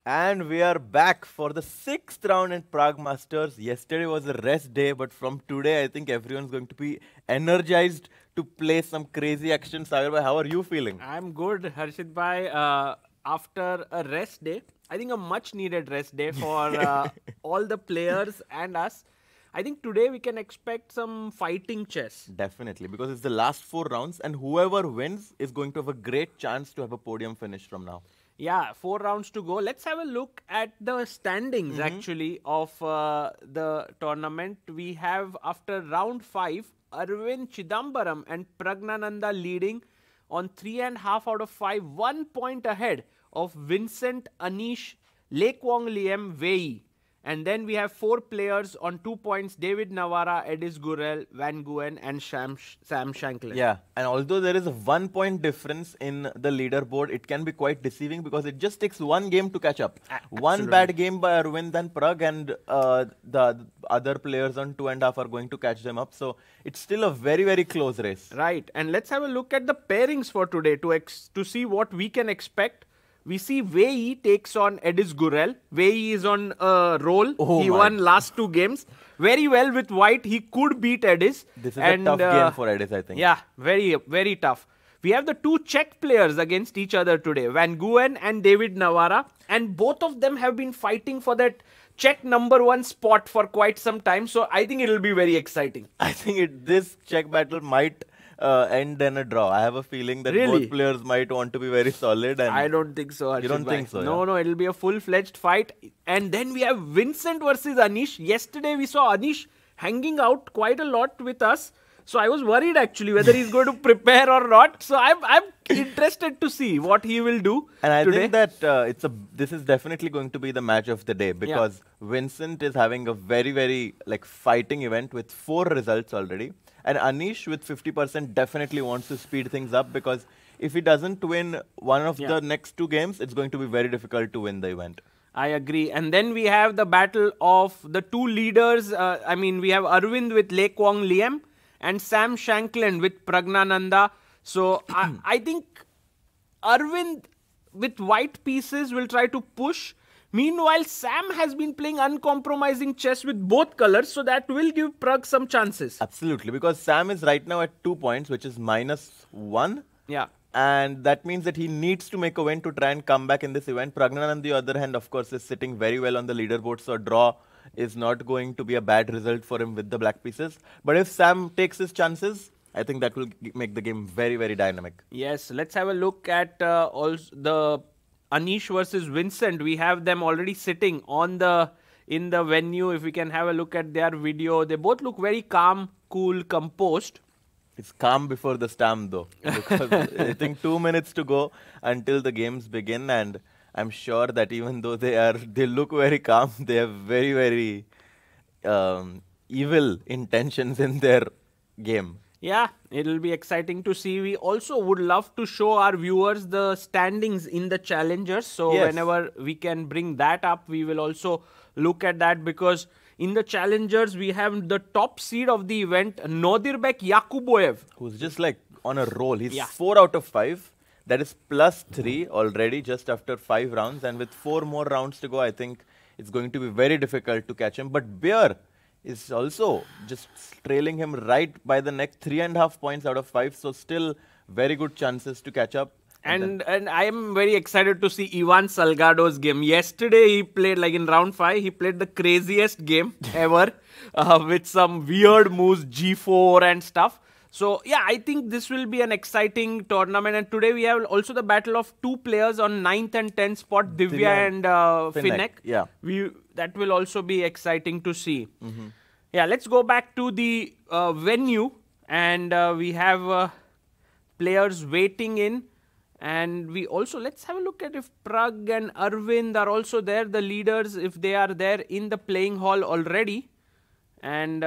And we are back for the 6th round in Prague Masters. Yesterday was a rest day, but from today, I think everyone's going to be energized to play some crazy action. Sagar bhai, how are you feeling? I'm good, Harshit bhai. After a rest day, I think a much needed rest day for all the players and us. I think today we can expect some fighting chess. Definitely, because it's the last 4 rounds, and whoever wins is going to have a great chance to have a podium finish from now. Yeah, 4 rounds to go. Let's have a look at the standings actually of the tournament. We have, after round 5, Arvind Chidambaram and Pragnananda leading on 3.5 out of 5, 1 point ahead of Vincent, Anish, Lekwang Liam, Wei. And then we have 4 players on 2 points: David Navara, Edis Gurel, Van Guen and Sam Shanklin. Yeah, and although there is a 1 point difference in the leaderboard, it can be quite deceiving because it just takes 1 game to catch up. One bad game by Arvind and Prague, and the other players on 2.5 are going to catch them up. So it's still a very, very close race. Right, and let's have a look at the pairings for today to see what we can expect. We see Wei takes on Edis Gurel. Wei is on a roll. He won last 2 games. Very well with white. He could beat Edis. This is a tough game for Edis, I think. Yeah, very, very tough. We have the 2 Czech players against each other today, Van Guen and David Navara. And both of them have been fighting for that Czech #1 spot for quite some time. So I think it will be very exciting. I think this Czech battle might end in a draw. I have a feeling that both players might want to be very solid. And I don't think so. You don't think so? No, yeah? no, it'll be a full-fledged fight. And then we have Vincent versus Anish. Yesterday we saw Anish hanging out quite a lot with us. So I was worried actually whether he's going to prepare or not. So I'm interested to see what he will do. And I today. think that this is definitely going to be the match of the day because Vincent is having a very, very fighting event with 4 results already. And Anish with 50% definitely wants to speed things up because if he doesn't win one of the next 2 games, it's going to be very difficult to win the event. I agree. And then we have the battle of the 2 leaders. I mean, we have Arvind with Lekwang Liam and Sam Shanklin with Pragnananda. So I think Arvind with white pieces will try to push. Meanwhile, Sam has been playing uncompromising chess with both colors, so that will give Prague some chances. Absolutely, because Sam is right now at 2 points, which is -1. Yeah. And that means that he needs to make a win to try and come back in this event. Pragnanand, on the other hand, of course, is sitting very well on the leaderboard, so a draw is not going to be a bad result for him with the black pieces. But if Sam takes his chances, I think that will make the game very, very dynamic. Yes, let's have a look at also the Anish versus Vincent. We have them already sitting on the in the venue. If we can have a look at their video, they both look very calm, cool, composed. It's calm before the storm, though, because I think 2 minutes to go until the games begin, and I'm sure that even though they look very calm, they have very, very evil intentions in their game. Yeah, it'll be exciting to see. We also would love to show our viewers the standings in the challengers. So Yes. whenever we can bring that up, we will also look at that, because in the challengers, we have the top seed of the event, Nodirbek Yakuboev. Who's just like on a roll. He's Yeah. 4 out of 5. That is +3 already just after 5 rounds. And with 4 more rounds to go, I think it's going to be very difficult to catch him. But Bear is also just trailing him right by the neck, 3.5 points out of 5. So still very good chances to catch up. And I am very excited to see Ivan Salgado's game. Yesterday, he played, like in round 5, he played the craziest game ever with some weird moves, G4 and stuff. So, yeah, I think this will be an exciting tournament. And today we have also the battle of 2 players on 9th and 10th spot, Divya and Finek. Yeah. That will also be exciting to see. Yeah, let's go back to the venue. And we have players waiting in. And we also, let's have a look at if Prague and Arvind are also there, the leaders, if they are there in the playing hall already. And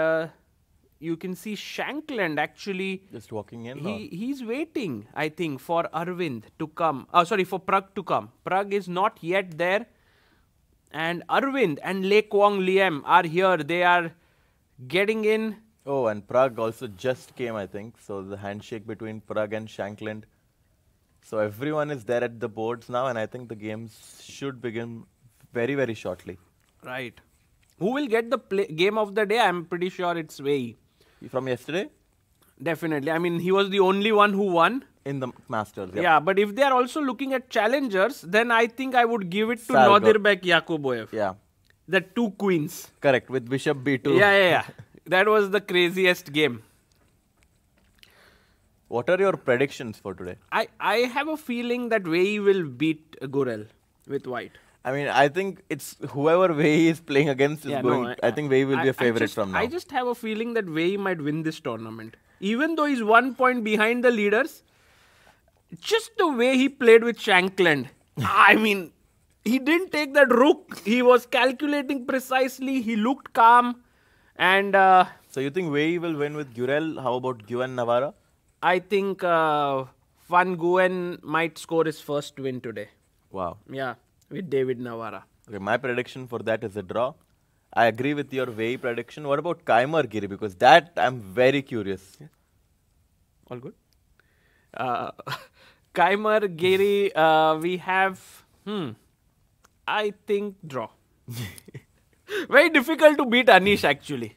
you can see Shankland actually. Just walking in. He's waiting, I think, for Arvind to come. Oh, sorry, for Prague to come. Prague is not yet there. And Arvind and Le Kwong Liem are here. They are getting in. Oh, and Prague also just came, I think. So the handshake between Prague and Shankland. So everyone is there at the boards now, and I think the games should begin very, very shortly. Right. Who will get the game of the day? I'm pretty sure it's Wei. From yesterday? Definitely. I mean, he was the only one who won. In the Masters, yep. Yeah, but if they are also looking at challengers, then I think I would give it to Sargo. Nodirbek Yakuboev. Yeah. The 2 queens. Correct, with Bishop B2. Yeah. That was the craziest game. What are your predictions for today? I have a feeling that Wei will beat Gurel with white. I mean, I think it's whoever Wei is playing against is going. I think Wei will be a favorite from now. I just have a feeling that Wei might win this tournament. Even though he's 1 point behind the leaders, just the way he played with Shankland. I mean, he didn't take that rook. He was calculating precisely. He looked calm. And so you think Wei will win with Gurel? How about Guen Navarra? I think Van Guen might score his first win today. Wow. Yeah, with David Navarra. Okay, my prediction for that is a draw. I agree with your Wei prediction. What about Kaimer Giri? Because that I'm very curious. Yeah. All good. Kaimer Giri, we have, I think draw. Very difficult to beat Anish actually.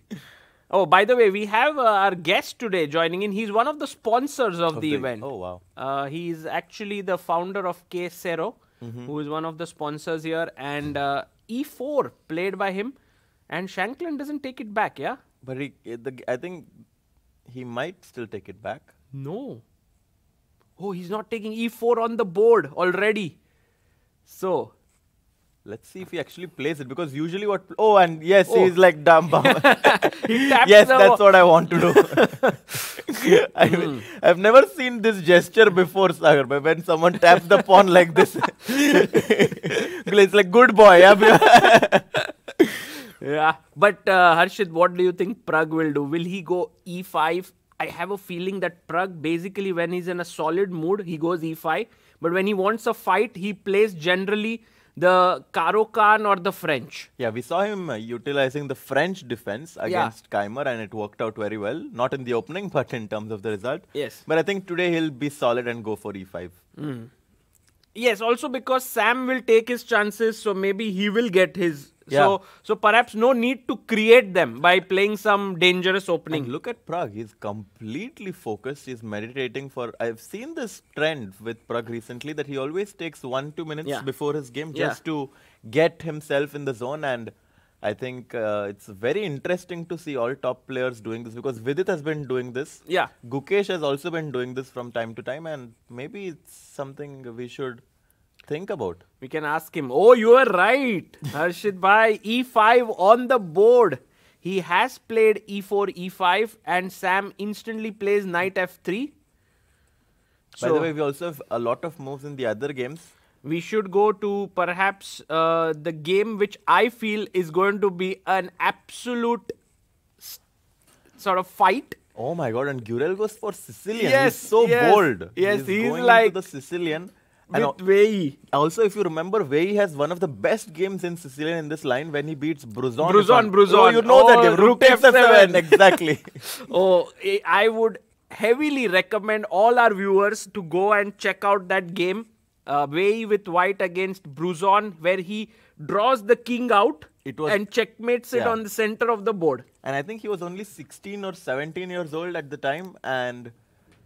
Oh, by the way, we have our guest today joining in. He's one of the sponsors of the event. Oh, wow. He's actually the founder of K0, who is one of the sponsors here. And E4 played by him. And Shankland doesn't take it back, yeah? But I think he might still take it back. No. Oh, he's not taking E4 on the board already. So... let's see if he actually plays it, because usually what... Oh, and yes, he's like dumb. Yes, that's what I want to do. I've never seen this gesture before, Sagar. But when someone taps the pawn like this, it's like, good boy. Yeah. But Harshit, what do you think Prague will do? Will he go E5? I have a feeling that Prague, basically, when he's in a solid mood, he goes E5. But when he wants a fight, he plays generally the Caro-Kann or the French. Yeah, we saw him utilizing the French defense against Kaimer, and it worked out very well. Not in the opening, but in terms of the result. Yes. But I think today he'll be solid and go for E5. Yes, also because Sam will take his chances, so maybe he will get his. Yeah. So perhaps no need to create them by playing some dangerous opening. And look at Prague. He's completely focused. He's meditating for... I've seen this trend with Prague recently that he always takes 1-2 minutes before his game just to get himself in the zone. And I think it's very interesting to see all top players doing this because Vidit has been doing this. Yeah. Gukesh has also been doing this from time to time, and maybe it's something we should think about. We can ask him. Oh, you are right. Harshit bhai, E5 on the board. He has played E4, E5, and Sam instantly plays Knight F3. By the way, we also have a lot of moves in the other games. We should go to perhaps the game which I feel is going to be an absolute sort of fight. Oh my god, and Gurel goes for Sicilian. Yes, he's so yes, bold. yes, he's going like into the Sicilian. With Vei. Also, if you remember, Vei has one of the best games in Sicilian in this line when he beats Bruzon. Bruzon. Oh, you know that game. Rook takes F7. Exactly. Oh, I would heavily recommend all our viewers to go and check out that game. Vei with white against Bruzon, where he draws the king out and checkmates it on the center of the board. And I think he was only 16 or 17 years old at the time, and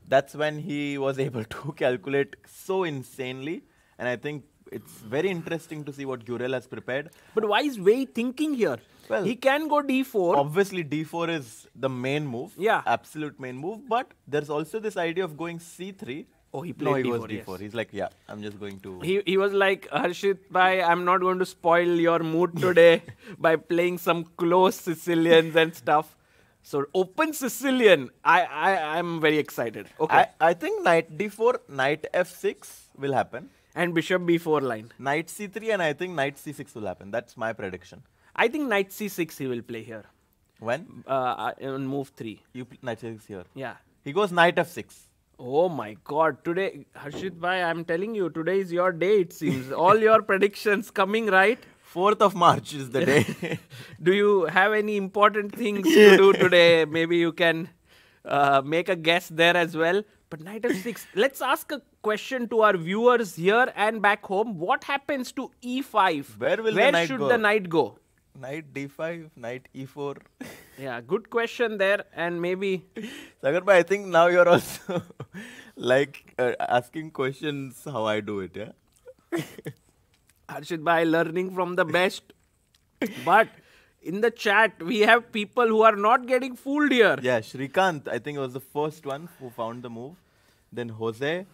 that's when he was able to calculate so insanely. And I think it's very interesting to see what Gurel has prepared. But why is Vei thinking here? Well, he can go D4. Obviously, D4 is the main move. Yeah. Absolute main move. But there's also this idea of going C3. Oh, he played D4. D4, Was D4. yes. He's like, yeah, I'm just going to... He was like, Harshit bhai, I'm not going to spoil your mood today by playing some close Sicilians and stuff. So open Sicilian, I'm very excited. Okay. I think Knight D4, Knight F6 will happen. And Bishop B4 line. Knight C3 and I think Knight C6 will happen. That's my prediction. I think Knight C6 he will play here. When? On move 3. Knight C6 here. Yeah. He goes Knight F6. Oh my god, today, Harshit bhai, I'm telling you, today is your day it seems. All your predictions coming right. 4th of March is the day. Do you have any important things to do today? Maybe you can make a guess there as well. But Knight F6, let's ask a question to our viewers here and back home. What happens to E5? Where should the knight go? Knight D5, Knight E4. Yeah, good question there. And maybe... Sagar bhai, I think now you're also like asking questions how I do it, yeah? Harshit bhai, learning from the best. But in the chat, we have people who are not getting fooled here. Yeah, Shrikant, I think was the first one who found the move. Then Jose.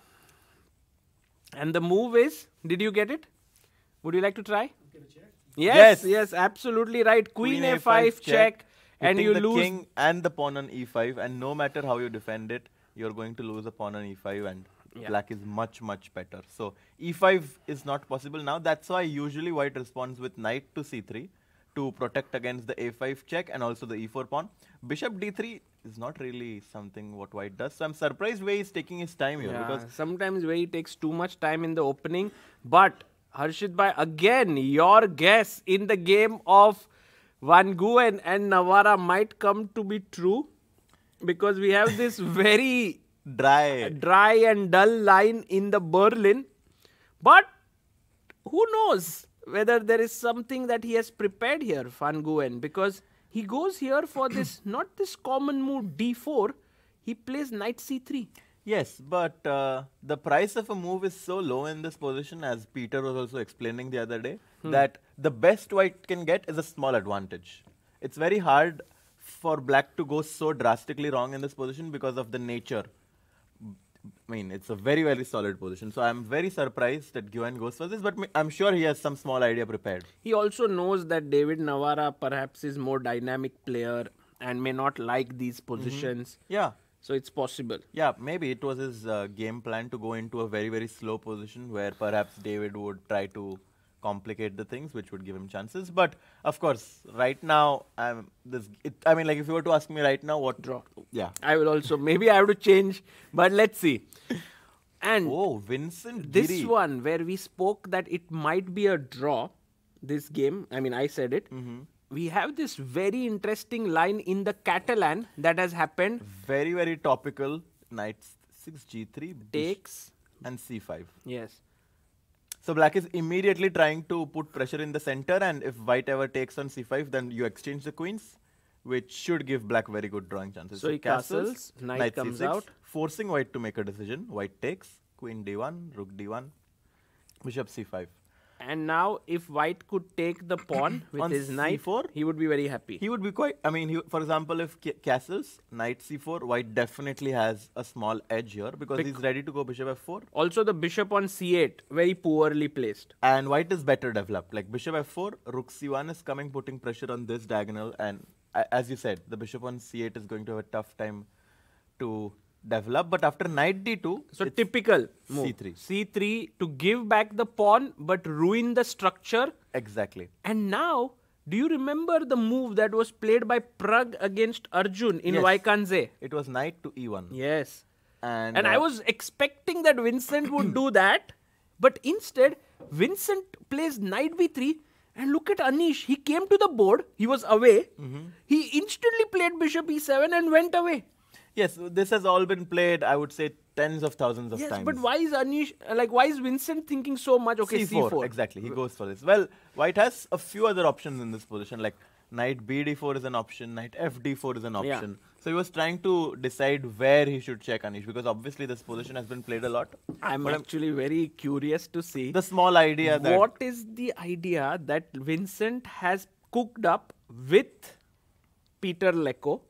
And the move is, did you get it? Would you like to try? Yes, absolutely right. Queen A5 check. And you lose the king and the pawn on E5. And no matter how you defend it, you're going to lose a pawn on E5 and black is much, much better. So E5 is not possible now. That's why usually white responds with knight to C3 to protect against the A5 check and also the E4 pawn. Bishop D3 is not really something what white does. So I'm surprised Vei is taking his time here. Because sometimes Vei takes too much time in the opening. But Harshit bhai, again, your guess in the game of Van Nguyen and Navarra might come to be true. Because we have this very dry and dull line in the Berlin. But who knows whether there is something that he has prepared here, Van Nguyen, because he goes here for this, not this common move D4, he plays Knight C3. Yes, but the price of a move is so low in this position, as Peter was also explaining the other day, that the best white can get is a small advantage. It's very hard for black to go so drastically wrong in this position because of the nature. I mean, it's a very, very solid position. So I'm very surprised that Nguyen goes for this, but I'm sure he has some small idea prepared. He also knows that David Navarra perhaps is more dynamic player and may not like these positions. Yeah. So it's possible. Yeah, maybe it was his game plan to go into a very, very slow position where perhaps David would try to complicate the things, which would give him chances. But of course, right now, I mean, like if you were to ask me right now, what draw? Yeah, I will also. Maybe I have to change, but let's see. And Vincent this Giri. one where we spoke that it might be a draw. This game, I mean, I said it. We have this very interesting line in the Catalan that has happened. Very, very topical. Knight 6 G3 takes and C5. Yes. So black is immediately trying to put pressure in the center, and if white ever takes on C5, then you exchange the queens, which should give black very good drawing chances. So he castles, knight comes C6, out. Forcing white to make a decision. White takes, queen D1, rook D1, bishop C5. And now, if white could take the pawn with On his knife, c4, he would be very happy. he would be quite. I mean, for example, if castles, knight c4, white definitely has a small edge here because he's ready to go bishop f4. Also, the bishop on c8, very poorly placed. And white is better developed. Like bishop f4, rook c1 is coming, putting pressure on this diagonal. And as you said, the bishop on c8 is going to have a tough time to develop. But after knight d2, So typical move. c3. C3 to give back the pawn but ruin the structure. Exactly. And now, do you remember the move that was played by Prague against Arjun in Yes. Vaikanze? It was knight to e1. Yes. And I was expecting that Vincent would do that. But instead, Vincent plays knight b3. And look at Anish. He came to the board. He was away. He instantly played bishop e7 and went away. yes, this has all been played, I would say, tens of thousands of Yes, times. but why is Anish, why is Vincent thinking so much? Okay, c4. Exactly, he goes for this. Well, white has a few other options in this position, like knight bd4 is an option, knight fd4 is an option. So he was trying to decide where he should check Anish, because obviously this position has been played a lot. I'm actually very curious to see The small idea that... what is the idea that Vincent has cooked up with Peter Lecco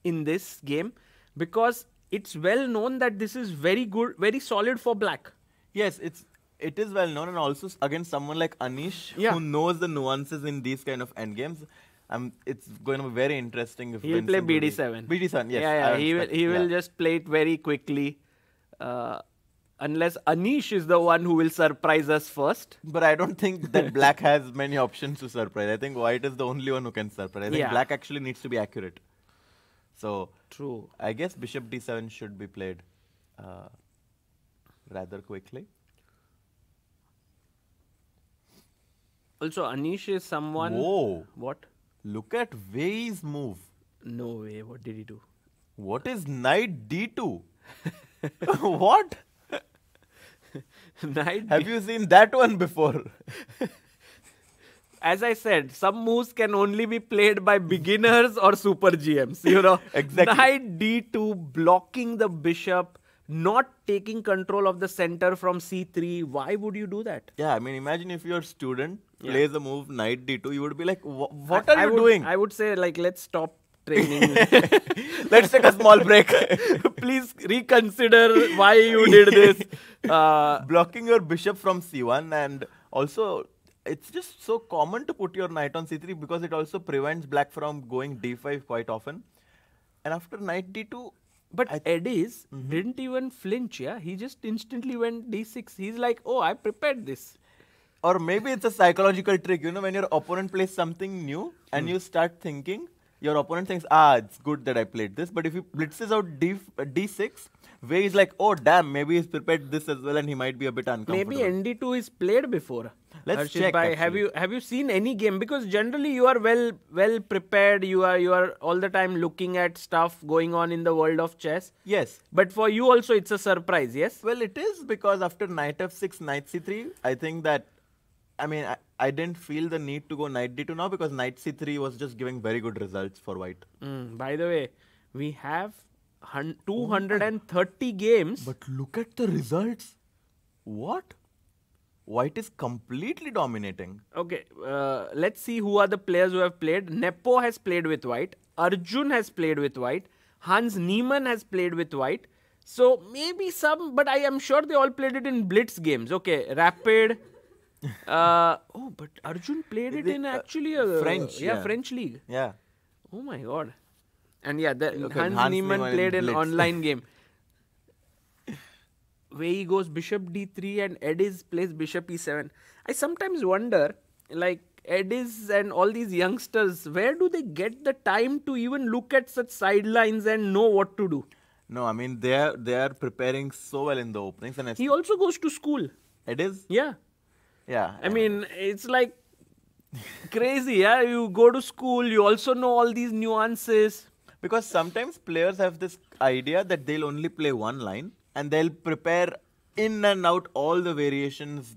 in this game, because it's well known that this is very good, very solid for black. Yes, it is well known, and also against someone like Anish, who knows the nuances in these kind of endgames. It's going to be very interesting if He'll play Vincent bd7. bd7, yes. Yeah, he will just play it very quickly. Unless Anish is the one who will surprise us first. But I don't think that black has many options to surprise. I think white is the only one who can surprise. I think black actually needs to be accurate. So, true. I guess bishop d7 should be played rather quickly. Also, Anish is someone... Whoa! What? Look at Wei's move. No way. What did he do? What is knight d2? What? Have you seen that one before? As I said, some moves can only be played by beginners or super GMs. You know, Exactly. Knight d2, blocking the bishop, not taking control of the center from c3. Why would you do that? Yeah, I mean, imagine if your student plays a move knight d2, you would be like, what are you doing? I would say, let's stop training. Let's take a small break. Please reconsider why you did this. Blocking your bishop from c1, and also it's just so common to put your knight on c3 because it also prevents black from going d5 quite often. And after knight d2, but Edis didn't even flinch, yeah? He just instantly went d6. He's like, oh, I prepared this. Or maybe it's a psychological trick, you know, when your opponent plays something new and you start thinking, your opponent thinks, it's good that I played this. But if he blitzes out d6, where he's like, oh damn, maybe he's prepared this as well and he might be a bit uncomfortable. Maybe ND2 is played before. Let's Harshit check. Have you seen any game? Because generally you are well prepared. You are all the time looking at stuff going on in the world of chess. Yes. But for you also it's a surprise, yes? Well, it is, because after knight f6, knight c3, I think that, I mean, I didn't feel the need to go knight d2 now because knight c3 was just giving very good results for white. By the way, we have 230 games. But look at the results. What? White is completely dominating. Okay, let's see who are the players who have played. Nepo has played with white. Arjun has played with white. Hans Niemann has played with white. So maybe some, but I am sure they all played it in blitz games. Okay, rapid. But Arjun played it in actually a French. French league. Yeah. Oh my god. And yeah, Hans Niemann Niemann played an blitz. online game. Where he goes bishop d3 and Edis plays bishop e7. I sometimes wonder, like Edis and all these youngsters, where do they get the time to even look at such sidelines and know what to do? No, I mean, they are preparing so well in the openings. And He also goes to school. It is? Yeah. Yeah. I mean, it's like crazy, yeah? You go to school, you also know all these nuances. Because sometimes players have this idea that they'll only play one line and they'll prepare in and out all the variations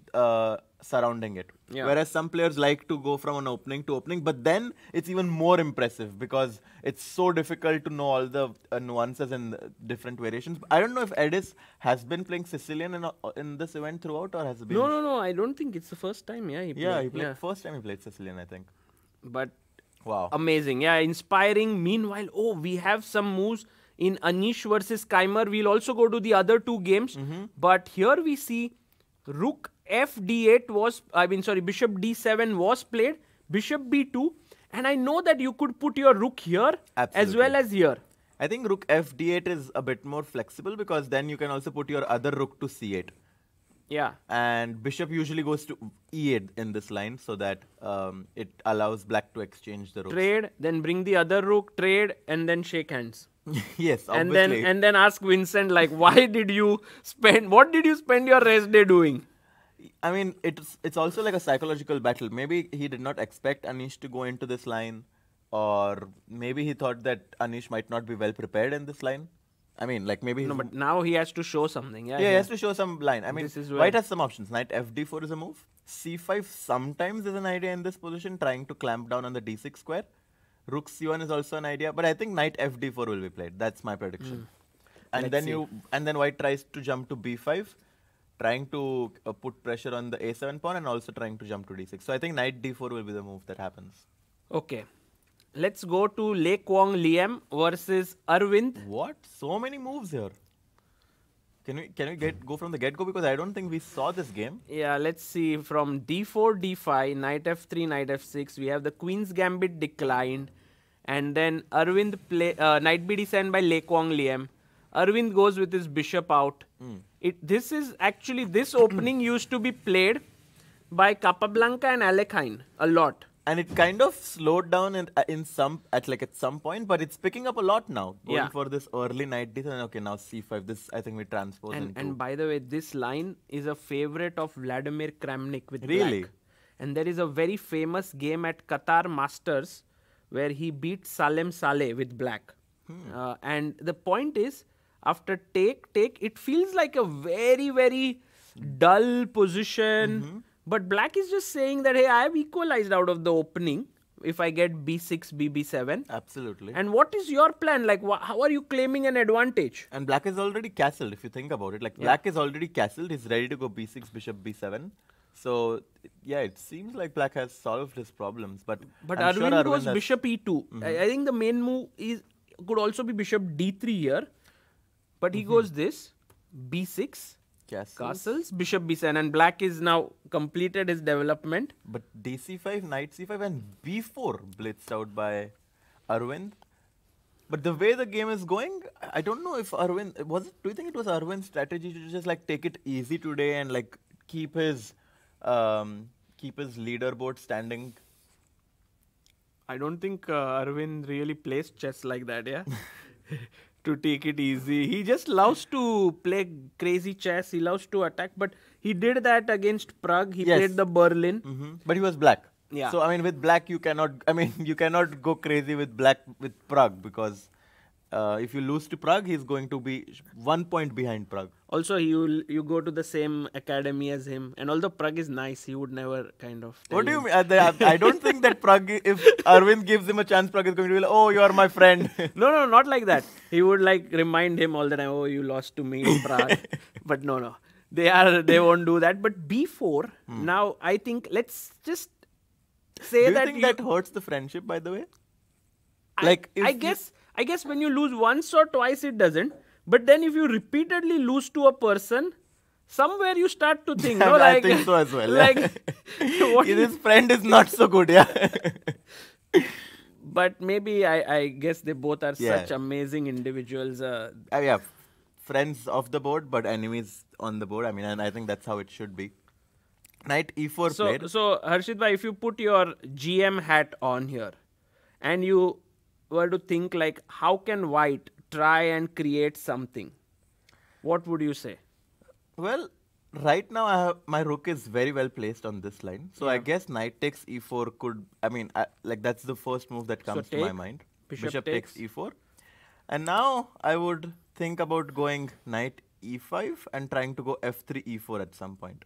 surrounding it. Yeah. Whereas some players like to go from an opening to opening, but then it's even more impressive because it's so difficult to know all the nuances and different variations. I don't know if Edis has been playing Sicilian in this event throughout, or has it been? No. I don't think it's the first time. Yeah, he played. First time he played Sicilian, I think. But wow, amazing. Yeah, inspiring. Meanwhile, we have some moves in Anish versus Keimer. We'll also go to the other two games. But here we see Rook F8 Bishop D7 was played, Bishop B2, and I know that you could put your Rook here as well as here. I think Rook F8 is a bit more flexible because then you can also put your other Rook to C8. Yeah. And Bishop usually goes to E8 in this line so that it allows Black to exchange the rooks. Trade, then bring the other Rook, trade, and then shake hands. Yes, obviously. And then ask Vincent, like, what did you spend your rest day doing? I mean, it's also like a psychological battle. Maybe he did not expect Anish to go into this line, or maybe he thought that Anish might not be well prepared in this line. I mean, like maybe... No, but now he has to show something. Yeah, he has to show some line. I mean, White has some options. Knight Fd4 is a move. C5 sometimes is an idea in this position, trying to clamp down on the D6 square. Rook C1 is also an idea, but I think Knight Fd4 will be played. That's my prediction. And then White tries to jump to B5, trying to put pressure on the A7 pawn and also trying to jump to D6. So I think Knight D4 will be the move that happens. Okay. Let's go to Le Quang Liem versus Arvind. What? So many moves here. Can we go from the get-go? Because I don't think we saw this game. Yeah, let's see. From D4, D5, Knight F3, Knight F6. We have the Queen's Gambit declined. And then Arvind play Knight BD7 by Le Quang Liem. Arvind goes with his bishop out. This opening used to be played by Capablanca and Alekhine a lot. And it kind of slowed down at some point, but it's picking up a lot now. Going for this early knight d7. Okay, now c5. This I think we transpose into. And by the way, this line is a favorite of Vladimir Kramnik with really? Black. And there is a very famous game at Qatar Masters where he beat Salem Saleh with Black. And the point is, after take, it feels like a very, very dull position. But Black is just saying that, hey, I have equalized out of the opening if I get b6, bb7. Absolutely. And what is your plan? Like, how are you claiming an advantage? And Black is already castled, if you think about it. Like, Black is already castled. He's ready to go b6, bishop b7. So, yeah, it seems like Black has solved his problems. But Arvind goes bishop e2. I think the main move could also be bishop d3 here. But he goes this, b6. Castles, bishop b7, and Black is now completed his development. But dc5, knight c5, and b4 blitzed out by Arvind. But the way the game is going, I don't know if Arvind do you think it was Arvind's strategy to just like take it easy today and like keep his leaderboard standing? I don't think Arvind really plays chess like that, yeah. To take it easy. He just loves to play crazy chess. He loves to attack. But he did that against Prague. He played the Berlin. But he was Black. Yeah. So, I mean, with Black, you cannot go crazy with Black with Prague because if you lose to Prague, he's going to be 1 point behind Prague. Also, you go to the same academy as him. And although Prague is nice, he would never kind of... What do you mean? I don't think that Prague, if Arvind gives him a chance, Prague is going to be like, oh, you are my friend. No, not like that. He would like remind him all the time, oh, you lost to me in Prague. But no. They won't do that. But B4, now I think, let's just say that... Do you think that hurts the friendship, by the way? I guess when you lose once or twice, it doesn't. But then if you repeatedly lose to a person, somewhere you start to think, no, I think so as well. Like, his friend is not so good, yeah. But maybe I guess they both are such amazing individuals. Friends off the board, but enemies on the board. I mean, and I think that's how it should be. Knight e4 played. So, Harshit bhai, if you put your GM hat on here, and you were to think like, how can White try and create something? What would you say? Well, right now my rook is very well placed on this line. So I guess knight takes e4 could, that's the first move that comes to my mind. Bishop takes e4. And now I would think about going knight e5 and trying to go f3, e4 at some point.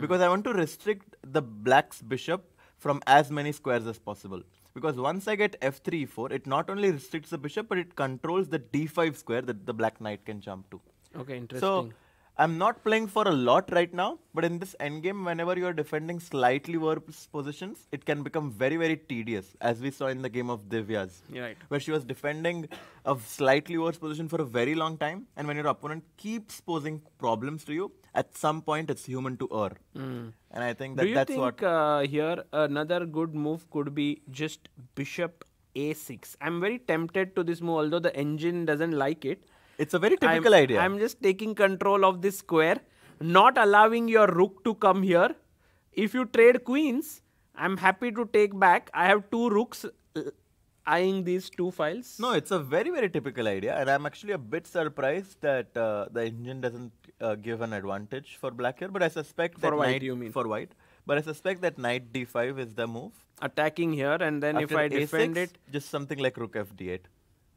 Because I want to restrict the black's bishop from as many squares as possible. Because once I get f3, e4, it not only restricts the bishop, but it controls the d5 square that the black knight can jump to. Okay, interesting. So I'm not playing for a lot right now, but in this endgame, whenever you're defending slightly worse positions, it can become very, very tedious, as we saw in the game of Divya's, Right. where she was defending a slightly worse position for a very long time, and when your opponent keeps posing problems to you, at some point it's human to err. And I think that Do you that's think what... here another good move could be just bishop a6? I'm very tempted to this move, although the engine doesn't like it. It's a very typical idea. I'm just taking control of this square, not allowing your rook to come here. If you trade queens, I'm happy to take back. I have two rooks eyeing these two files. No, it's a very, very typical idea, and I'm actually a bit surprised that the engine doesn't give an advantage for black here. But I suspect that For white, knight you mean? for white. But I suspect that knight d5 is the move. Attacking here, and then if After I defend a6, it, just something like rook fd8,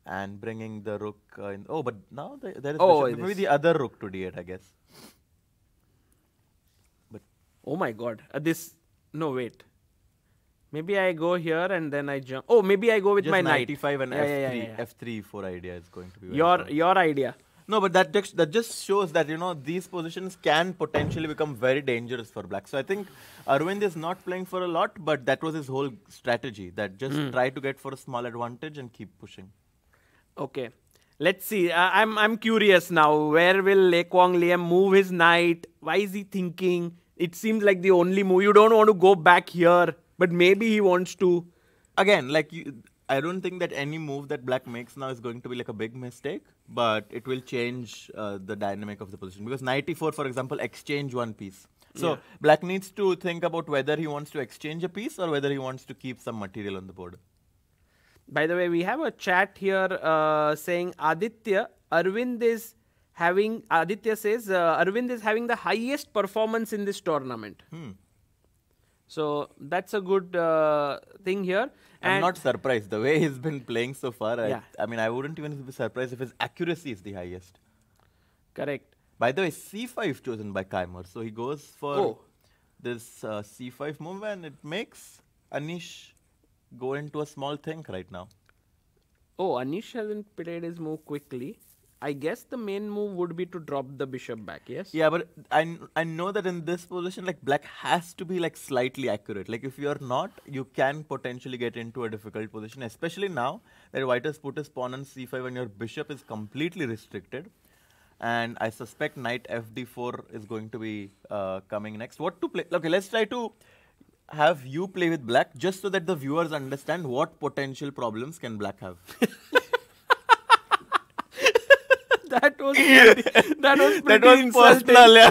and bringing the rook in. Oh, but now there is Oh, bishop. Maybe the other rook to d8, I guess. But oh my god, no wait. Maybe I go here and then I jump. Oh, maybe I go with just my knight knight. e5 and Yeah, f3, yeah, yeah, yeah. f3 e4 idea is going to be very strong. Your idea. No, but that just shows that, these positions can potentially become very dangerous for black. So I think Arvind is not playing for a lot, but that was his whole strategy, that just try to get for a small advantage and keep pushing. Okay. Let's see. I'm curious now. Where will Le Quang Liam move his knight? Why is he thinking? It seems like the only move. You don't want to go back here, but maybe he wants to. Again, I don't think that any move that black makes now is going to be like a big mistake, but it will change the dynamic of the position. Because knight e4, for example, exchange one piece. So black needs to think about whether he wants to exchange a piece or whether he wants to keep some material on the board. By the way, we have a chat here saying Aditya says Arvind is having the highest performance in this tournament. So that's a good thing here. I'm not surprised. The way he's been playing so far, Yeah. I mean, I wouldn't even be surprised if his accuracy is the highest. Correct. By the way, c5 chosen by Kaimer. So he goes for this c5 move, and it makes Anish go into a small think right now. Oh, Anish hasn't played his move quickly. I guess the main move would be to drop the bishop back, yes? Yeah, but I know that in this position, like, black has to be like slightly accurate. Like, if you're not, you can potentially get into a difficult position, especially now that white has put his pawn on c5 and your bishop is completely restricted. And I suspect knight fd4 is going to be coming next. What to play? Okay, let's try to have you play with black just so that the viewers understand what potential problems can black have. That was pretty insulting. Personal, yeah.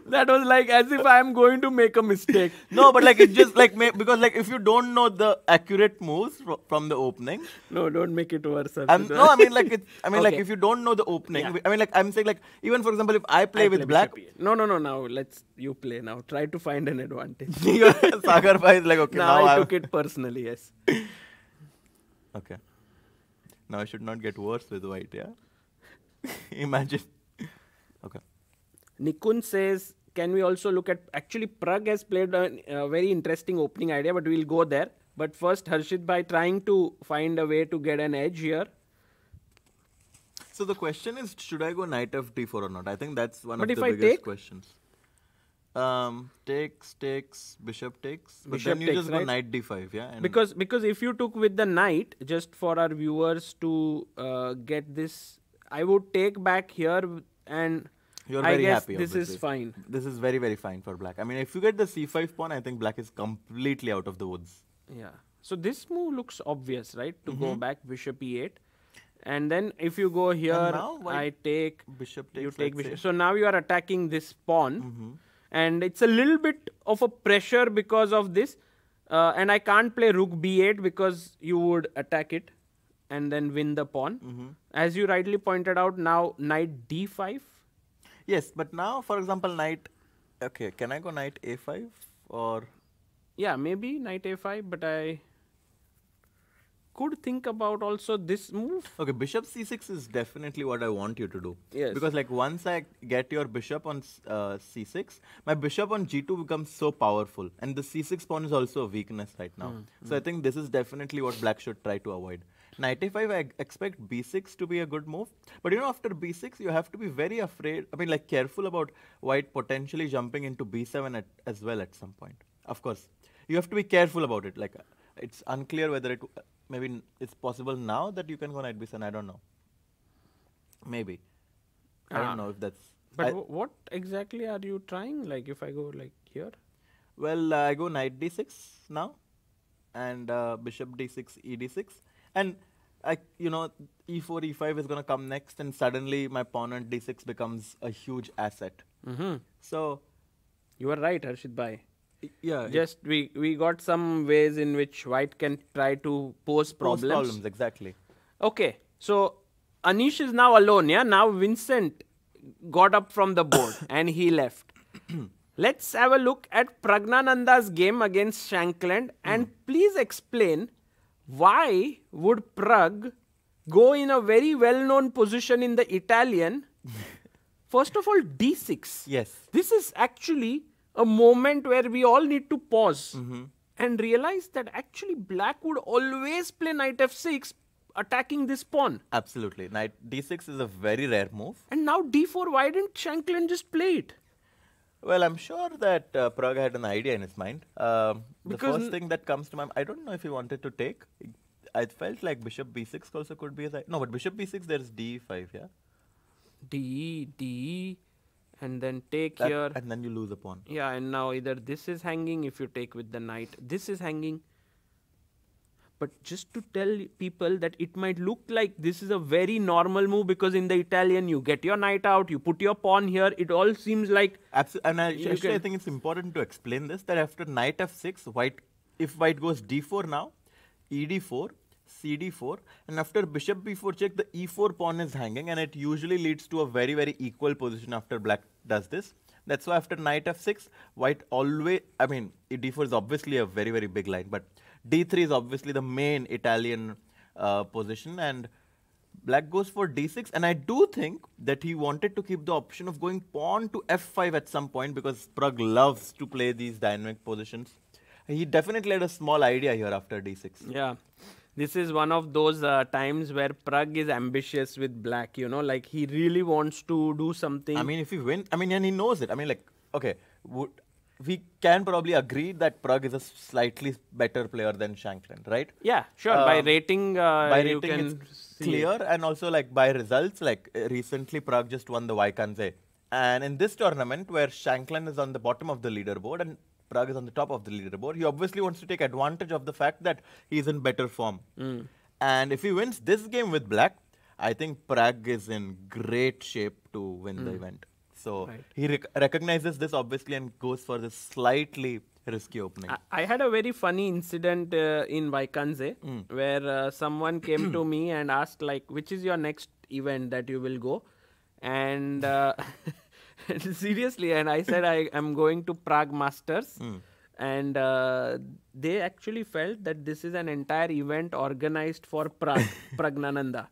That was like as if I am going to make a mistake. No, but like it's just like because like if you don't know the accurate moves from the opening. No, don't make it worse. No, I mean like like if you don't know the opening. Yeah. I mean like I'm saying like even for example if I play with black. No. Now you play now. Try to find an advantage. Sagar Bhai is like okay now I took it personally. Yes. Okay. Now I should not get worse with white. Yeah. Imagine. Okay. Nikun says, can we also look at... Actually, Prague has played a very interesting opening idea, but we'll go there. But first, Harshit, by trying to find a way to get an edge here. So the question is, should I go knight fd4 or not? I think that's one of the biggest questions. Takes, bishop takes. But Bishop then you takes, just go knight d5, yeah? And because if you took with the knight, just for our viewers to get this... I would take back here and you're I very guess happy, this obviously. is fine. This is very, very fine for black. I mean, if you get the c5 pawn, I think black is completely out of the woods. Yeah. So this move looks obvious, right? To go back bishop e8. And then if you go here, I take... Bishop takes, you take bishop. So now you are attacking this pawn. And it's a little bit of a pressure because of this. And I can't play rook b8 because you would attack it and then win the pawn. As you rightly pointed out, now knight d5. Yes, but now, for example, knight... Okay, can I go knight a5 or... Yeah, maybe knight a5, but I could think about also this move. Okay, bishop c6 is definitely what I want you to do. Yes. Because like once I get your bishop on c6, my bishop on g2 becomes so powerful. And the c6 pawn is also a weakness right now. So I think this is definitely what black should try to avoid. Knight a5, I expect b6 to be a good move. But you know, after b6, you have to be very afraid, like careful about white potentially jumping into b7 as well at some point. Of course, you have to be careful about it. Like, it's unclear whether maybe it's possible now that you can go knight b7. I don't know. Maybe. I don't know if that's... But what exactly are you trying? Like, if I go like here? Well, I go knight d6 now. And bishop d6, e d6. And e4, e5 is going to come next, and suddenly my pawn on d6 becomes a huge asset. So, you are right, Harshit bhai. Yeah. Just we got some ways in which white can try to pose problems. Exactly. Okay, so Anish is now alone. Yeah, now Vincent got up from the board and he left. Let's have a look at Pragnananda's game against Shankland, and please explain. Why would Prague go in a very well-known position in the Italian? First of all, d6. Yes. This is actually a moment where we all need to pause and realize that actually black would always play knight f6 attacking this pawn. Absolutely. Knight d6 is a very rare move. And now d4, why didn't Shankland just play it? Well, I'm sure that Prague had an idea in his mind. The first thing that comes to mind, I don't know if he wanted to take. I felt like bishop b6 also could be his idea. No, but bishop b6, there's d5, yeah? D, and then take here. And then you lose a pawn. Yeah, and now either this is hanging if you take with the knight. This is hanging. But just to tell people that it might look like this is a very normal move, because in the Italian, you get your knight out, you put your pawn here. It all seems like... Absolutely. And I think it's important to explain this, that after knight f6, if white goes d4 now, ed4, cd4, and after bishop b4 check, the e4 pawn is hanging, and it usually leads to a very, very equal position after black does this. That's why after knight f6, white always... d4 is obviously a very, very big line, but d3 is obviously the main Italian position, and black goes for d6. And I do think that he wanted to keep the option of going pawn to f5 at some point, because Prague loves to play these dynamic positions. He definitely had a small idea here after d6. Yeah. This is one of those times where Prague is ambitious with black, like he really wants to do something. If he wins, and he knows it. Okay, we can probably agree that Prague is a slightly better player than Shankland, right? Yeah, sure. By rating, you can it's clear, and also by results, recently Prague just won the Vaikanze. And in this tournament, where Shankland is on the bottom of the leaderboard and Prague is on the top of the leaderboard, he obviously wants to take advantage of the fact that he's in better form. And if he wins this game with black, I think Prague is in great shape to win the event. So he recognizes this obviously and goes for this slightly risky opening. I had a very funny incident in Vaikanze where someone came to me and asked which is your next event that you will go? And seriously, and I said I am going to Prague Masters. And they actually felt that this is an entire event organized for Prague, Pragnananda.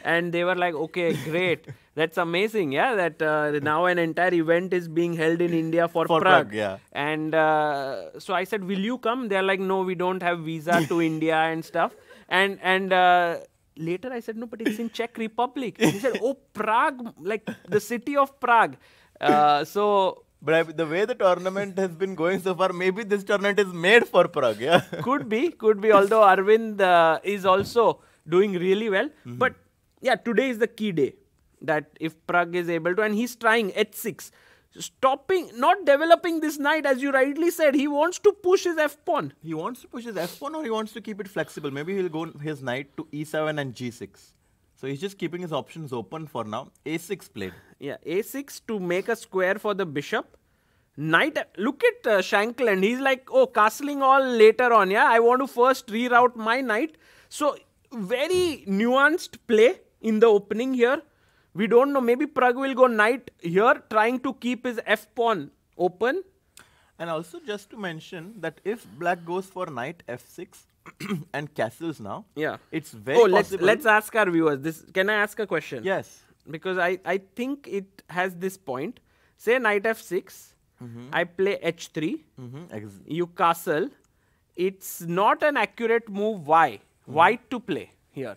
And they were like, okay, great. That's amazing, yeah, that now an entire event is being held in India for Prague. Yeah. And so I said, will you come? They're like, no, we don't have visa to India and stuff. And later I said, no, but it's in Czech Republic. And he said, oh, Prague, like the city of Prague. But the way the tournament has been going so far, maybe this tournament is made for Prague, yeah? Could be. Although Arvind is also doing really well. But yeah, today is the key day that if Prague is able to, and he's trying h6, not developing this knight, as you rightly said, he wants to push his f-pawn. He wants to push his f-pawn, or he wants to keep it flexible. Maybe he'll go his knight to e7 and g6. So he's just keeping his options open for now. a6 played. Yeah, a6 to make a square for the bishop. Knight, look at Shankland. He's like, oh, castling all later on, yeah? I want to first reroute my knight. So, very nuanced play in the opening here. We don't know. Maybe Prague will go knight here, trying to keep his f-pawn open. And also just to mention that if black goes for knight f6, and castles now, Yeah. it's very possible. Let's ask our viewers this. Can I ask a question? Yes. Because I think it has this point. Say knight f6, I play h3, you castle. It's not an accurate move. Why? White to play here.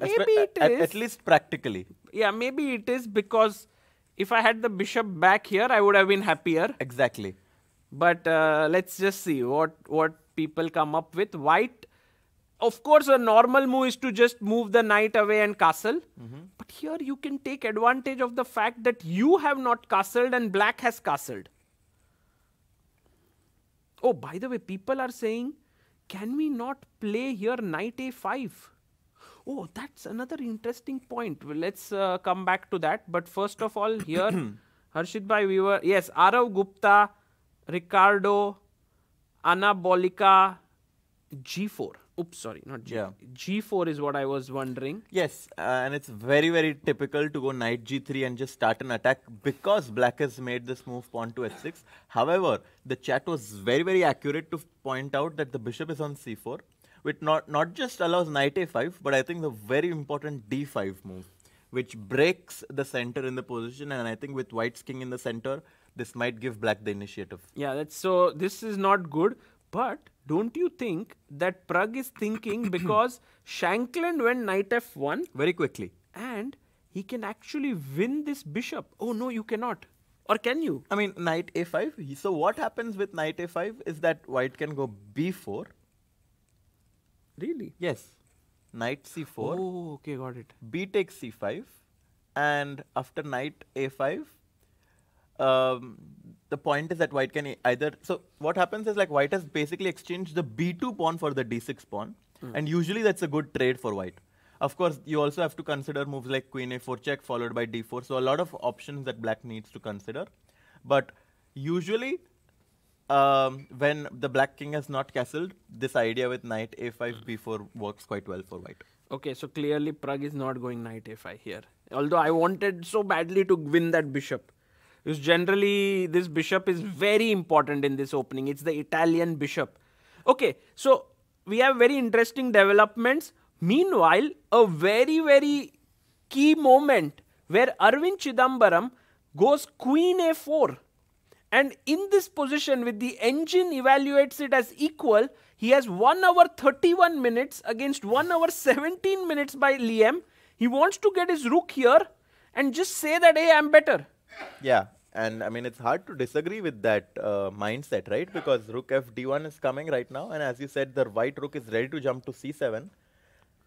Maybe it is. At least practically. Yeah, maybe it is because if I had the bishop back here, I would have been happier. Exactly. But let's just see what people come up with. White, of course, a normal move is to just move the knight away and castle. But here you can take advantage of the fact that you have not castled and black has castled. Oh, by the way, people are saying, can we not play here knight a5? Oh, that's another interesting point. Well, let's come back to that. But first of all, here, Harshit bhai, we were, yes, Arav Gupta, Ricardo, Anabolica, G4. Oops, sorry, not G. Yeah. G4 is what I was wondering. Yes, and it's very, very typical to go knight g3 and just start an attack because black has made this move pawn to h6. However, the chat was very, very accurate to point out that the bishop is on c4, which not just allows knight a5, but I think the very important d5 move, which breaks the center in the position. And I think with white's king in the center, this might give black the initiative. Yeah, so this is not good. But don't you think that Prague is thinking because Shankland went knight f1 very quickly, and he can actually win this bishop? Oh no, you cannot. Or can you? I mean, knight a5. So what happens with knight a5 is that white can go b4. Really? Yes. Knight c4. Oh, okay, got it. B takes c5, and after knight a5, the point is that white can either... So what happens is like white has basically exchanged the b2 pawn for the d6 pawn. And usually that's a good trade for white. Of course, you also have to consider moves like queen a4 check followed by d4. So a lot of options that black needs to consider. But usually when the black king has not castled, this idea with knight a5 b4 works quite well for white. Okay, so clearly Prague is not going knight a5 here. Although I wanted so badly to win that bishop. Because generally this bishop is very important in this opening. It's the Italian bishop. Okay, so we have very interesting developments. Meanwhile, a very, very key moment where Arvind Chidambaram goes queen a4. And in this position, with the engine evaluates it as equal, he has 1 hour 31 minutes against 1 hour 17 minutes by Liam. He wants to get his rook here and just say that, hey, I'm better. Yeah, and I mean, it's hard to disagree with that mindset, right? Because rook f d1 is coming right now. And as you said, the white rook is ready to jump to c7.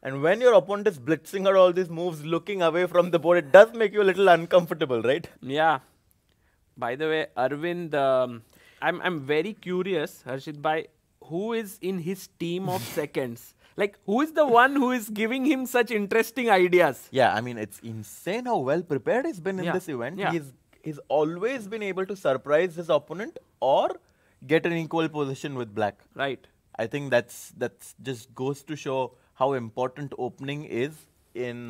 And when your opponent is blitzing out all these moves, looking away from the board, it does make you a little uncomfortable, right? Yeah. By the way, Arvind, I'm very curious, Harshit bhai, who is in his team of seconds? Like, who is the one who is giving him such interesting ideas? Yeah, I mean, it's insane how well prepared he's been in this event. Yeah. He's always been able to surprise his opponent or get an equal position with black. Right. I think that's just goes to show how important opening is in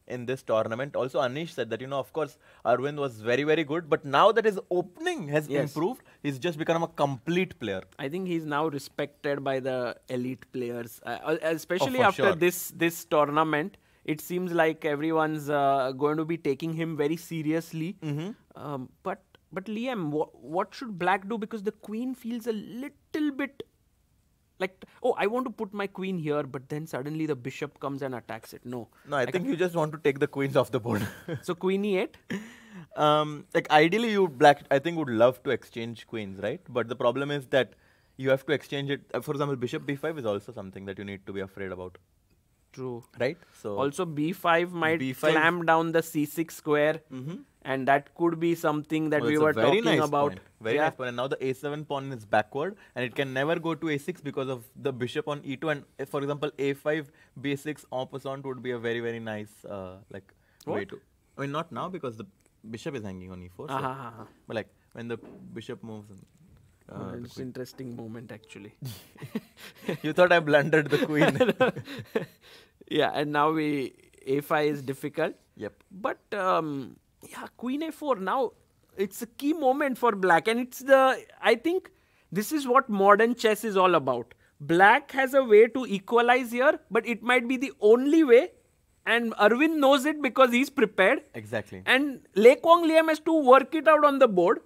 this tournament. Also, Anish said that, of course, Arvind was very, very good. But now that his opening has improved, he's just become a complete player. I think he's now respected by the elite players, especially after this tournament. It seems like everyone's going to be taking him very seriously. But Liam, what should black do? Because the queen feels a little bit like, oh, I want to put my queen here, but then suddenly the bishop comes and attacks it. No, I think you just want to take the queens off the board. So queen e8? Like ideally, black, I think, would love to exchange queens, right? But the problem is that you have to exchange it. For example, bishop b5 is also something that you need to be afraid about. True. Right? So also b5 might clamp down the c6 square. And that could be something that we were talking about. Very nice point. And now the a7 pawn is backward and it can never go to a6 because of the bishop on e2. And for example, a5, b6 en passant would be a very, very nice way to... I mean, not now because the bishop is hanging on e4. So, but like when the bishop moves... it's an interesting moment actually. You thought I blundered the queen. Yeah, and now a5 is difficult. Yep. But... yeah, queen a4. Now, it's a key moment for black. And I think this is what modern chess is all about. Black has a way to equalize here, but it might be the only way. And Arvind knows it because he's prepared. Exactly. And Le Quang Liam has to work it out on the board.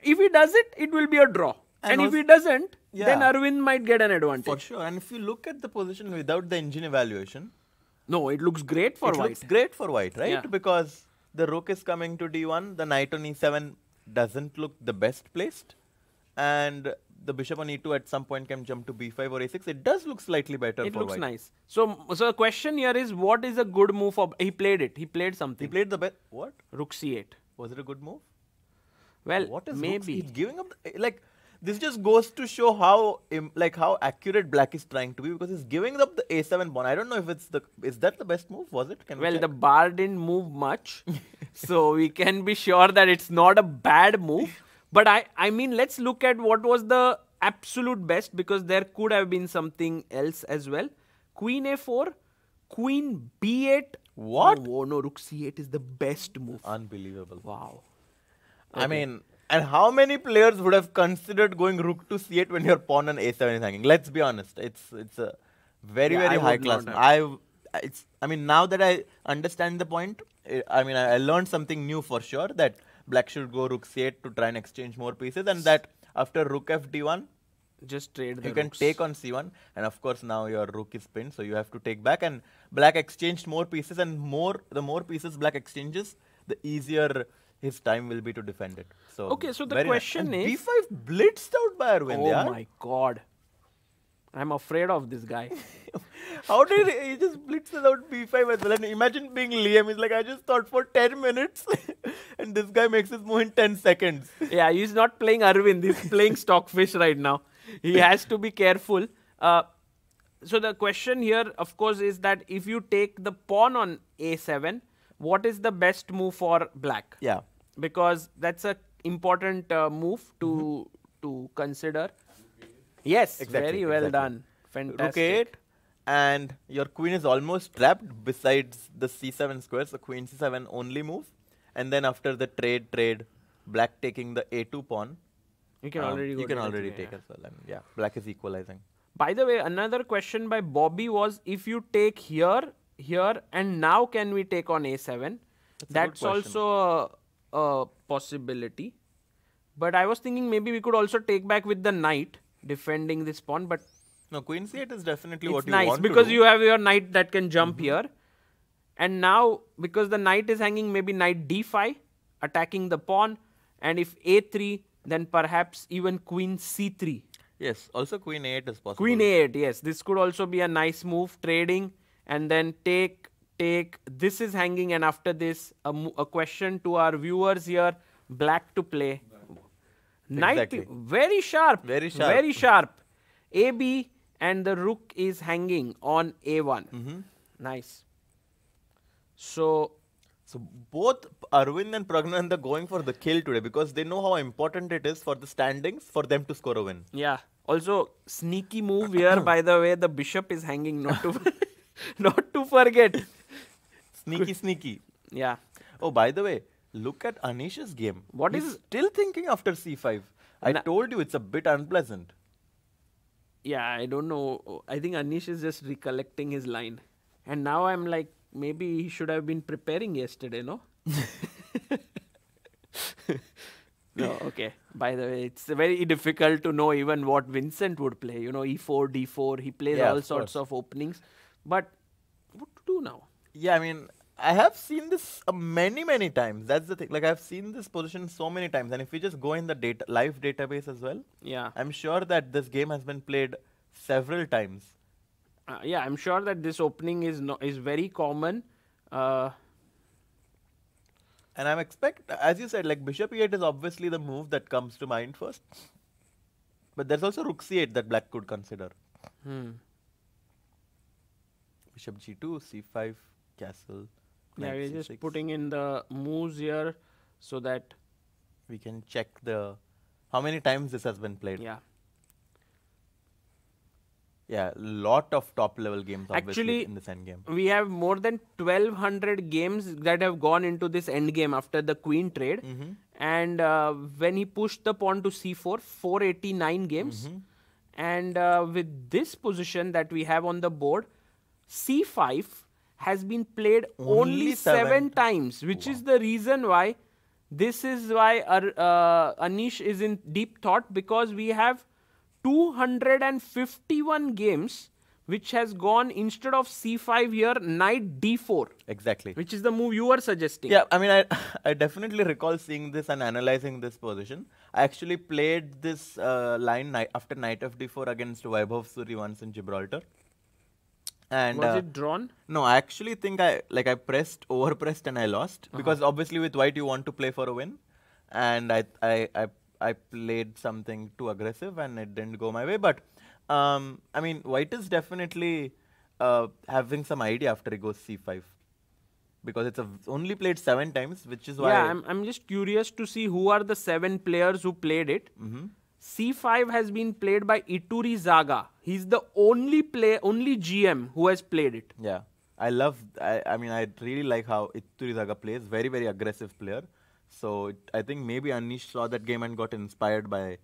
If he does it, it will be a draw. And if he doesn't, then Arvind might get an advantage. For sure. And if you look at the position without the engine evaluation, no, it looks great for white. It looks great for white, right? Yeah. Because the rook is coming to d1, the knight on e7 doesn't look the best placed, and the bishop on e2 at some point can jump to b5 or a6. It does look slightly better for white. It looks nice. So the question here is, what is a good move for... He played it. He played something. He played the best... What? Rook c8. Was it a good move? Well, what is maybe. He's giving up... Like, this just goes to show how how accurate Black is trying to be, because he's giving up the a7 pawn. I don't know if it's the... Is that the best move? Was it? Well, the bar didn't move much. So we can be sure that it's not a bad move. But I mean, let's look at what was the absolute best, because there could have been something else as well. Queen a4, queen b8. What? Oh, no, rook c8 is the best move. Unbelievable. Wow. Okay. I mean... And how many players would have considered going rook to c8 when your pawn on a7 is hanging? Let's be honest. It's a very high class. I mean, now that I understand the point, I learned something new for sure, that Black should go rook c8 to try and exchange more pieces, and that after rook f d1, just trade the you can take on c1, and of course now your rook is pinned, so you have to take back, and Black exchanged more pieces, and the more pieces Black exchanges, the easier his time will be to defend it. So okay, so the question is... b5 blitzed out by Arvind. Oh my god. I'm afraid of this guy. How did he just blitz out b5 as well? And imagine being Liam. He's like, I just thought for 10 minutes. And this guy makes his move in 10 seconds. Yeah, he's not playing Arvind. He's playing Stockfish right now. He has to be careful. So the question here, of course, is that if you take the pawn on a7, what is the best move for Black? Yeah. Because that's an important move to consider. Yes, very well done. Fantastic. Rook 8, and your queen is almost trapped besides the c7 square, so queen c7 only move. And then after the trade, Black taking the a2 pawn. You can already take as well. And yeah, Black is equalizing. By the way, another question by Bobby was, if you take here, and now can we take on a7? That's also a possibility. But I was thinking maybe we could also take back with the knight, defending this pawn. But no, queen c8 is definitely what you want to do. It's nice because you have your knight that can jump here. And now, because the knight is hanging, maybe knight d5, attacking the pawn. And if a3, then perhaps even queen c3. Yes, also queen a8 is possible. Queen a8, yes. This could also be a nice move, trading. And then take, this is hanging, and after this, a question to our viewers here, Black to play. Knight, very sharp. Very sharp. AB, and the rook is hanging on a1. Nice. So both Arvind and Pragnananda are going for the kill today, because they know how important it is for the standings for them to score a win. Yeah. Also, sneaky move here, by the way, the bishop is hanging, not to forget. Sneaky. Yeah. Oh, by the way, look at Anish's game. He's still thinking after c5. I told you it's a bit unpleasant. Yeah, I don't know. I think Anish is just recollecting his line. And now I'm like, maybe he should have been preparing yesterday, no? No, okay. By the way, it's very difficult to know even what Vincent would play. You know, e4, d4. He plays all sorts of openings. But what to do now? Yeah, I mean, I have seen this many times. That's the thing. Like, I've seen this position so many times. And if we just go in the live database as well, I'm sure that this game has been played several times. Yeah, I'm sure that this opening is very common. And I'm as you said, like bishop e8 is obviously the move that comes to mind first. But there's also rook c8 that Black could consider. Bishop g2, c5, castle. Yeah, we're just putting in the moves here so that we can check how many times this has been played. Yeah, lot of top level games obviously in this endgame. We have more than 1200 games that have gone into this endgame after the queen trade. And when he pushed the pawn to c4, 489 games. And with this position that we have on the board, c5 has been played only 7 times, which is the reason why Anish is in deep thought, because we have 251 games which has gone, instead of c5 here, knight d4. Exactly. Which is the move you were suggesting. Yeah, I mean, I definitely recall seeing this and analyzing this position. I actually played this line after knight of d4 against Vaibhav Suri once in Gibraltar. And was it drawn? No, I actually think I overpressed and I lost, because obviously with white you want to play for a win, and I played something too aggressive and it didn't go my way. But I mean, white is definitely having some idea after he goes c5, because it's only played 7 times, which is why. Yeah, I'm just curious to see who are the 7 players who played it. c5 has been played by Ituri Zaga. He's the only GM who has played it. Yeah, I mean, I really like how Ituri Zaga plays. Very, very aggressive player. So I think maybe Anish saw that game and got inspired by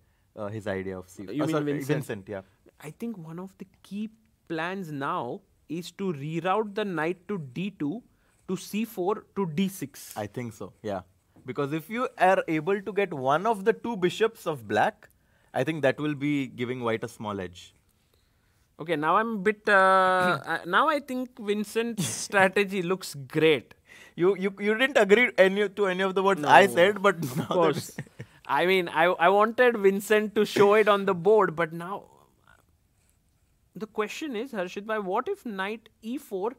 his idea of c5. You mean Vincent, yeah. I think one of the key plans now is to reroute the knight to d2, to c4, to d6. I think so, yeah. Because if you are able to get one of the 2 bishops of black, I think that will be giving white a small edge. Okay, now I'm a bit. Now I think Vincent's strategy looks great. You didn't agree to any of the words I said, but now of course. I mean, I wanted Vincent to show it on the board, but now the question is, Harshit bhai, what if knight e4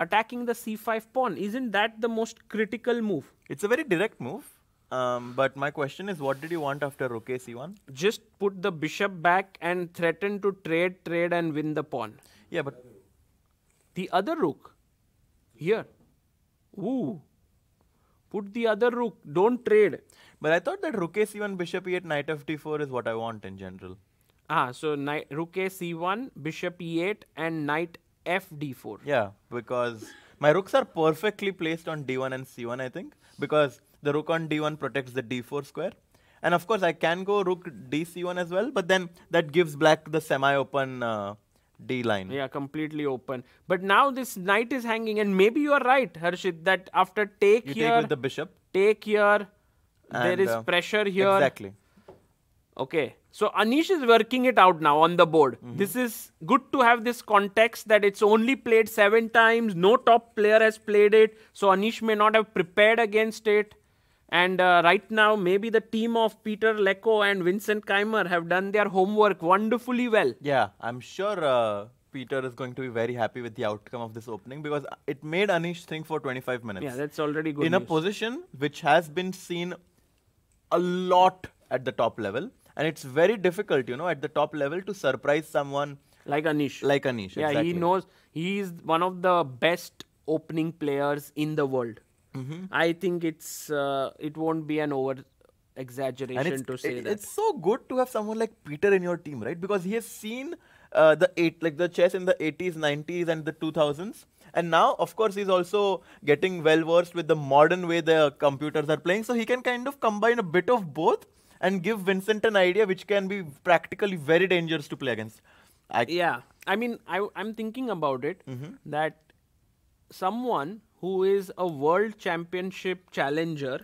attacking the c5 pawn? Isn't that the most critical move? It's a very direct move. But my question is, what did you want after rook a c1? Just put the bishop back and threaten to trade and win the pawn. Yeah, but the other rook here. Ooh. Put the other rook. Don't trade. But I thought that rook a c1, bishop e8, knight of d4 is what I want in general. So rook a c1, bishop e8 and knight f d4. Yeah, because my rooks are perfectly placed on d1 and c1, I think. Because the rook on d1 protects the d4 square. And of course, I can go rook dc1 as well, but then that gives black the semi-open d line. Yeah, completely open. But now this knight is hanging, and maybe you are right, Harshit, that after take with the bishop. Take here, there is pressure here. Exactly. Okay. So Anish is working it out now on the board. This is good to have this context that it's only played 7 times. No top player has played it. So Anish may not have prepared against it. And right now, maybe the team of Peter Lecco and Vincent Keimer have done their homework wonderfully well. Yeah, I'm sure Peter is going to be very happy with the outcome of this opening, because it made Anish think for 25 minutes. Yeah, that's already good in a position which has been seen a lot at the top level. And it's very difficult, at the top level to surprise someone like Anish. Yeah, exactly. He knows he is one of the best opening players in the world. I think it won't be an over exaggeration to say that. It's so good to have someone like Peter in your team, right? Because he has seen the chess in the 80s, 90s and the 2000s. And now, of course, he's also getting well versed with the modern way the computers are playing. So he can kind of combine a bit of both and give Vincent an idea which can be practically very dangerous to play against. Yeah. I mean, I'm thinking about it, that someone who is a world championship challenger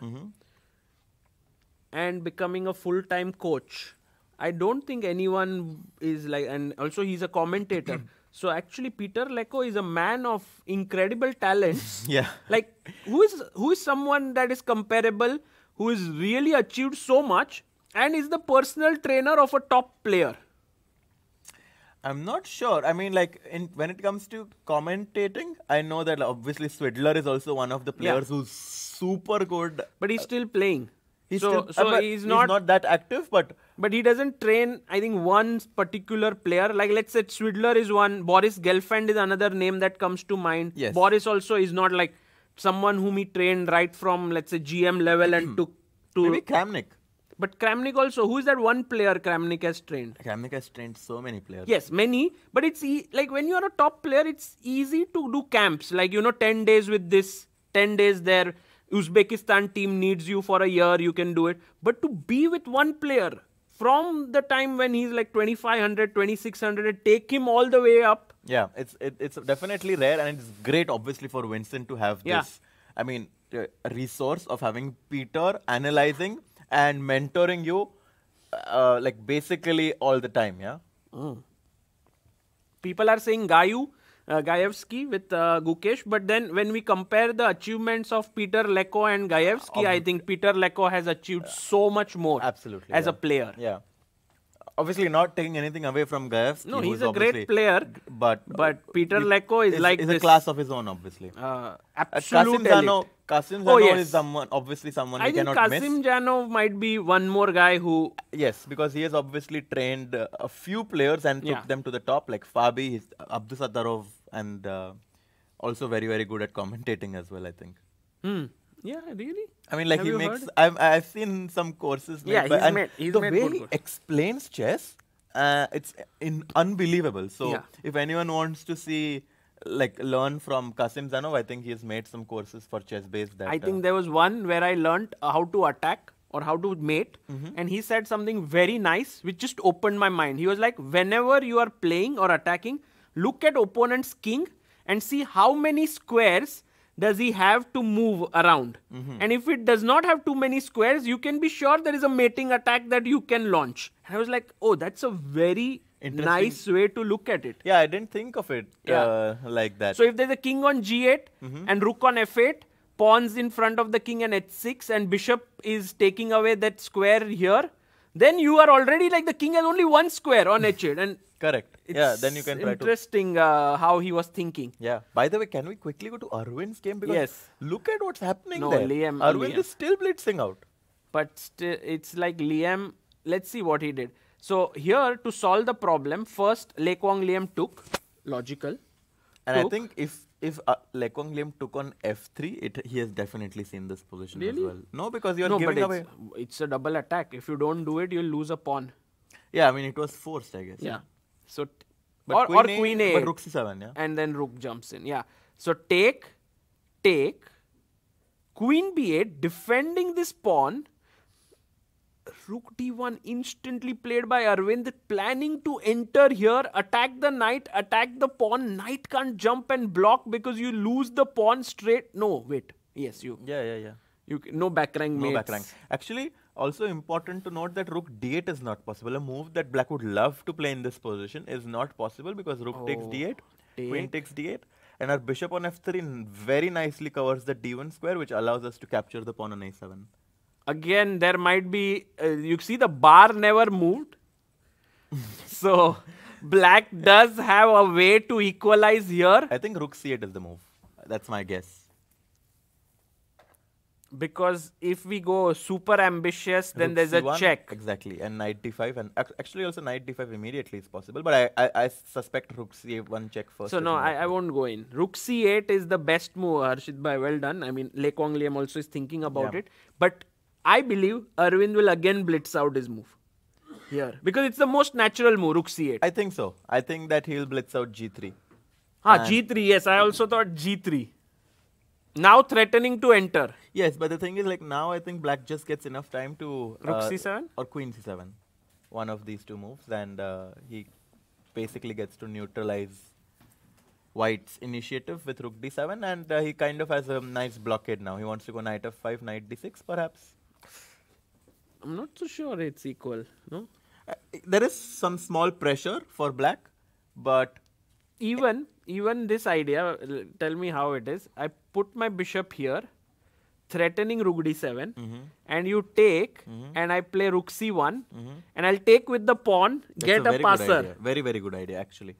and becoming a full-time coach, I don't think anyone is like, and also he's a commentator. So actually Peter Lecco is a man of incredible talents. Yeah. Like who is someone that is comparable, who has really achieved so much and is the personal trainer of a top player? I'm not sure. I mean, like, when it comes to commentating, I know that obviously Swidler is also one of the players who's super good. But he's still playing. He's not that active, but he doesn't train, I think, one particular player. Like, let's say Swidler is one, Boris Gelfand is another name that comes to mind. Yes. Boris also is not like someone whom he trained right from, let's say, GM level and took to... Maybe Kramnik. But Kramnik also, who is that one player Kramnik has trained? Kramnik has trained so many players. Yes, many. But it's like when you are a top player, it's easy to do camps. Like, 10 days with this, 10 days there. Uzbekistan team needs you for a year, you can do it. But to be with one player from the time when he's like 2500, 2600, take him all the way up. Yeah, it's definitely rare, and it's great, obviously, for Vincent to have Yeah. this. I mean, a resource of having Peter analyzing and mentoring you, like basically all the time. Yeah. People are saying Gaevsky with Gukesh, but then when we compare the achievements of Peter Leko and Gaevsky, I think Peter Leko has achieved so much more Absolutely. as yeah. a player. Yeah. Obviously, not taking anything away from Gaevsky. No, who's he's a great obviously- player, But Peter Leko is like a this, class of his own, obviously. absolute elite. Kasim Oh, Zano yes. is someone I we think cannot Kasim miss. Janov might be one more guy who... Yes, because he has obviously trained a few players and Yeah. took them to the top, like Fabi, Abdusattarov, and also very, very good at commentating as well, I think. Yeah, really? I mean, like Have he you makes. heard? I've seen some courses. Yeah, by, he's and made- he's the made way good he courses. explains chess, it's unbelievable. So Yeah. if anyone wants to see, like, learn from Kasim Zanov, I think he has made some courses for chess based. That I think there was one where I learnt how to attack or how to mate, and he said something very nice which just opened my mind. He was like, whenever you are playing or attacking, look at opponent's king and see how many squares does he have to move around. And if it does not have too many squares, you can be sure there is a mating attack that you can launch. And I was like, oh, that's a very Interesting. nice way to look at it. Yeah, I didn't think of it Yeah. like that. So if there's a king on g8 and rook on f8, pawns in front of the king and h6, and bishop is taking away that square here, then you are already like the king has only one square on h8. And Correct. Yeah, then you can try to. interesting how he was thinking. Yeah. By the way, can we quickly go to Arvind's game? Because Yes. look at what's happening No, there. Liam- Arvind Liam. is still blitzing out. But still, it's like Liam. Let's see what he did. So here, to solve the problem, first Le Quang Liam took, logical. And I Took. think if Le Quang Liam took on f3, he has definitely seen this position Really? as well. No, because you're No, but giving away. it's a double attack. If you don't do it, you'll lose a pawn. Yeah, I mean it was forced, I guess. Yeah. So But or queen a8. But rook c7, yeah. And then rook jumps in. Yeah. So take, queen b8, defending this pawn. Rook d1 instantly played by Arvind, planning to enter here, attack the knight, attack the pawn. Knight can't jump and block because you lose the pawn straight. No, wait. Yes, you. Yeah. No back rank No mates. back rank. Actually, also important to note that rook d8 is not possible. A move that black would love to play in this position is not possible because rook takes d8, queen Take. takes d8, and our bishop on f3 very nicely covers the d1 square, which allows us to capture the pawn on a7. Again, there might be, you see the bar never moved. So, black does have a way to equalize here. I think rook c8 is the move. That's my guess. Because if we go super ambitious, then Rook there's a c1, check. Exactly, and knight d5, and actually also knight d5 immediately is possible, but I suspect rook c1 check first. So is no, more I won't go in. Rook c8 is the best move, Harshit bhai, well done. I mean, Le Quang Liam also is thinking about Yeah. it. But I believe Arvind will again blitz out his move here. Because it's the most natural move, Rook c8. I think so. I think that he'll blitz out g3. G3, yes, I also thought g3. Now threatening to enter. Yes, but the thing is, like, now I think black just gets enough time to Rook c7? or queen c7, one of these two moves, and he basically gets to neutralize white's initiative with rook d7, and he kind of has a nice blockade now. He wants to go knight f5, knight d6, perhaps. I'm not so sure it's equal, no? There is some small pressure for black, but Even this idea, tell me how it is. I put my bishop here, threatening rook d7, and you take, and I play rook c1, and I'll take with the pawn, that's get a very good passer. idea. Very, very good idea, actually.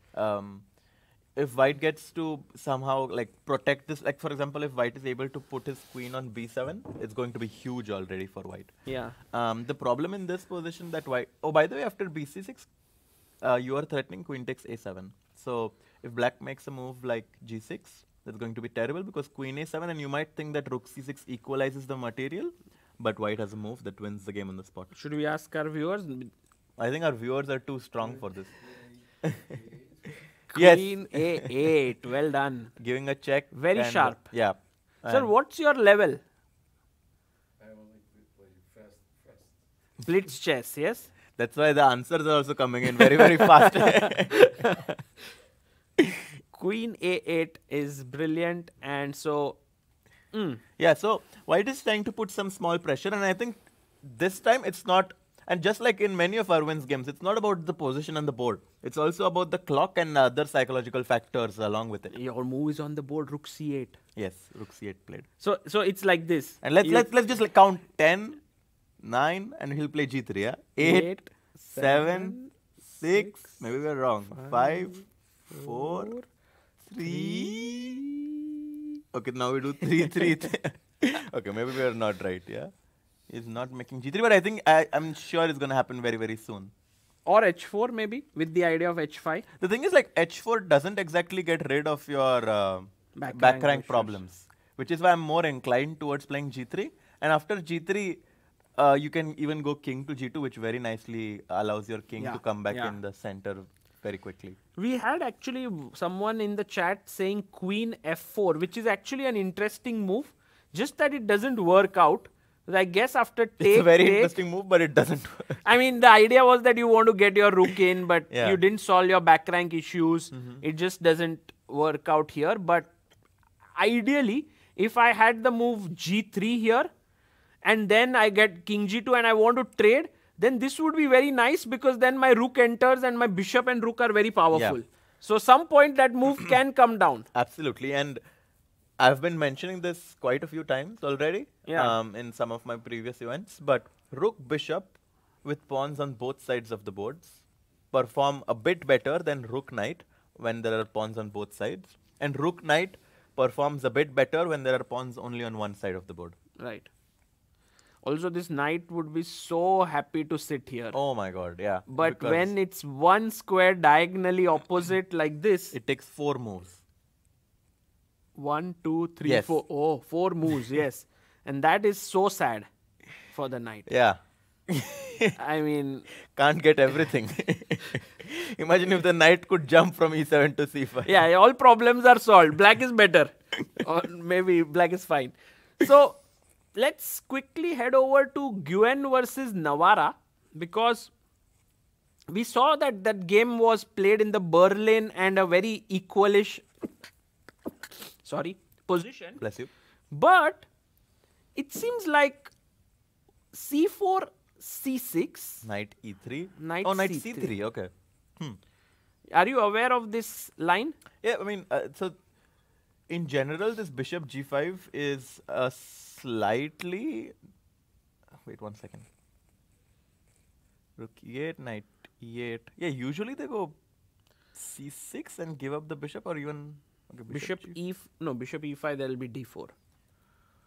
If white gets to somehow like protect this, like for example, if white is able to put his queen on b7, it's going to be huge already for white. Yeah. The problem in this position that white, oh, by the way, after bc6, you are threatening queen takes a7. So if black makes a move like g6, that's going to be terrible because queen a7, and you might think that rook c6 equalizes the material, but white has a move that wins the game on the spot. Should we ask our viewers? I think our viewers are too strong for this. Queen a8, well done. Giving a check. Very and, sharp. Yeah. Sir, And what's your level? I only play fast. Blitz chess, yes? That's why the answers are also coming in very, very fast. Queen A8 is brilliant, and so Yeah, so White is trying to put some small pressure, and I think this time it's not. And just like in many of Arvin's games, it's not about the position on the board. It's also about the clock and other psychological factors along with it. your move is on the board. Rook C8. Yes, Rook C8 played. So it's like this. And let's just like count 10, 9, and he'll play G3. Yeah, 8, 7, 6. Maybe we're wrong. 5, 4, 3. Okay, now we do 3, 3. Okay, maybe we are not right. Yeah, he's not making G3, but I think I'm sure it's gonna happen very, very soon. Or H4 maybe with the idea of H5. The thing is, like H4 doesn't exactly get rid of your back rank problems, which is why I'm more inclined towards playing G3. And after G3, you can even go King to G2, which very nicely allows your King to come back in the center very quickly. We had actually someone in the chat saying Queen F4, which is actually an interesting move, just that it doesn't work out. I guess after take, it's a very interesting move, but it doesn't work. I mean, the idea was that you want to get your rook in, but you didn't solve your back rank issues. It just doesn't work out here. But ideally, if I had the move G3 here, and then I get King G2 and I want to trade, then this would be very nice because then my rook enters and my bishop and rook are very powerful. Yeah. So some point that move can come down. Absolutely. And I've been mentioning this quite a few times already in some of my previous events. But rook bishop with pawns on both sides of the boards perform a bit better than rook knight when there are pawns on both sides. And rook knight performs a bit better when there are pawns only on one side of the board. Right. Also, this knight would be so happy to sit here. Oh my god, yeah. But when it's one square diagonally opposite like this, it takes 4 moves. 1, 2, 3, 4. Oh, 4 moves, yes. And that is so sad for the knight. Yeah. I mean, can't get everything. Imagine if the knight could jump from e7 to c5. Yeah, all problems are solved. Black is better. Or maybe black is fine. So, let's quickly head over to Nguyen versus Nawara, because we saw that that game was played in the Berlin and a very equalish position. Bless you. But it seems like c4, c6. Knight e3. Knight knight c3. c3. Okay. Are you aware of this line? Yeah, I mean, so in general, this bishop g5 is a slightly. Wait 1 second. Rook e8, knight e8. Yeah, usually they go c6 and give up the bishop, or even bishop e5. There will be d4.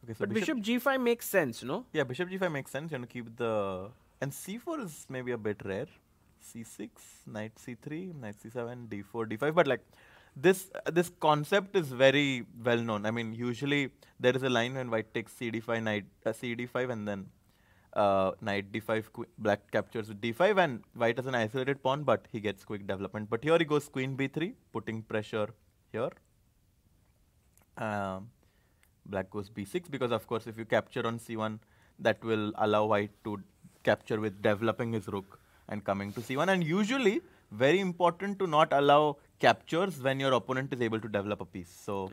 Okay, so but bishop g5 makes sense, no? Yeah, bishop g5 makes sense. You know, keep the and c4 is maybe a bit rare. c6, knight c3, knight c7, d4, d5. But like this concept is very well known. I mean, usually there is a line when white takes cd5, knight cd5, and then knight d5, black captures with d5, and white has an isolated pawn, but he gets quick development. But here he goes queen b3, putting pressure here. Black goes b6 because, of course, if you capture on c1, that will allow white to capture with developing his rook and coming to c1. And usually, very important to not allow captures when your opponent is able to develop a piece. So,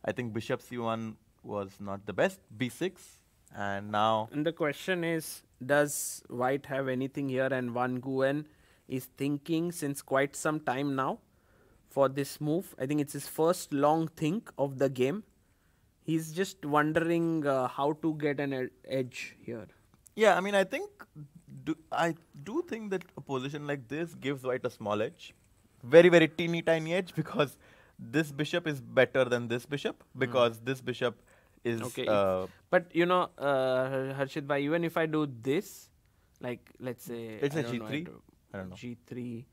I think bishop c1 was not the best. b6, and now... And the question is, does white have anything here? And Van Nguyen is thinking since quite some time now for this move. I think it's his first long think of the game. He's just wondering how to get an edge here. Yeah, I mean, I do think that a position like this gives white a small edge. Very, very teeny tiny edge, because this bishop is better than this bishop, because this bishop is... Okay, but you know, Harshit bhai, even if I do this, like let's say... It's a g3. I don't know. g3,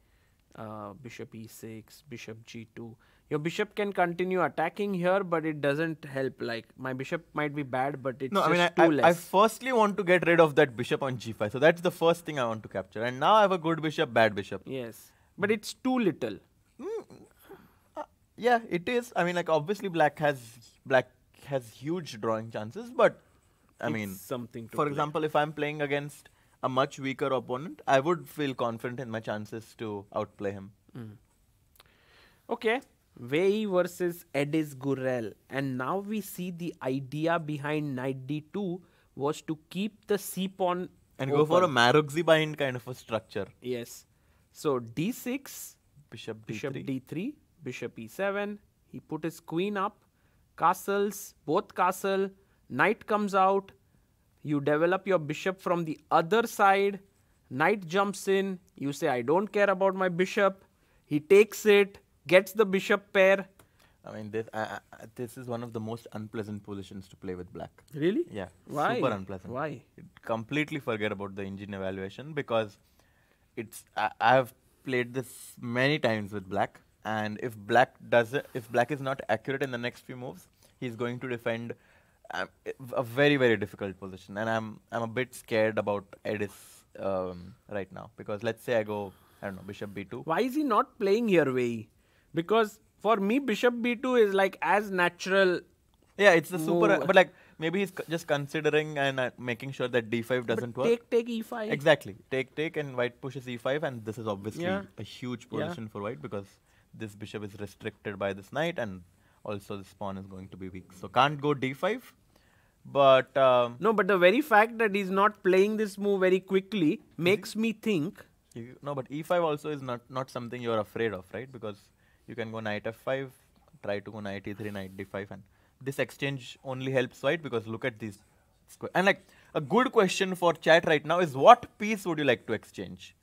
bishop e6, bishop g2. Your bishop can continue attacking here, but it doesn't help. Like, my bishop might be bad, but it's too less. I firstly want to get rid of that bishop on g5. So that's the first thing I want to capture. And now I have a good bishop, bad bishop. Yes. But it's too little. Yeah, it is. I mean, like, obviously black has huge drawing chances, but I mean, something to for play. example, if I'm playing against a much weaker opponent, I would feel confident in my chances to outplay him. Okay, Wei versus Edis Gurrel, and now we see the idea behind knight d2 was to keep the c pawn And open. go for a Marugzi bind kind of a structure. Yes. So d6, Bishop bishop d3. d3, bishop e7. He put his queen up, castles, both castle, knight comes out. You develop your bishop from the other side. Knight jumps in. You say, I don't care about my bishop. He takes it, gets the bishop pair. I mean, this is one of the most unpleasant positions to play with black. Really? Yeah. Why? Super unpleasant. Why? Completely forget about the engine evaluation because I have played this many times with black, and if black is not accurate in the next few moves, he's going to defend a very, very difficult position, and I'm a bit scared about Edis right now because let's say I go, I don't know, bishop b2. Why is he not playing here, Wei? Because for me, bishop b2 is like as natural. Yeah, it's the super, move. but like maybe he's just considering and making sure that d5 doesn't work. Take e5. Exactly, take, and white pushes e5, and this is obviously a huge position for white because this bishop is restricted by this knight, and also this pawn is going to be weak. So can't go d5. But no, but the very fact that he's not playing this move very quickly makes me think. No, but e5 also is not something you're afraid of, right? Because you can go knight f5, try to go knight e3, knight d5, and this exchange only helps white because look at these square. And like a good question for chat right now is, what piece would you like to exchange?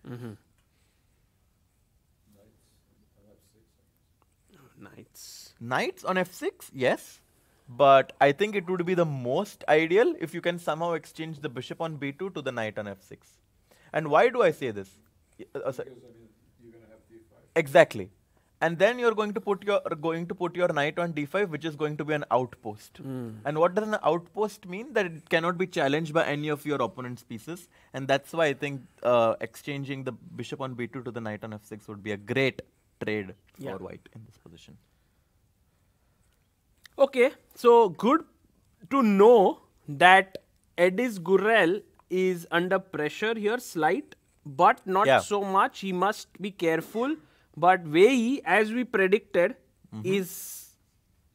Knights. Knights on f6, yes. But I think it would be the most ideal if you can somehow exchange the bishop on b2 to the knight on f6. And why do I say this? Because I mean, you're going to have d5. Exactly. And then you're going to put your knight on d5, which is going to be an outpost. And what does an outpost mean? That it cannot be challenged by any of your opponent's pieces. And that's why I think exchanging the bishop on b2 to the knight on f6 would be a great trade for white in this position. Okay, so good to know that Edis Gurrel is under pressure here, slight, but not so much. He must be careful. But Wei, as we predicted, is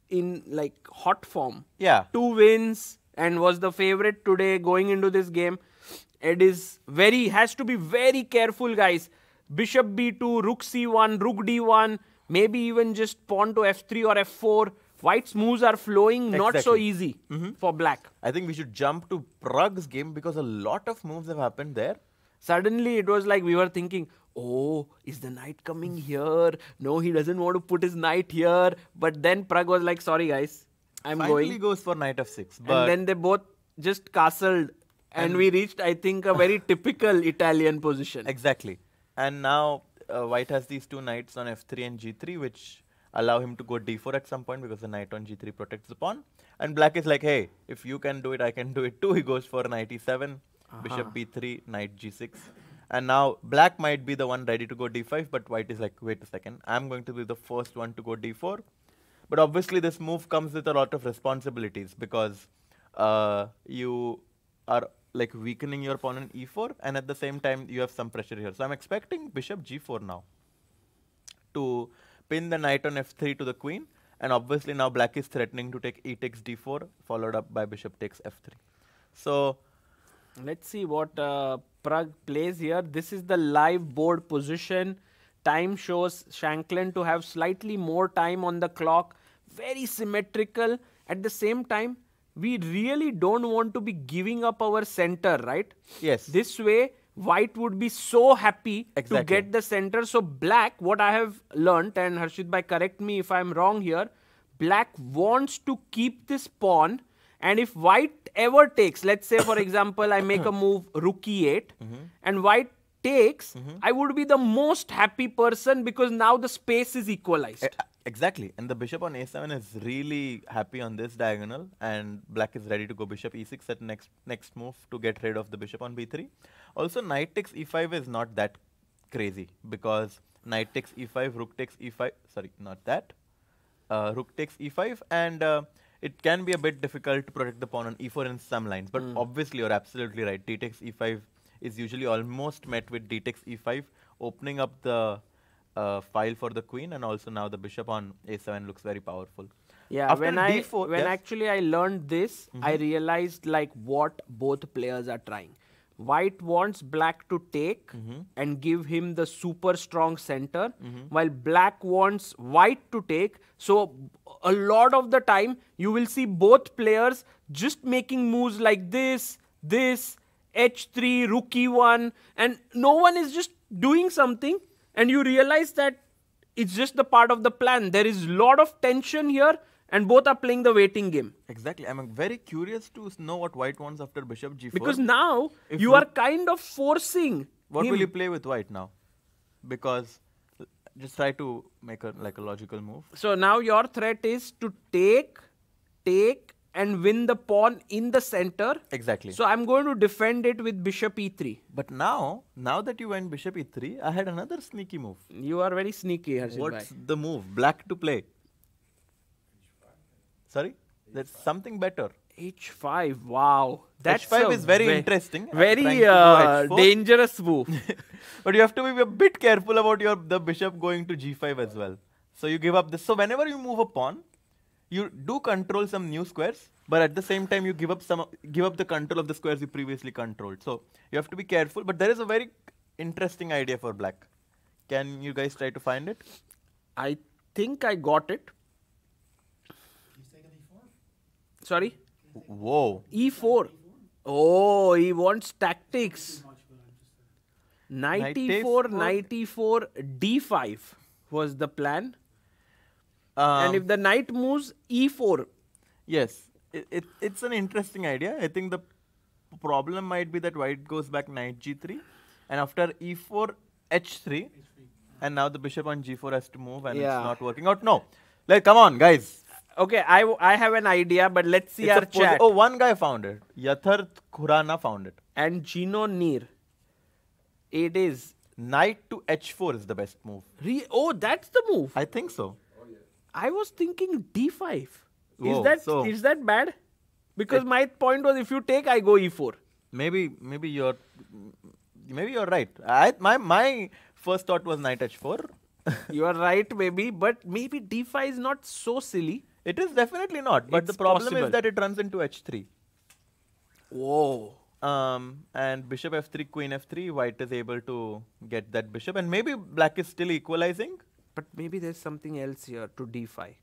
in like hot form. Yeah. 2 wins and was the favorite today going into this game. Edis has to be very careful, guys. Bishop b2, rook c1, rook d1, maybe even just pawn to f3 or f4. White's moves are flowing, not so easy for black. I think we should jump to Prague's game because a lot of moves have happened there. Suddenly, it was like we were thinking, oh, is the knight coming here? No, he doesn't want to put his knight here. But then Prague was like, sorry guys, I'm Finally going. goes for knight f6. And then they both just castled. And we reached, I think, a very typical Italian position. Exactly. And now white has these two knights on f3 and g3, which allow him to go d4 at some point because the knight on g3 protects the pawn. And black is like, hey, if you can do it, I can do it too. He goes for knight e7, bishop b3, knight g6. And now black might be the one ready to go d5, but white is like, wait a second, I'm going to be the first one to go d4. But obviously this move comes with a lot of responsibilities because you are like weakening your pawn on e4, and at the same time you have some pressure here. So I'm expecting bishop g4 now to pin the knight on f3 to the queen, and obviously now black is threatening to take e takes d4 followed up by bishop takes f3. So let's see what Prague plays here. This is the live board position. Time shows Shanklin to have slightly more time on the clock. Very symmetrical. At the same time, we really don't want to be giving up our center, right? Yes. This way, white would be so happy to get the center. So black, what I have learnt, and Harshit bhai, correct me if I'm wrong here, black wants to keep this pawn, and if white ever takes, let's say for example, I make a move rook e8 and white takes, I would be the most happy person because now the space is equalized. Exactly. And the bishop on a7 is really happy on this diagonal, and black is ready to go bishop e6 at next move to get rid of the bishop on b3. Also, knight takes e5 is not that crazy because knight takes e5, rook takes e5, sorry, not that. Rook takes e5, and it can be a bit difficult to protect the pawn on e4 in some lines. But obviously, you're absolutely right. T takes e5 is usually almost met with d takes e5, opening up the file for the queen, and also now the bishop on a7 looks very powerful. Yeah, After when d4, yes? actually I learned this, I realized like what both players are trying. White wants black to take and give him the super strong center, while black wants white to take. So a lot of the time you will see both players just making moves like this, h3, rook e1, and no one is just doing something, and you realize that it's just the part of the plan. There is a lot of tension here, and both are playing the waiting game. Exactly. I'm very curious to know what white wants after bishop g4. Because now If you are kind of forcing What him. will you play with white now? Because just try to make a logical move. So now your threat is to take, and win the pawn in the center. Exactly. So I'm going to defend it with bishop e3. But now that you went bishop e3, I had another sneaky move. You are very sneaky, Harshit What's bhai. the move? Black to play. Sorry? There's something better. h5, wow. That's H5 a is very interesting. I'm Very trying to go H4. dangerous move. But you have to be a bit careful about the bishop going to g5 as well. So you give up this. So whenever you move a pawn, you do control some new squares, but at the same time you give up the control of the squares you previously controlled. So you have to be careful. But there is a very interesting idea for black. Can you guys try to find it? I think I got it. Sorry? Whoa. e4. Oh, he wants tactics. Knight e4, knight e4, d5 was the plan. And if the knight moves, e4. Yes, it's an interesting idea. I think the problem might be that white goes back knight g3, and after e4, h3, and now the bishop on g4 has to move, and it's not working out. No, like come on, guys. Okay, I have an idea, but let's see our chat. Oh, one guy found it. Yatharth Khurana found it. And Gino Neer. It is. Knight to h4 is the best move. Oh, that's the move. I think so. I was thinking d5. Whoa, Is that bad? Because my point was if you take, I go e4. Maybe you're right. My first thought was knight h4. You are right, maybe, but maybe d5 is not so silly. It is definitely not. But It's the problem possible. is that it runs into h3. Whoa. And bishop f3, queen f3, white is able to get that bishop, and maybe black is still equalizing. But maybe there's something else here to d5.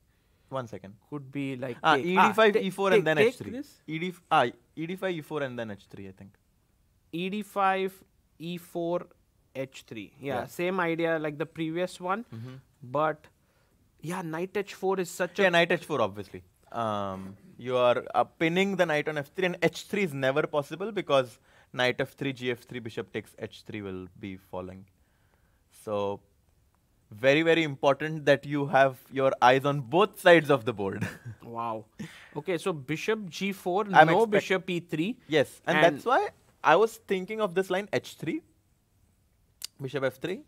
1 second. Could be like ED5, E4 and then take H3. this. ED5, E4 and then H3, I think. ED5, E4, H3. Yeah, same idea like the previous one. But yeah, knight H4 is such a... Yeah, knight H4 obviously. You are pinning the knight on F3, and H3 is never possible because knight F3, GF3, bishop takes H3 will be falling. So very, very important that you have your eyes on both sides of the board. Wow. Okay, so bishop G4, no bishop E3. Yes, and that's why I was thinking of this line H3, bishop F3,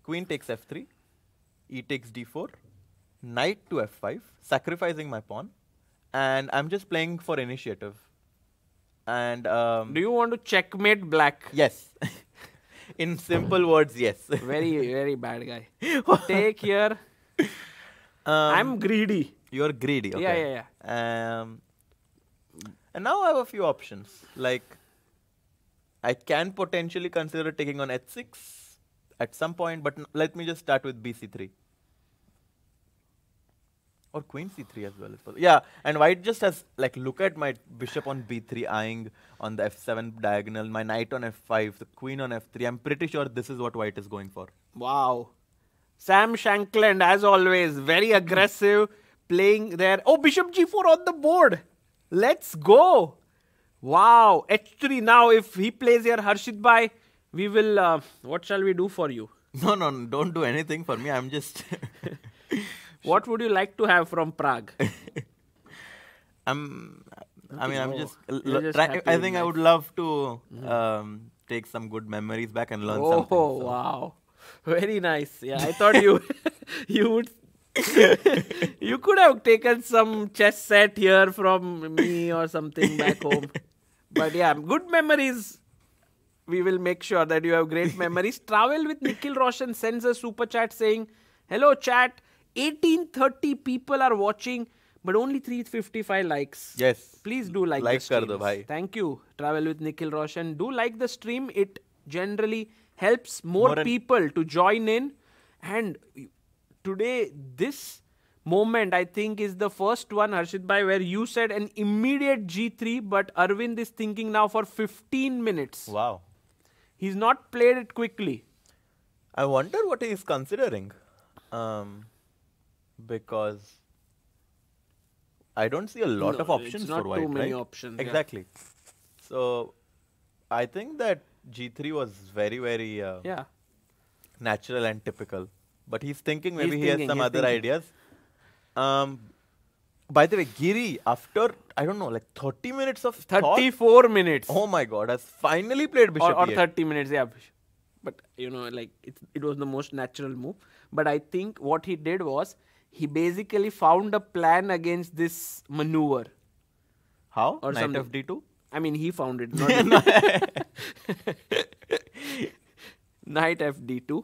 queen takes F3, E takes D4, knight to F5, sacrificing my pawn, and I'm just playing for initiative. And do you want to checkmate black? Yes. In simple words, yes. Very, very bad guy. Take here. I'm greedy. You're greedy. Okay. Yeah. And now I have a few options. Like, I can potentially consider taking on H6 at some point, but let me just start with BC3. Or queen c3 as well. Yeah, and white just has, like, look at my bishop on b3 eyeing on the f7 diagonal, my knight on f5, the queen on f3. I'm pretty sure this is what white is going for. Wow. Sam Shankland, as always, very aggressive, playing there. Oh, bishop g4 on the board. Let's go. Wow. h3. Now, if he plays here, Harshit bhai, we will, what shall we do for you? No, don't do anything for me. I'm just... What would you like to have from Prague? I think I would love to take some good memories back and learn something. Oh, wow. Very nice. Yeah, I thought you would... you could have taken some chess set here from me or something back home. But yeah, good memories we will make sure that you have great memories. Travel with Nikhil Roshan sends a super chat saying, hello chat, 1830 people are watching, but only 355 likes. Yes. Please do like the Kar streams. do, bhai. Thank you, Travel with Nikhil Roshan. Do like the stream. It generally helps more people to join in. And today, this moment, I think, is the first one, Harshit bhai, where you said an immediate G3, but Arvind is thinking now for 15 minutes. Wow. He's not played it quickly. I wonder what he is considering. Because I don't see a lot of options it's not for white, too many right? options. Exactly. So I think that G3 was very, very natural and typical. But he's thinking maybe he has some other ideas. By the way, Giri, after, I don't know, like 30 minutes of 34 thought, minutes. oh my God, has finally played Bishop Or E8. 30 minutes, yeah. But, you know, like, it was the most natural move. But I think what he did was, he basically found a plan against this maneuver. How? Or Knight something. of D2? I mean, he found it, not Knight FD2.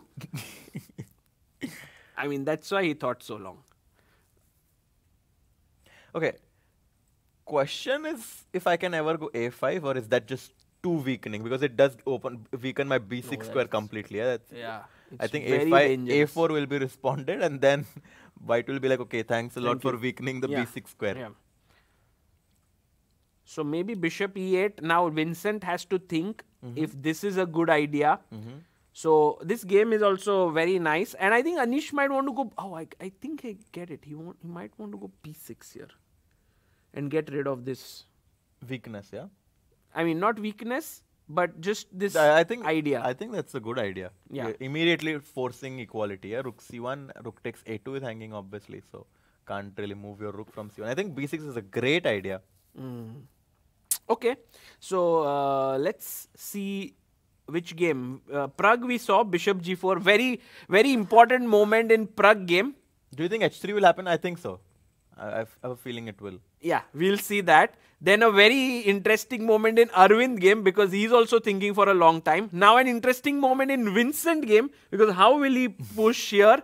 I mean, that's why he thought so long. Okay. Question is if I can ever go A5 or is that just too weakening? Because it does weaken my B6 square completely. Yeah, I think A4 will be responded and then white will be like, okay, thanks a lot for weakening the B6 square. Yeah. So maybe Bishop E8. Now Vincent has to think if this is a good idea. So this game is also very nice. And I think Anish might want to go, I think I get it. He might want to go B6 here. And get rid of this. Weakness, yeah? I mean, not weakness, but just this idea. I think that's a good idea. Yeah. You're immediately forcing equality. Yeah? Rook C1, rook takes A2 is hanging obviously. So can't really move your rook from C1. I think B6 is a great idea. Okay. So let's see which game. Prague we saw, Bishop G4. Very, very important moment in Prague game. Do you think H3 will happen? I think so. I have a feeling it will. Yeah, we'll see that. Then a very interesting moment in Arvind game because he's also thinking for a long time. Now an interesting moment in Vincent game because how will he push here?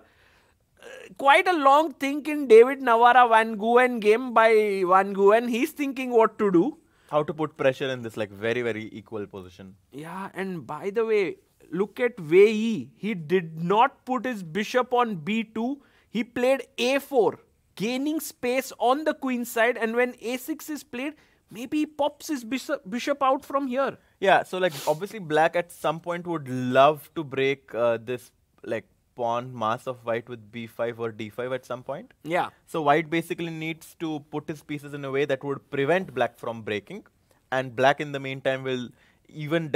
Quite a long think in David Navara Van Guen game by Van Guen. He's thinking what to do. How to put pressure in this like very, very equal position. Yeah, and by the way, look at Wei Yi. He did not put his bishop on B2. He played A4. Gaining space on the queen side, and when A6 is played, maybe he pops his bishop out from here. Yeah, so like obviously black at some point would love to break this like pawn mass of white with B5 or D5 at some point. Yeah. So white basically needs to put his pieces in a way that would prevent black from breaking, and black in the meantime will even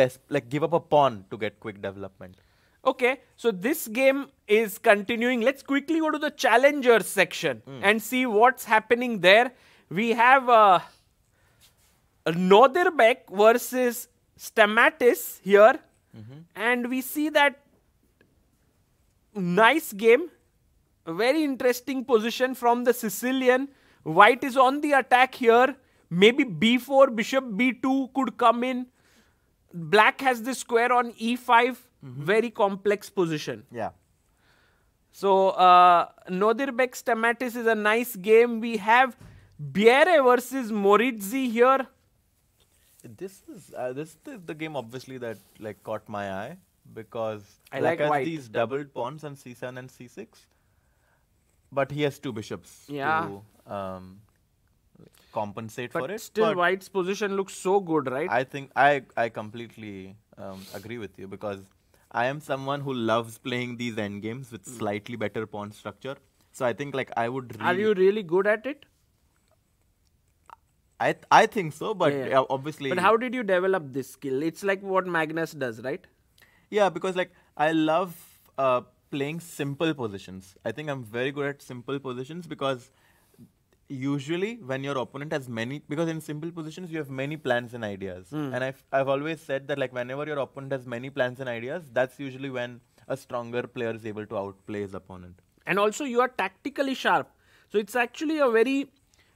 give up a pawn to get quick development. Okay, so this game is continuing. Let's quickly go to the challengers section and see what's happening there. We have Nordirbek versus Stamatis here. And we see that nice game. A very interesting position from the Sicilian. White is on the attack here. Maybe B4, bishop B2 could come in. Black has the square on E5. Very complex position. Yeah. So, Nordirbek Stamatis is a nice game. We have Bierre versus Morizzi here. This is the game obviously that like caught my eye because I black like has white. these doubled pawns on C7 and C6, but he has two bishops to compensate for it. Still, but white's position looks so good, right? I think I completely agree with you because I am someone who loves playing these endgames with slightly better pawn structure. So I think like I would. Are you really good at it? I think so, but obviously. But how did you develop this skill? It's like what Magnus does, right? Yeah, because like I love playing simple positions. I think I'm very good at simple positions because usually when your opponent has because in simple positions you have many plans and ideas. And I've always said that like whenever your opponent has many plans and ideas, that's usually when a stronger player is able to outplay his opponent. And also you are tactically sharp. So it's actually a very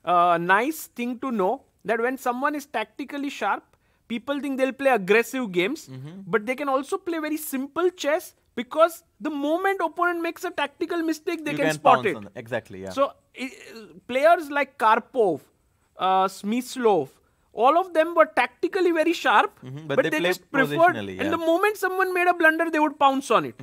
nice thing to know that when someone is tactically sharp, people think they'll play aggressive games, but they can also play very simple chess because the moment opponent makes a tactical mistake, they You can spot pounce it. on it. Exactly, yeah. So players like Karpov, Smyslov, all of them were tactically very sharp, But they they play just preferred. positionally, And yeah. the moment someone made a blunder, they would pounce on it.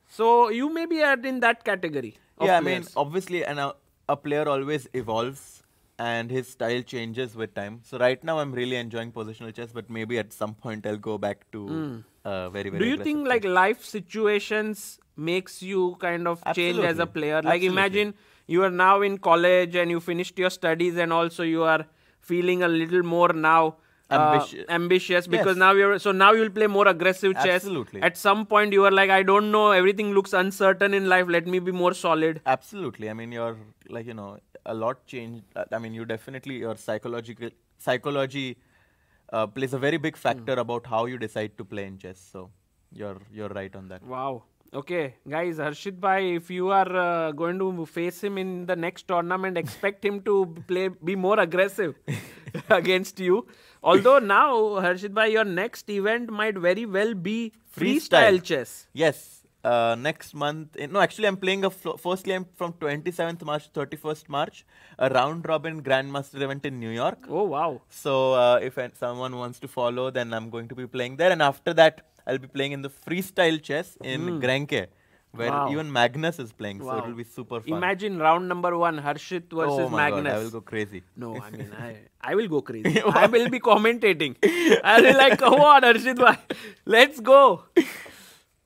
So you may be in that category of Yeah, I players. mean, obviously, a player always evolves and his style changes with time. So right now, I'm really enjoying positional chess, but maybe at some point I'll go back to very, very Do you aggressive think chess. like life situations makes you kind of change as a Absolutely. player? Like Absolutely. imagine you are now in college and you finished your studies and also you are feeling a little more now ambitious because Yes. now you'll play more aggressive chess. Absolutely. At some point you are like, I don't know, everything looks uncertain in life, let me be more solid. Absolutely. I mean, you're like, a lot changed. I mean, you definitely, your psychology plays a very big factor about how you decide to play in chess. So you're right on that. Wow. Okay, guys, Harshit bhai, if you are going to face him in the next tournament, expect him to be more aggressive against you. Although now, Harshit bhai, your next event might very well be freestyle chess. Yes. Next month, no, actually, I'm playing firstly, I'm from 27th March to 31st March, a round robin Grandmaster event in New York. Oh, wow. So if someone wants to follow, then I'm going to be playing there. And after that, I'll be playing in the freestyle chess in Grenke, where even Magnus is playing. So it'll be super fun. Imagine round number 1, Harshit versus Oh my Magnus. God, I will go crazy. No, I mean, I will go crazy. I will be commentating. I'll be like, come on, Harshit bhai, let's go.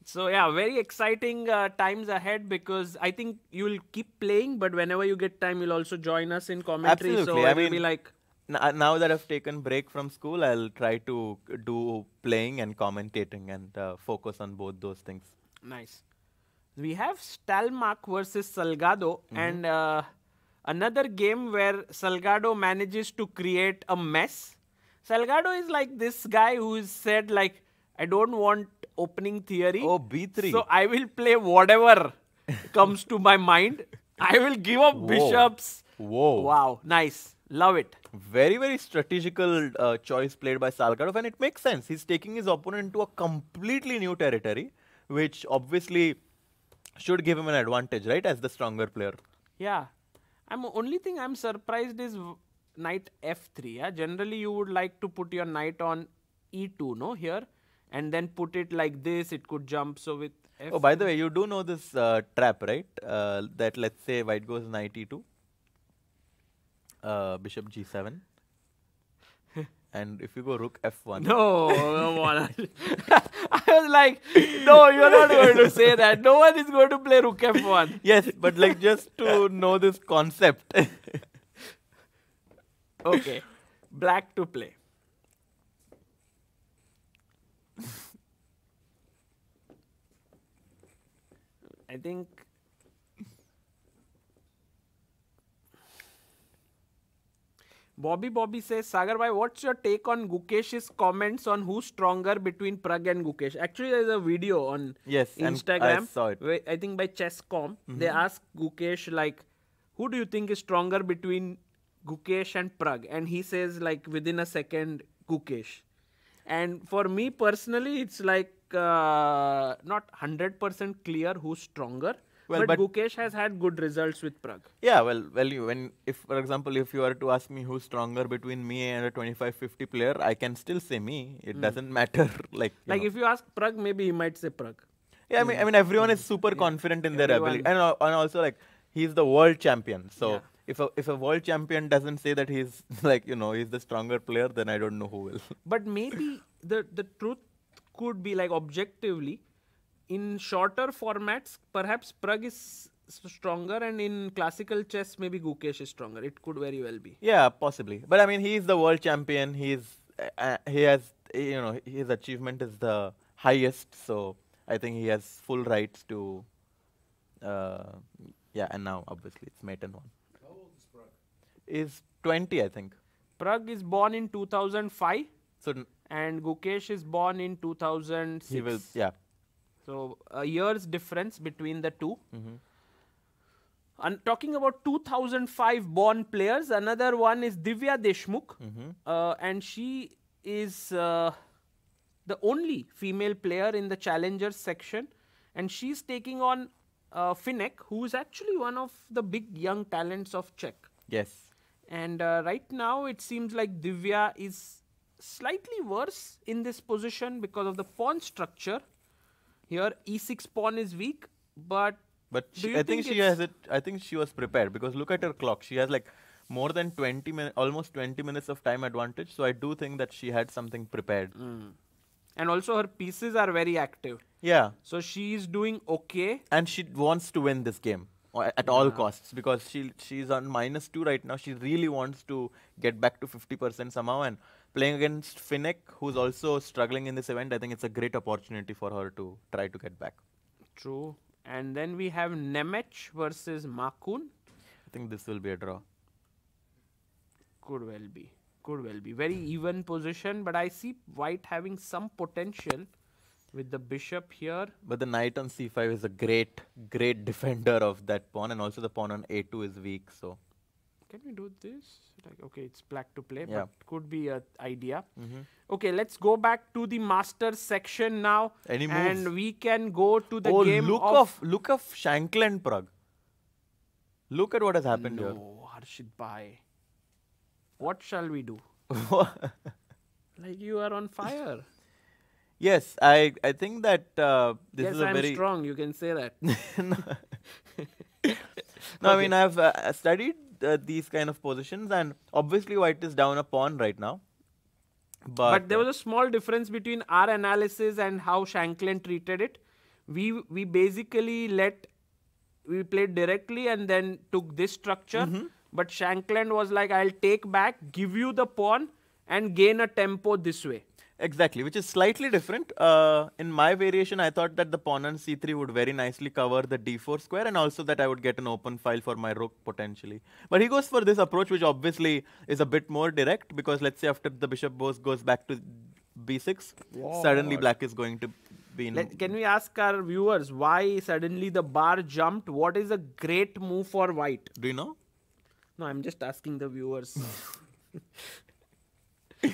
So yeah, very exciting times ahead because I think you'll keep playing, but whenever you get time, you'll also join us in commentary. Absolutely. So I it'll mean, be like... Now that I've taken break from school, I'll try to do playing and commentating and focus on both those things. Nice. We have Stalmark versus Salgado and another game where Salgado manages to create a mess. Salgado is like this guy who said like, I don't want opening theory. Oh, B3. So I will play whatever comes to my mind. I will give up bishops. Whoa. Wow. Nice. Love it. Very, very strategical choice played by Salgado, and it makes sense. He's taking his opponent into a completely new territory, which obviously should give him an advantage, right, as the stronger player. Yeah. Only thing I'm surprised is knight f3. Yeah? Generally, you would like to put your knight on e2, no, here, and then put it like this. It could jump. So with f2. Oh, by the way, you do know this trap, right? That let's say white goes knight e2. Bishop g7, and if you go rook f1. No, come on. I was like, no, you're not going to say that. No one is going to play rook f1. Yes, but like just to know this concept. Okay, black to play. I think... Bobby says, Sagar bhai, what's your take on Gukesh's comments on who's stronger between Prague and Gukesh? Actually, there's a video on Instagram. I saw it. I think by Chess.com. They asked Gukesh, like, who do you think is stronger between Gukesh and Prague? And he says, like, within a second, Gukesh. And for me personally, it's like not 100% clear who's stronger. Well, but Gukesh has had good results with Prague. Yeah, well, if for example, if you were to ask me who's stronger between me and a 25-50 player, I can still say me. It doesn't matter. Like if you ask Prague, maybe he might say Prague. Yeah, I mean, everyone is super confident in their ability, and also like he's the world champion. So if a world champion doesn't say that he's like he's the stronger player, then I don't know who will. But maybe the truth could be like objectively. In shorter formats, perhaps Prague is stronger, and in classical chess, maybe Gukesh is stronger. It could very well be. Yeah, possibly. But I mean, he's the world champion. He has his achievement is the highest. So I think he has full rights to. And now obviously it's mate and one. How old is Prague? Is 20, I think. Prague is born in 2005. So and Gukesh is born in 2006. he will, yeah. So a year's difference between the two. And talking about 2005 born players, another one is Divya Deshmukh, and she is the only female player in the challengers section, and she's taking on Finek, who is actually one of the big young talents of Czech. Yes. And right now, it seems like Divya is slightly worse in this position because of the pawn structure. Here, e6 pawn is weak, but But do you I think she it's- has it. I think she was prepared because look at her clock. She has like more than 20 minutes, almost 20 minutes of time advantage. So I do think that she had something prepared. And also, her pieces are very active. Yeah, So she is doing okay. and she wants to win this game at all costs because she's on -2 right now. She really wants to get back to 50% somehow. And playing against Finek, who's also struggling in this event, I think it's a great opportunity for her to try to get back. True. And then we have Nemec versus Makun. I think this will be a draw. Could well be. Could well be. Very even position, but I see white having some potential with the bishop here. But the knight on c5 is a great defender of that pawn, and also the pawn on a2 is weak. So Can we do this? Like, okay, it's black to play, Yeah. but could be an idea. Okay, let's go back to the master section now. Any and moves? we can go to the oh, game look of Shankland and Prague. Look at what has happened here. No, Harshit Bhai. What shall we do? Like, you are on fire. Yes, I think that this Yes, is a I'm very strong. You can say that. No, I mean I've studied these kind of positions, and obviously white is down a pawn right now. But there was a small difference between our analysis and how Shankland treated it. We basically we played directly and then took this structure. But Shankland was like, I'll take back, give you the pawn, and gain a tempo this way. exactly, which is slightly different. In my variation, I thought that the pawn on c3 would very nicely cover the d4 square, and also that I would get an open file for my rook potentially. But he goes for this approach, which obviously is a bit more direct, because let's say after the bishop goes back to b6, suddenly black is going to be in. Can we ask our viewers why suddenly the bar jumped? What is a great move for white? Do you know? No, I'm just asking the viewers.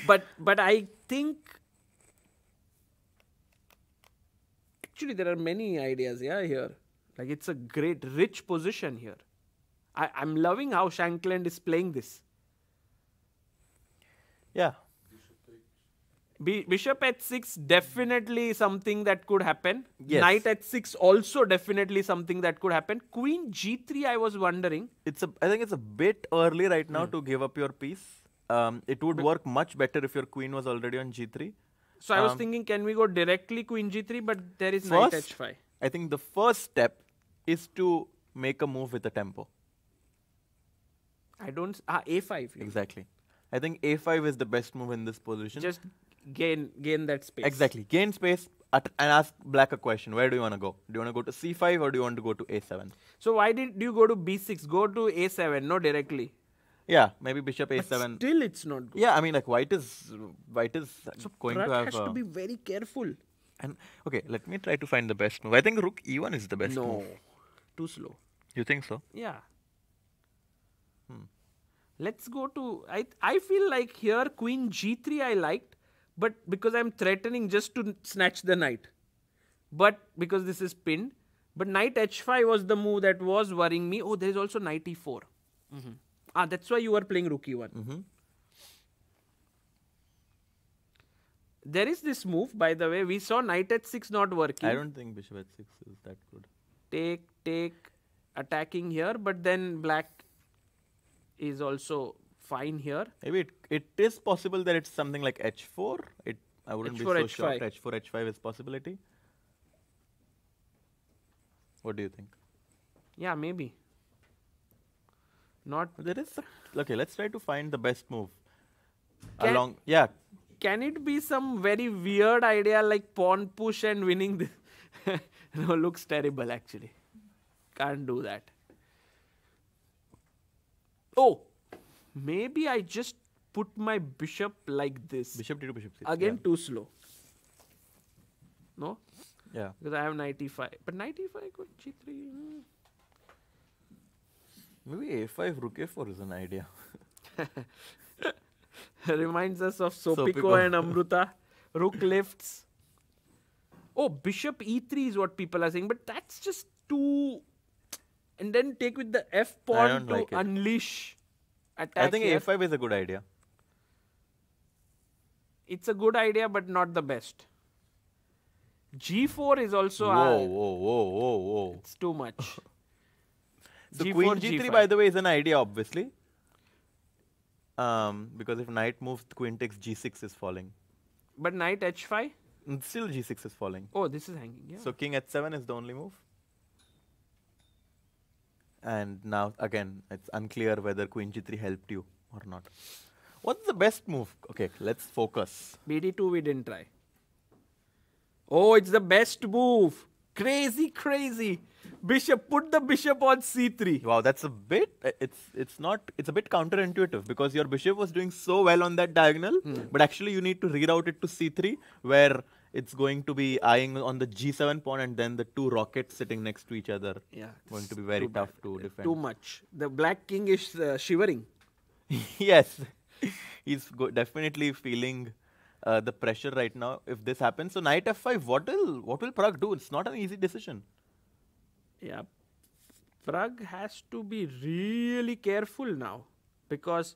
But I think actually there are many ideas here. Like, it's a great rich position here. I'm loving how Shankland is playing this. Yeah. Bishop at 6 definitely something that could happen. Yes. Knight at 6 also definitely something that could happen. Queen g3, I was wondering. I think it's a bit early right now to give up your piece. It would work much better if your queen was already on g3. So I was thinking, can we go directly queen g3? But there is knight First, h5. I think the first step is to make a move with a tempo. I don't. A5. Exactly. I think a5 is the best move in this position. Just gain that space. Exactly. Gain space and ask black a question. Where do you want to go? Do you want to go to c5 or do you want to go to a7? So why did you go to b6? Go to a7, no directly. Yeah, maybe bishop But a7. still, it's not good. Yeah, I mean like white is So going Prague to have. has to be very careful. And okay, let me try to find the best move. I think rook e1 is the best No, move. too slow. You think so? Yeah. Let's go to. I feel like here queen g3 I liked, but because I'm threatening just to snatch the knight. But because this is pinned. But knight h5 was the move that was worrying me. Oh, there is also knight e4. That's why you were playing rook e1. There is this move, by the way. We saw knight h6 not working. I don't think bishop h6 is that good. Take, attacking here, but then black is also fine here. Maybe it is possible that it's something like h4. I wouldn't be H4, so H5. shocked. h4, h5 is possibility. What do you think? Yeah, maybe. Not. There is okay. Let's try to find the best move. Can- Yeah. Can it be some very weird idea like pawn push and winning this? No, looks terrible actually. Can't do that. Oh, maybe I just put my bishop like this. Bishop d2, bishop c3. Again, too slow. No? Yeah. Because I have knight e5. But knight e5, queen g3. Maybe a5, rook a4 is an idea. Reminds us of Sopiko Sopiko. and Amruta. Rook lifts. Oh, bishop e3 is what people are saying, but that's just too... And then take with the f pawn don't to like it. unleash attack I think here. a5 is a good idea. It's a good idea, but not the best. g4 is also... Whoa. It's too much. So G4, queen g3, G5. by the way, is an idea, obviously. Because if knight moves, queen takes g6 is falling. But knight h5? Still g6 is falling. Oh, this is hanging, yeah. So king h7 is the only move. And now, again, it's unclear whether queen g3 helped you or not. What's the best move? Okay, let's focus. bd2 we didn't try. Oh, it's the best move. Crazy. Put the bishop on c3. Wow, that's a bit, it's a bit counterintuitive because your bishop was doing so well on that diagonal, but actually you need to reroute it to c3 where it's going to be eyeing on the g7 pawn and then the two rockets sitting next to each other. Yeah. Going to be very too tough bad. to defend. Too much. The black king is shivering. Yes, he's definitely feeling the pressure right now if this happens. So knight f5, what will Prague do? It's not an easy decision. Yeah. Prague has to be really careful now because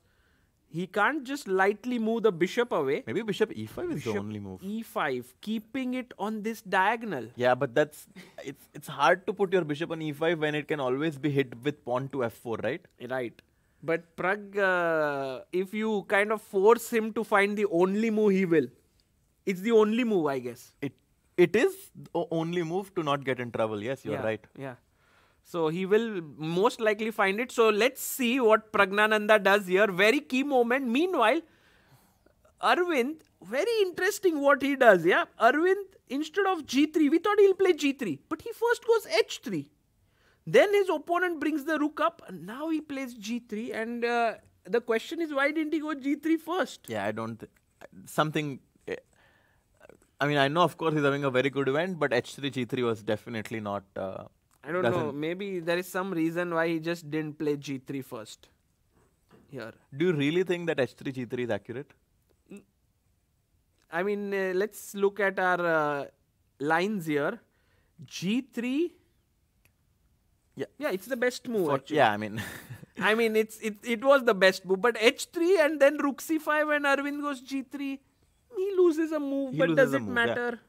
he can't just lightly move the bishop away. Maybe bishop e5 is the only move. e5, keeping it on this diagonal. Yeah, but it's hard to put your bishop on e5 when it can always be hit with pawn to f4, right? Right. But Prague, if you kind of force him to find the only move, he will. It's the only move, I guess. It is the only move to not get in trouble. Yes, you're right. Yeah. So he will most likely find it. So let's see what Pragnananda does here. Very key moment. Meanwhile, Arvind, very interesting what he does. Yeah. Arvind, instead of g3, we thought he'll play g3. But he first goes h3. Then his opponent brings the rook up. And now he plays g3. And the question is, why didn't he go g3 first? Yeah, I don't... Something... I mean, I know, of course, he's having a very good event, but h3, g3 was definitely not... I don't know. Maybe there is some reason why he just didn't play g3 first. Here. Do you really think that h3, g3 is accurate? I mean, let's look at our lines here. g3... Yeah, it's the best move, actually. Yeah, I mean... I mean, it was the best move. But h3 and then rook c5 and Arvind goes g3. He loses a move, but does it matter?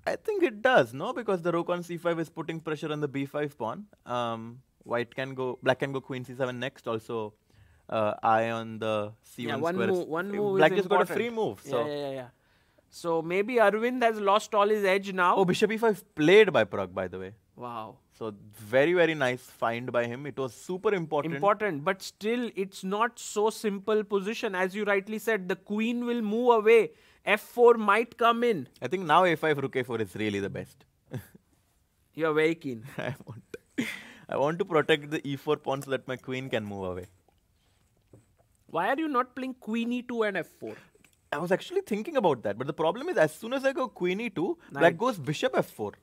Yeah. I think it does, no? Because the rook on c5 is putting pressure on the b5 pawn. Black can go queen c7 next. Also, eye on the c1 yeah, square. One move Black is just got a important. free move. So. Yeah. So maybe Arvind has lost all his edge now. Oh, bishop e5 played by Prague, by the way. Wow. So very, very nice find by him. It was super important. But still, it's not so simple position. As you rightly said, the queen will move away. f4 might come in. I think now a5, rook a4 is really the best. You're very keen. I want to protect the e4 pawn so that my queen can move away. Why are you not playing queen e2 and f4? I was actually thinking about that. But the problem is, as soon as I go queen e2, black goes bishop f4.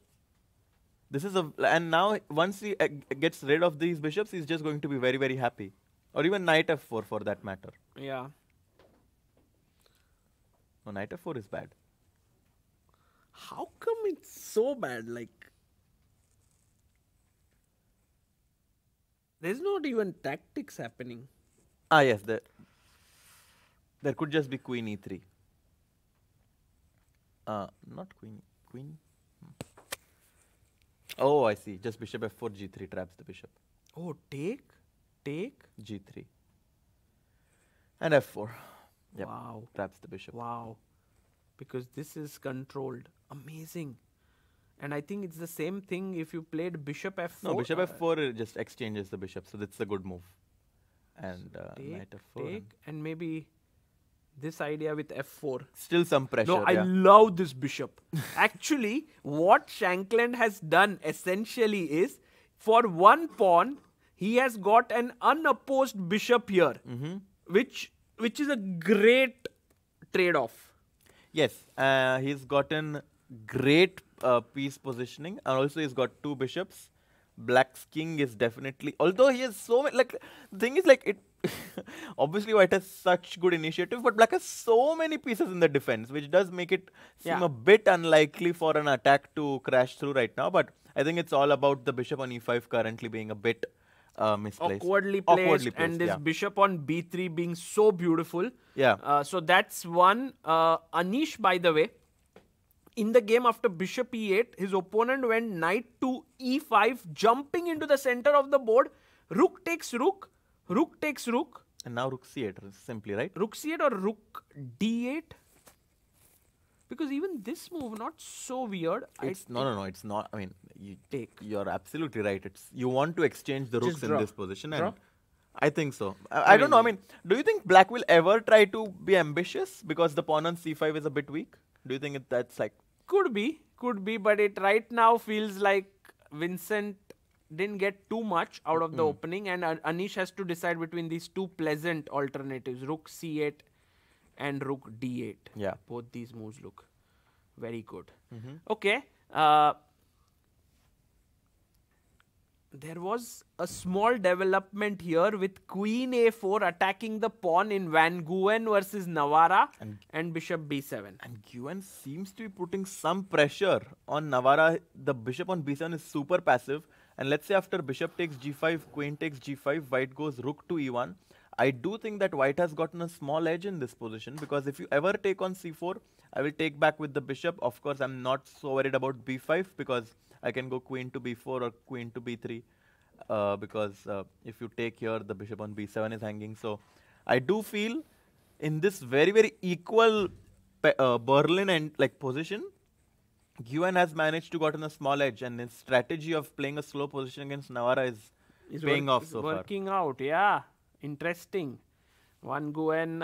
And now once he gets rid of these bishops, he's just going to be very, very happy. Or even knight f4 for that matter. Yeah. No, knight f4 is bad. How come it's so bad? Like, there's not even tactics happening. Yes, there could just be queen e3. Not queen. Oh, I see. Just bishop f4, g3 traps the bishop. Oh, take? G3. And f4. Yep. Wow. Traps the bishop. Wow. Because this is controlled. Amazing. And I think it's the same thing if you played bishop f4. No, bishop f4 just exchanges the bishop. So that's a good move. And knight f4. And maybe this idea with f4. Still some pressure. No, I love this bishop. Actually, what Shankland has done essentially is, for one pawn, he has got an unopposed bishop here, which is a great trade-off. Yes, he's gotten great piece positioning, and also he's got two bishops. Black's king is definitely, although he has so many, like, the thing is, like, obviously white has such good initiative, but black has so many pieces in the defense, which does make it seem Yeah. a bit unlikely for an attack to crash through right now. But I think it's all about the bishop on e5 currently being a bit misplaced. Awkwardly Awkwardly placed, and placed, this yeah. bishop on b3 being so beautiful. Yeah. So that's one. Anish, by the way, in the game after bishop e8, his opponent went knight to e5, jumping into the center of the board. Rook takes rook, rook takes rook, And now rook c8 simply, right? rook c8 or rook d8. Because even this move, not so weird. It's no, it's not. I mean, Take. you're absolutely right. It's you want to exchange the rooks in draw. this position, Draw? and I think so. I don't know. I mean, do you think black will ever try to be ambitious because the pawn on c5 is a bit weak? Do you think that's like Could be, but it right now feels like Vincent didn't get too much out of the opening, and Anish has to decide between these two pleasant alternatives, rook c8 and rook d8. Yeah. Both these moves look very good. Mm-hmm. Okay. There was a small development here with queen a4 attacking the pawn in Van Goghen versus Navarra and bishop b7. And Guan seems to be putting some pressure on Navarra. The bishop on b7 is super passive. And let's say after bishop takes g5, queen takes g5, white goes rook to e1. I do think that white has gotten a small edge in this position, because if you ever take on c4, I will take back with the bishop. Of course, I'm not so worried about b5 because I can go queen to b4 or queen to b3. Because if you take here, the bishop on b7 is hanging. So I do feel in this very, very equal Berlin and like position, Guan has managed to gotten a small edge, and his strategy of playing a slow position against Navarra is paying off so far. Working out, yeah. Interesting. Van Goghen,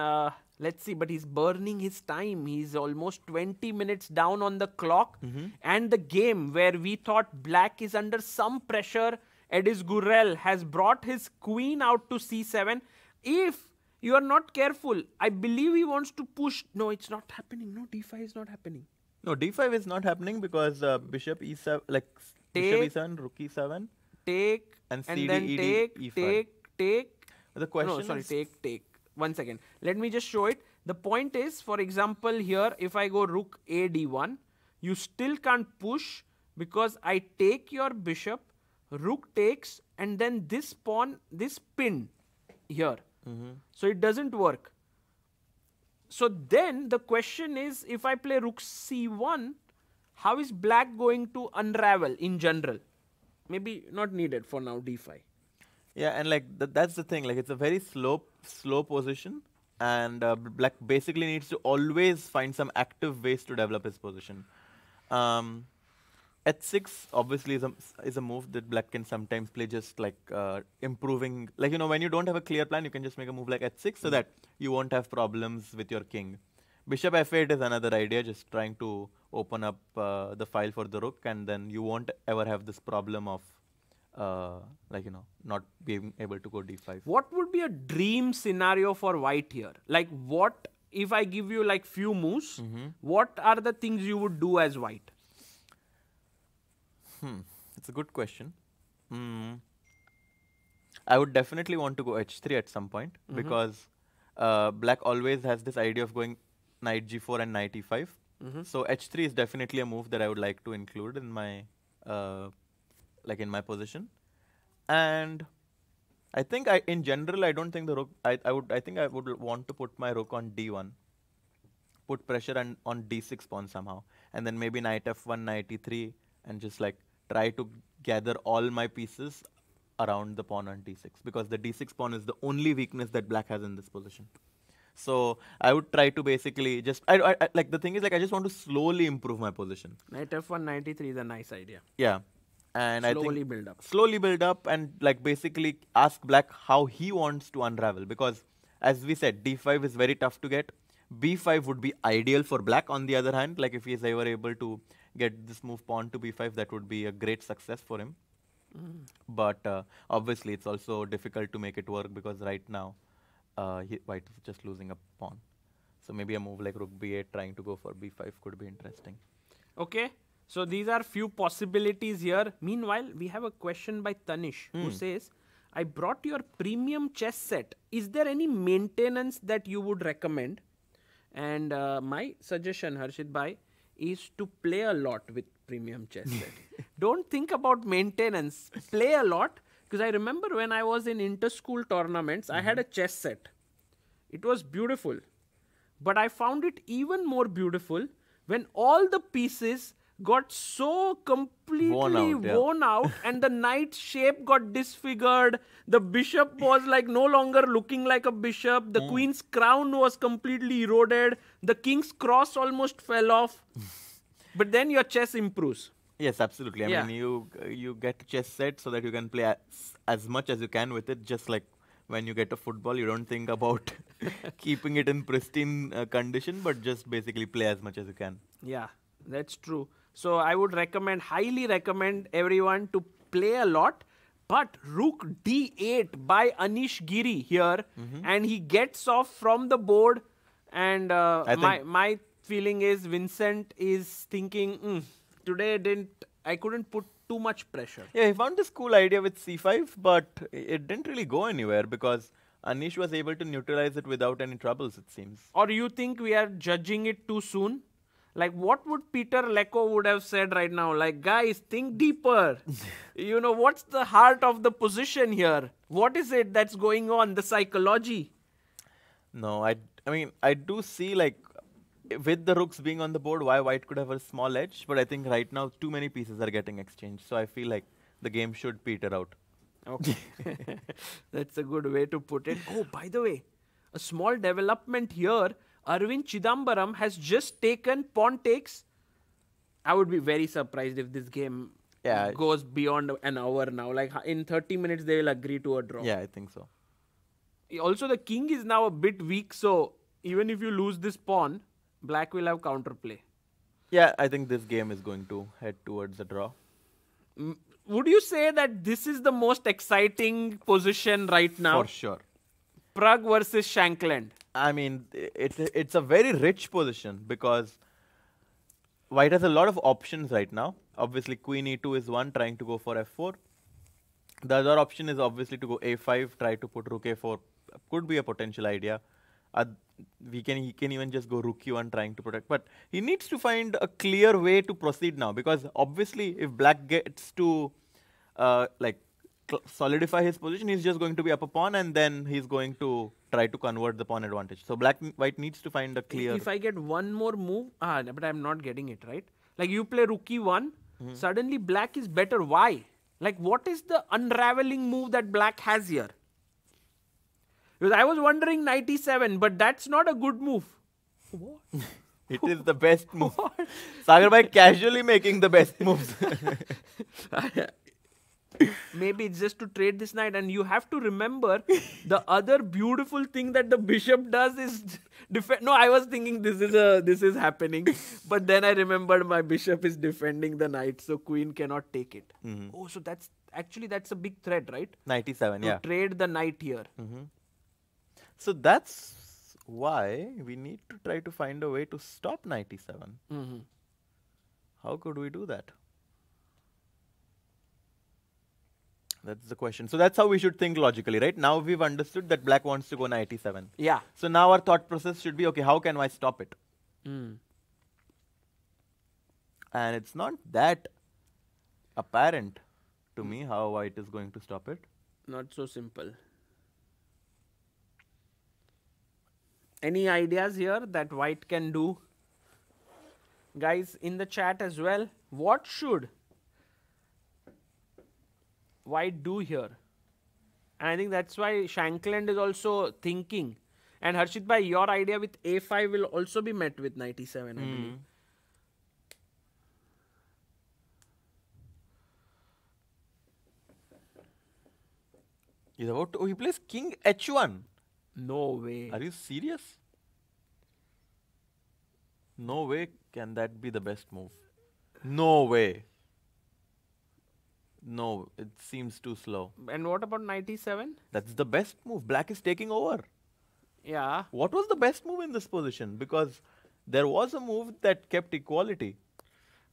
let's see, but he's burning his time. He's almost 20 minutes down on the clock. And the game where we thought black is under some pressure, Edis Gurrel has brought his queen out to c7. If you are not careful, I believe he wants to push. No, it's not happening. No, d5 is not happening. No, d5 is not happening because bishop e7, like Take, bishop e7, rook e7, Take, and and cd, then ed, e5. take. The question No, sorry, is, take. 1 second. Let me just show it. The point is, for example, here, if I go rook a d1, you still can't push because I take your bishop, rook takes, and then this pawn, this pin here. So it doesn't work. So then the question is, if I play rook c1, how is black going to unravel in general? Maybe not needed for now, d5. yeah, and like that's the thing. Like it's a very slow position, and black basically needs to always find some active ways to develop his position. H6 obviously is a move that black can sometimes play, just like improving. Like, you know, when you don't have a clear plan, you can just make a move like H6 so that you won't have problems with your king. Bishop F8 is another idea, just trying to open up the file for the rook, and then you won't ever have this problem of like, you know, not being able to go d5. What would be a dream scenario for white here? Like, what if I give you like few moves? What are the things you would do as white? It's a good question. I would definitely want to go h3 at some point, because black always has this idea of going knight g4 and knight e5. So h3 is definitely a move that I would like to include in my like in my position. And I think in general, I don't think the rook, I think I would want to put my rook on d1, put pressure on d6 pawn somehow, and then maybe knight f1, knight e3, and just like try to gather all my pieces around the pawn on d6, because the d6 pawn is the only weakness that black has in this position. So I would try to basically just, I like, the thing is, like, I just want to slowly improve my position. Knight f1, knight e3 is a nice idea. Yeah. And Slowly I think build up. slowly build up, and like basically ask black how he wants to unravel, because as we said, d5 is very tough to get. b5 would be ideal for black. On the other hand, like if he is ever able to get this move pawn to b5, that would be a great success for him. But obviously it's also difficult to make it work, because right now white is just losing a pawn. So maybe a move like rook b8 trying to go for b5 could be interesting. Okay. So these are few possibilities here. Meanwhile, we have a question by Tanish who says, I brought your premium chess set. Is there any maintenance that you would recommend? And my suggestion, Harshit Bhai, is to play a lot with premium chess set. Don't think about maintenance. Play a lot. Because I remember when I was in inter-school tournaments, I had a chess set. It was beautiful. But I found it even more beautiful when all the pieces got so completely worn out and the knight's shape got disfigured. The bishop was like no longer looking like a bishop. The queen's crown was completely eroded. The king's cross almost fell off. But then your chess improves. Yes, absolutely. I mean, you get a chess set so that you can play as much as you can with it. Just like when you get a football, you don't think about keeping it in pristine condition, but just basically play as much as you can. Yeah, that's true. So I would highly recommend everyone to play a lot. But Rook D8 by Anish Giri here, and he gets off from the board. And my feeling is Vincent is thinking, today I couldn't put too much pressure. Yeah, he found this cool idea with C5, but it didn't really go anywhere because Anish was able to neutralize it without any troubles, it seems. Or you think we are judging it too soon? Like, what would Peter Lecco would have said right now? Like, guys, think deeper. You know, what's the heart of the position here? What is it that's going on? The psychology? No, I mean, I do see, like, with the rooks being on the board, why white could have a small edge. But I think right now, too many pieces are getting exchanged. So I feel like the game should peter out. Okay. That's a good way to put it. Oh, by the way, a small development here. Arvind Chidambaram has just taken pawn takes. I would be very surprised if this game goes beyond an hour now. Like in 30 minutes, they will agree to a draw. Yeah, I think so. Also, the king is now a bit weak. So even if you lose this pawn, black will have counterplay. Yeah, I think this game is going to head towards a draw. Would you say that this is the most exciting position right now? For sure. Prague versus Shankland. I mean, it's a very rich position because white has a lot of options right now. Obviously, queen e2 is one, trying to go for f4. The other option is obviously to go a5, try to put rook a4. Could be a potential idea. He can even just go rook e1 trying to protect. But he needs to find a clear way to proceed now because obviously if black gets to solidify his position, he's just going to be up a pawn and then he's going to try to convert the pawn advantage. So white needs to find a clear... If I get one more move, but I'm not getting it, right? Like you play rook e1, suddenly black is better. Why? Like what is the unraveling move that black has here? Because I was wondering knight e7, but that's not a good move. What? It is the best move. Sagar Bhai casually making the best moves. Maybe it's just to trade this knight, and you have to remember the other beautiful thing that the bishop does is defend. No, I was thinking this is happening, but then I remembered my bishop is defending the knight, so queen cannot take it. Oh, so that's a big threat, right? Knight e7, to trade the knight here. So that's why we need to try to find a way to stop knight e7. How could we do that? That's the question. So that's how we should think logically, right? Now we've understood that black wants to go knight e7. Yeah. So now our thought process should be, okay, how can I stop it? And it's not that apparent to me how white is going to stop it. Not so simple. Any ideas here that white can do? Guys, in the chat as well, what should white do here? And I think that's why Shankland is also thinking. And Harshit Bhai, your idea with a5 will also be met with knight e7, I believe. He's about to, he plays king h1. No way. Are you serious? No way can that be the best move. No way. No, it seems too slow. And what about knight e7? That's the best move. Black is taking over. Yeah. What was the best move in this position? Because there was a move that kept equality.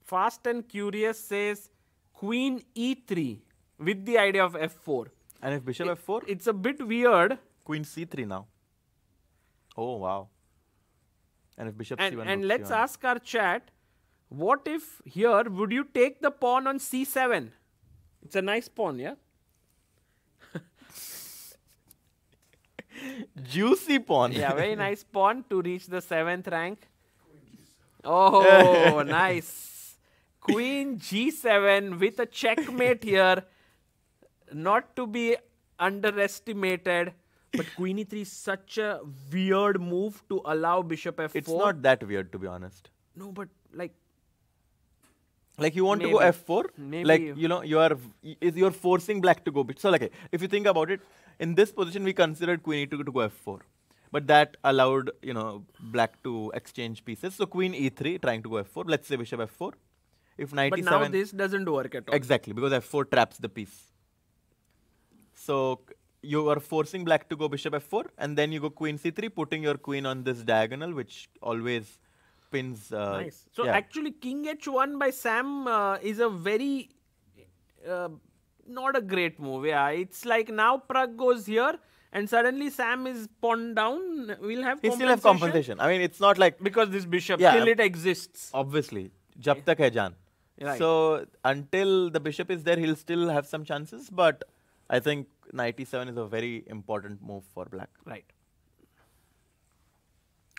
Fast and Curious says queen e3 with the idea of f4. And if bishop f4? It's a bit weird. Queen c3 now. Oh, wow. And if bishop c1, And rook let's c1. ask our chat, what if here, would you take the pawn on c7? It's a nice pawn, yeah? Juicy pawn. Yeah, very nice pawn to reach the 7th rank. Oh, nice. Queen g7 with a checkmate here. Not to be underestimated. But queen e3 is such a weird move to allow bishop f4. It's not that weird, to be honest. No, but like... Like you want to Maybe. go f4, Maybe. like you know you're forcing black to go. So like if you think about it, in this position we considered queen e2 to go f4, but that allowed black to exchange pieces. So queen e3 trying to go f4. Let's say bishop f4. If knight But e7, now this doesn't work at all. exactly, because f4 traps the piece. So you are forcing black to go bishop f4, and then you go queen c3, putting your queen on this diagonal, which always pins. Nice. So yeah. actually, king h1 by Sam is a very not a great move. Yeah, it's like now Prague goes here, and suddenly Sam is pawned down. We'll have He still have compensation. I mean, it's not like because this bishop Yeah. till it exists. obviously jab tak hai jaan. Right. So until the bishop is there, he'll still have some chances. But I think knight e7 is a very important move for black. Right.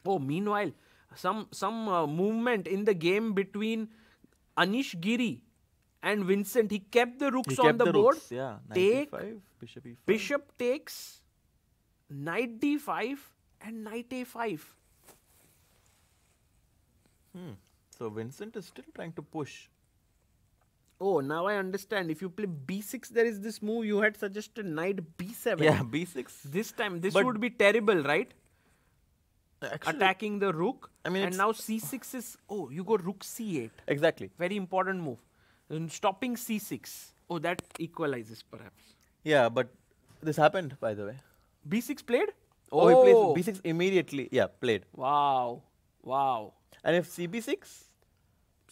Oh, meanwhile, some movement in the game between Anish Giri and Vincent. He kept the rooks He on kept the board. rooks, yeah. Knight Take, e5, bishop e5. bishop takes, knight d5 and knight a5. So Vincent is still trying to push. Oh, now I understand. If you play b6, there is this move. You had suggested knight b7. Yeah, b6. This time, this But- would be terrible, right? Actually, Attacking the rook. I mean, and it's- now c6 is... Oh, you go rook c8. exactly. Very important move. And stopping c6. Oh, that equalizes perhaps. Yeah, but this happened, by the way. b6 played? Oh, he plays b6 immediately. Yeah, played. Wow. Wow. And if cb6,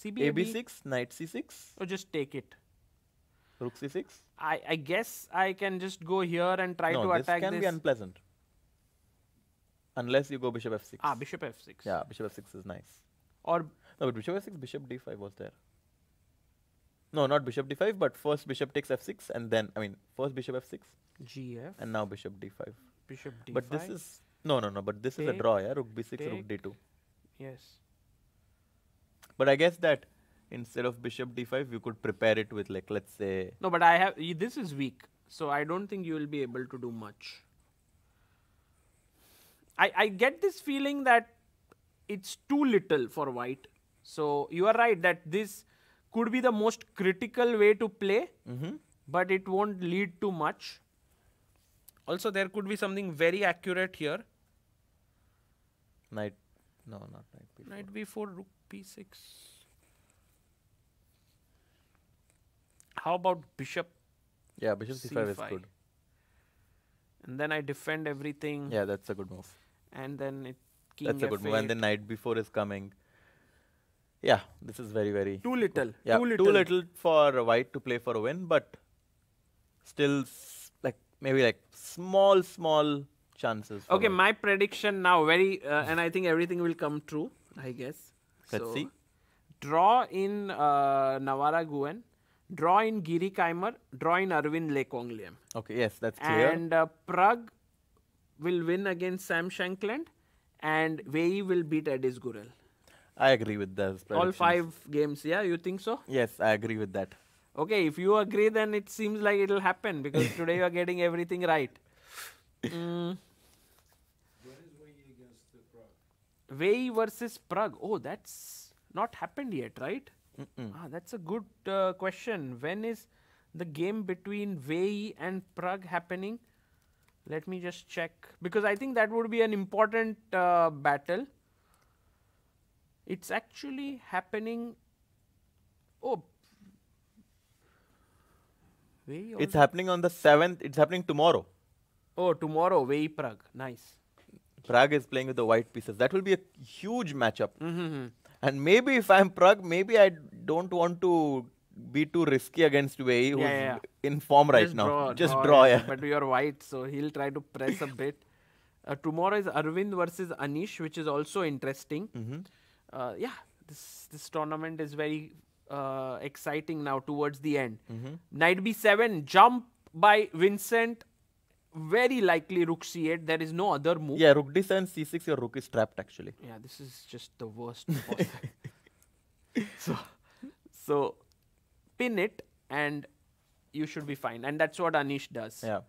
CB, ab6, knight c6, or just take it. rook c6. I guess I can just go here and try No, to this attack can this. be unpleasant. Unless you go bishop f6. Ah, bishop f6. Yeah, bishop f6 is nice. Or No, but bishop f6, bishop d5 was there. No, not bishop d5, but first bishop takes f6 and then, first bishop f6 gf, and now bishop d5. bishop d5. But this is, no, but this is a Take, draw, yeah? Rook b6, rook take. d2. Yes. But I guess that instead of bishop d5, you could prepare it with like, let's say, No, but this is weak. So I don't think you will be able to do much. I get this feeling that it's too little for white. So you are right that this could be the most critical way to play, but it won't lead to much. Also, there could be something very accurate here. knight, no, not knight b4. Knight b4, rook b6. How about bishop Yeah, bishop c5 is c5? good. And then I defend everything. Yeah, that's a good move. And then it king That's a good move. f8. And then knight b4 is coming. Yeah, this is very, very... Too little. Yeah, Too too little. little for white to play for a win, but still maybe small chances. for Okay, white. my prediction now and I think everything will come true, I guess. Let's So, see. Draw in Nawara Guen, draw in Giri Kaimer, draw in Arvind Lekongliem. Okay, yes, that's clear. And Prague will win against Sam Shankland and Wei will beat Edis Gurel. I agree with those All predictions. 5 games, yeah? You think so? Yes, I agree with that. Okay, if you agree, then it seems like it'll happen because today you are getting everything right. When is Wei against the Prague? Wei versus Prague. Oh, that's not happened yet, right? Ah, that's a good question. When is the game between Wei and Prague happening? Let me just check. Because I think that would be an important battle. It's actually happening... Oh. Wei It's also- happening on the 7th. It's happening tomorrow. Oh, tomorrow, Wei Prague. Nice. Prague is playing with the white pieces. That will be a huge matchup. And maybe if I'm Prague, maybe I don't want to be too risky against Wei, who's Yeah. in form right Just now. Just draw, yeah. But you're white, so he'll try to press a bit. Tomorrow is Arvind versus Anish, which is also interesting. This tournament is very exciting now towards the end. Knight b7, jump by Vincent. Very likely rook c8. There is no other move. Yeah, rook d7, c6, your rook is trapped actually. Yeah, this is just the worst possible. So pin it and you should be fine. And that's what Anish does. Yeah.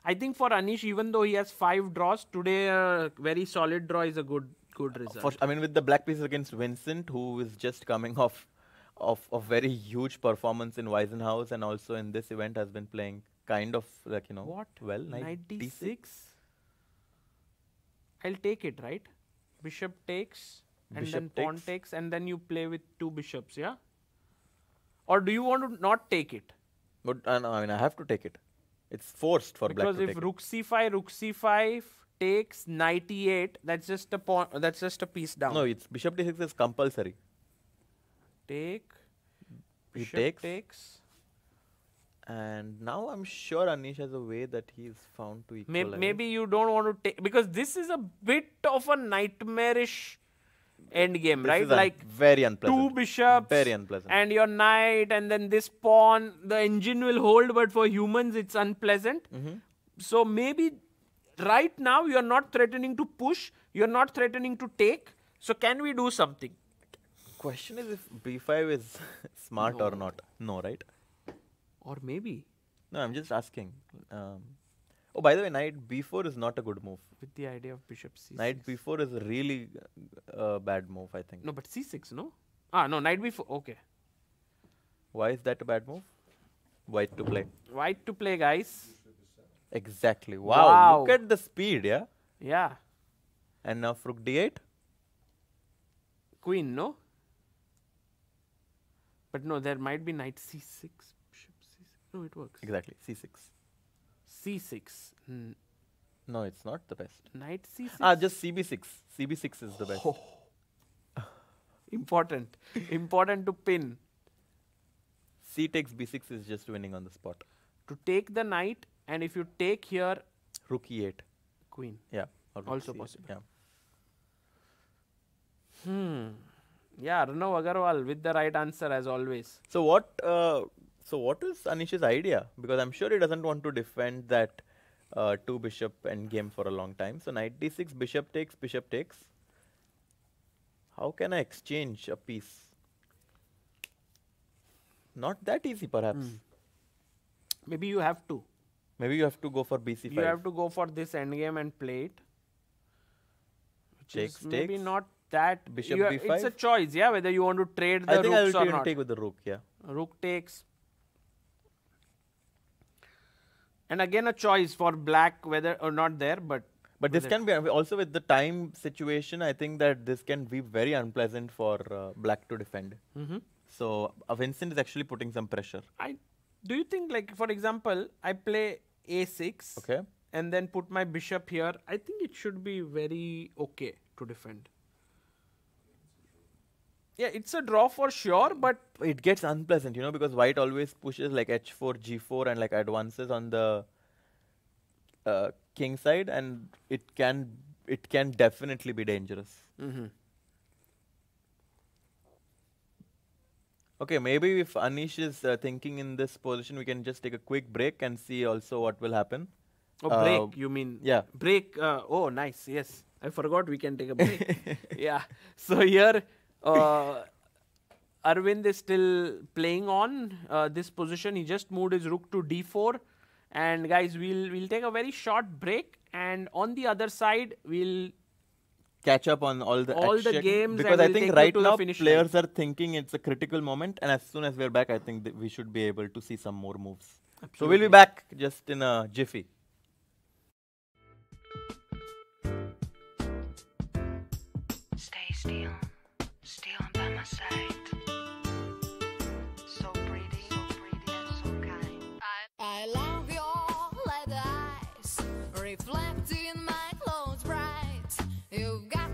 I think for Anish, even though he has 5 draws, today a very solid draw is a good result. I mean, with the black pieces against Vincent, who is just coming off a very huge performance in Weissenhaus and also in this event has been playing kind of like, What? well. Knight d6? I'll take it, right? Bishop takes and Bishop then pawn takes. takes and then you play with 2 bishops, yeah? Or do you want to not take it? But I mean, I have to take it. It's forced for black Because to if take it. rook c5 takes knight e8, that's just a pawn, that's just a piece down. No, it's bishop d6 is compulsory. Take. He Bishop takes. And now I'm sure Anish has a way that he's found to equalize. Maybe you don't want to take, because this is a bit of a nightmarish end game, This right? is Like very unpleasant. 2 bishops Very unpleasant. and your knight and then this pawn. The engine will hold, but for humans it's unpleasant. So maybe right now you're not threatening to push, you're not threatening to take. So can we do something? Question is if b5 is smart or not. No, right? Or maybe No, I'm just asking. Oh, by the way, knight b4 is not a good move. with the idea of bishop c6. Knight b4 is a really bad move, I think. No, but c6, no? No, knight b4. Okay. Why is that a bad move? White to play. White to play, guys. Exactly. Wow. Wow. Look at the speed, yeah? Yeah. And now rook d8. Queen, no? But no, there might be knight c6, bishop c6. No, it works. Exactly. c6. c6. No, it's not the best. Knight c6. Just cb6. cb6 is the best. Oh. Important. Important to pin. C takes b6 is just winning on the spot. To take the knight, and if you take here, Rook e8. queen. Yeah. Or rook Also c8. possible. Yeah. Yeah, Arnav Agarwal with the right answer as always. So what is Anish's idea? Because I'm sure he doesn't want to defend that 2 bishop endgame for a long time. So knight d6, bishop takes, bishop takes. How can I exchange a piece? Not that easy, perhaps. Maybe you have to. Maybe you have to go for bc5. You have to go for this endgame and play it. Which Takes, is maybe takes. not that. Bishop It's a b5. choice, yeah, whether you want to trade the I think I rooks will or even not. take with the rook, yeah. Rook takes. And again a choice for black, whether or not there, but But this can be also with the time situation. I think that this can be very unpleasant for black to defend. So Vincent is actually putting some pressure. do you think, like, for example, I play a6 Okay. and then put my bishop here, I think it should be very okay to defend. Yeah, it's a draw for sure, but It gets unpleasant, because white always pushes like h4, g4 and like advances on the king side, and it can definitely be dangerous. Okay, maybe if Anish is thinking in this position, we can just take a quick break and see also what will happen. break, you mean? Yeah. Break. Oh, nice. Yes. I forgot we can take a break. Yeah. So here, Arvind is still playing on this position. He just moved his rook to d4. And guys, we'll take a very short break. And on the other side, we'll Catch up on all the action. games, because and I we'll think take you right to the now finish players are thinking it's a critical moment, and as soon as we're back, I think that we should be able to see some more moves. So we'll be back just in a jiffy. Stay still by my side. So pretty and so kind. I love your leather eyes, reflecting my clothes bright. You've got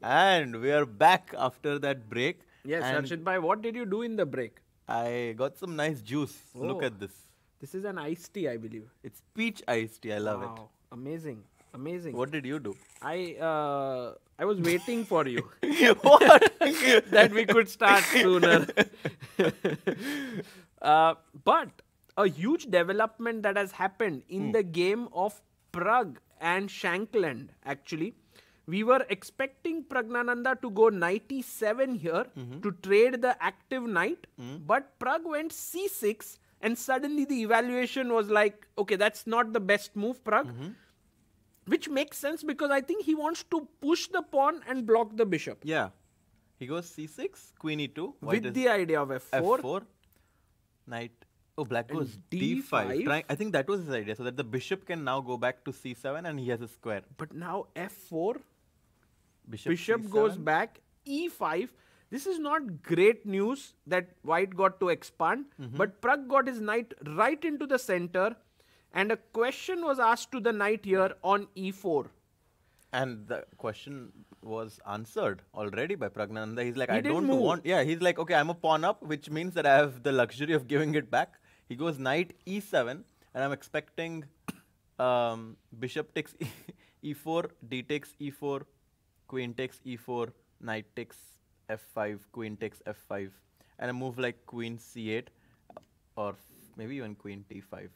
And we are back after that break. Yes, and Harshit bhai, what did you do in the break? I got some nice juice. Look Oh. at this. This is an iced tea, I believe. It's peach iced tea. I love it. Wow, amazing, amazing. What did you do? I was waiting for you What? that we could start sooner. But a huge development that has happened in the game of Prague and Shankland, actually. We were expecting Pragnananda to go knight e7 here to trade the active knight, but Prague went c6, and suddenly the evaluation was like, okay, that's not the best move, Prague. Which makes sense because I think he wants to push the pawn and block the bishop. Yeah. He goes c6, queen e2. With the idea of f4. f4. Knight. Oh, black And goes d5. d5. I think that was his idea, so that the bishop can now go back to c7 and he has a square. But now f4, Bishop bishop goes c7. back, e5. This is not great news that white got to expand, but Prague got his knight right into the center, and a question was asked to the knight here on e4. And the question was answered already by Pragnananda. He's like, He I didn't don't move. want. Yeah, he's like, okay, I'm a pawn up, which means that I have the luxury of giving it back. He goes knight e7, and I'm expecting bishop takes e4, d takes e4, queen takes e4, knight takes f5, queen takes f5, and a move like queen c8, or maybe even queen t5.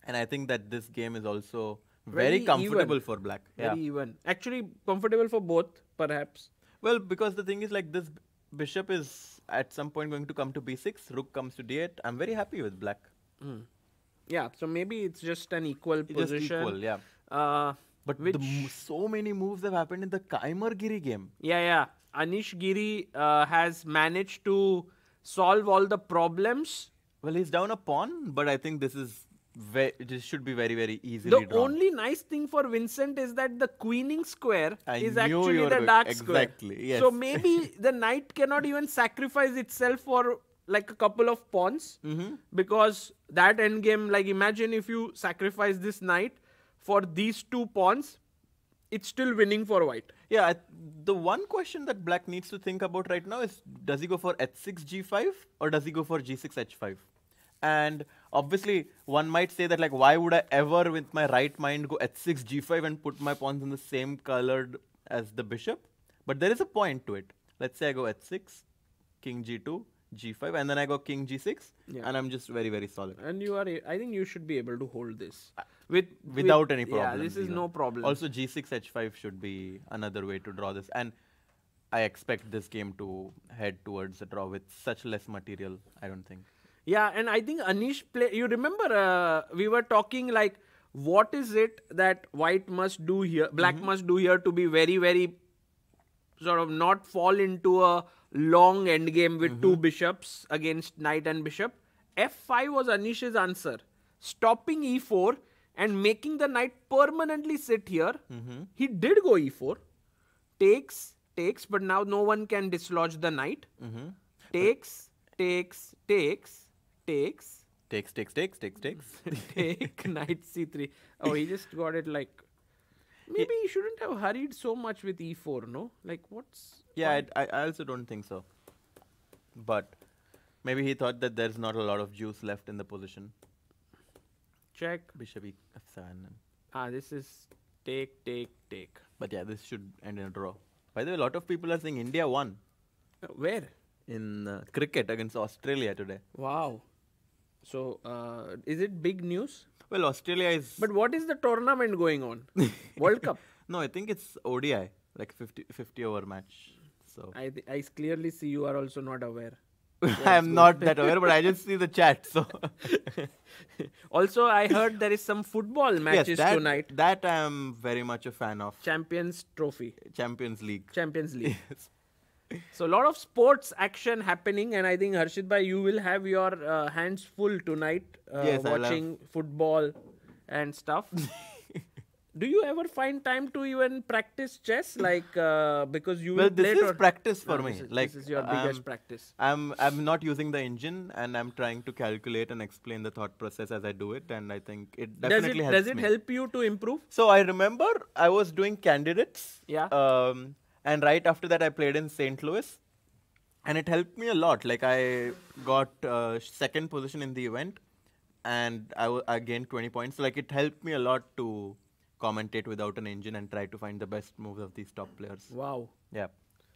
And I think that this game is also very Very comfortable even. for black. Very even. Actually, comfortable for both, perhaps. Well, because the thing is like this bishop is at some point going to come to b6, rook comes to d8. I'm very happy with black. Yeah, so maybe it's just an equal It's just position. equal, yeah. But which- so many moves have happened in the Kaimer Giri game. Yeah. Anish Giri has managed to solve all the problems. Well, he's down a pawn, but I think this is this should be very, very easily The drawn. only nice thing for Vincent is that the queening square I is knew actually you were the going- dark square. exactly, yes. So maybe the knight cannot even sacrifice itself for like a couple of pawns, because that endgame, like imagine if you sacrifice this knight for these two pawns, it's still winning for white. Yeah, the one question that black needs to think about right now is, does he go for h6 g5 or does he go for g6 h5? And obviously, one might say that like, why would I ever with my right mind go h6 g5 and put my pawns in the same colored as the bishop? But there is a point to it. Let's say I go h6, king g2, g5, and then I go king g6, Yeah. and I'm just very, very solid. And I think you should be able to hold this Without any problem. Yeah, this is no problem. Also, g6 h5 should be another way to draw this. And I expect this game to head towards a draw with such less material, I don't think. Yeah, and I think Anish you remember we were talking like, what is it that white must do here, black must do here to be very, very sort of not fall into a long endgame with two bishops against knight and bishop. F5 was Anish's answer. Stopping e4 and making the knight permanently sit here. He did go e4. Takes, but now no one can dislodge the knight. Takes. Take knight c3. Oh, he just got it like... Maybe he shouldn't have hurried so much with e4, no? Like, what's... Yeah, I also don't think so. But maybe he thought that there's not a lot of juice left in the position. Check. Bishop f7. This is take. But yeah, this should end in a draw. By the way, a lot of people are saying India won Where? in cricket against Australia today. Wow. So, is it big news? Well, Australia is... But what is the tournament going on? World Cup? No, I think it's ODI, like 50 over match. So I clearly see you are also not aware. I am not that aware, but I just see the chat. So Also, I heard there is some football matches yes, tonight. that I am very much a fan of. Champions Trophy. Champions League. Champions League. Yes. So, a lot of sports action happening, and I think, Harshit bhai, you will have your hands full tonight Yes, I'll have- watching football and stuff. Do you ever find time to even practice chess? Like, because you Well, will play this is practice for No, me. This is your biggest practice. I'm not using the engine, and I'm trying to calculate and explain the thought process as I do it, and I think it definitely helps Does it me. help you to improve? So I remember I was doing candidates. Yeah. And right after that, I played in St. Louis. And it helped me a lot. Like I got second position in the event, and I gained 20 points. So like it helped me a lot to commentate without an engine and try to find the best moves of these top players. Wow. Yeah.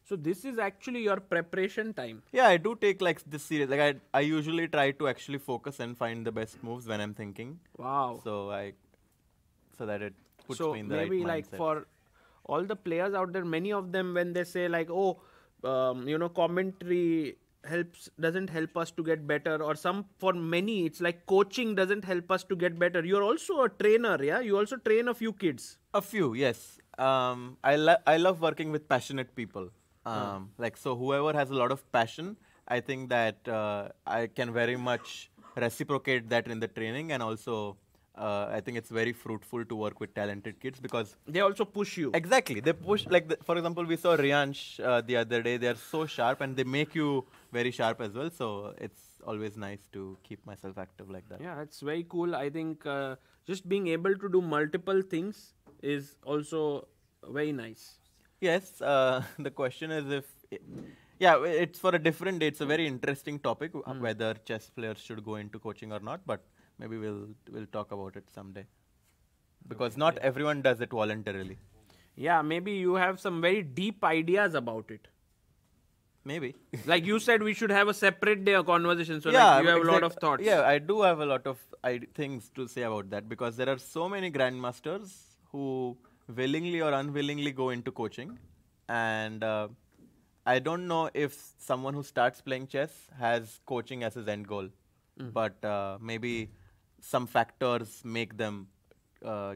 So this is actually your preparation time. Yeah, I do take like this serious. Like I usually try to actually focus and find the best moves when I'm thinking. Wow. So that it puts So me in the maybe right like mindset. for all the players out there, many of them when they say like, oh, commentary doesn't help us to get better, or for many it's like coaching doesn't help us to get better. You're also a trainer, yeah? You also train a few kids. A few, yes. I love working with passionate people. Like so, whoever has a lot of passion, I think that I can very much reciprocate that in the training, and also I think it's very fruitful to work with talented kids because They also push you. exactly they push. Like for example, we saw Riyansh the other day. They are so sharp and they make you very sharp as well. So it's always nice to keep myself active like that. Yeah, it's very cool. I think just being able to do multiple things is also very nice. Yes, the question is it's for a different day. It's a very interesting topic whether chess players should go into coaching or not, but maybe we'll talk about it someday. Because not everyone does it voluntarily. Yeah, maybe you have some very deep ideas about it. Maybe. Like you said, we should have a separate day of conversation. So like you have a lot of thoughts. Yeah, I do have a lot of things to say about that because there are so many grandmasters who willingly or unwillingly go into coaching, and I don't know if someone who starts playing chess has coaching as his end goal, but maybe some factors make them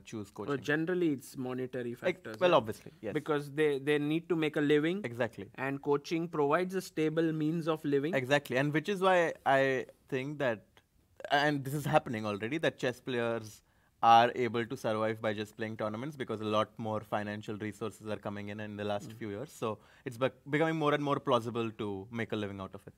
choose coaching. So generally, it's monetary factors. Well, yeah? obviously, yes. Because they need to make a living. Exactly. And coaching provides a stable means of living. Exactly, and which is why I think that, and this is happening already, that chess players are able to survive by just playing tournaments because a lot more financial resources are coming in the last few years. So it's becoming more and more plausible to make a living out of it.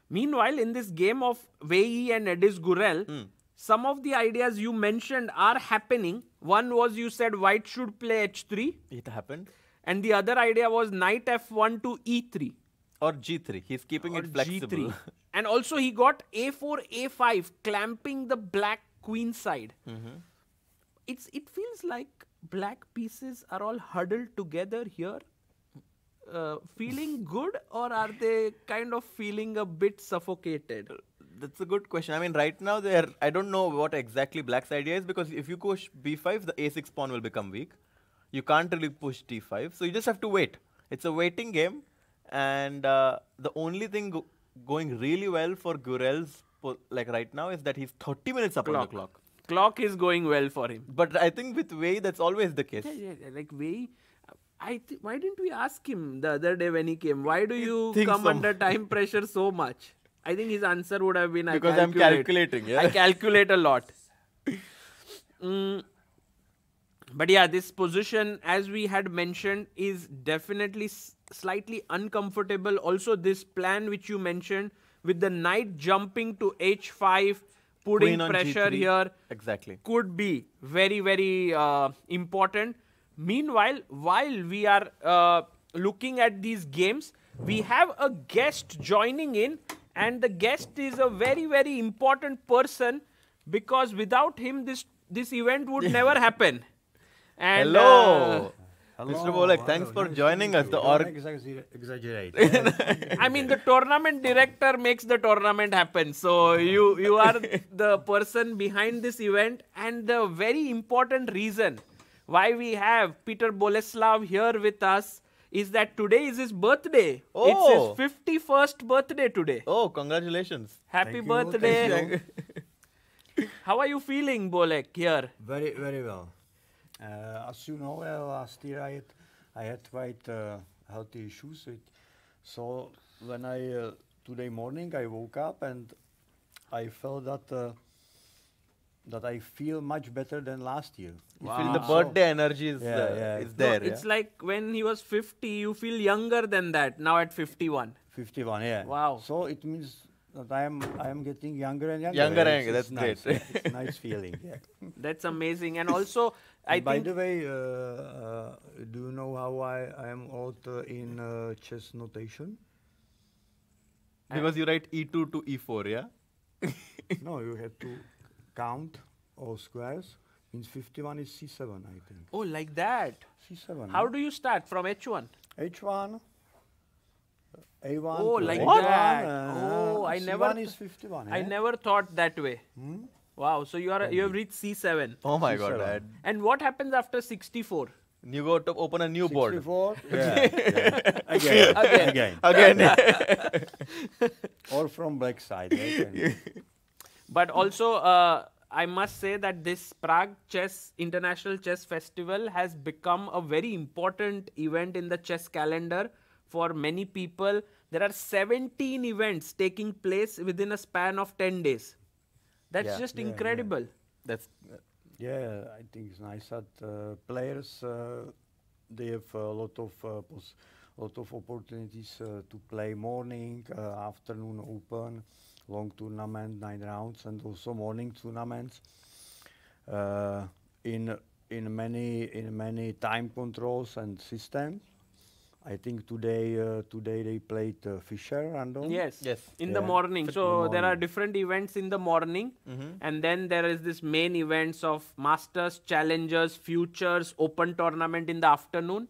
Meanwhile, in this game of Wei and Edis Gurel, some of the ideas you mentioned are happening. One was you said white should play h3. It happened. And the other idea was knight f1 to e3. Or g3. He's keeping Or it flexible. G3. And also he got a4, a5, clamping the black queen side. It feels like black pieces are all huddled together here. Feeling good, or are they kind of feeling a bit suffocated? That's a good question. I mean, right now, I don't know what exactly black's idea is because if you push b5, the a6 pawn will become weak. You can't really push d5, so you just have to wait. It's a waiting game, and the only thing going really well for Gurel's like right now is that he's 30 minutes up on the clock. Clock is going well for him. But I think with Wei, that's always the case. Yeah, like Wei, why didn't we ask him the other day when he came? Why do you think come so. under time pressure so much? I think his answer would have been, Because I'm calculating, yeah. I calculate a lot. But yeah, this position, as we had mentioned, is definitely slightly uncomfortable. Also, this plan which you mentioned with the knight jumping to h5, putting pressure G3. here, Exactly. could be very, very important. Meanwhile, while we are looking at these games, we have a guest joining in, and the guest is a very, very important person because without him, this event would never happen. And, Hello. Hello, Mr. Bolek, thanks for joining us. Don't exaggerate. I mean, the tournament director makes the tournament happen. So you are the person behind this event, and the very important reason why we have Peter Boleslav here with us is that today is his birthday. Oh. It's his 51st birthday today. Oh, congratulations. Happy Thank you, birthday. thank How are you feeling, Bolek, here? Very, very well. As you know, last year I had quite healthy issues. So when today morning I woke up and I felt that I feel much better than last year. You feel the birthday energy is Yeah. there. It's like when he was 50, you feel younger than that, now at 51. 51, yeah. Wow. So it means that I am getting younger and younger. Younger and It's younger, that's nice. great. It's a nice feeling. Yeah. That's amazing. And also, I By think the way, do you know how I am out in chess notation? Because you write E2 to E4, yeah? No, you have to count all squares. Means 51 is C7, I think. oh, like that. C7. How do you start from H1? H1, A1. Oh, to like A1, that. and, Oh, I C1 never is 51. I eh? never thought that way. Hmm? Wow, so you have reached C7. Oh my god, C7. Dad. And what happens after 64? You go to open a new board. 64. Yeah. Again. Again. Or from black side. Right? But also, I must say that this Prague International Chess Festival has become a very important event in the chess calendar for many people. There are 17 events taking place within a span of 10 days. That's Yeah. just Yeah, yeah. incredible. That's Yeah, I think it's nice that players they have a lot of opportunities to play morning, afternoon open, long tournament, 9 rounds, and also morning tournaments. In many time controls and systems. I think today they played Fischer random. Yes. Yes. In the Yeah. morning. In So the there are morning. different events in the morning, and then there is this main events of Masters, Challengers, Futures, Open tournament in the afternoon.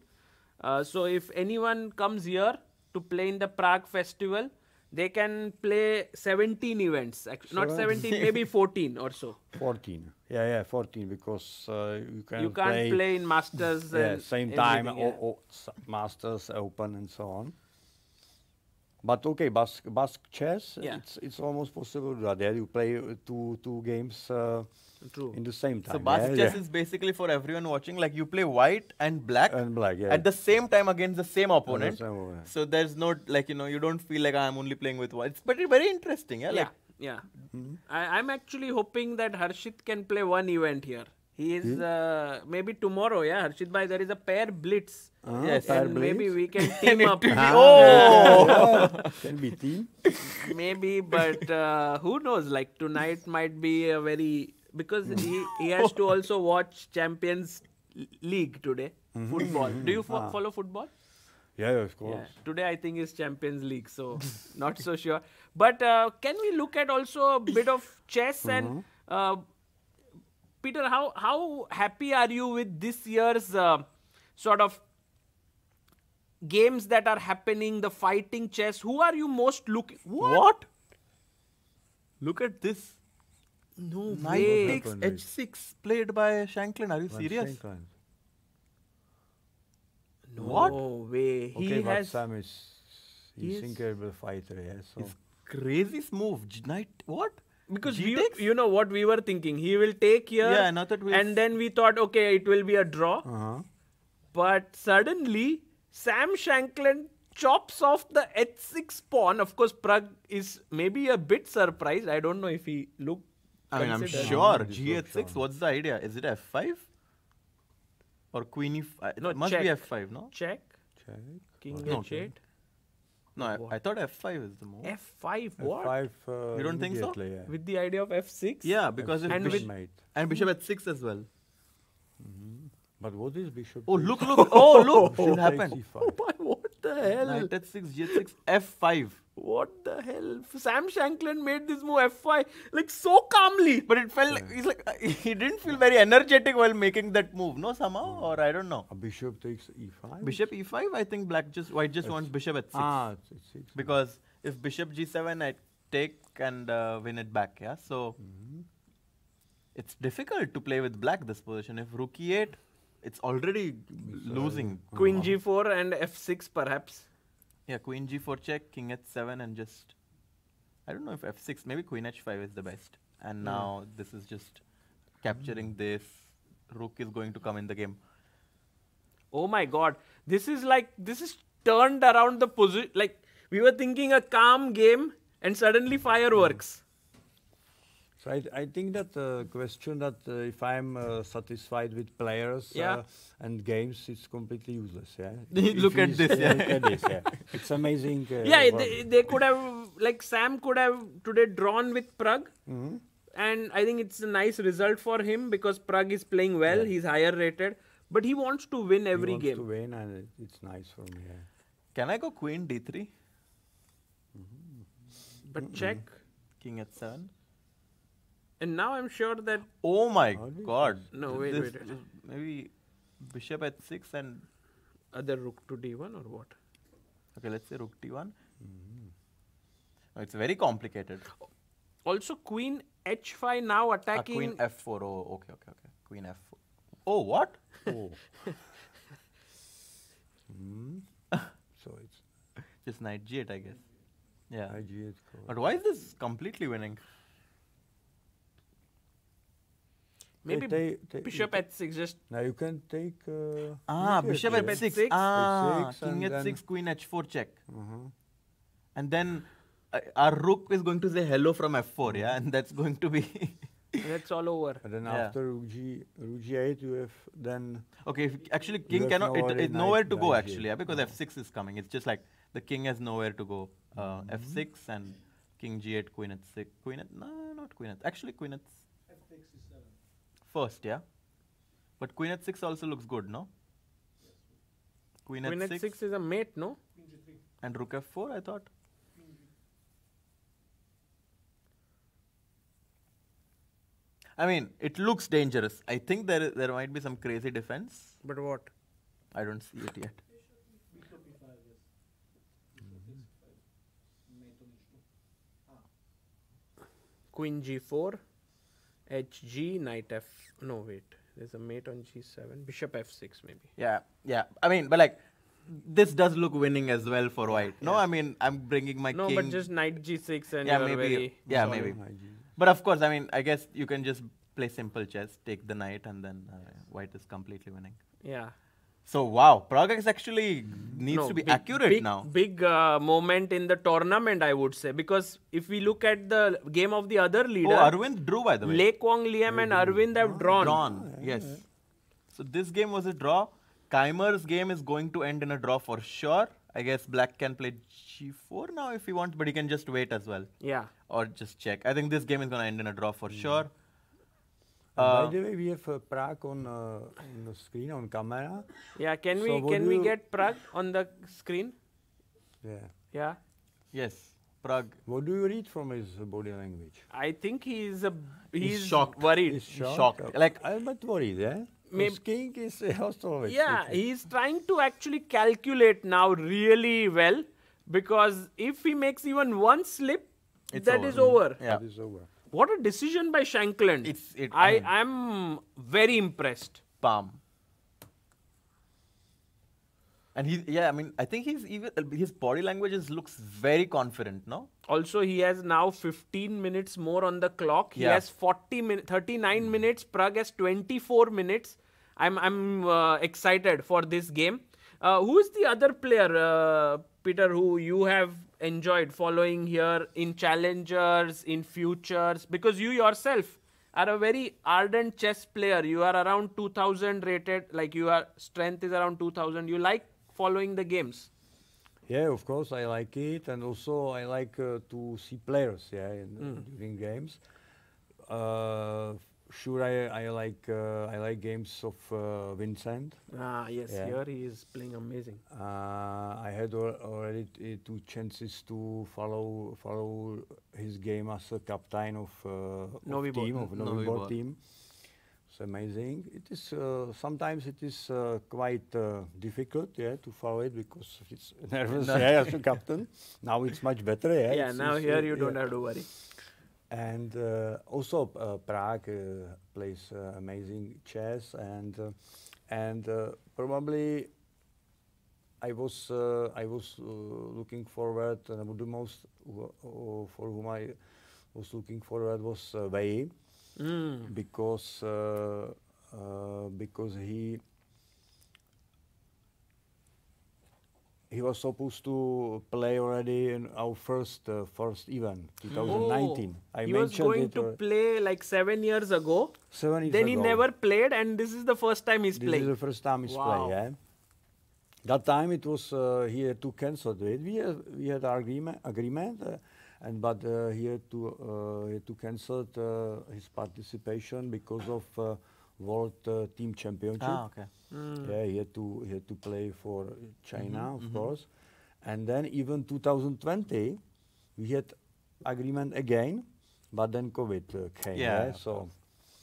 So if anyone comes here to play in the Prague festival, they can play 17 events. Not 17, maybe 14 or so. 14. Yeah, 14 because you can You can't play in Masters. Yeah, and same time, everything, yeah. Masters, Open, and so on. But okay, Basque chess, Yeah. it's almost possible to do that. There you play two games True. in the same time. so Basque yeah, chess is basically for everyone watching. Like you play white and black and black. Yeah. at the same time against the same opponent. same opponent. So there's no you don't feel like I'm only playing with white. It's very interesting, yeah. Yeah, Like yeah. I'm actually hoping that Harshit can play one event here. He is maybe tomorrow, yeah, Harshit bhai, there is a pair blitz. Yes. Pair And maybe blitz. we can team up. Oh! Can be team. Maybe, but who knows? Like tonight might be a very because he has to also watch Champions League today. Football. Do you follow football? Yeah, of course. Yeah. Today I think is Champions League, so not so sure. But can we look at also a bit of chess and Peter? How happy are you with this year's sort of games that are happening? The fighting chess. Who are you most looking? What? Look at this. No Knight way. takes happened? H6 played by Shanklin. Are you Van serious? Schenken. No What? way. Okay, He but has. Sam is He's- incredible fighter. Yeah, so It's crazy move. Knight, what? Because G we, takes? you know what we were thinking, he will take here, Yeah, not that we- and then we thought, okay, it will be a draw. But suddenly, Sam Shanklin chops off the h6 pawn. Of course, Prague is maybe a bit surprised. I don't know if he looked. I mean, I'm considered- sure. This G8-6, looks what's the idea? Is it F5? Or Queen E5? No, it must check. be F5, no? Check. check. King No, h8. No, I thought F5 is the move. F5. What? F5. You don't think so? immediately, yeah. With the idea of f6? Yeah, because if And bishop, with- Mate. and bishop at 6 as well. But what is bishop? Oh, takes- look. Oh, look. Bishop What takes happened? E5. What the hell? Knight at 6, G6, F5. What the hell? Sam Shanklin made this move f5 like so calmly. But it felt like, he didn't feel very energetic while making that move, no, somehow? Or I don't know. A bishop takes E5. Bishop E5, I think white just wants bishop at 6. It's 6. Because if bishop G7, I take and win it back, yeah? So, it's difficult to play with black this position. If rook E8, it's already losing. Queen g4 and f6 perhaps. Yeah, queen G4 check, king H7 and just... I don't know if F6, maybe queen H5 is the best. And now this is just capturing this. Rook is going to come in the game. Oh my god. This is turned around the position. Like we were thinking a calm game and suddenly fireworks. So I think that question that if I'm satisfied with players Yeah. and games, it's completely useless. Yeah. Look at he's- this, yeah. Look at this. Yeah. It's amazing. Yeah, what- they could have, like Sam could have today drawn with Prague. Mm-hmm. And I think it's a nice result for him because Prague is playing well. He's higher rated. But he wants to win He every wants game. to win, and it's nice for me. Yeah. Can I go queen d3? But check. King h7? And now I'm sure that Oh my How do you god. No, wait, This wait. is maybe bishop h6 and... other rook to d1 or what? Okay, let's say rook d1. Oh, it's very complicated. Also, queen h5 now attacking. Queen f4. Oh, okay. Queen f4. Oh, what? Oh. So it's Just knight g8, I guess. Yeah. IG8 But why is this completely winning? Maybe bishop h6 just. Now you can take. Bishop Bishop h6. h6. H6 King and h6, queen h4 check. Uh-huh. And then our rook is going to say hello from f4, yeah? And that's going to be... That's all over. And then Yeah. after rook G8, you have then. Okay, actually You king have cannot, nowhere it's in nowhere knight- to go knight actually, G8. yeah? Because f6 is coming. It's just like the king has nowhere to go. F6 and king g8, queen h6, no, not queen h, actually queen h. First, yeah? But queen h6 also looks good, no? Queen Queen h6 h6 is a mate, no? and rook f4, I thought. I mean, it looks dangerous. I think there might be some crazy defense. But what? I don't see it yet. Queen g4, hg, knight f. No, wait. There's a mate on g7. Bishop f6 maybe. Yeah. I mean, but like, this does look winning as well for white. No, I mean, I'm bringing my No, king. but just knight g6 and yeah, you're maybe. very Yeah, solid. maybe. IG. But of course, I mean, I guess you can just play simple chess, take the knight, and then white is completely winning. Yeah. So wow, Prague is actually needs No, to be big- accurate big, now. Big moment in the tournament, I would say, because if we look at the game of the other leader, Oh, Arvind drew, by the way. Le Kwang Liam and Arvind have drawn. Drawn, yes. So this game was a draw. Keimer's game is going to end in a draw for sure. I guess black can play g4 now if he wants, but he can just wait as well. Yeah. Or just check. I think this game is going to end in a draw for sure. By the way, we have Prague on the screen, on camera. Yeah. Can So we what can do we you- get Prague on the screen? Yeah. Yeah. Yes, Prague. What do you read from his body language? I think he's shocked. worried. He's shocked. Like- I'm not worried, yeah? Maybe- His king is also. Yeah, he's trying to actually calculate now really well, because if he makes even one slip, It's that over. is over. Yeah. It is over. What a decision by Shankland. I mean- I'm very impressed. Palm. And I mean, I think his body language looks very confident, no? Also, he has now 15 minutes more on the clock. He Yeah. has 39 minutes. Prague has 24 minutes. I'm excited for this game. Who is the other player, Peter, who you have enjoyed following here in challengers, in futures? Because you yourself are a very ardent chess player. You are around 2000 rated, like your strength is around 2000. You like following the games. Yeah, of course, I like it, and also I like to see players, during games. Sure, I like games of Vincent. Ah, yes, Yeah. here he is playing amazing. I had already two chances to follow his game as a captain of Novi team Bor. of Novi Novi Bor Bor. team. It's amazing. It is sometimes it is quite difficult, to follow it because it's nervous as a captain. Now it's much better. Yeah, now here you don't have to worry. And also Prague plays amazing chess, and probably I was looking forward, and the most for whom I was looking forward was Wei, because he was supposed to play already in our first event, 2019. I He was mentioned going it to play like 7 years ago. 7 years Then ago. he never played, and this is the first time he's This playing. is the first time he's Wow. playing. Yeah. That time it was he had to cancel it. We had agreement, but he had to cancel his participation because of World Team Championship. Ah, okay. Yeah, he had to play for China, of course, and then even 2020 we had agreement again, but then COVID came. Yeah, Yeah, of so.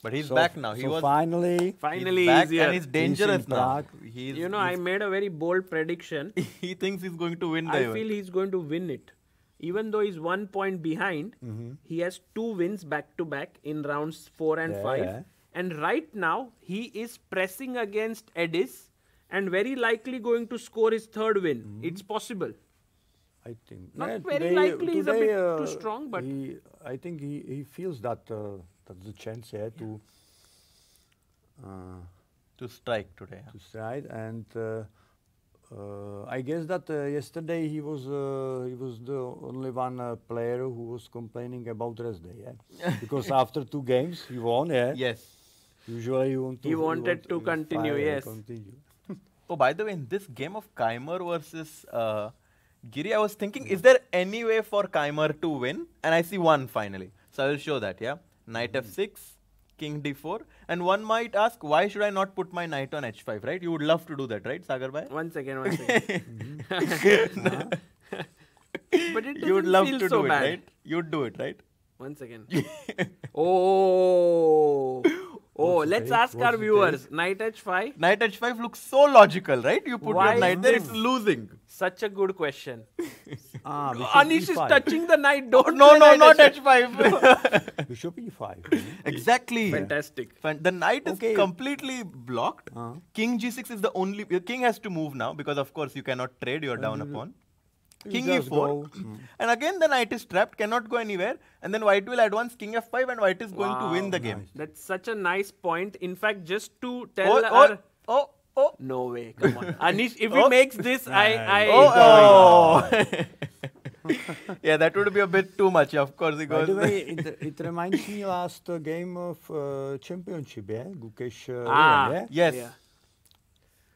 But he's so back now. He so was finally, Finally, he's back he's here. and he's dangerous in now. Prague. He's, You know, I made a very bold prediction. he thinks he's going to win the I event. feel he's going to win it. Even though he's 1 point behind, he has 2 wins back to back in rounds 4 and Yeah, 5. yeah. And right now, he is pressing against Edis and very likely going to score his 3rd win. It's possible. I think Not yeah, very likely, he's a bit too strong, but- I think he feels that that's the chance to To strike today. to stride, and I guess that yesterday he was the only one player who was complaining about rest day, yeah? Because after 2 games he won, yeah. Yes. Usually you want to. He wanted to continue, fight and yes. Continue. Oh, by the way, in this game of Keimer versus Giri, I was thinking, is there any way for Keimer to win? And I see one finally. So I will show that, yeah? Knight f6, king d4. And one might ask, why should I not put my knight on h5, right? You would love to do that, right, Sagar bhai? One second. But it You would doesn't love feel to so do bad. it, right? You would do it, right? 1 second. Oh, What's the let's take? ask our What's the viewers. Knight h5. Knight h5 looks so logical, right? You put Why your knight there, it's this? losing. Such a good question. Bishop Anish is E5. touching the knight. Don't No, play no, knight not h5. h5. Bishop E5. Exactly. Fantastic. The knight is Okay. completely blocked. King g6 is the only. Your king has to move now because, of course, you cannot trade. You're down a pawn. King just e4. go. And again, the knight is trapped, cannot go anywhere. And then white will advance king f5, and white is going to win the game. nice. That's such a nice point. In fact, just to Oh, tell oh, our... oh, oh. No way. Come on. Anish, if he Oh. makes this, I Oh, yeah, that would be a bit too much. Of course, he By goes. the way, it reminds me last game of championship, yeah? Gukesh Ah. yeah? Yes. Yeah.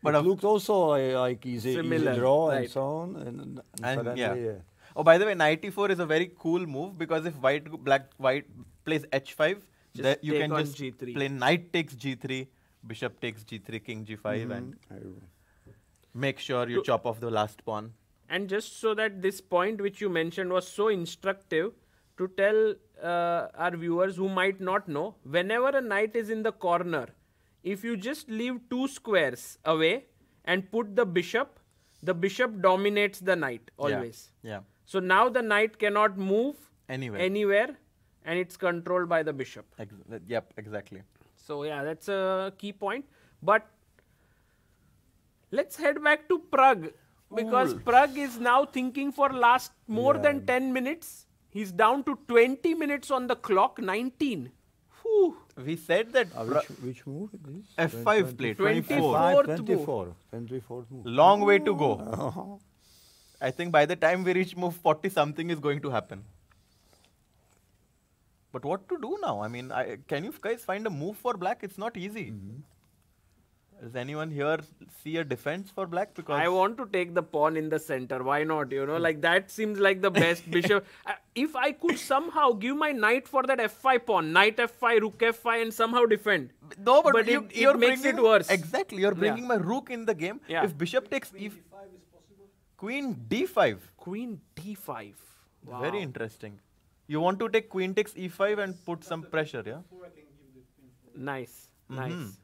But it of- looked also like easy Similar, draw right. and so on. And suddenly, yeah. Oh, by the way, knight e4 is a very cool move because if white plays h5, Just you take can on just G3. play knight takes g3, bishop takes g3, king g5, and make sure you chop off the last pawn. And just so that this point which you mentioned was so instructive, to tell our viewers who might not know, whenever a knight is in the corner, if you just leave 2 squares away and put the bishop dominates the knight always. Yeah. So now the knight cannot move Anywhere. and it's controlled by the bishop. Yep, exactly. So yeah, that's a key point. But let's head back to Prague, because Prague is now thinking for last more than 10 minutes. He's down to 20 minutes on the clock, 19. Whew. We said that which move it is? f5 played, 24. 24th move. Long way to go. I think by the time we reach move 40, something is going to happen. But what to do now? I mean, can you guys find a move for black? It's not easy. Does anyone here see a defense for black? Because I want to take the pawn in the center. Why not? You know, like that seems like the best bishop. If I could somehow give my knight for that f5 pawn, knight f5, rook f5, and somehow defend. No, but it makes it worse. Exactly, you're bringing my rook in the game. Yeah. If bishop takes queen d5. Queen d5. Wow. Very interesting. You want to take queen takes e5 and put some pressure, yeah? Nice, nice.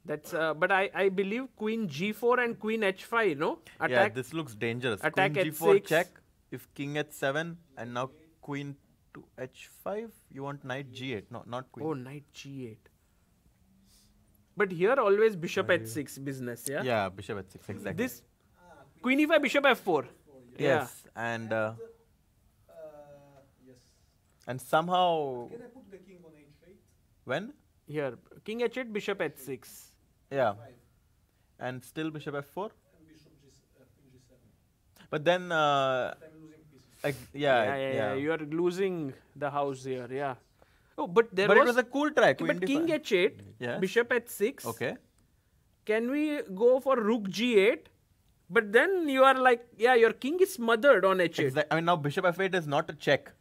That's but I believe queen g4 and queen h5, no? Yeah, Attack. this looks dangerous. Attack Queen at g4 6. check. If king h7 and now queen to h5, you want knight g8. No, not queen. Oh, knight g8. But here always bishop h6 business, yeah? Yeah, bishop h6, exactly. This queen e5, bishop f4. Yes, and and somehow Can I put the king on h8? when? Here, king h8, bishop h6. Yeah. And still bishop f4? And bishop queen g7. But then, Yeah. You are losing the house here. Yeah. Oh, but there But was. it was a cool track. But king h8, Yes. bishop h6. Okay. Can we go for rook g8? But then you are like, yeah, your king is smothered on h8. I mean, now bishop f8 is not a check.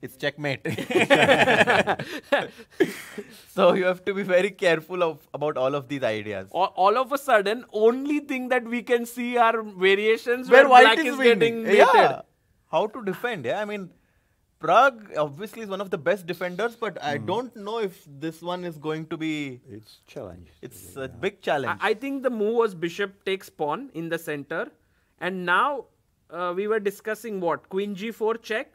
It's checkmate. So you have to be very careful about all of these ideas. All of a sudden, only thing that we can see are variations Where where white black is winning. getting mated. Yeah. How to defend? Yeah, I mean, Prague obviously is one of the best defenders, but I don't know if this one is going to be. It's challenge. It's a big challenge. I think the move was bishop takes pawn in the center, and now we were discussing what, queen g4 check,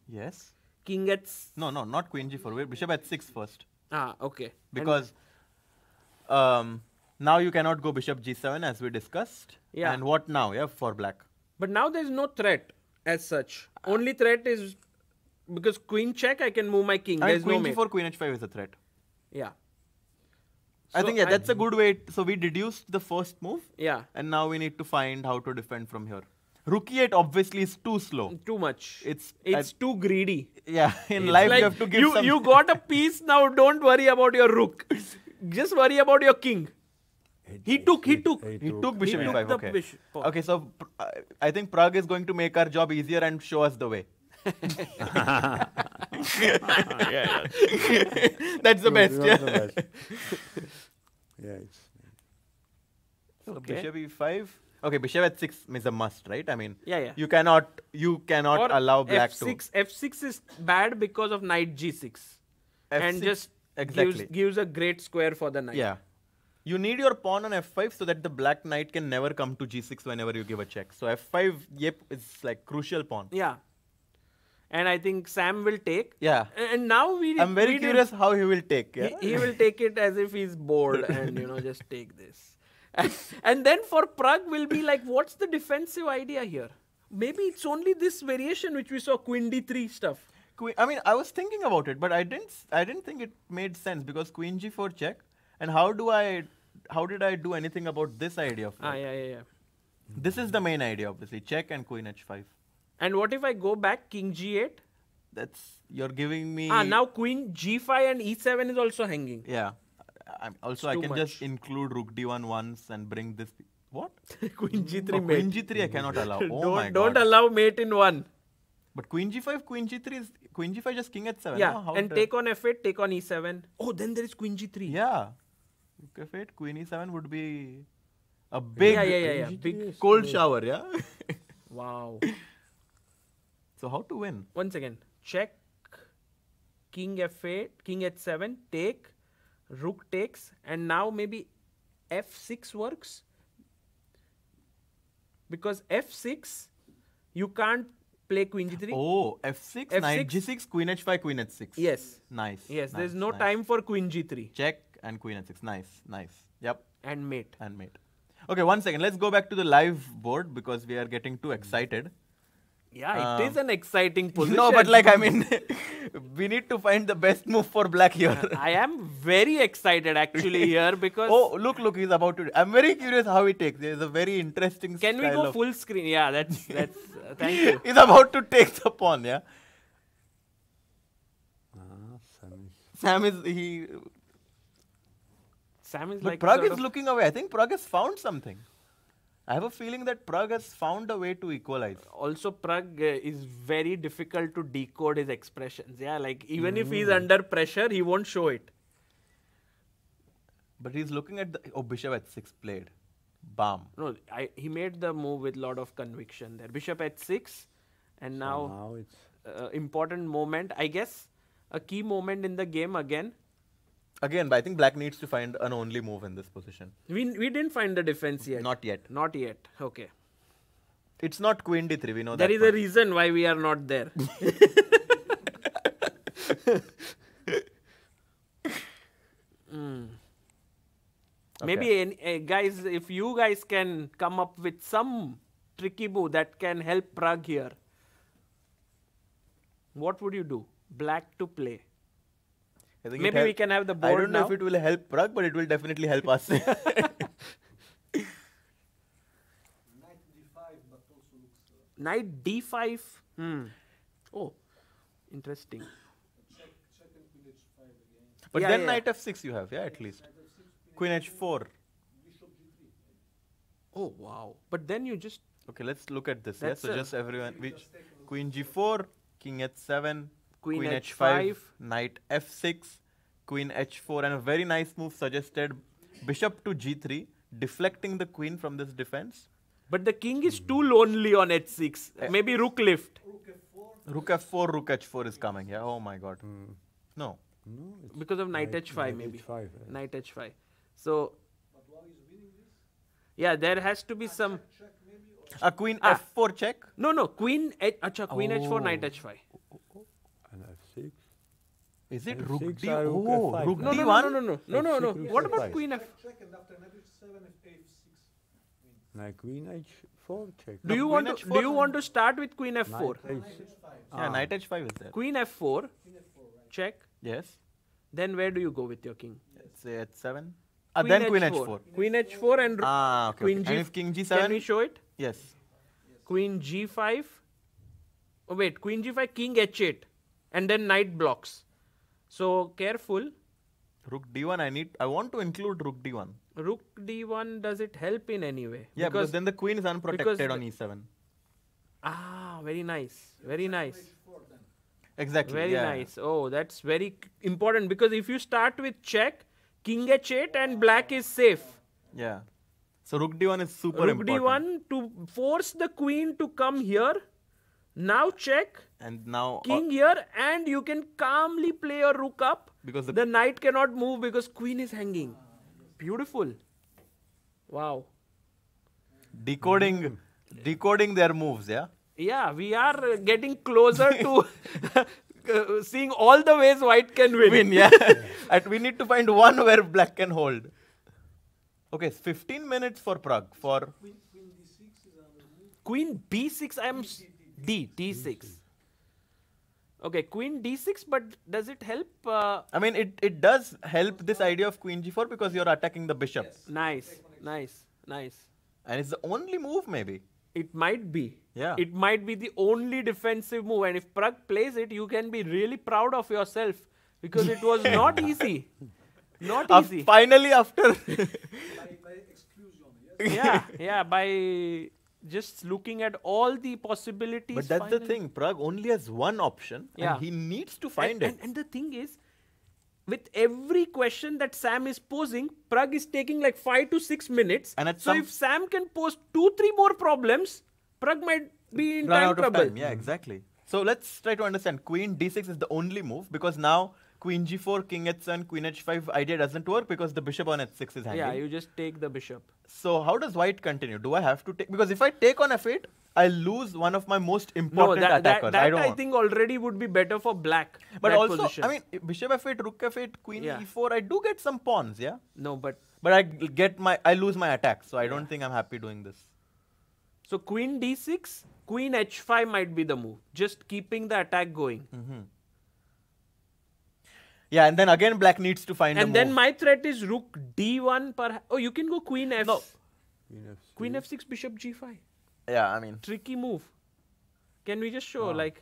Yes. king h. No, not queen g4. Wait, bishop h6 first. Okay. Because now you cannot go bishop g7 as we discussed. Yeah. And what now? Yeah, for black. But now there is no threat as such. Only threat is because queen check, I can move my king. I There mean, is no queen mate. g4, queen h5 is a threat. Yeah. I So think that's a good way. So we deduced the first move. Yeah. And now we need to find how to defend from here. Rook e8 obviously is too slow. Too much. It's too greedy. Yeah, in It's life like you have to give some. you got a piece, now don't worry about your rook. Just worry about your king. He took. He took bishop He e5. took the Okay. bishop. Okay, so I think Prague is going to make our job easier and show us the way. That's the best. Yeah. Yeah, it's. So Okay. bishop e5. Okay, bishop h6 is a must, right? I mean, Yeah. you cannot Or allow black F6. F6 is bad because of knight G6. to. And just exactly. gives a great square for the knight. Yeah. You need your pawn on f5 so that the black knight can never come to g6 whenever you give a check. So f5, yep, is like crucial pawn. Yeah. And I think Sam will take. Yeah. And now I'm very curious how he will take. Yeah? He will take it as if he's bored and, just take this. And then for Prague will be like, what's the defensive idea here? Maybe it's only this variation which we saw, queen d3 stuff. I mean, I was thinking about it, but I didn't think it made sense because queen g4 check. And how did I do anything about this idea? Yeah. This is the main idea, obviously. Check and queen h5. And what if I go back, king g8? You're giving me. Now queen g5 and e7 is also hanging. Yeah. Also, I too can much. just include rook d1 once and bring this. What? Queen g3 Oh, mate. queen g3 I cannot allow. Oh my god. Don't allow mate in one. But queen g5, queen g3 is queen g5 just king h7. Yeah, no? How and the- take on f8, take on e7. Oh, then there is queen g3. Yeah. Rook f8, queen e7 would be a big, Yeah. Big. cold shower. Yeah. Wow. So how to win? Once again, check, king f8, king h7, take, rook takes, and now maybe f6 works. Because f6, you can't play queen g3. Oh, f6, knight F6. g6, queen h5, queen h6. Yes. Nice. Yes, there's nice, no nice. time for queen g3 Check and queen h6. Nice. Yep. and mate. And mate. Okay, 1 second. Let's go back to the live board because we are getting too excited. Yeah, it is an exciting position. No, but like, I mean, we need to find the best move for black here. I am very excited actually here because... Oh, look, he's about to. I'm very curious how he takes. There's a very interesting Can we style go of- full screen? Yeah, that's thank you. He's about to take the pawn, yeah? Sam is, Sam is but like Prague sort is of- looking away. I think Prague has found something. I have a feeling that Prague has found a way to equalize. Also, Prague is very difficult to decode his expressions. Yeah, like even if he's under pressure, he won't show it. But he's looking at the... Oh, bishop h6 played. Bam. No, he made the move with a lot of conviction there. Bishop h6, and now Now it's. important moment. I guess a key moment in the game again. Again, but I think black needs to find an only move in this position. We didn't find the defense yet. Not yet. Not yet. Okay. It's not queen d3, we know There that. is a reason why we are not there. Maybe, guys, if you guys can come up with some tricky move that can help Prague here, what would you do? Black to play. I think Maybe we can have the board I don't know now. if it will help Prague, but it will definitely help us. Knight d5, Knight d5. Oh, interesting. But Yeah, then yeah. knight f6 you have, yeah, at least. Queen h4. Oh, wow. But then you just... Okay, let's look at this. Yeah, That's so a- just everyone. Queen g4, king h7, Queen h5, h5. knight f6, queen h4, and a very nice move suggested bishop to g3, deflecting the queen from this defense. But the king is too lonely on h6. Maybe rook lift. Rook f4, rook h4 is coming. Yeah. Oh my god. No. No, it's Because of knight h5 maybe. H5, Knight h5. So... Yeah, there has to be some... A queen Ah. f4 check. No. Queen h4, knight h5. and F6. Is it F6 rook d? or rook Oh, f5? rook No, d1. no. F6, What rook about f5. queen f... Knight queen h4 check. Do you queen want to h4? start with queen f4? Knight Yeah, knight h5 is there. Queen f4, check. Yes. Then where do you go with your king? Let's say h7. Then queen h4. Queen h4 and Ah, okay. queen Okay. g. And if king Can g7? we show it? Yes. Queen g5. Oh wait, queen g5, king h8, and then knight blocks. So careful. Rook d1. I want to include rook d1. Rook d1, does it help in any way? Yeah, because then the queen is unprotected on the- e7. Very nice. Very nice. Exactly. Very yeah. nice. Oh, that's very important because if you start with check, king h8 and black is safe. Yeah. So rook d1 is super Rook important. d1 to force the queen to come here. Now check, And now king here, and you can calmly play your rook up. Because the knight cannot move because queen is hanging. Beautiful. Wow. decoding their moves, yeah? Yeah, we are getting closer to seeing all the ways white can win. Yeah. And we need to find one where black can hold. Okay, 15 minutes for Prague. For Queen b6, d6. Okay, queen d6, but does it help? I mean, it does help this idea of queen g4 because you're attacking the bishop. Nice. And it's the only move, maybe. It might be. Yeah. It might be the only defensive move. And if Prague plays it, you can be really proud of yourself because it was not easy. Not easy. Finally, after. Yeah, by just looking at all the possibilities. But that's the finally- thing. Prague only has one option, Yeah. and he needs to find it. And the thing is, with every question that Sam is posing, Prague is taking like 5 to 6 minutes. And at so some- if Sam can pose 2-3 more problems, Prague might be in Run time out trouble. of time. Yeah, exactly. So let's try to understand. Queen d6 is the only move because now queen g4, king h7, queen h5 idea doesn't work because the bishop on h6 is hanging. Yeah, you just take the bishop. So how does white continue? Do I have to take? Because if I take on f8, I lose one of my most No, important attackers. that I don't want. think already would be better for black. But that also, position. I mean, bishop f8, rook f8, queen Yeah. e4, I do get some pawns, yeah? No, but But I lose my attack, so I don't think I'm happy doing this. so queen d6, queen h5 might be the move. Just keeping the attack going. Yeah, and then again black needs to find a And move. then my threat is rook d1 perhaps. Oh, you can go queen f. No. Queen f6, bishop g5. Yeah, I mean, Tricky move. Can we just show like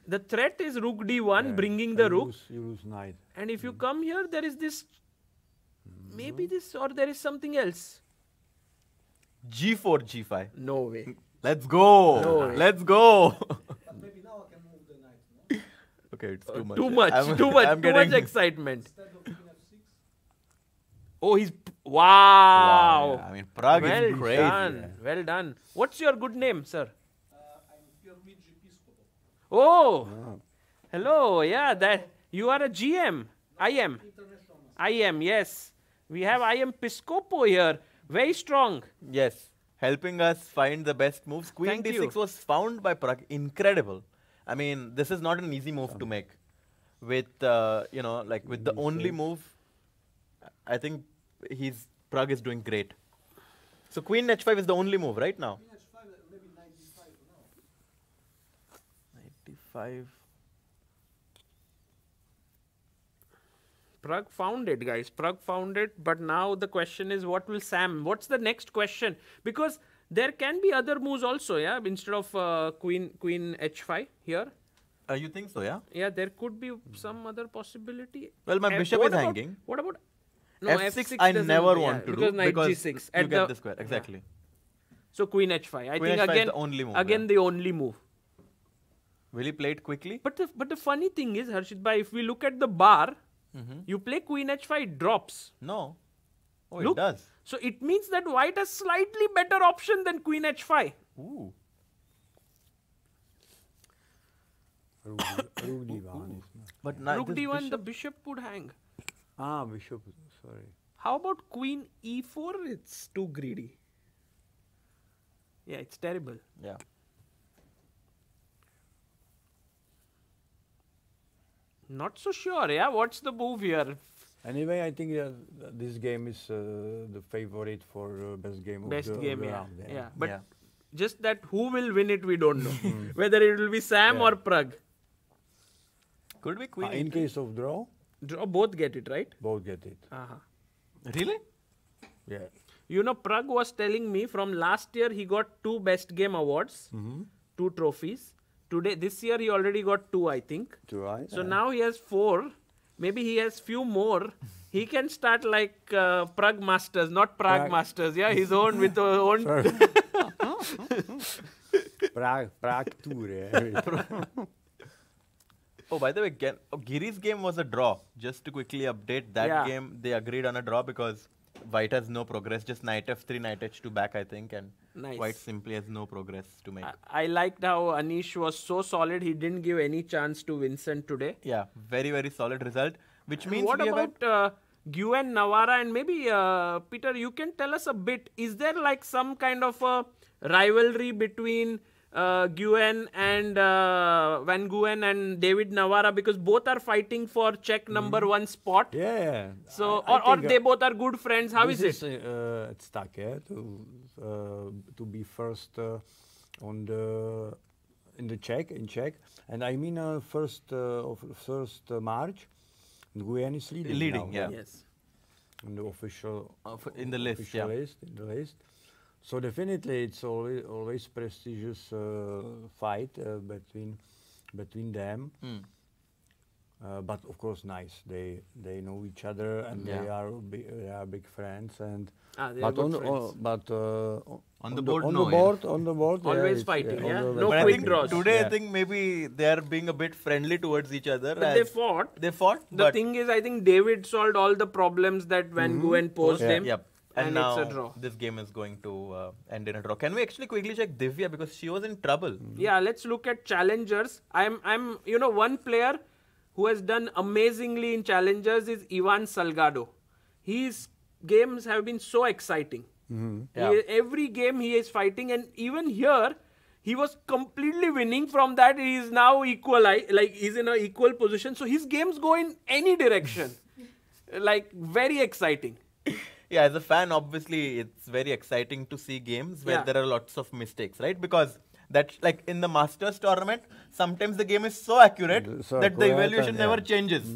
the threat is rook d1 bringing the rook, You lose knight. and if you come here there is this maybe this or there is something else. g4, g5. No way. Let's go. No way. Let's go. Okay, it's too much. Too much. I'm Too much getting- excitement. Oh, he's wow. Yeah, I mean, Prague Well is crazy. done. Well done. What's your good name, sir? Oh, hello. Yeah, that you are a GM. I am. Yes, we have I am Piscopo here. Very strong. Yes, helping us find the best moves. Queen Thank d6 you. was found by Prague. Incredible. I mean, this is not an easy move to make. With with the only move, I think Prague is doing great. So Queen h5 is the only move right now. 95. Prague found it, guys. Prague found it. But now the question is, what will Sam? What's the next question? Because There can be other moves also, yeah, instead of queen h5 here. You think so, yeah? Yeah, there could be some other possibility. Well, my bishop what is about- hanging. What about F6 I doesn't- never yeah, want to because do knight because g6 you at get the the square. Exactly. So queen h5. I Queen think h5 is again the only move, again yeah. the only move. Will he play it quickly? But the funny thing is, Harshit bhai, if we look at the bar, you play queen h5, it drops. No. Oh, Look, it does. So it means that white has slightly better option than queen h5. Ooh. Rook d1 is not. But now Rook this d1, bishop- the bishop would hang. Ah, bishop, sorry. How about queen e4? It's too greedy. Yeah, it's terrible. Yeah. Not so sure, yeah? What's the move here? Anyway, I think this game is the favorite for best game Best of the, game, of the yeah. round. Yeah, but Yeah. just that who will win it, we don't know. Whether it will be Sam Yeah. or Prague. Could be queen. In e3. case of draw, Draw, both get it, right? both get it. Really? Yeah. You know, Prague was telling me from last year he got 2 best game awards, 2 trophies. This year he already got 2, I think. Right. So now he has 4. Maybe he has few more. He can start like Prague Masters, not Prague Prague. Masters. Yeah, his own with his own. Prague tour. Yeah. Oh, by the way, Giri's game was a draw. Just to quickly update that Yeah. game, they agreed on a draw because white has no progress. Just knight f3, knight h2 back, I think, and Nice. white simply has no progress to make. I liked how Anish was so solid. He didn't give any chance to Vincent today. Yeah, very, very solid result. Which means What we have had about Guen, Navarra, and maybe Peter? You can tell us a bit. Is there like some kind of a rivalry between Guen and Van Guen and David Navarra, because both are fighting for Czech number 1 spot? Yeah. So I or think, they both are good friends. How this is it? It's stuck, yeah, to be first on the in Czech, and I mean first March, Guyana is leading. now, yeah. Yes. in the official in the list, official yeah. list, in the list. So definitely, it's always prestigious fight between them. But of course, nice. They know each other and Yeah. they are big friends. And They are but good friends. On the board, on no, the yeah. board, on the board, Always it's, fighting, yeah? always No But I quick think draws. today, Yeah. I think maybe they are being a bit friendly towards each other. But they as fought. They fought, The but thing is, I think David solved all the problems that Van Guen posed Yeah. him. Yep. And And it's now a draw. this game is going to end in a draw. Can we actually quickly check Divya because she was in trouble? Yeah, let's look at challengers. I'm one player who has done amazingly in challengers is Ivan Salgado. His games have been so exciting. Yeah. Every game he is fighting, and even here he was completely winning. From that he is now equal, like he's in an equal position. So his games go in any direction, like very exciting. Yeah, as a fan, obviously, it's very exciting to see games where Yeah. there are lots of mistakes, right? Because that, like in the Masters tournament, sometimes the game is so accurate So that the accurate evaluation and, never yeah. changes.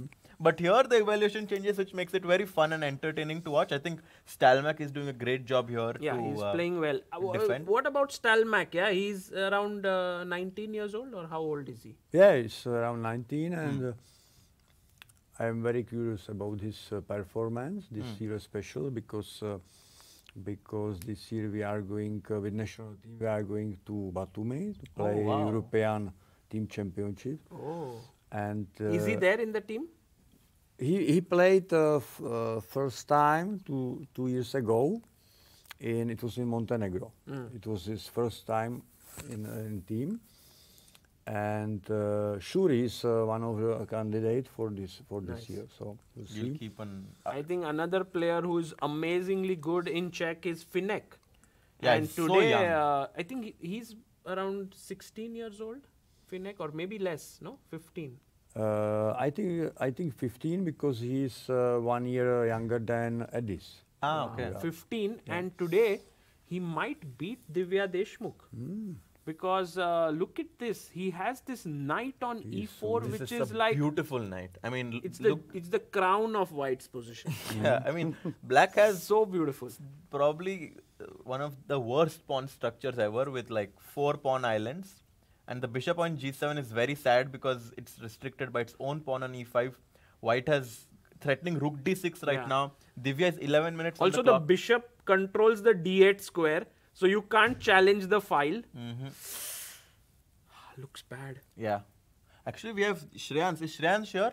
But here, the evaluation changes, which makes it very fun and entertaining to watch. I think Stalmack is doing a great job here. Yeah, to, he's playing well. defend. What about Stalmack? Yeah, he's around 19 years old, or how old is he? Yeah, it's around 19, and I'm very curious about his performance this year, especially because this year we are going with national team. We are going to Batumi to play wow. European Team Championship, Oh. and Is he there in the team? He played first time 2 years ago, and it was in Montenegro. It was his first time in team, and sure he's one of the candidates for this Nice. year. So we'll You'll see. keep on. I think another player who is amazingly good in Czech is Finek. Yeah, and he's so today, young. I think he's around 16 years old, Finek, or maybe less, no? 15. I think 15 because he's 1 year younger than Edis. Ah, okay. 15, and today he might beat Divya Deshmukh. Because look at this. He has this knight on e4, This which is is a like beautiful knight. I mean, it's look. the crown of white's position. Yeah, I mean, black has So beautiful. probably one of the worst pawn structures ever with like 4 pawn islands. And the bishop on g7 is very sad because it's restricted by its own pawn on e5. White has threatening rook d6 right Yeah. now. Divya is 11 minutes on Also, the the clock. bishop controls the d8 square, so you can't challenge the file. Looks bad. Yeah. Actually, we have Shreyans. Is Shreyans sure?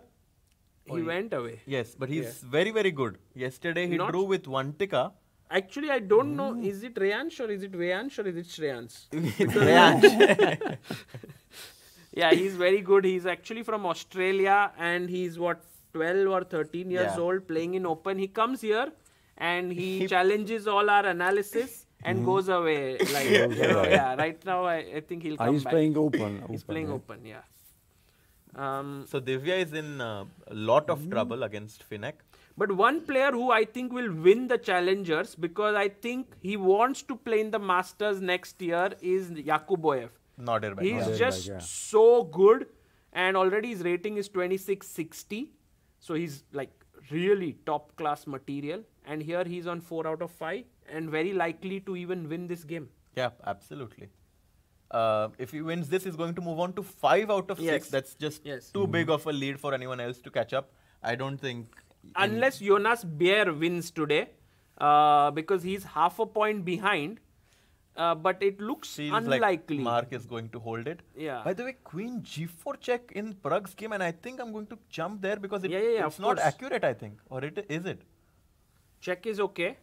He went away. Yes, but he's Yeah. very, very good. Yesterday, he Not- drew with one tikka. Actually, I don't know. Is it Reyansh or is it Veyansh or is it Shreyans? Shreyans. Yeah, he's very good. He's actually from Australia and he's what, 12 or 13 years Yeah. old, playing in open. He comes here and he challenges all our analysis and goes away. Like, yeah, right now I think he'll come He's back. playing open. He's playing open, yeah. So Divya is in a lot of trouble against Finek. But one player who I think will win the challengers because I think he wants to play in the Masters next year is Yakuboyev. Norderberg. He's Norderberg, just yeah. so good and already his rating is 2660. So he's like really top class material. And here he's on 4 out of 5 and very likely to even win this game. Yeah, absolutely. If he wins this, he's going to move on to 5 out of 6. Yes. That's just Yes. too big of a lead for anyone else to catch up. I don't think. Unless Jonas Beer wins today because he's half a point behind. But it looks Feels unlikely. like Mark is going to hold it. Yeah. By the way, Queen G4 check in Prague's game, and I think I'm going to jump there because Yeah, it's of not course. accurate, I think. Or is it? Check is okay.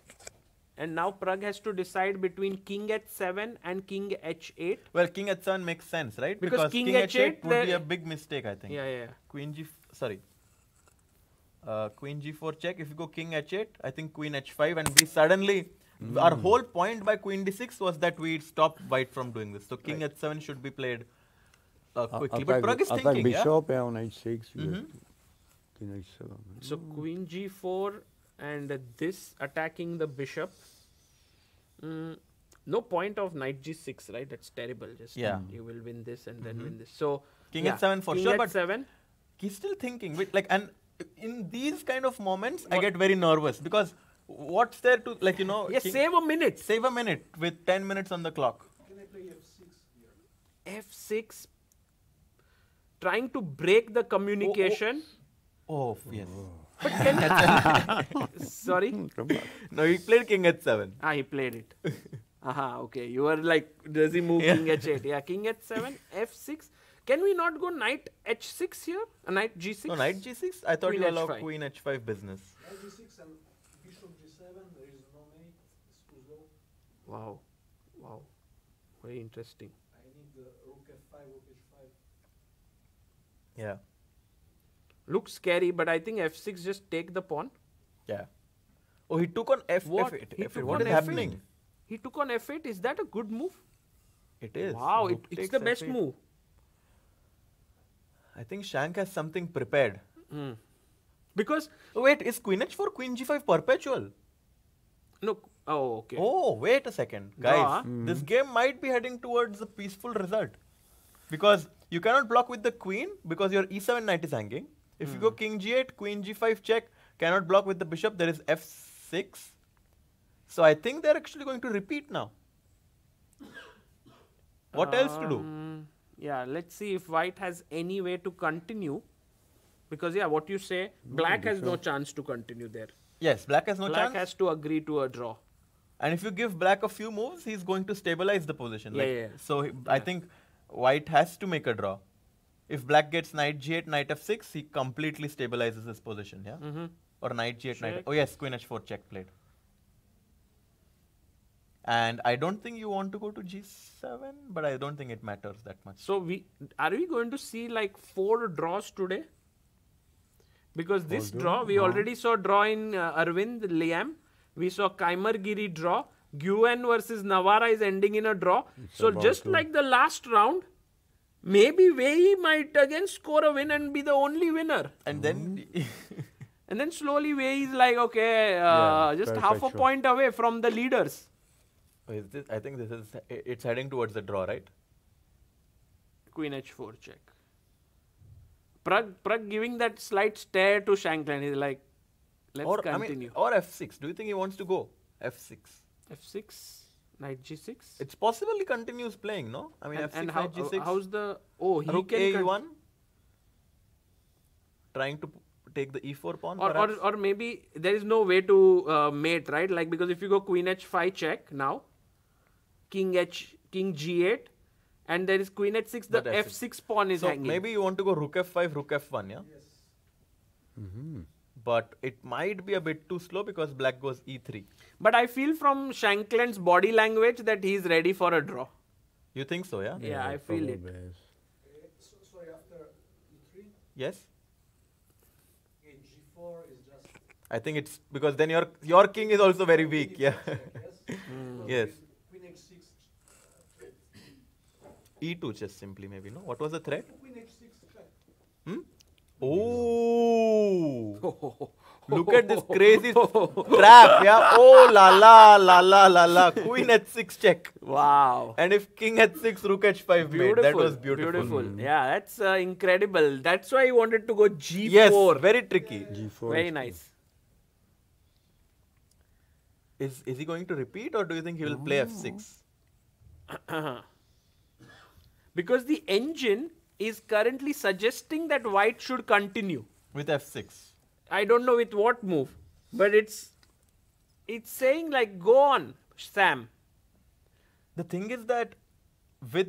And now Prague has to decide between King h7 and King h8. Well, King h7 makes sense, right? Because King h8 h8 would be there- a big mistake, I think. Yeah. Queen Queen G4 check. If you go King h8, I think Queen h5, and we suddenly, our whole point by Queen d6 was that we stopped White from doing this. So King h7 should be played quickly. But Prague is thinking, yeah? bishop on h6. King h7. So Queen g4 and this attacking the bishop. No point of Knight g6, right? That's terrible. Just Yeah. you will win this and then win this. So King yeah, h7 for King sure, but h7. He's still thinking. And in these kind of moments, I get very nervous because what's there to, like, Yes, save a minute. save a minute with 10 minutes on the clock. f6. Trying to break the communication. Oh, yes. But can sorry? No, he played King h7. He played it. Aha, okay. You were like, does he move King h8? Yeah, King h7, f6. Can we not go Knight h6 here? Knight g6? No, Knight g6? I thought Queen you allowed h5. Queen h5 business. Knight g6 and bishop g7, there is no mate, it's too low. Wow. Very interesting. I need the rook f5, rook h5. Yeah. Looks scary, but I think f6 just take the pawn. Yeah. Oh, he took on What? f8. He F8. took What on is f8? happening? He took on f8. Is that a good move? It is. Wow, Rook it's takes the best f8. move. I think Shank has something prepared. Because, Oh, wait, is Queen h4, Queen g5 perpetual? no, okay. Oh, wait a second. Draw, Guys, huh? this game might be heading towards a peaceful result. Because you cannot block with the queen because your e7 knight is hanging. If you go King g8, Queen g5 check, cannot block with the bishop, there is f6. So I think they're actually going to repeat now. What else to do? Yeah, let's see if white has any way to continue. Because, yeah, what you say, black has no chance to continue there. Yes, black has no Black chance. has to agree to a draw. And if you give black a few moves, he's going to stabilize the position. Yeah. So I think white has to make a draw. If black gets knight g8, knight f6, he completely stabilizes his position, yeah? Or knight g8, knight... Check. Oh yes, queen h4 check played. And I don't think you want to go to g7, but I don't think it matters that much. So, are we going to see like 4 draws today? Because this draw, we already saw draw in Arvind, Liam. We saw Kaimargiri draw. Guen versus Navara is ending in a draw. So just like the last round, maybe Wei might again score a win and be the only winner. And then... And then slowly Wei is like, okay, just half a perfect. point away from the leaders. I think it's heading towards the draw, right? Queen h4 check. Prague giving that slight stare to Shankland. He's like, let's continue. Or f6. Do you think he wants to go f6? f6, knight g6. It's possible he continues playing, no? I mean, f6, and knight g6. how's the... Oh, he Rook can... a1. Trying to take the e4 pawn, perhaps? Or maybe there is no way to mate, right? Like, because if you go queen h5 check now, king g8, and there is queen h6, the f6 pawn is hanging. Maybe you want to go rook f5, rook f1, yeah? Yes. But it might be a bit too slow because black goes e3. But I feel from Shankland's body language that he's ready for a draw. You think so, yeah? Yeah, I feel it. Sorry, after e3, Yes? g4 is just... I think it's because then your king is also very weak, yeah? Yes? Yes. Queen h6 threat. e2 just simply maybe, no? What was the threat? Queen h6 check. Oh! Look at this crazy trap, yeah? Oh, la la, la la, la la. Queen h6 check. Wow. And if king h6, rook h5 made, that was beautiful. Yeah, that's incredible. That's why he wanted to go g4. Yes, very tricky. G4. Very nice. Is he going to repeat or do you think he will play f6? Because the engine is currently suggesting that white should continue. With f6. I don't know with what move, but it's saying like, go on, Sam. The thing is that with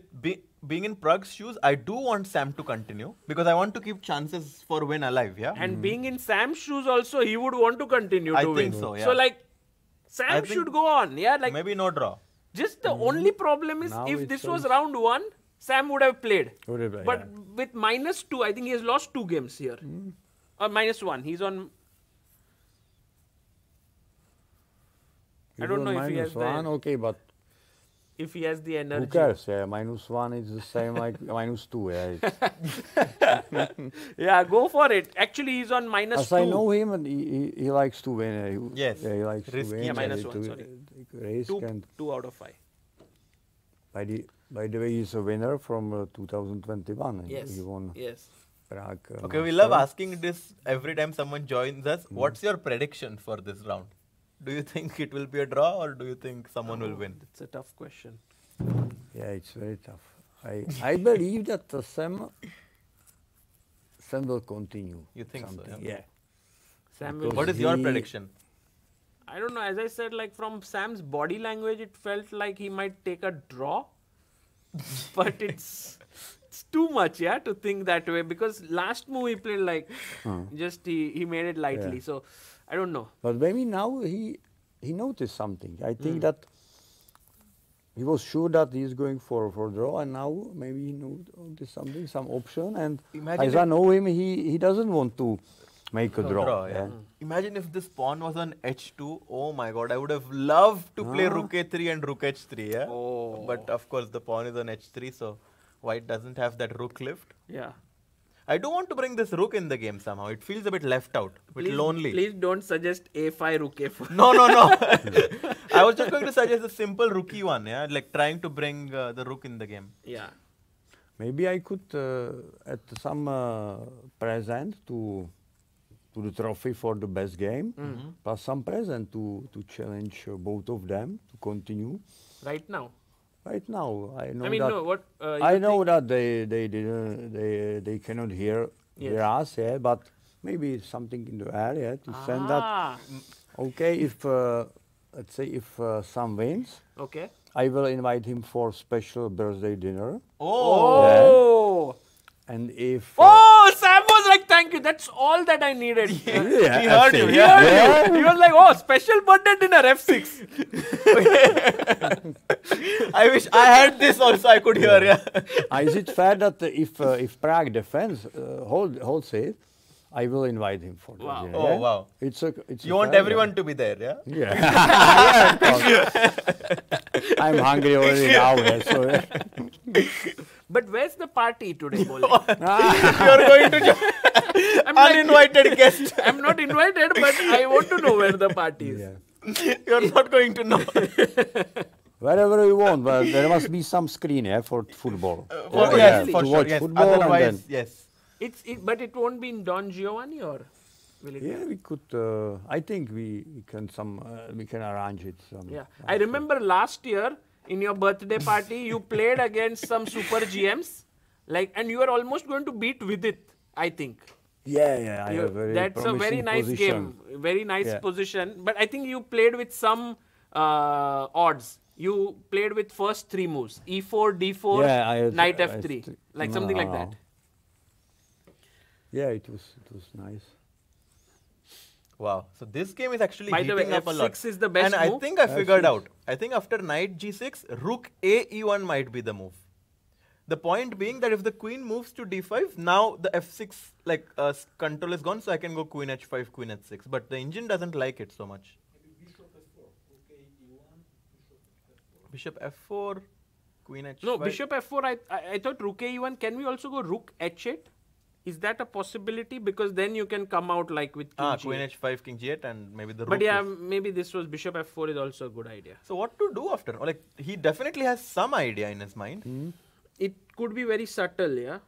being in Prague's shoes, I do want Sam to continue because I want to keep chances for win alive, yeah? And being in Sam's shoes also, he would want to continue I to win. think so, yeah. So like, Sam should go on, yeah? Like Maybe no draw. just the only problem is Now if it this was shows- round 1, Sam would have played. Would have, But yeah. with -2, I think he has lost 2 games here. Or -1. He's on... I don't know if he has -1, the... okay, but If he has the energy. who cares? Yeah, -1 is the same like -2. Yeah, Yeah, go for it. Actually, he's on -2. as I know him, and he likes to win. Yes. Yeah, he likes Risky. to win. Yeah, -1, to sorry. take risk and 2 out of 5. by the way, he's a winner from 2021. And Yes. He won Yes. Prague. Okay, we love asking this every time someone joins us. What's your prediction for this round? Do you think it will be a draw or do you think someone will win? It's a tough question. Yeah, it's very tough. I believe that Sam will continue. You think so, something. yeah? Yeah. Sam will... Because What is your he- prediction? I don't know. As I said, like from Sam's body language, it felt like he might take a draw. But it's too much, yeah, to think that way. Because last move he played like, just he made it lightly. Yeah. So, I don't know. But maybe now he noticed something. I think that he was sure that he's going for draw, and now maybe he noticed something, some option. And Imagine as if- I know him, he doesn't want to make a draw. yeah. Imagine if this pawn was on h2. Oh my god, I would have loved to play rook a3 and rook h3, yeah? Oh. But of course the pawn is on h3, so white doesn't have that rook lift. Yeah. I do want to bring this rook in the game somehow. It feels a bit left out, a bit lonely. Please don't suggest a5, rook a4. No. I was just going to suggest a simple rookie one, yeah? Like trying to bring the rook in the game. Yeah. Maybe I could add some present to the trophy for the best game, plus some present to challenge both of them to continue. Right now. Right now, I know I mean, that no, what... I know that they cannot hear us, yeah, but maybe something in the air, yeah, to send that. Okay, if let's say if Sam wins, Okay. I will invite him for special birthday dinner. Oh! And if Oh, Sam was like, thank you. That's all that I needed. He heard you, He yeah. heard you. He was like, oh, special birthday dinner, F6. I wish I had this also, I could hear, yeah. is it fair that if Prague defends holds it, I will invite him for the Wow. dinner. Oh, yeah? wow. It's You want everyone to be there, yeah? Yeah. Yeah, of course. I'm hungry already now. Yeah, so, But where's the party today, Bole? You're going to I'm like, uninvited guest. I'm not invited, but I want to know where the party is. yeah. You're not going to know. Wherever you want, but there must be some screen, for football. Yes, really? for to sure. watch Yes. football and Otherwise, then- yes. But it won't be in Don Giovanni, or will it? Yeah, we could. I think we can we can arrange it. Yeah. I remember last year in your birthday party, you played against some super GMs, and you were almost going to beat with it, I think. Yeah. I have very That's a very promising nice position. game, very nice Yeah. position. But I think you played with some odds. You played with first three moves: E4, D4, Yeah, I had- Knight I F3, had- like something like that. No. Yeah, it was nice. Wow. So this game is actually By the way, heating up a lot. F6 is the best and I move. think I figured F6. out. I think after knight g6, rook a e1 might be the move. The point being that if the queen moves to d5, now the f6 control is gone, so I can go queen h5, queen h6. But the engine doesn't like it so much. Maybe bishop f4, rook e1, Bishop f4, queen h5. No, bishop f4. I thought rook a1. Can we also go rook h8? Is that a possibility? Because then you can come out like with king g8. Queen h5, king g8, and maybe the rook. But yeah, is- maybe this was bishop f4 is also a good idea. So what to do after? Like he definitely has some idea in his mind. It could be very subtle, yeah.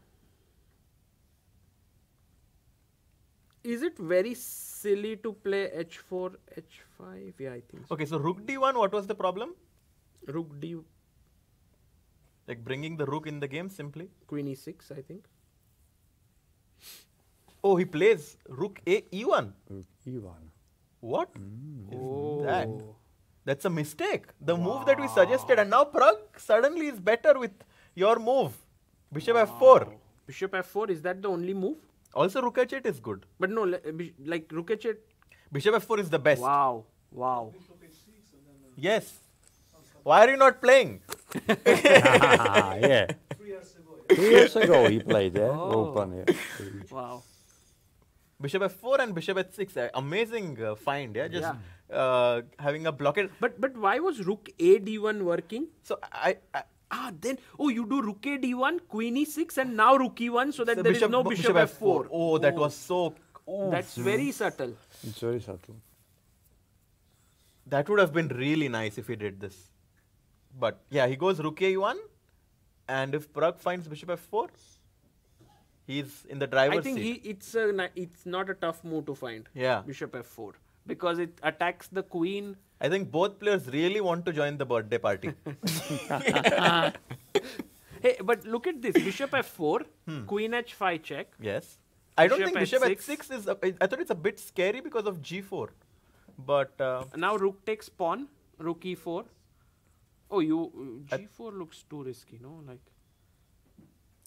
Is it very silly to play h4, h5? Yeah, I think so. Okay, so rook d1. What was the problem? Rook d, Like bringing the rook in the game simply. queen e6, I think. Oh, he plays rook a e1. Ivan. What? Oh. That? That's a mistake. The move that we suggested, and now Prague suddenly is better with your move. Bishop f4. Bishop f4, is that the only move? Also, rook h8 is good. But no, like rook h8. Bishop f4 is the best. Wow, wow. Yes. Why are you not playing? Yeah. 3 years ago. 2 years ago he played, Oh. open. Yeah. Wow. Bishop f4 and bishop h6. Amazing find, yeah. Just having a blockade. But why was rook a d1 working? So Then you do rook a d1, queen e6, and now rook e1, so that so there is no bishop f4. Oh, that was so. Ooh. That's very subtle. It's very subtle. That would have been really nice if he did this. But yeah, he goes rook a1, and if Prague finds bishop f4, he's in the driver's I think seat. it's not a tough move to find. Yeah. Bishop f4 because it attacks the queen. I think both players really want to join the birthday party. Hey, but look at this: bishop f4, queen h5 check. Yes. I don't Bishop think bishop h6. h6 is. I thought it's a bit scary because of g4. But Now rook takes pawn, rook e4. Oh, g4 looks too risky, no? Like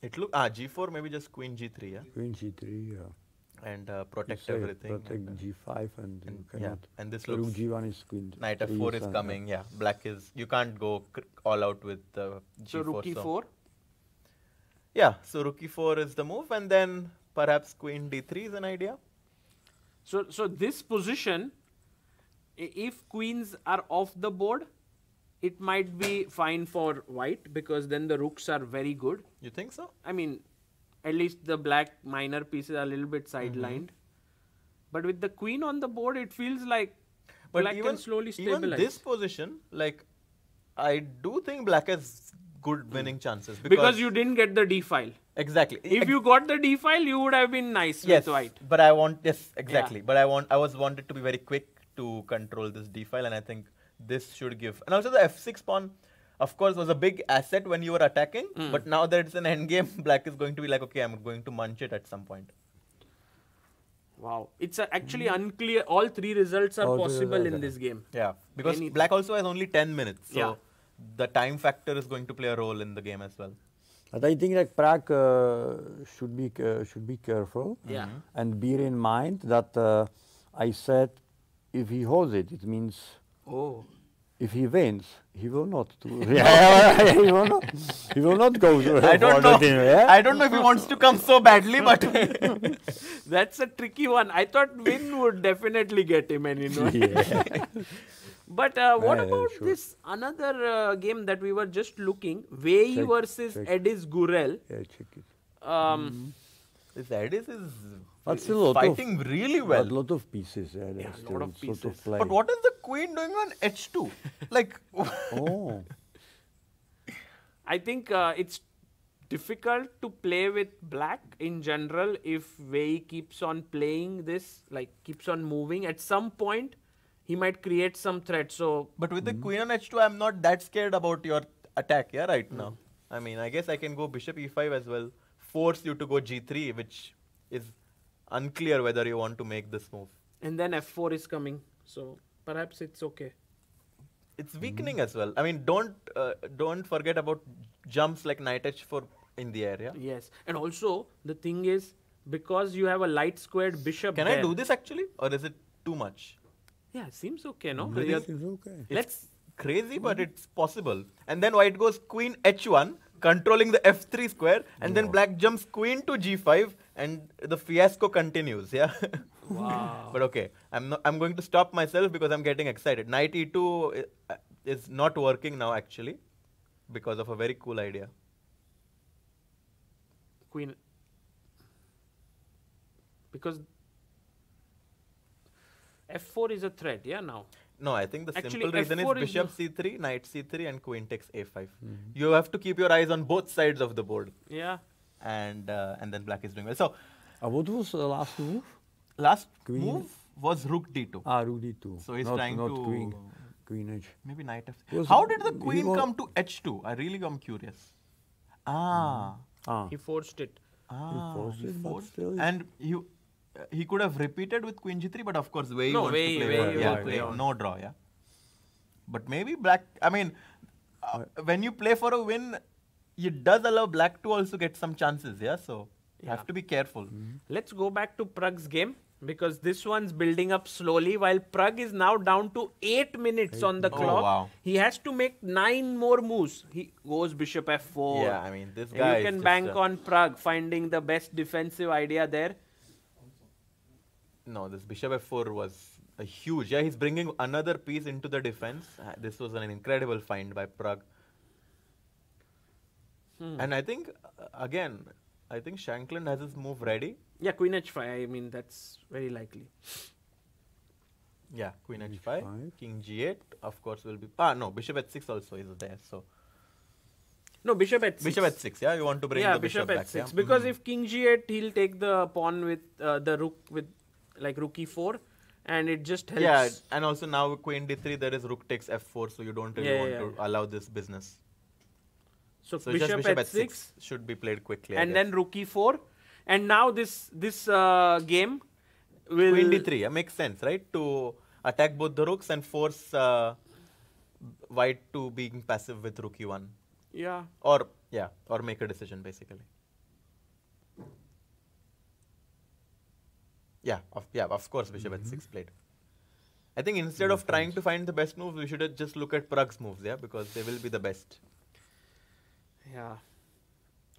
it look g4 maybe just queen g3, yeah, Queen g3, yeah. and protect You say everything. Protect and, g5 and you yeah, cannot. and this Rook looks g1 is queen. knight three f4 is and, coming. Yeah, black is. You can't go all out with g4. so, rook e4. Yeah, so rook e4 is the move, and then perhaps queen d3 is an idea. So this position, if queens are off the board, it might be fine for white because then the rooks are very good. You think so? I mean, at least the black minor pieces are a little bit sidelined. But with the queen on the board, it feels like But black even can slowly even stabilize. this position, like I do think black has good winning chances because you didn't get the d file. exactly. If you got the d file, you would have been nice yes, with white. but I want exactly. But I was wanted to be very quick to control this d file, and I think this should give. And also the f6 pawn, of course, was a big asset when you were attacking. But now that it's an endgame, black is going to be like, okay, I'm going to munch it at some point. Wow. It's actually unclear. All three results are All three possible results in are- this game. Yeah, because Anything. black also has only 10 minutes, so Yeah. the time factor is going to play a role in the game as well. But I think that Prague should be careful. Yeah. And bear in mind that I said if he holds it, it means Oh. if he wins, he will not do. Yeah, he will not go. I don't know. I don't know if he wants to come so badly, but That's a tricky one. I thought win would definitely get him an Yeah. But what Yeah, about sure. this another game that we were just looking? Vei Check, versus check. Edis Gurel. Yeah, check it. This Addis is But still a lot fighting really well. A lot of pieces. Yeah, Yeah, there's a lot of still sort pieces. play. But what is the queen doing on h2? Like, Oh, I think it's difficult to play with black in general if Wei keeps on playing this, like keeps on moving. At some point, he might create some threat. So but with the queen on h2, I'm not that scared about your attack, yeah, right now. I mean, I guess I can go bishop e5 as well, force you to go g3, which is unclear whether you want to make this move. and then f4 is coming. So perhaps it's okay. It's weakening as well. I mean, don't forget about jumps like knight h4 in the area. Yes, and also the thing is, because you have a light squared bishop. Can there, I do this actually, or is it too much? Yeah, seems okay, no? Really? You're- it's okay. Let's. Crazy, but it's possible. And then white goes queen h1, controlling the f3 square, and then black jumps queen to g5, and the fiasco continues. Yeah. Wow. But okay, I'm going to stop myself because I'm getting excited. Knight e2 is not working now actually, because of a very cool idea. Queen. Because f4 is a threat, yeah, now. No, I think the Actually, simple reason is f4 is bishop c3, knight c3, and queen takes a5. You have to keep your eyes on both sides of the board, Yeah. and then black is doing well. So What was the last move? last Queen. move was rook d2. Rook d2. So he's not, trying not to queen h. maybe knight f. Was- How did the he queen wa- come to h2? I really am curious. Ah, He forced it. forced he it, but forced. still And he could have repeated with queen g3, but of course Wei No, wants Wei- to play. Wei for- will yeah, play Wei, on. no draw. Yeah. But maybe black. I mean, when you play for a win, it does allow black to also get some chances. Yeah, so you have Yeah. to be careful. Let's go back to Prague's game, because this one's building up slowly, while Prague is now down to 8 minutes on the Oh, clock. wow. He has to make 9 more moves. He goes bishop f4. Yeah, I mean this And guy. you is can just bank a- on Prague finding the best defensive idea there. No, this bishop f4 was a huge. Yeah, he's bringing another piece into the defense. This was an incredible find by Prague. And I think, again, I think Shankland has his move ready. Yeah, queen h5. I mean, that's very likely. Yeah, queen h5, H5. king g8, of course, will be. No, bishop h6 also is there. So No, bishop h6. bishop h6. Yeah, you want to bring Yeah, the bishop, bishop back. h6. Yeah? Because if king g8, he'll take the pawn with the rook with like rook e4, and it just helps. Yeah, and also now with queen d3, there is rook takes f4, so you don't really Yeah, want yeah, to allow this business. So, So bishop, just bishop h6, should be played quickly. I and guess. then rook e4, and now this game will Queen d3, yeah, makes sense, right? To attack both the rooks and force white to being passive with rook e1. Yeah. Or make a decision basically. Yeah, of course bishop h6 played. I think instead of trying to find the best moves, we should just look at Prague's moves, yeah, because they will be the best. Yeah.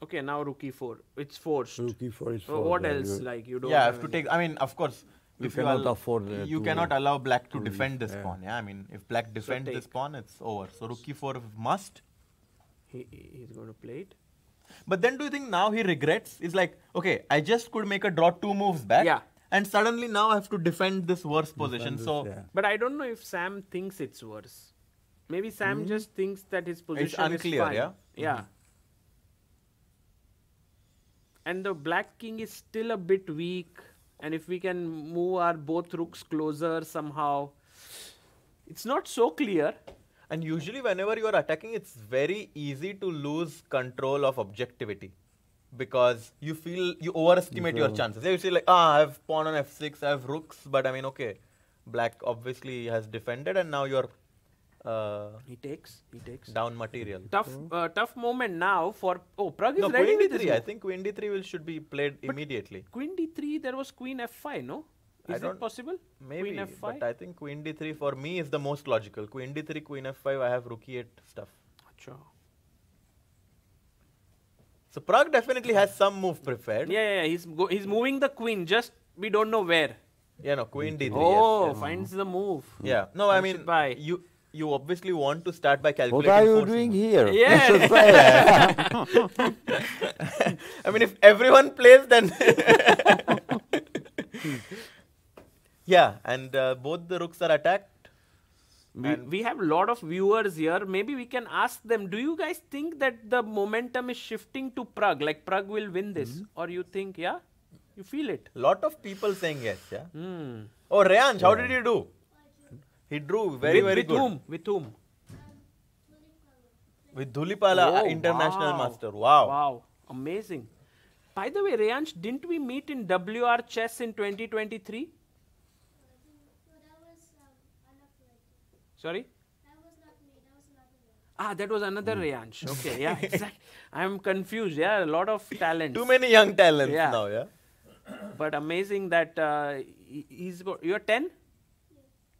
Okay, now rook e4. It's forced. Rook e4 is So forced. what yeah, else? you- Like you don't. Yeah, I have have to any- take. I mean, of course, You if cannot al- afford, you to- cannot allow black to to defend this yeah. pawn. Yeah, I mean, if black defends this take. pawn, it's over. So rook e4 must. He's going to play it. But then do you think now he regrets? It's like, okay, I just could make a draw 2 moves back. Yeah. And suddenly now I have to defend this worse position. this, So yeah. But I don't know if Sam thinks it's worse. Maybe Sam just thinks that his position unclear, is fine. yeah? Yeah. And the black king is still a bit weak. And if we can move our both rooks closer somehow, it's not so clear. And usually whenever you are attacking, it's very easy to lose control of objectivity. Because you feel, you overestimate your chances. You see like, I have pawn on f6, I have rooks, but I mean, okay, black obviously has defended and now you're He takes. down material. Tough moment now for. Oh, Prague is No, ready queen with this d3, I move. think queen d3 should be played immediately. Queen d3, there was queen f5, no? I Is don't- it possible? Maybe, Queen f5? but I think queen d3 for me is the most logical. Queen d3, queen f5, I have rook e8 stuff. Acha. So Prague definitely has some move prepared. Yeah. He's moving the queen, just we don't know where. Yeah, no, queen d3. Oh, yes. finds the move. Yeah, no, I Push it mean, by. you obviously want to start by calculating. What are you force doing input. here? Yeah. Mr. Player? I mean, if everyone plays, then yeah, and both the rooks are attacked. We have a lot of viewers here. Maybe we can ask them, do you guys think that the momentum is shifting to Prague? Like Prague will win this? Or you think, yeah? You feel it? Lot of people saying yes, yeah. Oh, Reyansh, how did he do? He drew very with good. Whom? With whom? With Dhulipala, Oh, international wow. master. Wow. Wow. Amazing. By the way, Reyansh, didn't we meet in WR Chess in 2023? Sorry? Ah, that was another Reyansh. Okay, yeah, exactly. I'm confused. Yeah, a lot of talents. Too many young talents Yeah. now, yeah. But amazing that you're 10?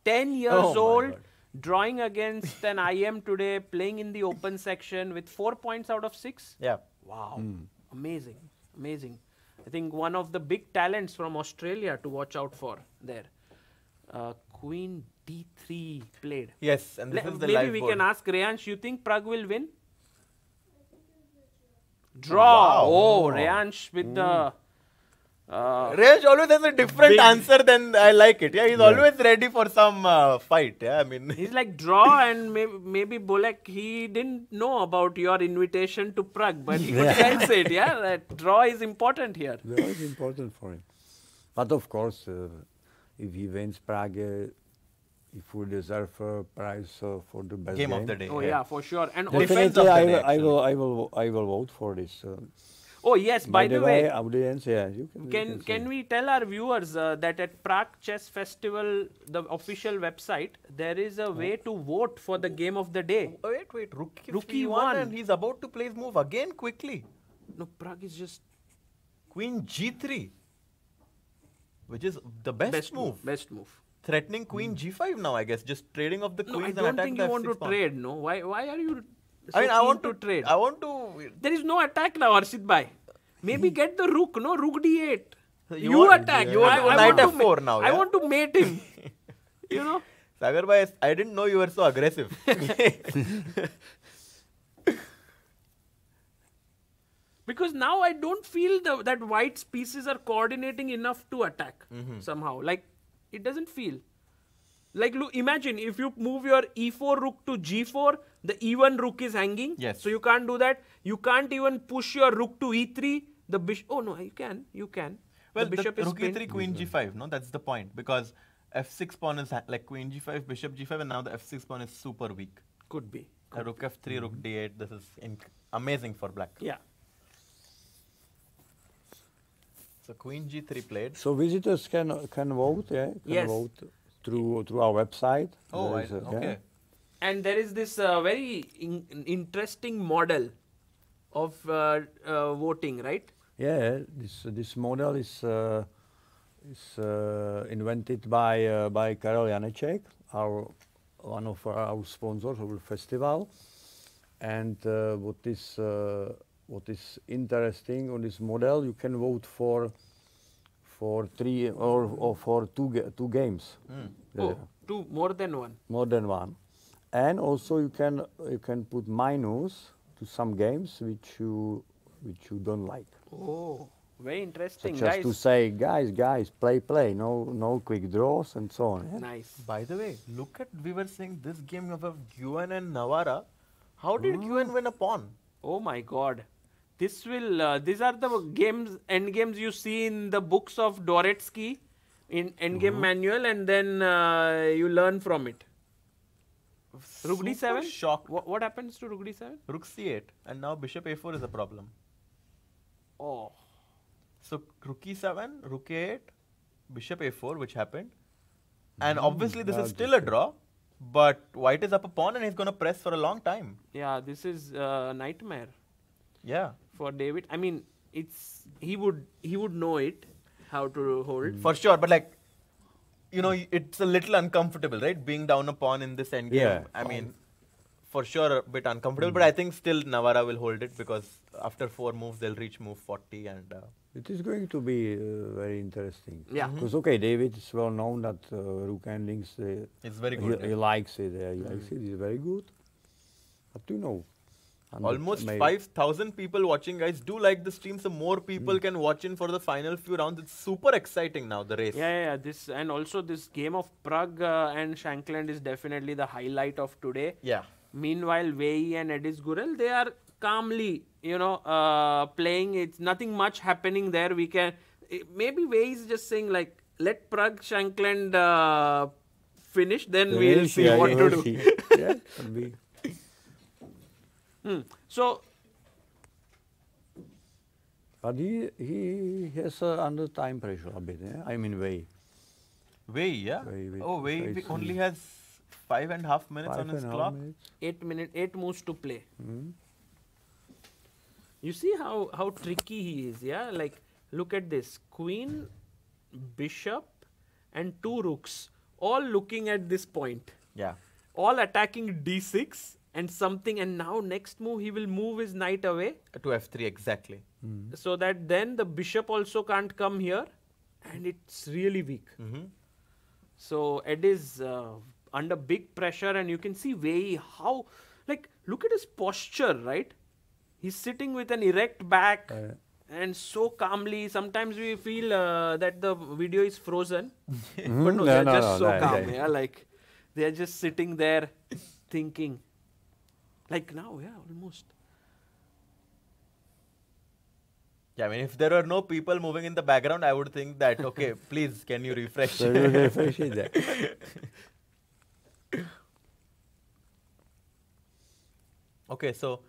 10 years Oh my old, God. drawing against an IM today, playing in the open section with 4 points out of 6. Yeah. Wow. Amazing. Amazing. I think one of the big talents from Australia to watch out for there. Queen D3 played. Yes, and this is the Maybe live we board. can ask Reyansh, you think Prague will win? Draw. Wow. Oh, Reyansh with the... Reyansh always has a different Big- answer than I like it. Yeah, he's always ready for some fight. Yeah, I mean, He's like draw and maybe Bolek, he didn't know about your invitation to Prague, but he could sense it, yeah? That draw is important here. That was important for him. But of course, if he wins Prague, he will deserve a prize for the best game of the day. Oh yeah, for sure. And Defense also, of the Definitely, day, I will vote for this. oh yes, by the way, audience, yeah, you can. can we tell our viewers that at Prague Chess Festival, the official website, there is a way to vote for the game of the day. Oh, wait, Rookie won won. and he's about to play his move again quickly. No, Prague is just Queen G3, which is the best move. Best move. Threatening Queen G5 now, I guess. Just trading of the No, queens I and don't attack think the you want to F6 pawn. trade. No, why are you? So I mean, I keen want to trade. I want to. There is no attack now, Harshit bhai. Maybe get the rook, no? Rook d8. You You want- attack. you want to go I knight want to F4 ma- now, I yeah? want to mate him. You know? Sagar bhai, I didn't know you were so aggressive. Because now I don't feel that white's pieces are coordinating enough to attack somehow. Like, it doesn't feel. Like, look, imagine if you move your e4 rook to g4, the e1 rook is hanging. Yes. So you can't do that. You can't even push your rook to e3. The bishop. Oh, no, you can. You can. Well, the bishop is rook pinned. e3, queen g5, no? That's the point. Because f6 pawn is like queen g5, bishop g5, and now the f6 pawn is super weak. Could be. Rook f3, rook d8, this is amazing for black. Yeah. So queen g3 played. So visitors can vote, yeah, can Yes. vote through our website. Oh, There is a- yeah. okay. And there is this very interesting model of voting, right? Yeah, this model is invented by Karel Janeček, one of our sponsors of the festival. And what is interesting on this model, you can vote for 3 or for two games. Oh, two, more than one. More than one. And also you can put minus to some games which you don't like. Oh, very interesting, Such as guys. to say, guys, play, no quick draws and so on. Yeah? Nice. By the way, look at, we were saying this game of Guan and Navarra. How did Guan win a pawn? Oh my God. These are the games, end games you see in the books of Doretsky in endgame manual, and then you learn from it. Rook Super d7? shocked. What happens to rook d7? Rook c8, and now bishop a4 is a problem. Oh. So rook e7, rook a8, bishop a4, which happened. And obviously this is still a draw, but white is up a pawn and he's going to press for a long time. Yeah, this is a nightmare Yeah. for David. I mean, he would know it, how to hold. For sure, but like, you know, it's a little uncomfortable, right? Being down a pawn in this endgame. Yeah. I mean, for sure a bit uncomfortable, but I think still Navarra will hold it because after 4 moves they'll reach move 40 and It is going to be very interesting. Yeah. Because okay, David is well known that rook handlings. It's very He, good. he yeah. likes it. He likes it. He's very good. But you know, Almost maybe- 5,000 people watching, guys. Do like the stream so more people can watch in for the final few rounds. It's super exciting now, the race. Yeah. This and also this game of Prague and Shankland is definitely the highlight of today. Yeah. Meanwhile, Vei and Edis Gurel, they are calmly, playing. It's nothing much happening there. We can maybe Vei is just saying like, let Prague Shankland finish, then we'll see what to do. Yeah, could be. So But he has under time pressure a bit. I mean, Wei. Wei, yeah? Wei, Oh, Wei Wei only has 5.5 minutes on his 5.5 clock. minutes. 8 moves to play. Mm. You see how tricky he is, yeah? Like, look at this. Queen, bishop, and 2 rooks, all looking at this point. Yeah. All attacking d6 and something, and now next move he will move his knight away, To F3, exactly. so that then the bishop also can't come here, and it's really weak. So Ed is under big pressure, and you can see Wei how, like, look at his posture, right? He's sitting with an erect back and so calmly. Sometimes we feel that the video is frozen, but no, No, they're no, just no, so no, calm. no. Yeah, like they're just sitting there thinking. Like now, yeah, almost. Yeah, I mean, if there were no people moving in the background, I would think that, okay, please, can you refresh? So you refresh it there. Okay, so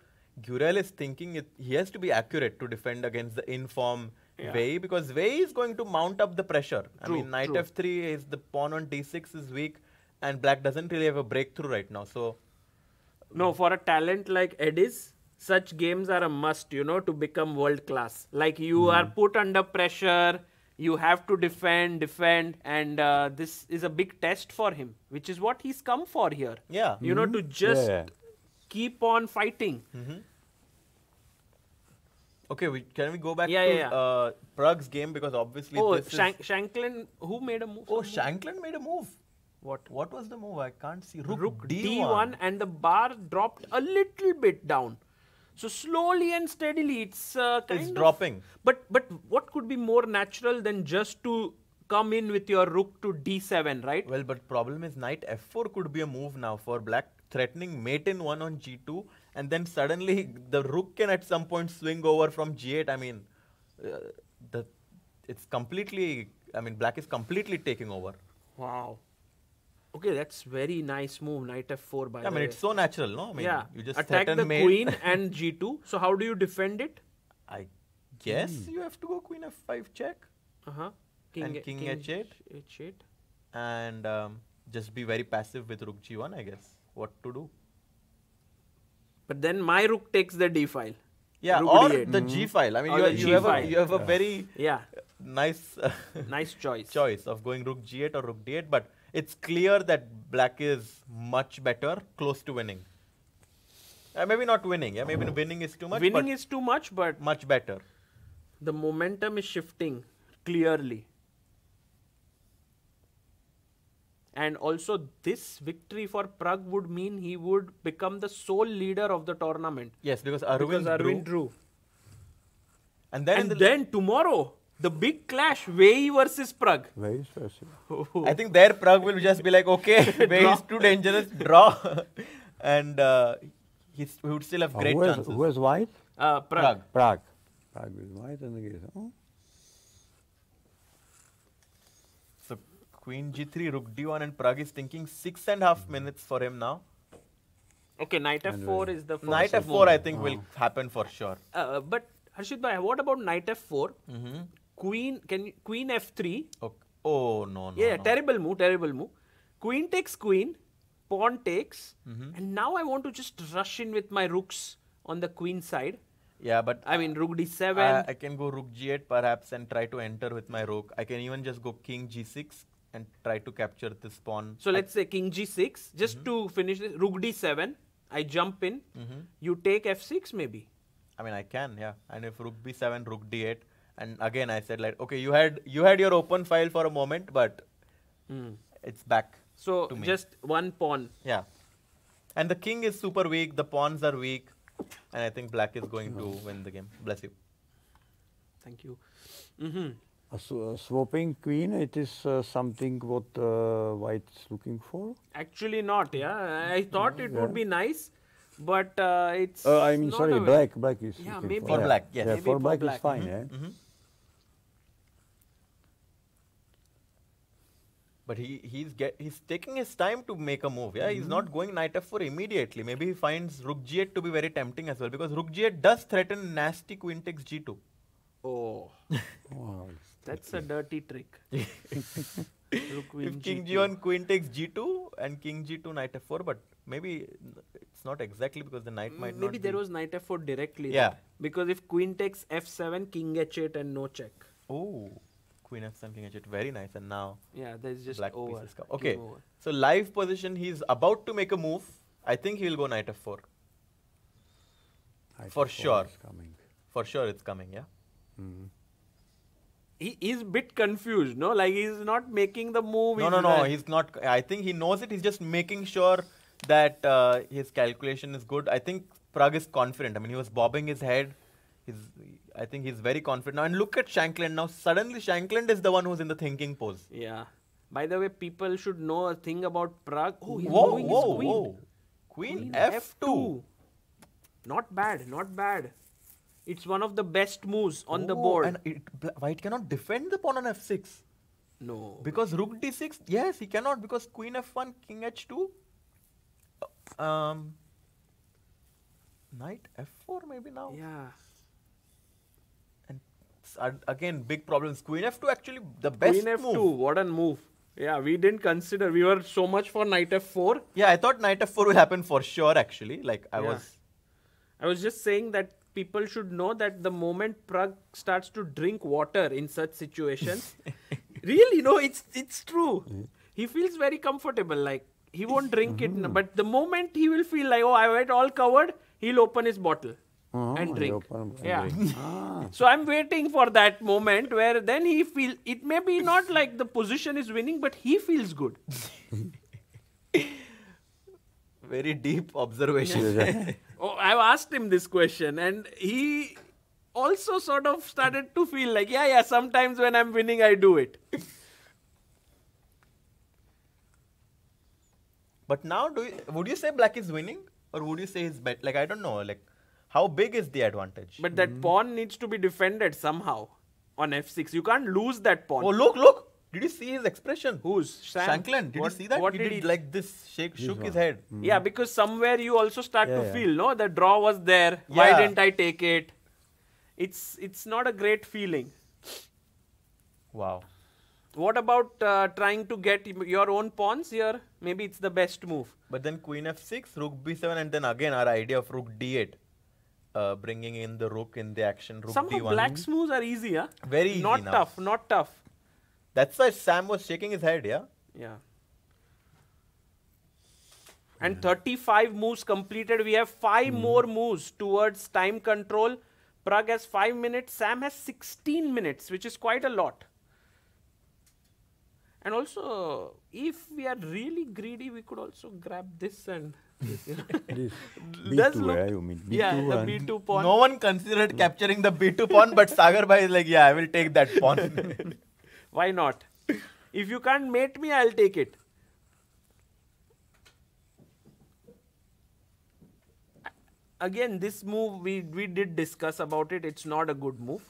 Gurel is thinking he has to be accurate to defend against the in-form Wei, because Wei is going to mount up the pressure. I mean, knight F3 is the pawn on D6 is weak, and black doesn't really have a breakthrough right now. So, No, for a talent like Edis, such games are a must, to become world class. Like you are put under pressure, you have to defend, and this is a big test for him, which is what he's come for here. yeah. To just Yeah. keep on fighting. Okay, can we go back Yeah, to yeah, Prague's game, because obviously Oh, this is... Shanklin, who made a move? Oh, Shankland made a move. What? What was the move? I can't see. Rook D1. D1, and the bar dropped a little bit down. So slowly and steadily, it's kind of dropping. But what could be more natural than just to come in with your rook to D7, right? Well, but problem is knight F4 could be a move now for black, threatening mate in 1 on G2, and then suddenly the rook can at some point swing over from G8. I mean, it's completely, black is completely taking over. Wow. Okay, that's very nice move, knight F4 by the way. It's so natural, no? Yeah, You just attack threaten the mate. queen and G2. So how do you defend it? I guess you have to go queen F5 check. Uh-huh. And king H8. H8. And just be very passive with rook G1, I guess. What to do? But then my rook takes the D file. Yeah, Rook or D8. the G file. I mean, Or the you G have file. you have a very Yeah, nice nice choice. choice of going rook G8 or rook D8, but it's clear that black is much better, close to winning. Maybe not winning. Yeah, maybe winning is too much. Winning but is too much, but much better. the momentum is shifting clearly. And also, this victory for Prague would mean he would become the sole leader of the tournament. Yes, because Because Arvind Arvind drew. drew. And then, And then tomorrow, the big clash, Wei versus Prague. Very special. I think there Prague will just be like, okay, Wei is too dangerous, draw. And he would still have great chances. Who has white? Prague. Prague. Prague with white and again. Oh. So queen G3, rook D1, and Prague is thinking 6.5 minutes for him now. Okay, knight F4 is the first Knight move. F4 I think will happen for sure. But Harshit bhai, what about knight F4? Queen F3. Okay. Oh, no. Yeah, no. terrible move. Queen takes queen, pawn takes, and now I want to just rush in with my rooks on the queen side. Yeah, but I mean, rook D7. I can go rook G8 perhaps and try to enter with my rook. I can even just go king G6 and try to capture this pawn. So let's say king G6, just to finish this, rook D7, I jump in, you take F6 maybe. I mean, I can, yeah. And if rook B7, rook D8, And again, I said like, okay, you had your open file for a moment, but it's back. So to me. just one pawn. Yeah. And the king is super weak. The pawns are weak, and I think black is going to win the game. Bless you. Thank you. Swapping queen, it is something what white is looking for. Actually not, yeah. I thought it would be nice, but it's I mean, not sorry, a way. black is Yeah, looking maybe. for. For black, yes. Yeah, Maybe for for black black. is fine, yeah. But he's taking his time to make a move. Yeah, he's not going knight f4 immediately. Maybe he finds rook g8 to be very tempting as well, because rook g8 does threaten nasty queen takes g2. Oh, Wow. that's a dirty trick. Rook queen If king G2. g1 queen takes g2 and king g2 knight f4, but maybe it's not exactly because the knight might not Maybe there was knight f4 directly. Yeah. there. Because if queen takes f7, king h8 and no check. Oh, queen f7 king h8, very nice. And now Yeah, there's just black over. pieces come. Game Okay, over. so live position, he's about to make a move. I think he'll go knight f4. Knight For f4 sure. is coming. For sure it's coming, yeah. He's a bit confused, no? Like he's not making the move. No, he's not. I think he knows it. He's just making sure that his calculation is good. I think Prague is confident. I mean, he was bobbing his head. I think he's very confident now. And look at Shankland now. Suddenly, Shankland is the one who's in the thinking pose. Yeah. By the way, people should know a thing about Prague. Oh, he's Whoa, moving whoa, his queen. whoa. Queen F2. Not bad, not bad. It's one of the best moves on the Oh, board. And white cannot defend the pawn on f6. No. Because rook d6, yes, he cannot, because queen f1, king h2. Knight f4 maybe now. Yeah. And again, big problems. Queen f2 actually the best Queen f2, move. what a move. Yeah, we didn't consider. We were so much for knight f4. Yeah, I thought knight f4 will happen for sure actually. Like I Yeah. I was just saying that people should know that the moment Prague starts to drink water in such situations, really, no, it's true. He feels very comfortable. Like he won't drink it, but the moment he will feel like, oh, I have it all covered, he'll open his bottle and drink. Yeah. So I'm waiting for that moment where then he feel it may be not like the position is winning, but he feels good. Very deep observation. Oh, I've asked him this question, and he also sort of started to feel like, yeah, sometimes when I'm winning, I do it. But now, would you say black is winning, or would you say he's bet? Like I don't know. Like how big is the advantage? But that pawn needs to be defended somehow on f6. You can't lose that pawn. Oh look! Did you see his expression? Who's? Sam? Shankland. Did you see that? What he did did he like this, shook his head. Yeah, because somewhere you also start to Yeah. feel, no, the draw was there. Why Yeah. didn't I take it? It's not a great feeling. Wow. What about trying to get your own pawns here? Maybe it's the best move. But then queen f6, rook b7, and then again our idea of rook d8. Bringing in the rook in the action, rook Somehow d1. black's moves are easy, huh? Very easy Not now. tough, not tough. That's why Sam was shaking his head, yeah? Yeah. And 35 moves completed. We have 5 more moves towards time control. Prague has 5 minutes. Sam has 16 minutes, which is quite a lot. And also, if we are really greedy, we could also grab this and this. This Does B2, look- you mean? B2 yeah, the and B2 pawn. No one considered capturing the b2 pawn, but Sagar Bhai is like, yeah, I will take that pawn. Why not? If you can't mate me, I'll take it. Again, this move, we did discuss about it. It's not a good move.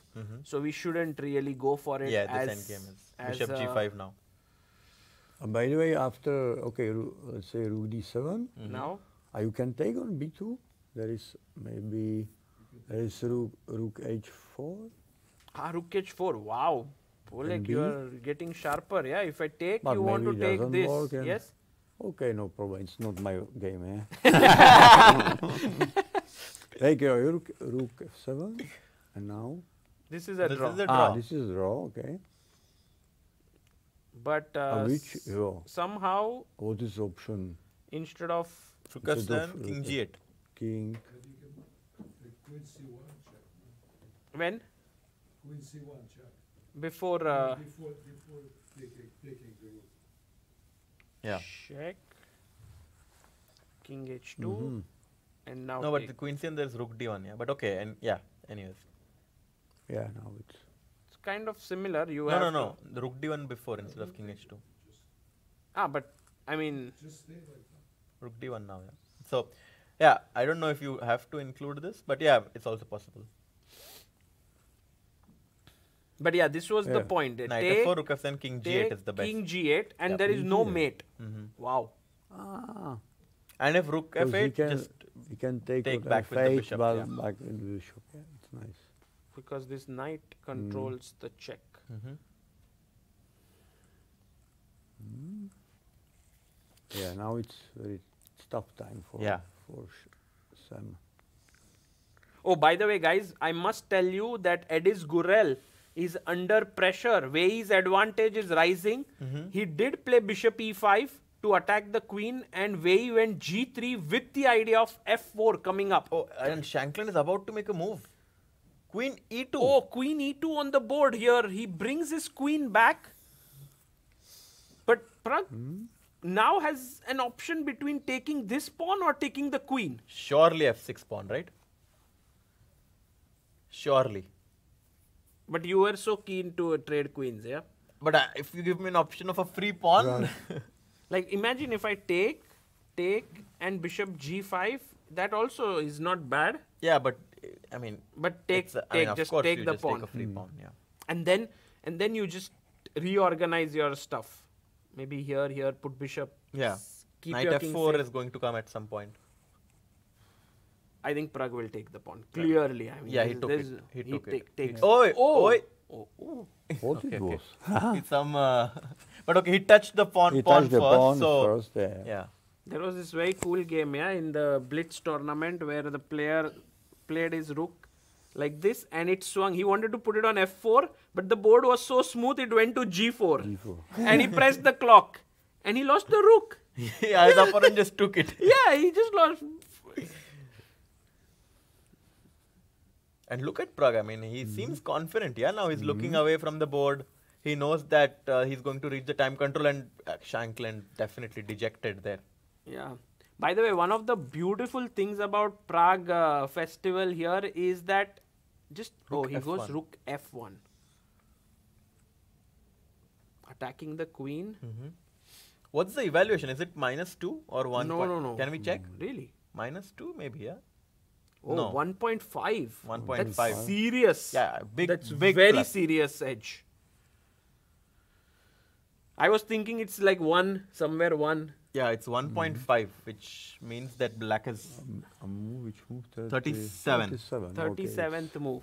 So we shouldn't really go for it. Yeah, as, this endgame is as bishop g5 now. by the way, after let's say rook d7, Now, you can take on b2. There is rook h4. rook h4. Wow. Oleg, B? you are getting sharper. Yeah, if I take, But you want to maybe it take doesn't this. work and- Yes? Okay, no problem. It's not my game, Take rook f7, and now This is a This draw. is a draw. this is draw. Okay. But Which draw? somehow, What is option? instead of Rook Instead of f7, king g8. King. Queen C1 check. when? Queen C1 check. Before Before taking the rook. Yeah. check, king h2, and now No, but take. the queen c and there's rook d1. Yeah, but okay, and yeah. Anyways. Yeah, now it's It's kind of similar. You No, have no, to- no. The rook d1 before instead of king h2. But I mean, Just stay like that. Rook d1 now. Yeah. So, yeah, I don't know if you have to include this, but yeah, it's also possible. but yeah, this was the Yeah. point. Knight Take, f4, rook f7, king g8 take is the best. king g8, and Yeah. there is King no G8. mate. Wow. And if rook because f8, just he can take take with back with the f8 bishop, while yeah. back with the bishop. Yeah, it's nice. Because this knight controls the check. Yeah, now it's very tough time for Yeah. Sam. Oh, by the way, guys, I must tell you that Edis Gurel is under pressure. Wei's advantage is rising. He did play bishop e5 to attack the queen, and Wei went g3 with the idea of f4 coming up. oh, and Shanklin is about to make a move. Queen e2. Oh, queen e2 on the board here. He brings his queen back. But Prague now has an option between taking this pawn or taking the queen. Surely f6 pawn, right? Surely. But you were so keen to trade queens, yeah? But if you give me an option of a free pawn, Like, imagine if I take, and bishop g5, that also is not bad. yeah, but I mean, But take, it's I mean, of just course take you the just pawn. take a free pawn, yeah. And then you just reorganize your stuff. Maybe here, put bishop. Yeah. Keep Knight your king f4 safe. is going to come at some point. I think Prague will take the pawn. Clearly, I mean. Yeah, he there's- took there's- it. He took it. takes. Oi, oi. Oh. What it was? It's some, but okay, he touched the pawn, He pawn touched the first, pawn so first there. yeah. There was this very cool game, yeah, in the Blitz tournament where the player played his rook like this and it swung. He wanted to put it on f4, but the board was so smooth it went to g4. G4. And he pressed the clock and he lost the rook. Yeah, his opponent just took it. Yeah, he just lost. And look at Prague. I mean, he seems confident. Yeah, now he's looking away from the board. He knows that he's going to reach the time control, and Shanklin definitely dejected there. Yeah. By the way, one of the beautiful things about Prague festival here is that just Rook he goes F1. rook f1, attacking the queen. What's the evaluation? Is it -2 or 1? No. Can we check? Really? -2 maybe, yeah. Oh, No. 1.5. 1.5. That's serious. Yeah, big, That's big very plus. serious edge. I was thinking it's like 1, somewhere 1. Yeah, it's 1.5, which means that black is A move, which move? 37. 37. 37th move.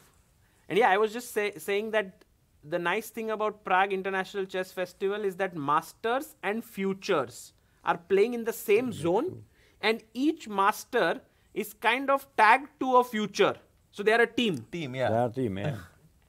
And yeah, I was just saying that the nice thing about Prague International Chess Festival is that masters and futures are playing in the same zone, and each master is kind of tagged to a future. So they are a team. team, Yeah. yeah. That team, yeah.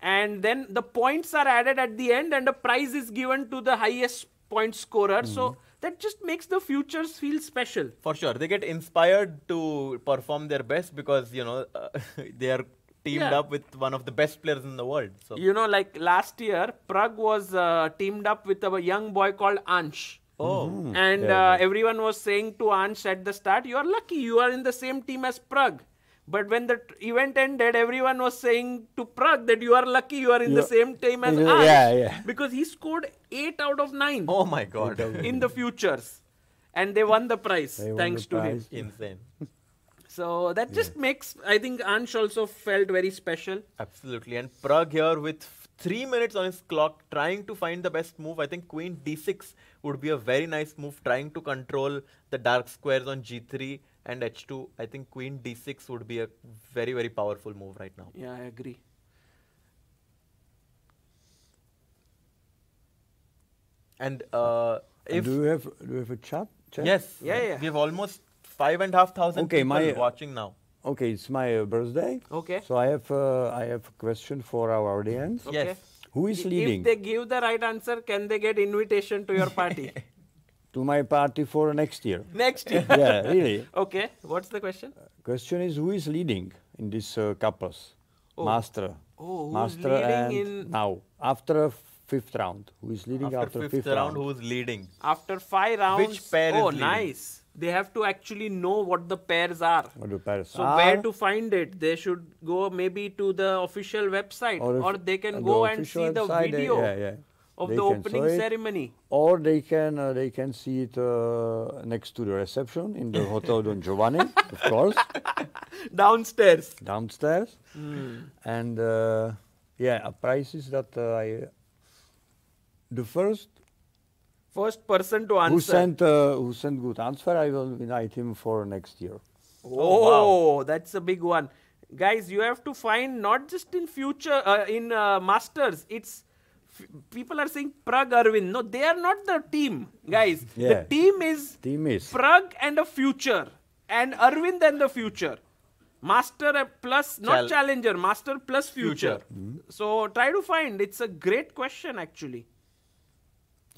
And then the points are added at the end and a prize is given to the highest point scorer. So that just makes the futures feel special. For sure. They get inspired to perform their best because, they are teamed Yeah. up with one of the best players in the world. So You know, like last year, Prague was teamed up with a young boy called Ansh. Oh. And Yeah. everyone was saying to Ansh at the start, you are lucky, you are in the same team as Prague. But when the event ended, everyone was saying to Prague that you are lucky, you are in the same team as Ansh. Yeah. Because he scored 8 out of 9 Oh my god. in the futures. And they won the prize They won thanks the to him. prize. Insane. So that just makes, I think Ansh also felt very special. Absolutely. And Prague here with 3 minutes on his clock trying to find the best move. I think Queen d6 would be a very nice move, trying to control the dark squares on g3 and h2. I think Queen d6 would be a very, very powerful move right now. Yeah, I agree. And And if do you have a chat? yes, Yeah. we have almost 5,500 Okay, people watching now. Okay, it's my birthday. Okay. So I have a question for our audience. Okay. Yes. Who is leading If they give the right answer, can they get invitation to your party? to my party for next year? Next year. Yeah, really. Okay. What's the question? Question is, who is leading in this couples? Oh. Master. Oh, who's Master leading and in now after fifth round. Who is leading after fifth round, who's leading? after 5 rounds? Which pair is Oh, leading? nice. They have to actually know what the pairs are. What the pairs So are. where to find it? They should go maybe to the official website, or they can go and official see the website, video of They the can opening show it, ceremony. or they can see it next to the reception in the Hotel Don Giovanni, of course, Downstairs. downstairs. And a prize is that the first First person to answer. who sent good answer, I will invite him for next year. Oh, that's a big one. Guys, you have to find not just in future, in Masters. It's people are saying Prague Arvind. No, they are not the team, guys. Yeah. The team is Prague and a future, and Arvind and the future. Master plus, not challenger, master plus future. So try to find. It's a great question, actually.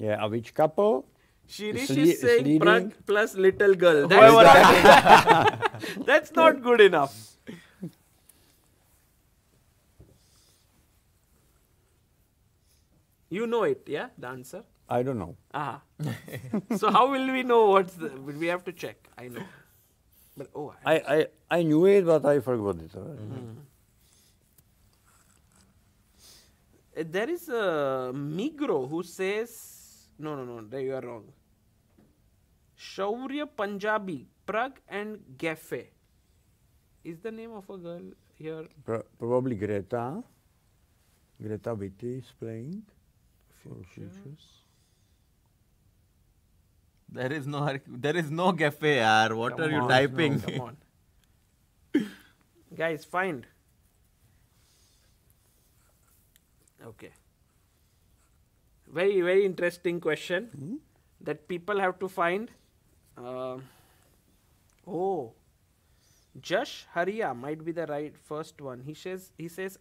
Yeah, which couple? Shirish Is is saying leading. Prague plus little girl. Whoever That's not good enough. You know it, yeah? The answer? I don't know. Ah. So how will we know what's the... We have to check. I know. But oh, I knew it, but I forgot it. There is a Migro who says... No, there you are wrong. Shaurya Punjabi, Prague and Geffe. Is the name of a girl here? Probably Greta. Greta Witte is playing for futures. There is no Geffe, yaar. What Come are you on, typing? no, come on. Guys, find. Okay. Very, very interesting question that people have to find. Jash Haria might be the right first one. He says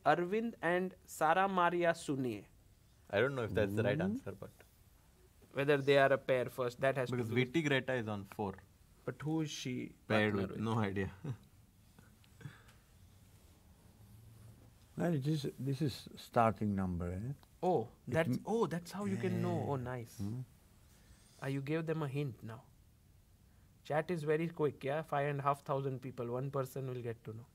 Arvind and Sara Maria Sune. I don't know if that's the right answer, but Whether they are a pair first, that has because to be. Viti Greta is on 4. But who is she? Paired partner with, no idea. Well, this is starting number. Oh, that's how you can know. Oh, nice. You gave them a hint now. Chat is very quick, yeah? 5,500 people. One person will get to know.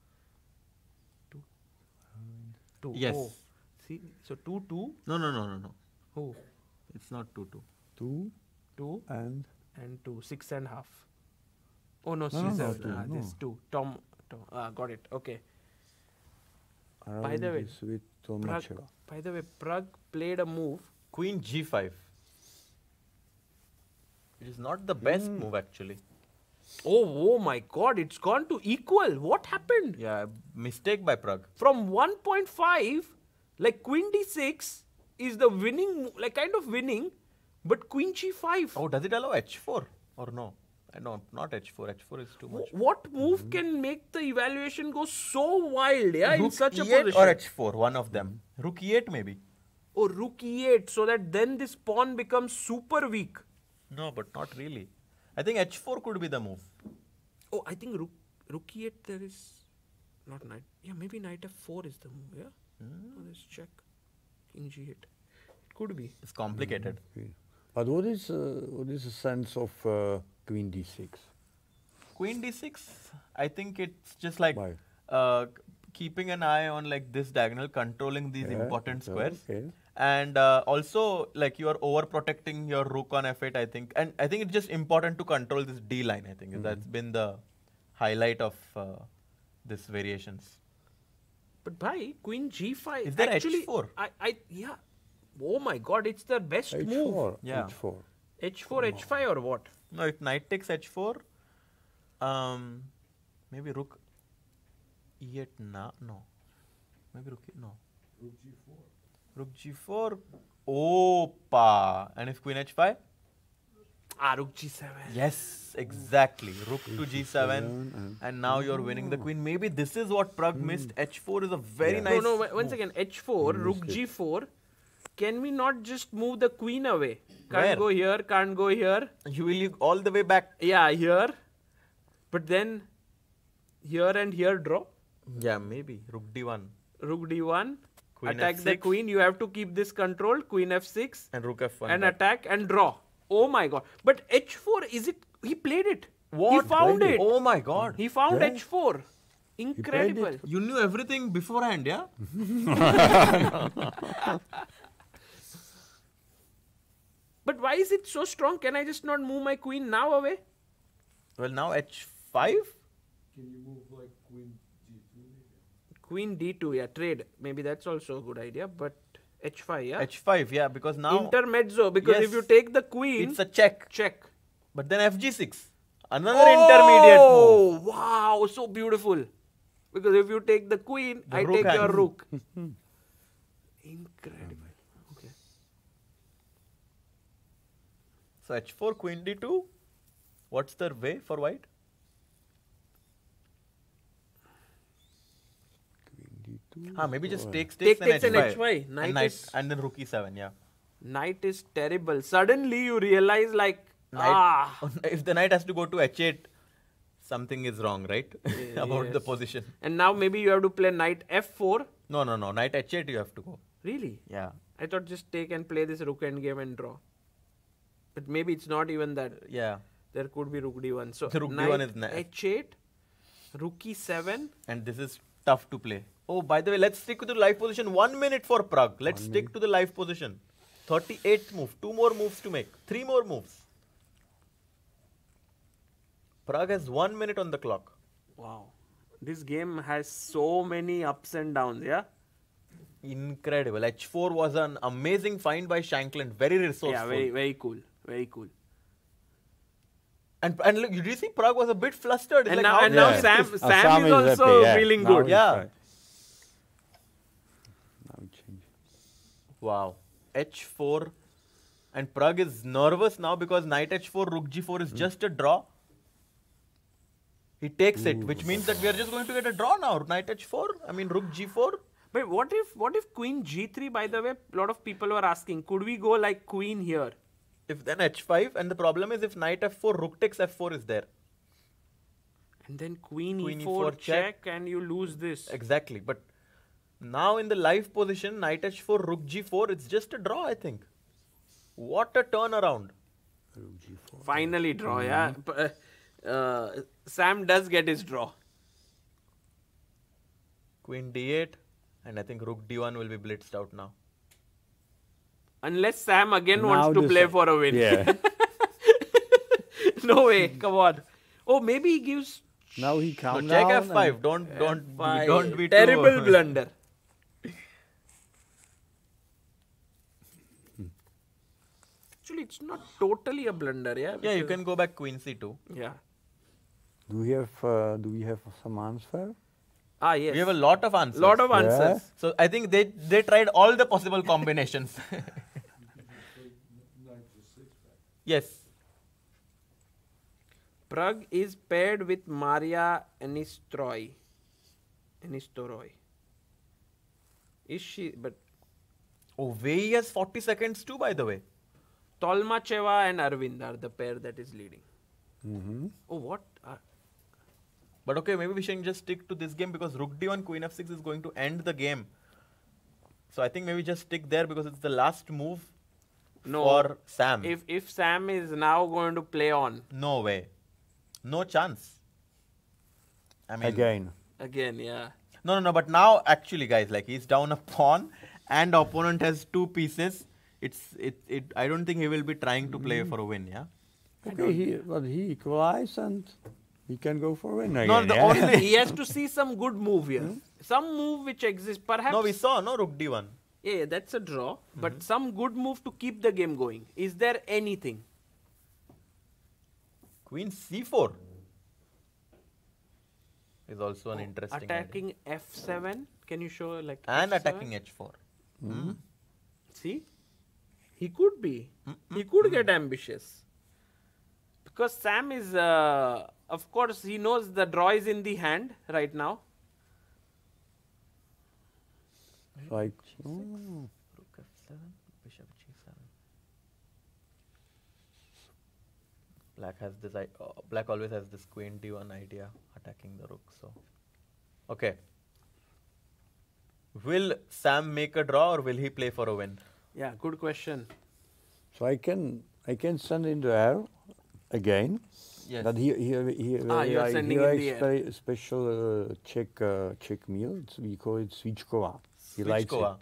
Two. Yes. Oh. See, so 2. No. Who? It's not 2. 2 and 2. 6.5. Oh no, No, Caesar. two, no. This 2. Tom. Got it. Okay. By the way, with Tolmacheva. By the way, Prague played a move. Queen G5. It is not the best move actually. Oh my God! It's gone to equal. What happened? Yeah, mistake by Prague. From 1.5, like Queen D6 is the winning, like kind of winning, but Queen G5. Oh, does it allow H4 or no? No, not H4. H4 is too much. What move can make the evaluation go so wild? Yeah, in Rook such a E8 position. or H4, one of them. Rook E8 maybe. Or Rook E8, so that then this pawn becomes super weak. No, but not really. I think H4 could be the move. Oh, I think Rook E8 there is not knight. Yeah, maybe knight F4 is the move. Yeah. Let's check. King G8. It could be. It's complicated. But what is the sense of Queen D6? Queen D6, I think it's just like Why? Keeping an eye on like this diagonal, controlling these important squares. Okay. And also like you are overprotecting your rook on F8, I think. And I think it's just important to control this D line, I think. That's been the highlight of this variations. But bhai, Queen G5. Is there actually, H4? Yeah. Oh my God, it's the best move. H4. Yeah. H4. H4, H5 or what? No, if knight takes H4, maybe rook E8, no. Maybe rook E8, no. Rook G4, Opa. And if Queen H5? Rook G7. Yes, exactly. Rook to G7, and now you're winning the queen. Maybe this is what Prague missed. H4 is a very nice. No, once again, H4, Rook G4. Can we not just move the queen away? Can't go here, can't go here. You will all the way back. Yeah, here. But then here and here draw. Yeah, maybe. Rook D1. Rook D1. Queen attack the F6. queen. You have to keep this controlled. Queen F6. And Rook F1. And back. attack and draw. Oh my god. But H4, is it? He played it. What? He found Played it. Oh my god. He found Yeah. H4. Incredible. it. You knew everything beforehand, yeah? But why is it so strong? Can I just not move my queen now away? Well, now H5? Can you move like queen g2 maybe? Queen D2, yeah, trade. Maybe that's also a good idea. But H5, yeah? H5, yeah, because now Intermezzo. Because if Yes. you take the queen, it's a check. check. But then FG6. Another intermediate move. Oh, wow. So beautiful. Because if you take the queen, The I rook take your hangs. rook. Incredible. Okay. So H4, Queen D2. What's the way for white? Queen D2. Ah, maybe just takes Take and takes and H5. H5. Knight And, is- and then Rook E7, yeah. Knight is terrible. Suddenly you realize like, Knight, if the knight has to go to H8, something is wrong, right? About the Yes. position. And now maybe you have to play knight F4. No, no, no. Knight H8 you have to go. Really? Yeah. I thought just take and play this rook endgame and draw. But maybe it's not even that. Yeah. There could be rook d1. So The rook knight d1 is H8, rook e7. And this is tough to play. Oh, by the way, let's stick with the live position. 1 minute for Prague. Let's stick to the live position. 38th move. 2 more moves to make. 3 more moves. Prague has 1 minute on the clock. Wow. This game has so many ups and downs, yeah? Incredible. H4 was an amazing find by Shankland. Very resourceful. Yeah, very, very cool. Very cool. And look, you see Prague was a bit flustered. It's And like, now, how and did now I miss Sam, this? Sam is also happy, yeah. feeling Now good. he's Yeah. right. Now change. Wow. H4. And Prague is nervous now because knight H4, rook G4 is just a draw. He takes it, which means that we are just going to get a draw now. Knight H4, I mean rook G4. But what if queen g3, by the way, a lot of people were asking, could we go like queen here? If then H5, and the problem is if knight F4, rook takes F4 is there. And then queen Queen e4 E4 check and you lose this. Exactly. But now in the live position, knight H4, rook G4, it's just a draw, I think. What a turnaround. Rook G4. Finally draw, yeah. Sam does get his draw. Queen D8, and I think rook D1 will be blitzed out now. Unless Sam again Now wants to this- play for a win. Yeah. No way, come on. Oh, maybe he gives Now he So calmed check down. F5. Don't be terrible too, blunder. Actually, it's not totally a blunder, yeah. Yeah, you because- can go back Queen C2. Yeah. Do we have some answer? Ah, yes. We have a lot of answers. lot of Yeah. answers. So I think they tried all the possible combinations. Knight g6 back. Yes. Prague is paired with Maria Anistoroy. Is she? But Oh, Wei has 40 seconds too, by the way. Tolmacheva and Arvind are the pair that is leading. Mm-hmm. Oh, what? But okay, maybe we should just stick to this game because rook d1, queen f6 is going to end the game. So I think maybe just stick there because it's the last move No. for Sam. If Sam is now going to play on No way. No chance. I mean, again, yeah. No, but now actually, guys, like he's down a pawn and the opponent has 2 pieces. I don't think he will be trying to play for a win, yeah? Okay, he equalized and he can go for a win again. No, the yeah? only He has to see some good move here. Some move which exists. Perhaps. No, we saw no rook d1. Yeah, that's a draw. But some good move to keep the game going. Is there anything? Queen c4 is also an interesting idea. Attacking f7. Can you show like And F7? attacking h4. See? He could be. He could get ambitious. Because Sam is, of course, he knows the draw is in the hand right now. Like, Rook f7, bishop g7. Black always has this queen d1 idea attacking the rook. So, okay. Will Sam make a draw or will he play for a win? Yeah, good question. So I can send in the air again. Yes. But here you are sending here in the air. special Czech meal. We call it svíčková. He likes it. Svíčková.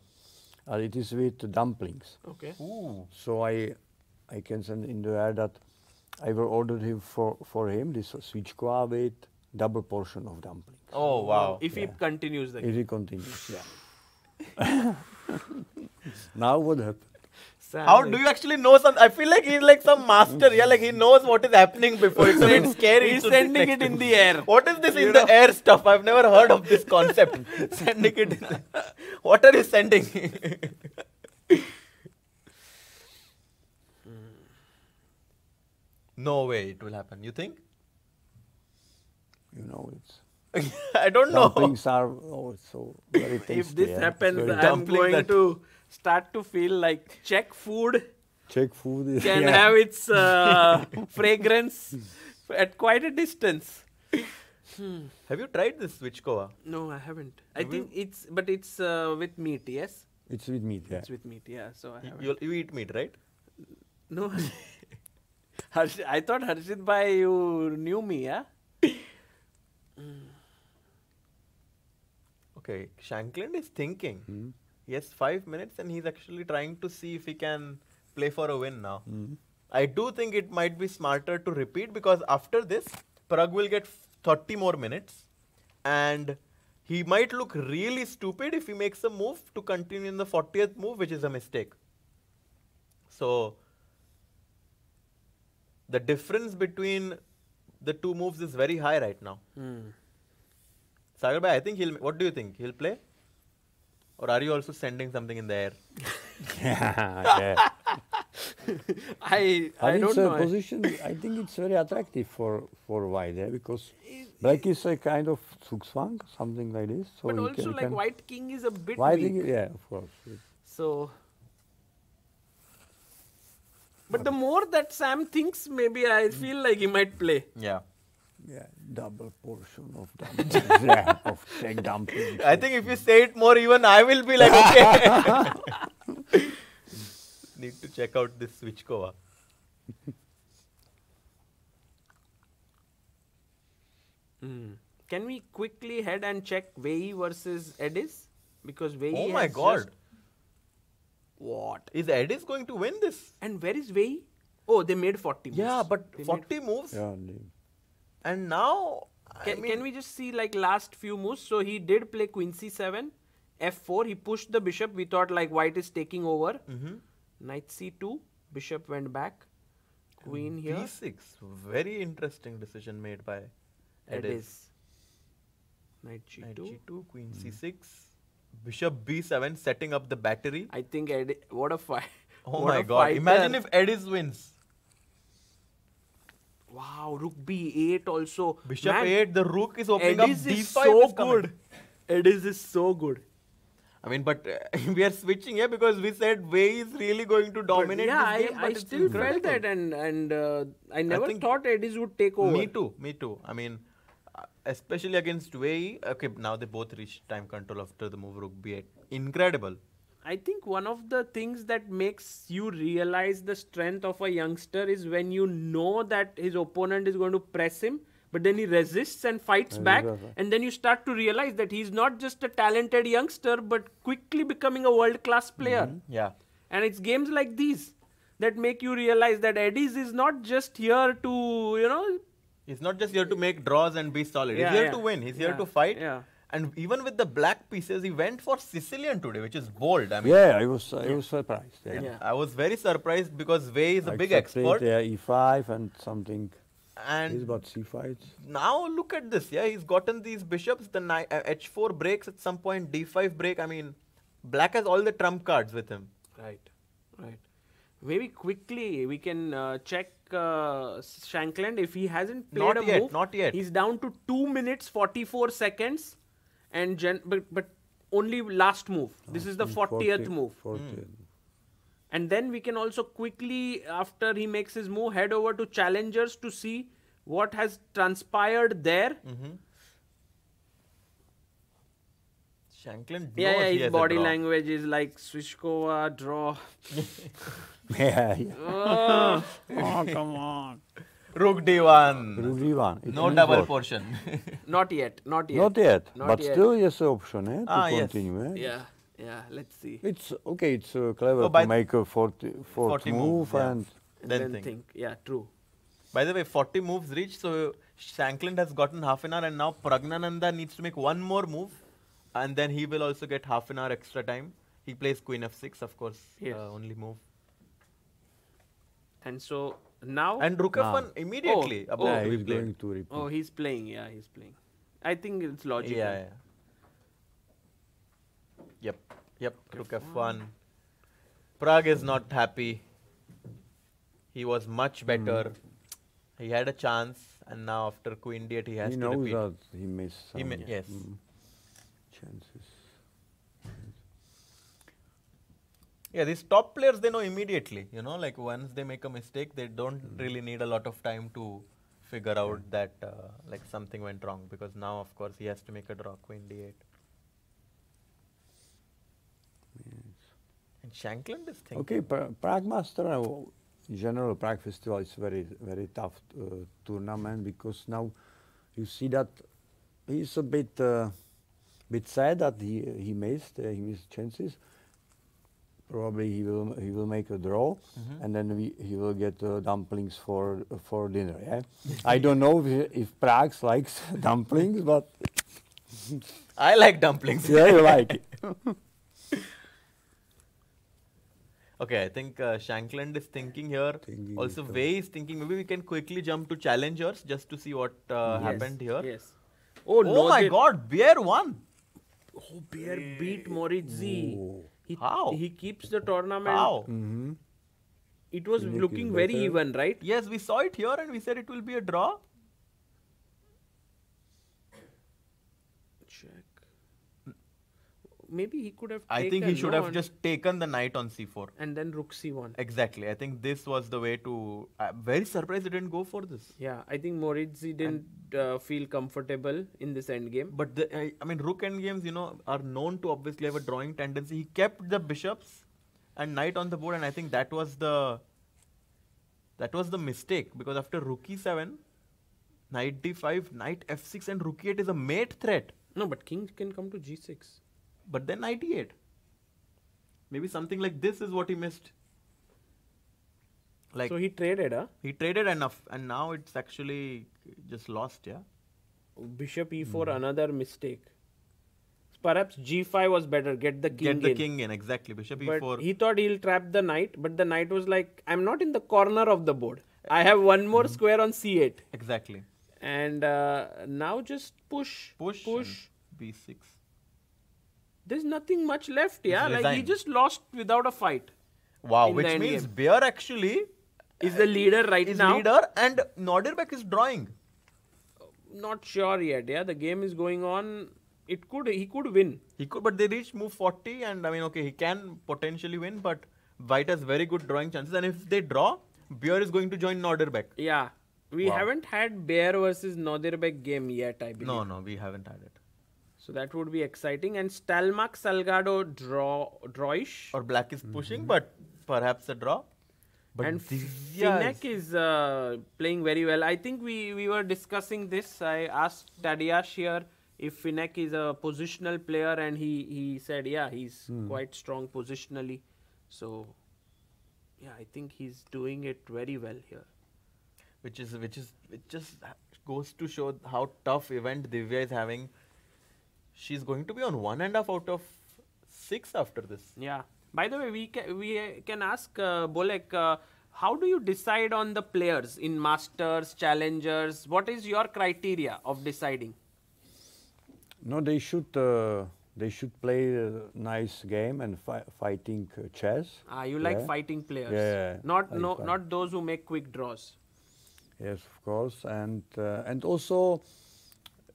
It is with dumplings. Okay. Ooh. So I can send in the air that I will order him for him this svíčková with double portion of dumplings. Oh, wow. If he continues the If game. he continues, yeah. Now what happened? Sam, How do you actually know something? I feel like he's like some master. Yeah, like he knows what is happening before. It's a bit scary. He's to sit sending next it to in him. the air. What is this in the air stuff? I've never heard of this concept. Sending it in the... What are you sending? No way it will happen. You think? You know, it's I don't know. dumplings are so very tasty. If this yeah. It's happens, very I'm Dumpling going that- to start to feel like Czech food Czech food is can yeah. have its fragrance at quite a distance. Have you tried this Svíčková? No, I haven't. I Have think it's with meat, yes? It's with meat, yeah. It's with meat, yeah. So I haven't. You eat meat, right? No. I thought Harshit bhai, you knew me, yeah? Okay, Shankland is thinking. He has 5 minutes and he's actually trying to see if he can play for a win now. I do think it might be smarter to repeat because after this, Prague will get 30 more minutes and he might look really stupid if he makes a move to continue in the 40th move, which is a mistake. So, the difference between the two moves is very high right now. Sagar bhai, I think what do you think? He'll play? Or are you also sending something in the air? yeah. I But don't it's know. a position, I think it's very attractive for white, yeah, because black is a kind of zugzwang, something like this. So But he also, can, like, white king is a bit white weak. king, yeah, of course. So, but the more that Sam thinks, maybe I feel like he might play. Yeah. Yeah, double portion of dumplings, yeah, of Czech dumplings. I think if you say it more, even I will be like, okay. Need to check out this Svíčková. Can we quickly head and check Vei versus Edis? Because Vei Oh my has god. just- What? Is Edis going to win this? And where is Vei? Oh, they made 40 moves. Yeah, but They 40 moves. Yeah, And now, Can we just see like last few moves? So he did play queen c7, f4. He pushed the bishop. We thought like white is taking over. Knight c2. Bishop went back. Queen here. B6. Very interesting decision made by Edis. Edis. Knight g2. Knight G2, Queen C6, Bishop B7, setting up the battery. I think what a fight. Oh What my a god. fighter. Imagine if Edis wins. Wow, rook b8 also. Bishop Man, 8, the rook is opening Edis up. D5 is so is coming. good. Edis is so good. I mean, but we are switching here because we said Wei is really going to dominate yeah, this game. I but it's still felt incredible. that, and I never think- thought Edis would take over. Me too. I mean, especially against Wei. Okay, now they both reached time control after the move rook b8. Incredible. I think one of the things that makes you realize the strength of a youngster is when you know that his opponent is going to press him, but then he resists and fights back, and then you start to realize that he's not just a talented youngster, but quickly becoming a world-class player. Yeah. And it's games like these that make you realize that Edis is not just here to, He's not just here to make draws and be solid. Yeah, He's here yeah. to win. He's here Yeah, to fight. yeah. And even with the black pieces, he went for Sicilian today, which is bold. I mean, Yeah, I was surprised. Yeah. Yeah. I was very surprised because Wei is a I big expected, expert. Yeah, e5 and something. This And but c5. now look at this. Yeah, he's gotten these bishops. The h4 breaks at some point. D5 break. I mean, black has all the trump cards with him. Right. Very quickly, we can check Shankland. If he hasn't played Not a yet, move, not yet. He's down to 2 minutes 44 seconds, and but only last move. This is the 40th move. 40th. And then we can also quickly, after he makes his move, head over to challengers to see what has transpired there. Shanklin knows Yeah, he his has a body draw. language is like Swishkova, draw. Yeah, yeah. Oh, Oh, come on. Rook D1. Rudy one. It No means double what? portion. not yet, not yet. Not yet, Not but yet. still yes option to Ah, yes. continue. Eh? Yeah, yeah, let's see. It's okay. It's clever Oh, by to make a 40th 40 move moves, yeah. and Then Then think. Yeah, true. By the way, 40 moves reached, so Shanklin has gotten half an hour, and now Pragnananda needs to make one more move, and then he will also get half an hour extra time. He plays Queen F6, of course, Yes. only move. And so now. And Rook F1 immediately. Oh, above yeah, to be he's played. going to repeat. Oh, he's playing. Yeah, he's playing. I think it's logical. Yeah. Yep. Rook F1. Prague is not happy. He was much better. He had a chance, and now after Queen D8 he has He to knows repeat. that he missed some Yes. chances. Yeah, these top players, they know immediately. Like once they make a mistake, they don't really need a lot of time to figure out that like something went wrong, because now, of course, he has to make a draw, Queen D8. And Shanklin is thinking. Okay, Prague Master, in general, Prague Festival is very, very tough tournament, because now you see that he's a bit sad that he missed chances. Probably he will make a draw, and then he will get dumplings for dinner. Yeah, I don't know if Prague likes dumplings, but I like dumplings. yeah, you like it. Okay, I think Shanklin is thinking here. Also, Wei is thinking. Maybe we can quickly jump to challengers just to see what happened here. Yes. Oh, no. Oh my God, Bear won. Oh, Bear beat Moritzi. How? He keeps the tournament. How? It was Finnick looking is very better. even, right? Yes, we saw it here and we said it will be a draw. Check. Maybe he could have I think he should have just taken the knight on c4. And then rook c1. Exactly. I think this was the way to. I'm very surprised he didn't go for this. Yeah, I think Moritzi didn't feel comfortable in this endgame. But I mean, rook endgames, are known to obviously have a drawing tendency. He kept the bishops and knight on the board, and I think that was the mistake, because after rook e7, knight d5, knight f6, and rook e8 is a mate threat. No, but king can come to g6. But then knight e8. Maybe something like this is what he missed. Like So he traded, huh? he traded enough, and now it's actually just lost. Yeah. Bishop e4, another mistake. Perhaps g5 was better. Get the king Get the in. king in, exactly. Bishop But e4. he thought he'll trap the knight, but the knight was like, I'm not in the corner of the board. I have one more square on c8. Exactly. And now just push. Push. and b6. There's nothing much left, yeah. Like he resigned. just lost without a fight. Wow, In which the means endgame. Bear actually Is the leader right is now? leader, and Nordirbeck is drawing. Not sure yet, yeah. The game is going on. He could win. He could, but they reached move 40, and I mean, okay, he can potentially win, but White has very good drawing chances, and if they draw, Bear is going to join Nordirbeck. Yeah. We Wow. haven't had Bear versus Nordirbeck game yet, I believe. No, we haven't had it. So that would be exciting. And Stalmak Salgado drawish. Or Black is pushing, but perhaps a draw. But And Divya Finnick is playing very well. I think we were discussing this. I asked Tadiash here if Finnick is a positional player, and he said, yeah, he's quite strong positionally. So, yeah, I think he's doing it very well here. which just goes to show how tough event Divya is having. She's going to be on 1.5 out of 6 after this. Yeah. By the way, we can ask Bolek, how do you decide on the players in Masters, Challengers? What is your criteria of deciding? No, they should play a nice game and fighting chess. You like Yeah. fighting players, Yeah, not those who make quick draws. Yes, of course, and also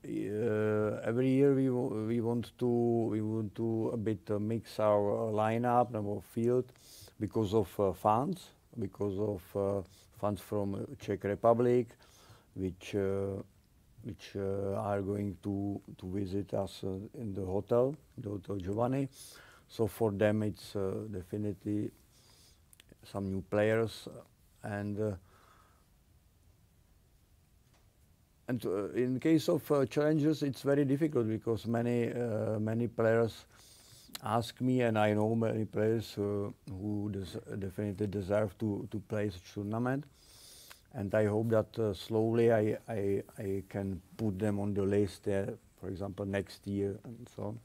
every year we want to a bit mix our lineup and our field because of funds from Czech Republic, which which are going to visit us in the Hotel Giovanni. So for them, it's definitely some new players, and in case of challenges, it's very difficult because many players ask me, and I know many players who definitely deserve to play such tournament. And I hope that slowly I can put them on the list there, for example, next year and so on.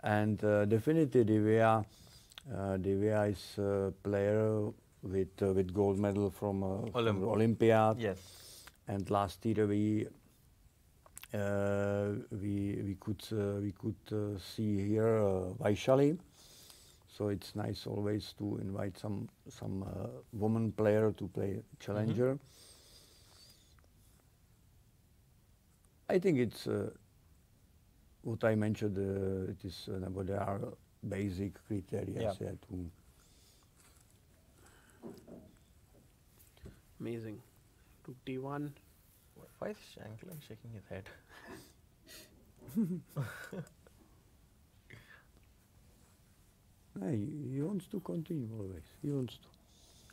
And definitely Divya is a player with gold medal from the Olympiad. Yes. And last year we could see here Vaishali. So it's nice always to invite some woman player to play challenger. I think it's what I mentioned. It is there are basic criteria to. Amazing. Took T1. Why is Shankland shaking his head? He wants to continue always. He wants to.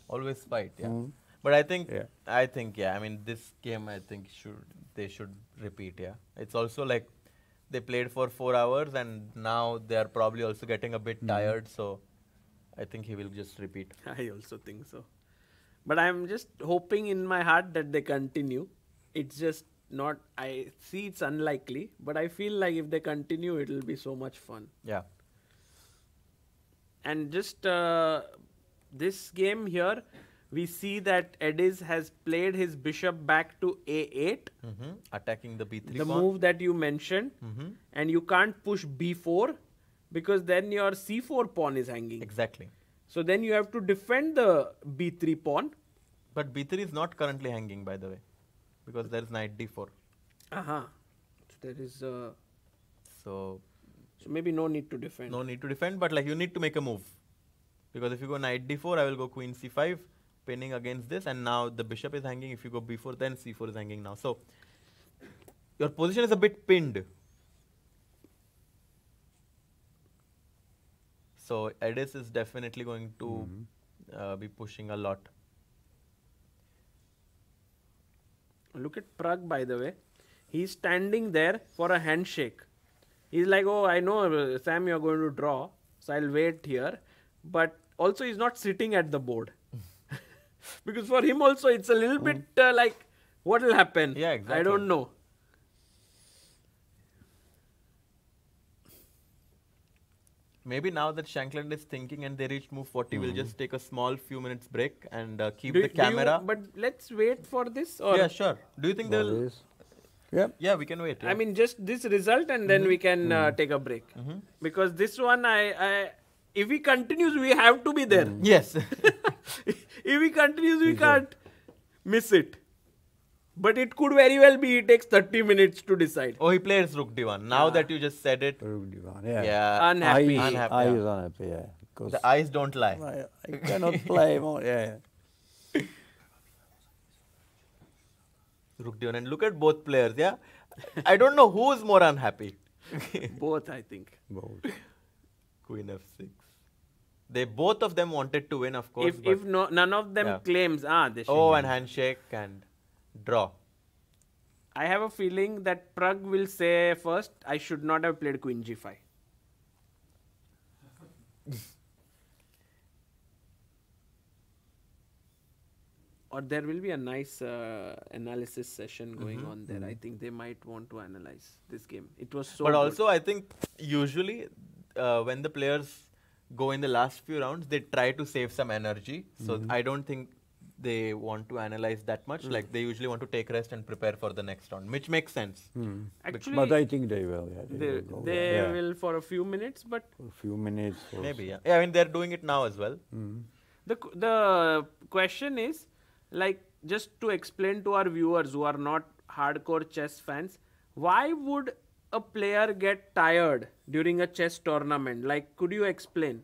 Always fight, yeah. Mm. But I think, I mean, this game, I think they should repeat, yeah. It's also like they played for 4 hours and now they are probably also getting a bit tired. So I think he will just repeat. I also think so. But I'm just hoping in my heart that they continue. It's just not, I see it's unlikely, but I feel like if they continue, it'll be so much fun. Yeah. And just this game here, we see that Edis has played his bishop back to A8. Attacking the B3 The pawn. move that you mentioned. And you can't push B4 because then your C4 pawn is hanging. Exactly. So then you have to defend the B3 pawn. But B3 is not currently hanging, by the way, because there is knight D4. So there is... So maybe no need to defend. no need to defend, but like you need to make a move. Because if you go knight D4, I will go queen C5, pinning against this, and now the bishop is hanging. If you go B4, then C4 is hanging now. So your position is a bit pinned. So Edis is definitely going to be pushing a lot. Look at Prague, by the way. He's standing there for a handshake. He's like, oh, I know, Sam, you're going to draw, so I'll wait here. But also, he's not sitting at the board. Because for him also, it's a little bit like, what will happen? Yeah, exactly. I don't know. Maybe now that Shankland is thinking and they reach move 40, we'll just take a small few minutes break and keep the camera. But let's wait for this? Or Yeah, sure. Do you think they'll... Yeah, we can wait. Yeah. I mean, just this result and then we can take a break. Because this one, if he continues, we have to be there. Yes. If he continues, we can't miss it. But it could very well be he takes 30 minutes to decide. Oh, he plays Rook D1. Now that you just said it. Rook D1, yeah. Yeah. Unhappy. Unhappy, I yeah. is unhappy, yeah. Because The eyes don't lie. I cannot play more, yeah. Rook D1. And look at both players, yeah. I don't know who is more unhappy. Both, I think. Both. Queen F6. They both of them wanted to win, of course. If none of them claims, they should. Oh, and handshake and draw. I have a feeling that Prague will say first, I should not have played Queen G5. Or there will be a nice analysis session going on there. I think they might want to analyze this game. It was so But good. also, I think usually when the players go in the last few rounds, they try to save some energy. So I don't think they want to analyze that much. Like they usually want to take rest and prepare for the next round, which makes sense. Actually, But I think they will, yeah. they will for a few minutes, but For a few minutes. or Maybe, so. yeah. Yeah, I mean, they're doing it now as well. the question is, like, just to explain to our viewers who are not hardcore chess fans, why would a player get tired during a chess tournament? Like, could you explain?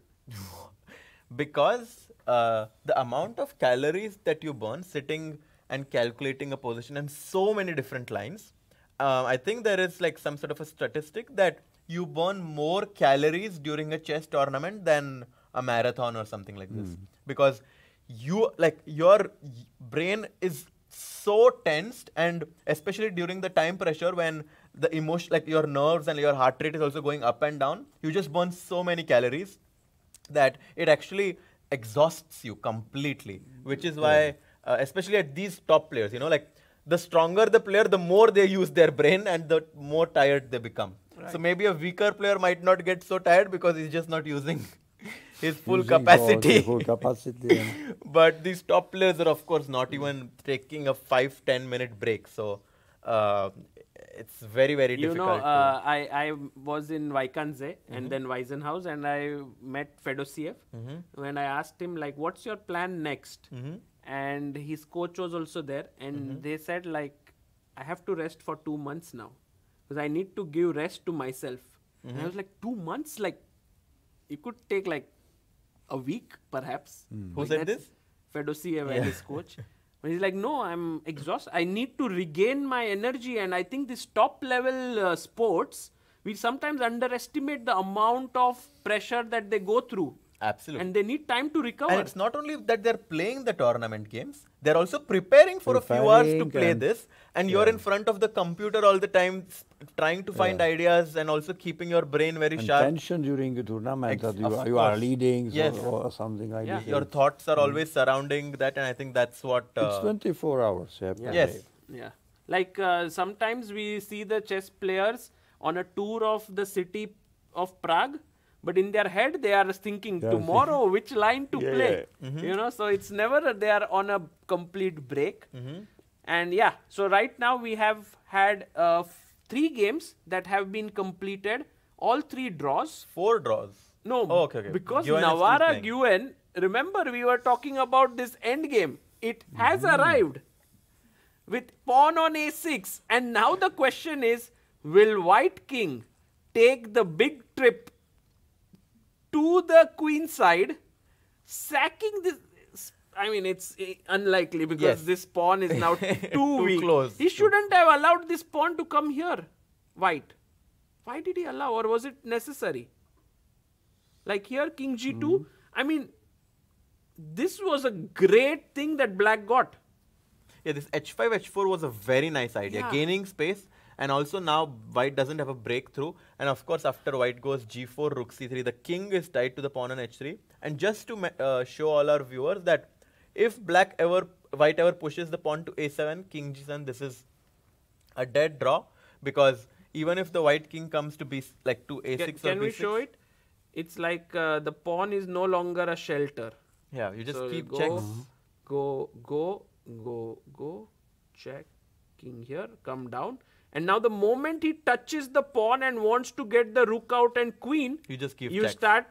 Because the amount of calories that you burn sitting and calculating a position in so many different lines, I think there is like some sort of a statistic that you burn more calories during a chess tournament than a marathon or something like this, because your brain is so tensed, and especially during the time pressure when the emotion, like your nerves and your heart rate is also going up and down, you just burn so many calories that it actually exhausts you completely, which is why especially at these top players, like the stronger the player, the more they use their brain and the more tired they become. So maybe a weaker player might not get so tired because he's just not using his full capacity. Full capacity. But these top players are of course not even taking a 5-10 minute break. So it's very, very difficult. I was in Vaikanze and then Weisenhaus, and I met Fedosiev. When I asked him, like, what's your plan next? And his coach was also there, and they said, like, I have to rest for 2 months now because I need to give rest to myself. And I was like, 2 months? Like, it could take like a week perhaps. Who said this? Fedosiev and his coach. But he's like, no, I'm exhausted. I need to regain my energy. And I think this top level sports, we sometimes underestimate the amount of pressure that they go through. Absolutely. And they need time to recover. And it's not only that they're playing the tournament games, they're also preparing for a few hours to play this. And you're in front of the computer all the time, trying to find ideas and also keeping your brain very And sharp. tension during the tournament that you are leading or something like that. Your thoughts are always surrounding that, and I think that's what... it's 24 hours. Per Yes. day. Yeah. Like sometimes we see the chess players on a tour of the city of Prague, but in their head they are thinking tomorrow which line to play. So it's never they are on a complete break. And so right now we have had 3 games that have been completed, all 3 draws. 4 draws. No, okay. because Guen is still Navarra playing. Guen, remember we were talking about this end game. It has arrived with pawn on a6, and now the question is, will White King take the big trip to the queen side, sacking this? I mean, it's unlikely because this pawn is now too weak. Close. He shouldn't have allowed this pawn to come here, White. Why did he allow, or was it necessary? Like here, king g2. I mean, this was a great thing that Black got. Yeah, this h5, h4 was a very nice idea. Gaining space, and also now White doesn't have a breakthrough. And of course, after White goes g4, rook c3, the king is tied to the pawn on h3. And just to show all our viewers that if White ever pushes the pawn to a7, king g7, this is a dead draw, because even if the White king comes to b, like to a6 or b6. Can we show it? It's like the pawn is no longer a shelter. Yeah, you just keep go, checks. Go, check, king here, come down. And now the moment he touches the pawn and wants to get the rook out and queen, You just keep you checks. start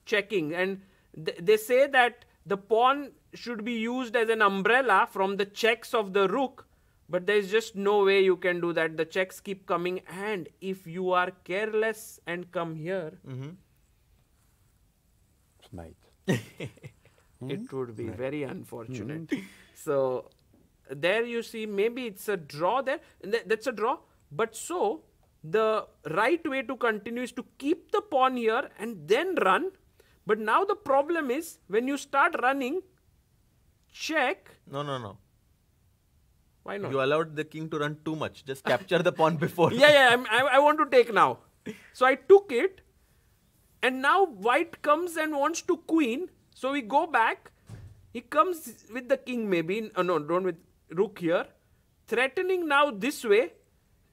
checking. And they say that the pawn should be used as an umbrella from the checks of the rook, but there is just no way you can do that. The checks keep coming, and if you are careless and come here, Mate. it would be very unfortunate. So there you see, maybe it's a draw there. That's a draw. But so the right way to continue is to keep the pawn here and then run. But now the problem is when you start running, check. No. Why not? You allowed the king to run too much. Just capture the pawn before. I want to take now. So I took it. And now White comes and wants to queen. So we go back. He comes with the king maybe. No, don't with rook here. Threatening now this way.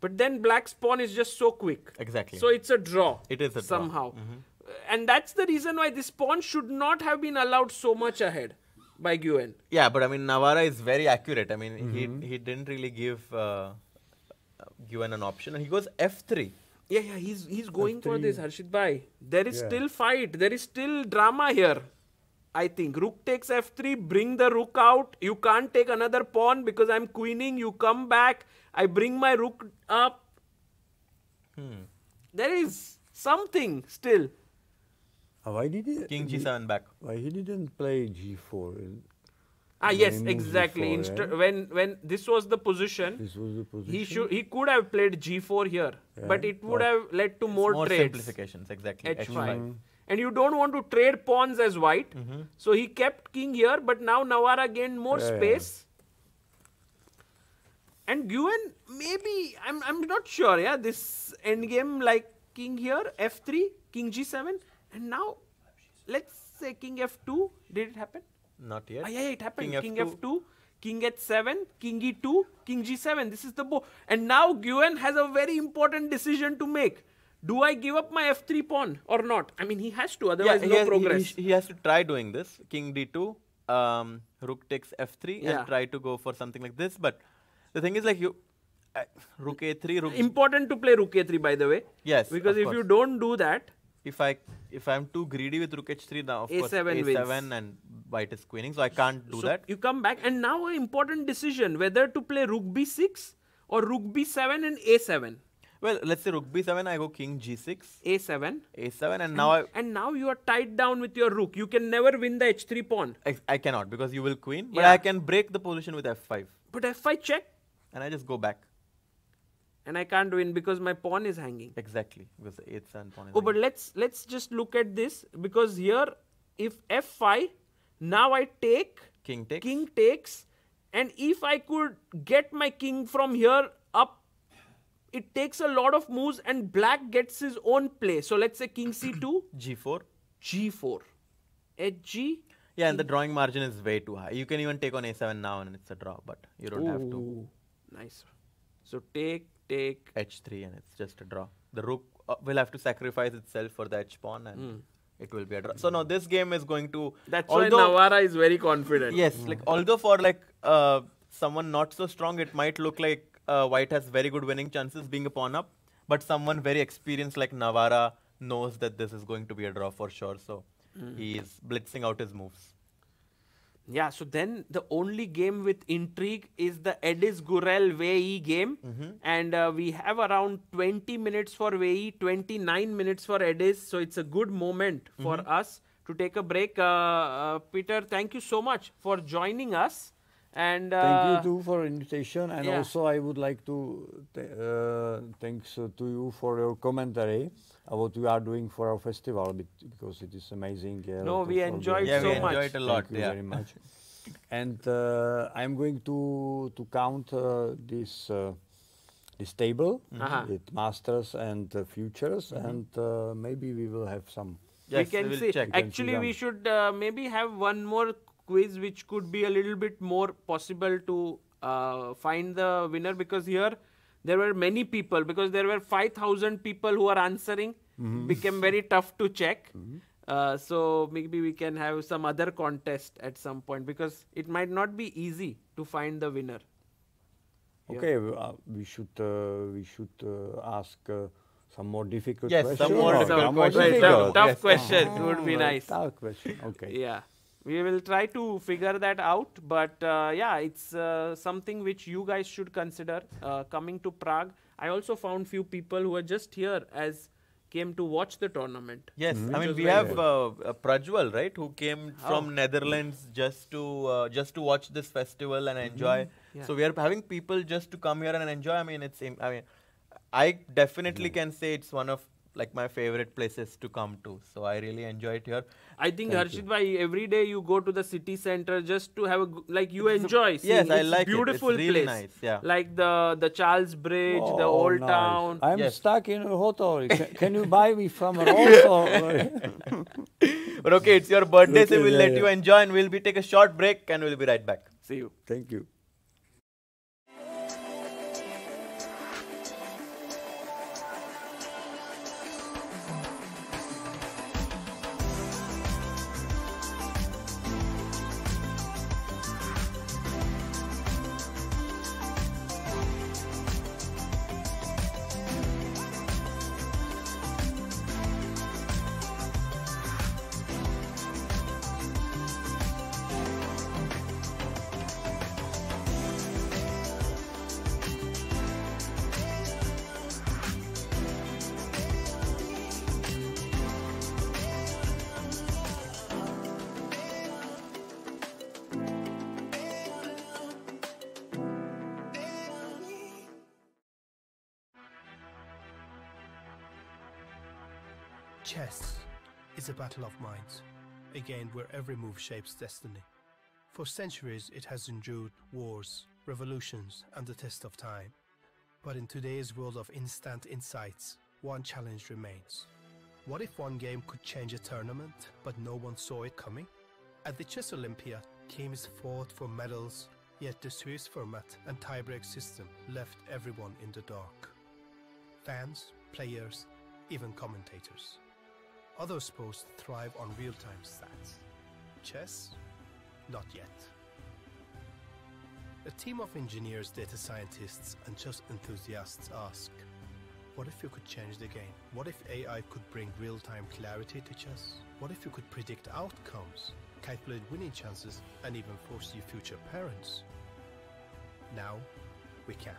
But then Black's pawn is just so quick. Exactly. So it's a draw. It is a draw. Somehow. And that's the reason why this pawn should not have been allowed so much ahead by Guen. Yeah, but I mean, Navarra is very accurate. I mean, he didn't really give Guen an option. And he goes f3. Yeah, he's going for this, Harshit Bhai. There is still fight. There is still drama here. I think rook takes f3, bring the rook out. You can't take another pawn because I'm queening. You come back. I bring my rook up. There is something still. Why did he? King g7 back. Why he didn't play g4? Yes, moves exactly. before, right? When this was the position, This was the position. he could have played g4 here, but Yeah, it would but have led to more More trades. simplifications, exactly. h5. And you don't want to trade pawns as white. So he kept king here, but now Nawara gained more Yeah, yeah. space. And Nguyen, maybe, I'm not sure, yeah, this endgame like king here, f3, king g7, and now, let's say king f2, did it happen? Not yet. Yeah, it happened. King King F2. f2, king h7, king e2, king g7. This is the bow. And now Nguyen has a very important decision to make. Do I give up my f3 pawn or not? I mean, he has to, otherwise no progress. He has to try doing this. King d2, rook takes f3 Yeah. and try to go for something like this. But the thing is like rook a3, rook... Important to play rook a3, by the way. Yes, Because of if you course. don't do that, If I'm too greedy with rook h3, now of course A7 a7 wins. and white is queening, so I can't do so that. you come back, and now an important decision whether to play rook b6 or rook b7 and a7. Well, let's say rook b7, I go king g6, a7. a7, and now And now you are tied down with your rook. You can never win the h3 pawn. I cannot because you will queen, but Yeah. I can break the position with f5, But f5 check, and I just go back. and I can't win because my pawn is hanging. Exactly, because the 8th and pawn is Oh, but let's just look at this, because here, if f5, now I take, king takes. king takes, and if I could get my king from here up, it takes a lot of moves and black gets his own play. So let's say king c2, g4. g4, hg. Yeah, and the drawing margin is way too high. You can even take on a7 now and it's a draw, but you don't have to. Ooh, nice. So take, h3 and it's just a draw. The rook will have to sacrifice itself for the h pawn and it will be a draw. So now this game is going to... That's why Nawara is very confident. Yes, like although for like someone not so strong, it might look like white has very good winning chances being a pawn up, but someone very experienced like Nawara knows that this is going to be a draw for sure. So he is blitzing out his moves. Yeah, so then the only game with intrigue is the Edis Gurel Wei game. And we have around 20 minutes for Wei, 29 minutes for Edis. So it's a good moment for us to take a break. Peter, thank you so much for joining us. And Thank you too for invitation, and yeah. also I would like to thanks to you for your commentary what we are doing for our festival, because it is amazing. No, we enjoyed Yeah, so we much. enjoyed a lot. Thank you Yeah. very much. And I'm going to count this table with masters and futures, and maybe we will have some. We Yes, can we'll see. check. Actually, them. we should maybe have one more quiz which could be a little bit more possible to find the winner, because here there were many people, because there were 5,000 people who are answering. Became very tough to check. So maybe we can have some other contest at some point, because it might not be easy to find the winner. Okay, we should ask some more difficult Yes, questions. some more or difficult some more questions. difficult. Tough Yes. questions would be nice. Tough question. Okay. Yeah, we will try to figure that out, but yeah, it's something which you guys should consider coming to Prague. I also found few people who are just here as came to watch the tournament. Yes, I mean was we very have Prajwal, right, who came from Netherlands just to watch this festival and enjoy. Yeah. So we are having people just to come here and enjoy. I mean, I definitely can say it's one of like my favorite places to come to. So I really enjoy it here. I think Harshit bhai, every day you go to the city center just to have like you enjoy. Yes, seeing. I It's like it. It's beautiful really place. nice, yeah. Like the Charles Bridge, the Oh, old nice. town. I'm Yes. stuck in a hotel. Can you buy me some rolls? But okay, it's your birthday, so Okay, we'll yeah, let yeah. you enjoy and we'll take a short break and we'll be right back. See you. Thank you. Chess is a battle of minds, a game where every move shapes destiny. For centuries it has endured wars, revolutions and the test of time. But in today's world of instant insights, one challenge remains. What if one game could change a tournament, but no one saw it coming? At the Chess Olympiad, teams fought for medals, yet the Swiss format and tiebreak system left everyone in the dark. Fans, players, even commentators. Other sports thrive on real-time stats. Chess? Not yet. A team of engineers, data scientists, and chess enthusiasts ask, what if you could change the game? What if AI could bring real-time clarity to chess? What if you could predict outcomes, calculate winning chances, and even foresee future parents? Now, we can.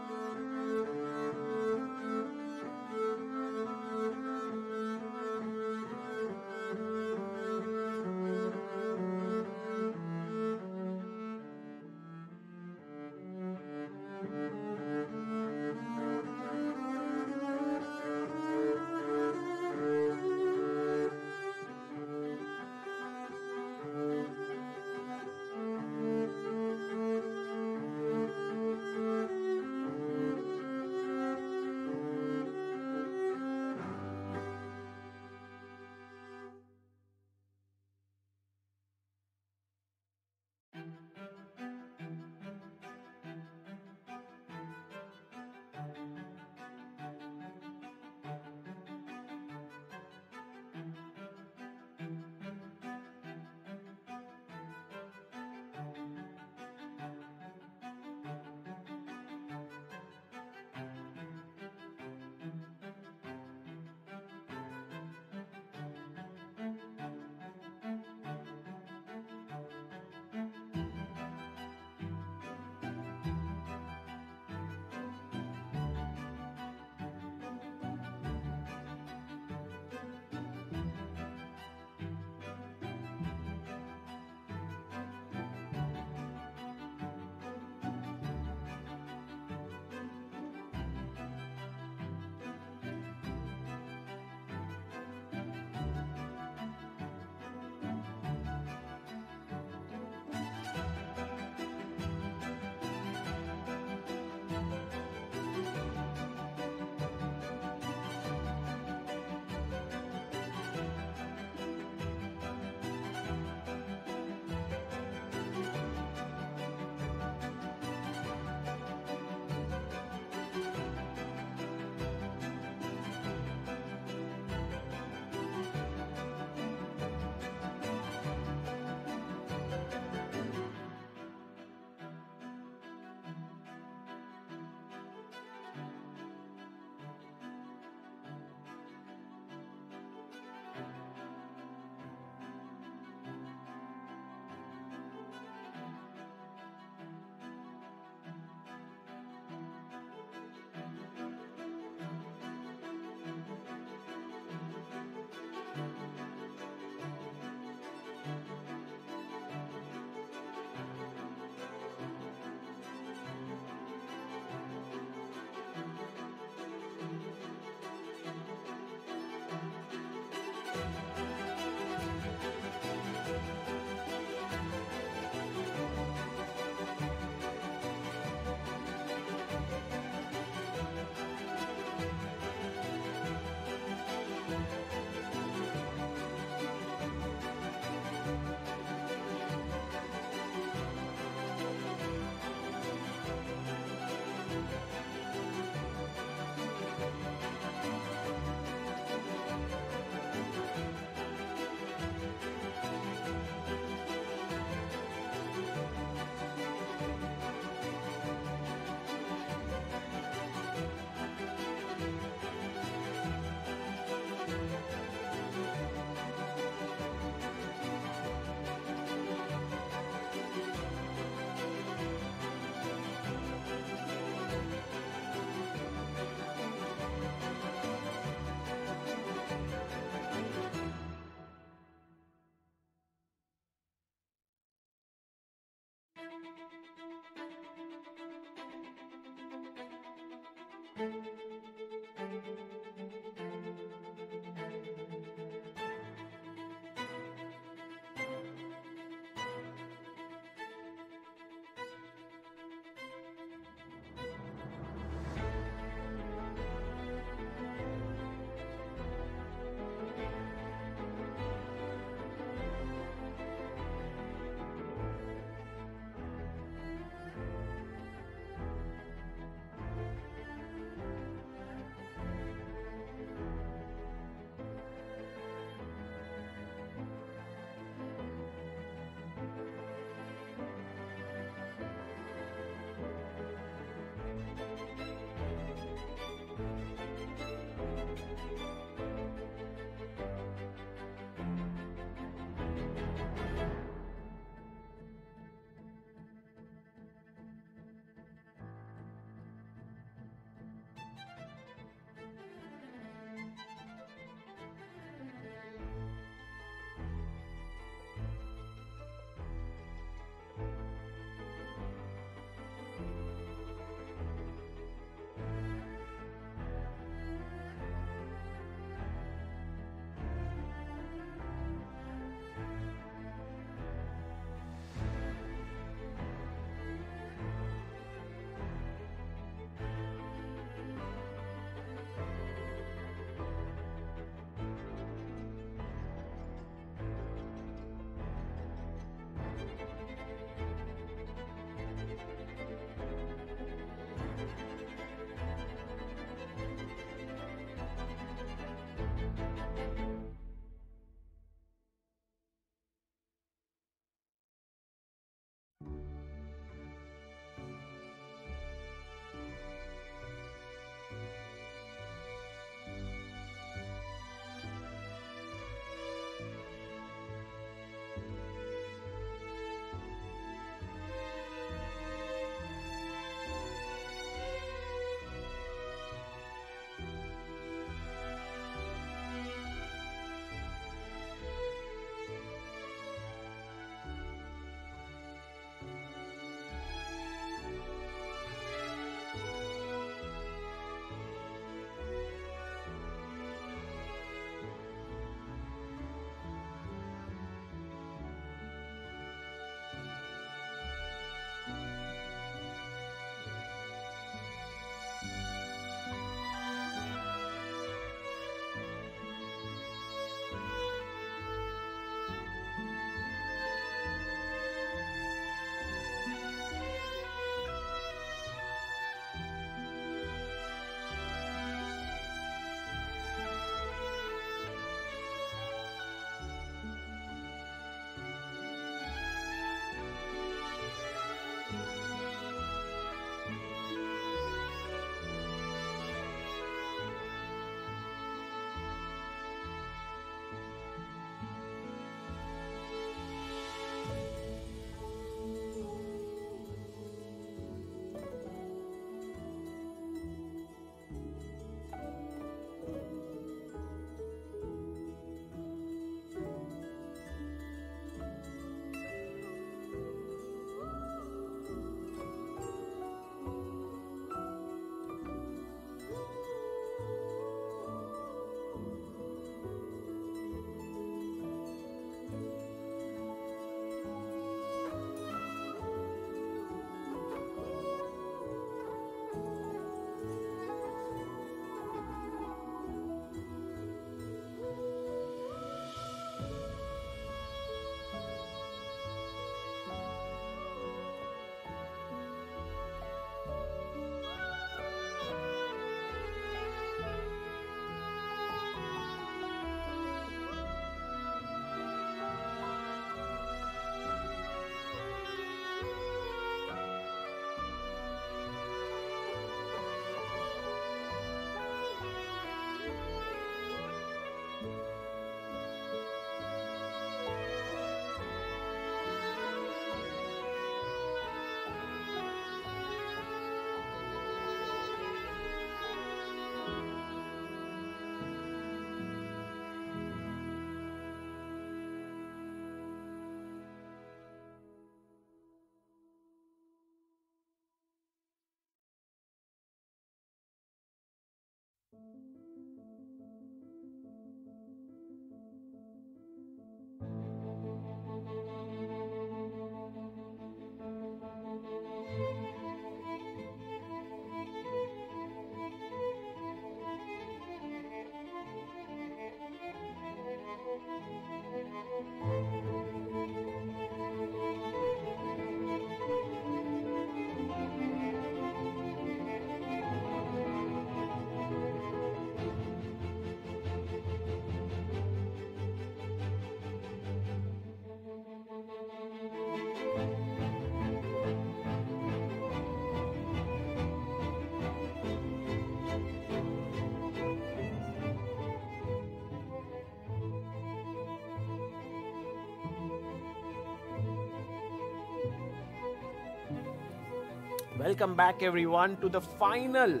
Welcome back everyone to the final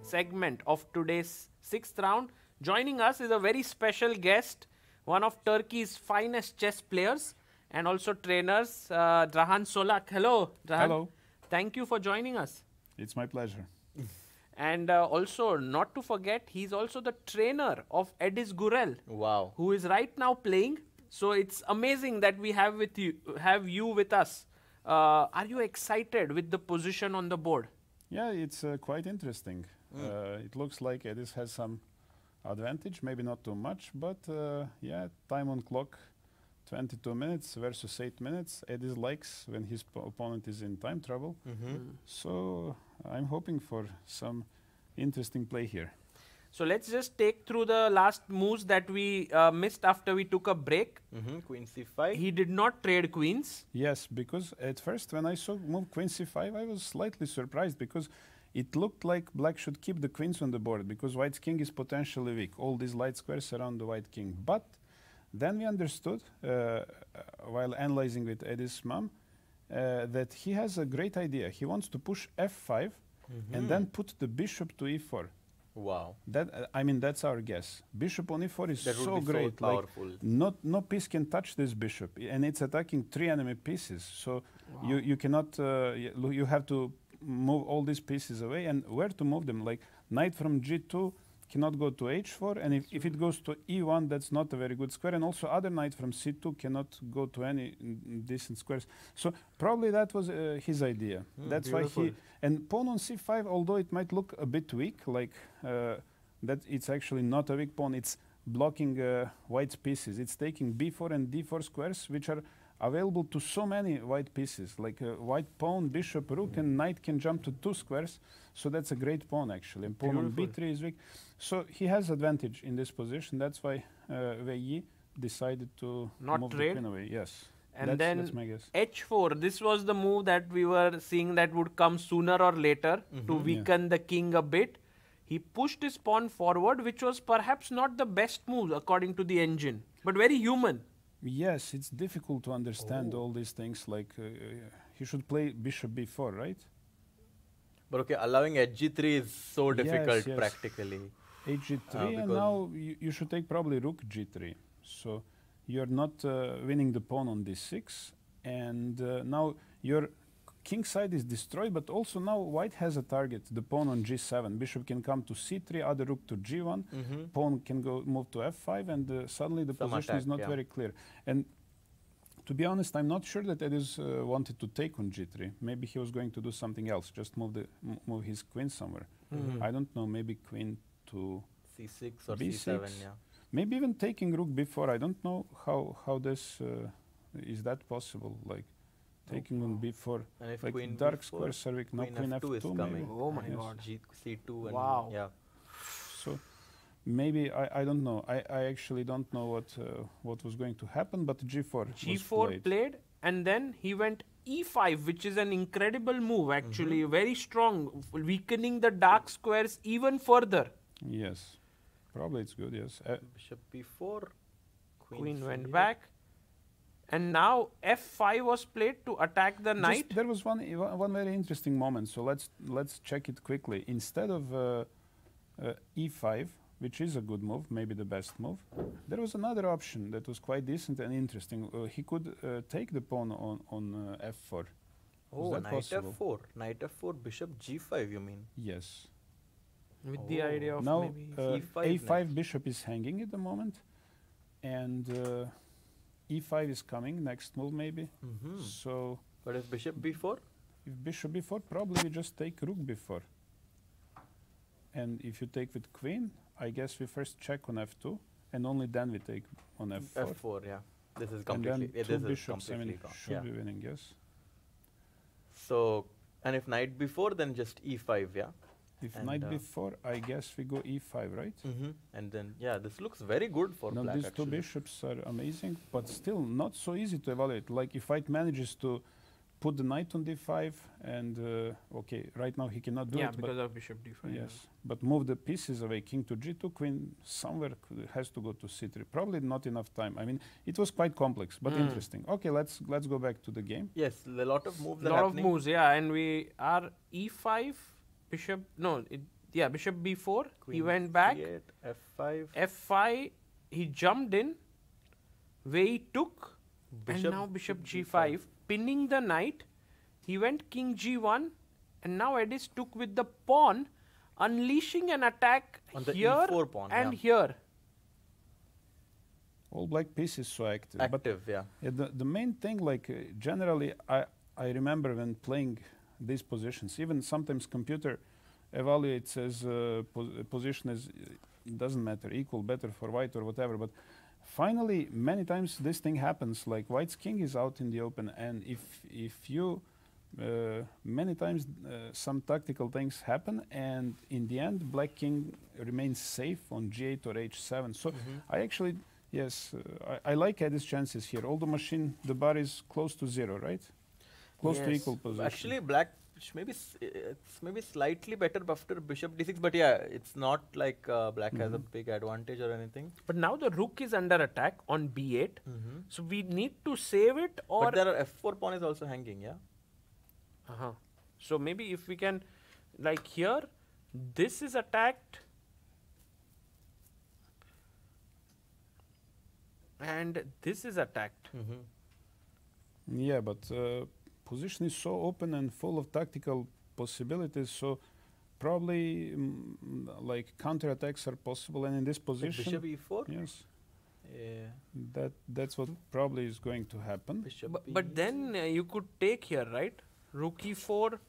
segment of today's 6th round. Joining us is a very special guest, one of Turkey's finest chess players and also trainers, Drahan Solak. Hello, Drahan. Hello. Thank you for joining us. It's my pleasure. And also, not to forget, he's also the trainer of Edis Gurel, Wow. who is right now playing. So it's amazing that we have you with us. Are you excited with the position on the board? Yeah, it's quite interesting. It looks like Edis has some advantage, maybe not too much, but yeah, time on clock, 22 minutes versus 8 minutes. Edis likes when his opponent is in time trouble. So I'm hoping for some interesting play here. So let's just take through the last moves that we missed after we took a break. Queen c5. He did not trade queens. Yes, because at first when I saw move queen c5, I was slightly surprised because it looked like black should keep the queens on the board because white's king is potentially weak. All these light squares around the white king. But then we understood, while analyzing with Edis' mom, that he has a great idea. He wants to push f5 and then put the bishop to e4. Wow. That I mean, that's our guess. Bishop on e4 is That would so be great. so powerful. No piece can touch this bishop, and it's attacking 3 enemy pieces. So you cannot. You have to move all these pieces away, and where to move them? Like knight from g2 cannot go to h4, and if it goes to e1, that's not a very good square. And also other knight from c2 cannot go to any decent squares. So probably that was his idea. That's beautiful. why he and pawn on c5, although it might look a bit weak, like that it's actually not a weak pawn. It's blocking white's pieces. It's taking b4 and d4 squares, which are available to so many white pieces. Like white pawn, bishop, rook, and knight can jump to 2 squares. So that's a great pawn, actually. And pawn on b3 is weak. So he has advantage in this position. That's why Wei Yi decided to Not move trade? the queen away. Yes. And That's my guess. h4, this was the move that we were seeing that would come sooner or later to weaken the king a bit. He pushed his pawn forward, which was perhaps not the best move according to the engine, but very human. Yes, it's difficult to understand all these things. Like he should play bishop b4, right? But okay, allowing hg3 is so difficult yes. practically. hg3, and now you should take probably rook g3. So you're not winning the pawn on d6, and now your king side is destroyed, but also now white has a target, the pawn on g7. Bishop can come to c3, other rook to g1, pawn can go move to f5, and suddenly the Some position is attack, not very clear. And to be honest, I'm not sure that Edis wanted to take on g3. Maybe he was going to do something else, just move his queen somewhere. I don't know, maybe queen to c6 or b6. c7, yeah. Maybe even taking rook b4. I don't know how this is that possible. Like taking on b4. And if Like queen dark b4, squares are weak. Now queen queen f2 is f2 coming. maybe. Oh my Yes. god. c2 and Wow. yeah. So maybe I don't know. I actually don't know what was going to happen. But g4. was G4 played, and then he went E5, which is an incredible move actually, very strong, weakening the dark squares even further. Yes. Probably it's good. Yes. Bishop b4. Queen went c8. back, and now F5 was played to attack the knight. There was one very interesting moment. So let's check it quickly. Instead of e5, which is a good move, maybe the best move, there was another option that was quite decent and interesting. He could take the pawn on f4. Oh, that knight possible? f4. Knight f4, bishop g5, you mean? Yes. With the idea of Now maybe E5 a5 next. bishop is hanging at the moment, and e5 is coming. Next move maybe. So But if bishop b4? if bishop b4, probably we just take rook b4. And if you take with queen, I guess we first check on f2, and only then we take on f4. f4, yeah. This is And completely, then yeah, two this is bishops, I completely mean, gone. should Yeah. be winning, yes. So, and if knight b4, then just e5, yeah? If And, knight b4, I guess we go e5, right? And then, yeah, this looks very good for Now black, these two actually. bishops are amazing, but still not so easy to evaluate. Like if white manages to put the knight on d5, and okay, right now he cannot do Yeah, it. because of bishop d5. Yes, but move the pieces away, king to g2, queen somewhere has to go to c3. Probably not enough time. I mean, it was quite complex, but interesting. Okay, let's go back to the game. Yes, a lot of moves A are lot of happening. moves, yeah, and we are e5, bishop, no, yeah, bishop b4, he Queen went back, C8, F5. f5, he jumped in, where he took, Bishop and now bishop g5, pinning the knight, he went king g1, and now Edis took with the pawn, unleashing an attack On the here E4 pawn, and yeah. here. All black pieces so active. But Active, yeah. yeah, the main thing, like generally, I remember when playing these positions, even sometimes computer evaluates as position as doesn't matter, equal, better for white or whatever. But finally, many times this thing happens. Like white's king is out in the open, and if you many times some tactical things happen, and in the end, black king remains safe on g8 or h7. So I actually. Yes, I like Edis' chances here. Although machine, the bar is close to 0, right? Close to Yes. equal position. Actually, black it's maybe slightly better after bishop d6, but yeah, it's not like black has a big advantage or anything. But now the rook is under attack on b8, so we need to save it, or But there are f4 pawn is also hanging, yeah? So maybe if we can, like here, this is attacked, and this is attacked. Yeah, but position is so open and full of tactical possibilities, so probably like counterattacks are possible, and in this Like position, bishop e4? yes, Yeah. that's what probably is going to happen. Bishop But then you could take here, right? Rook e4,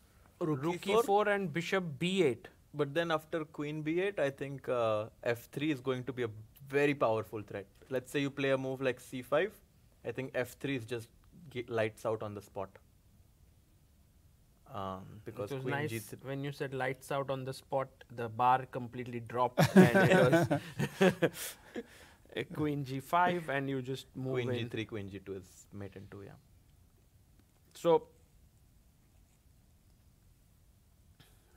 Rook rook e4. e4 and bishop b8. But then after queen b8, I think f3 is going to be a very powerful threat. Let's say you play a move like c5. I think f3 is just lights out on the spot. Because It was queen nice g3. when you said lights out on the spot, the bar completely dropped and it was a queen g5 and you just move Queen in. g3, queen g2 is mate in 2, yeah. So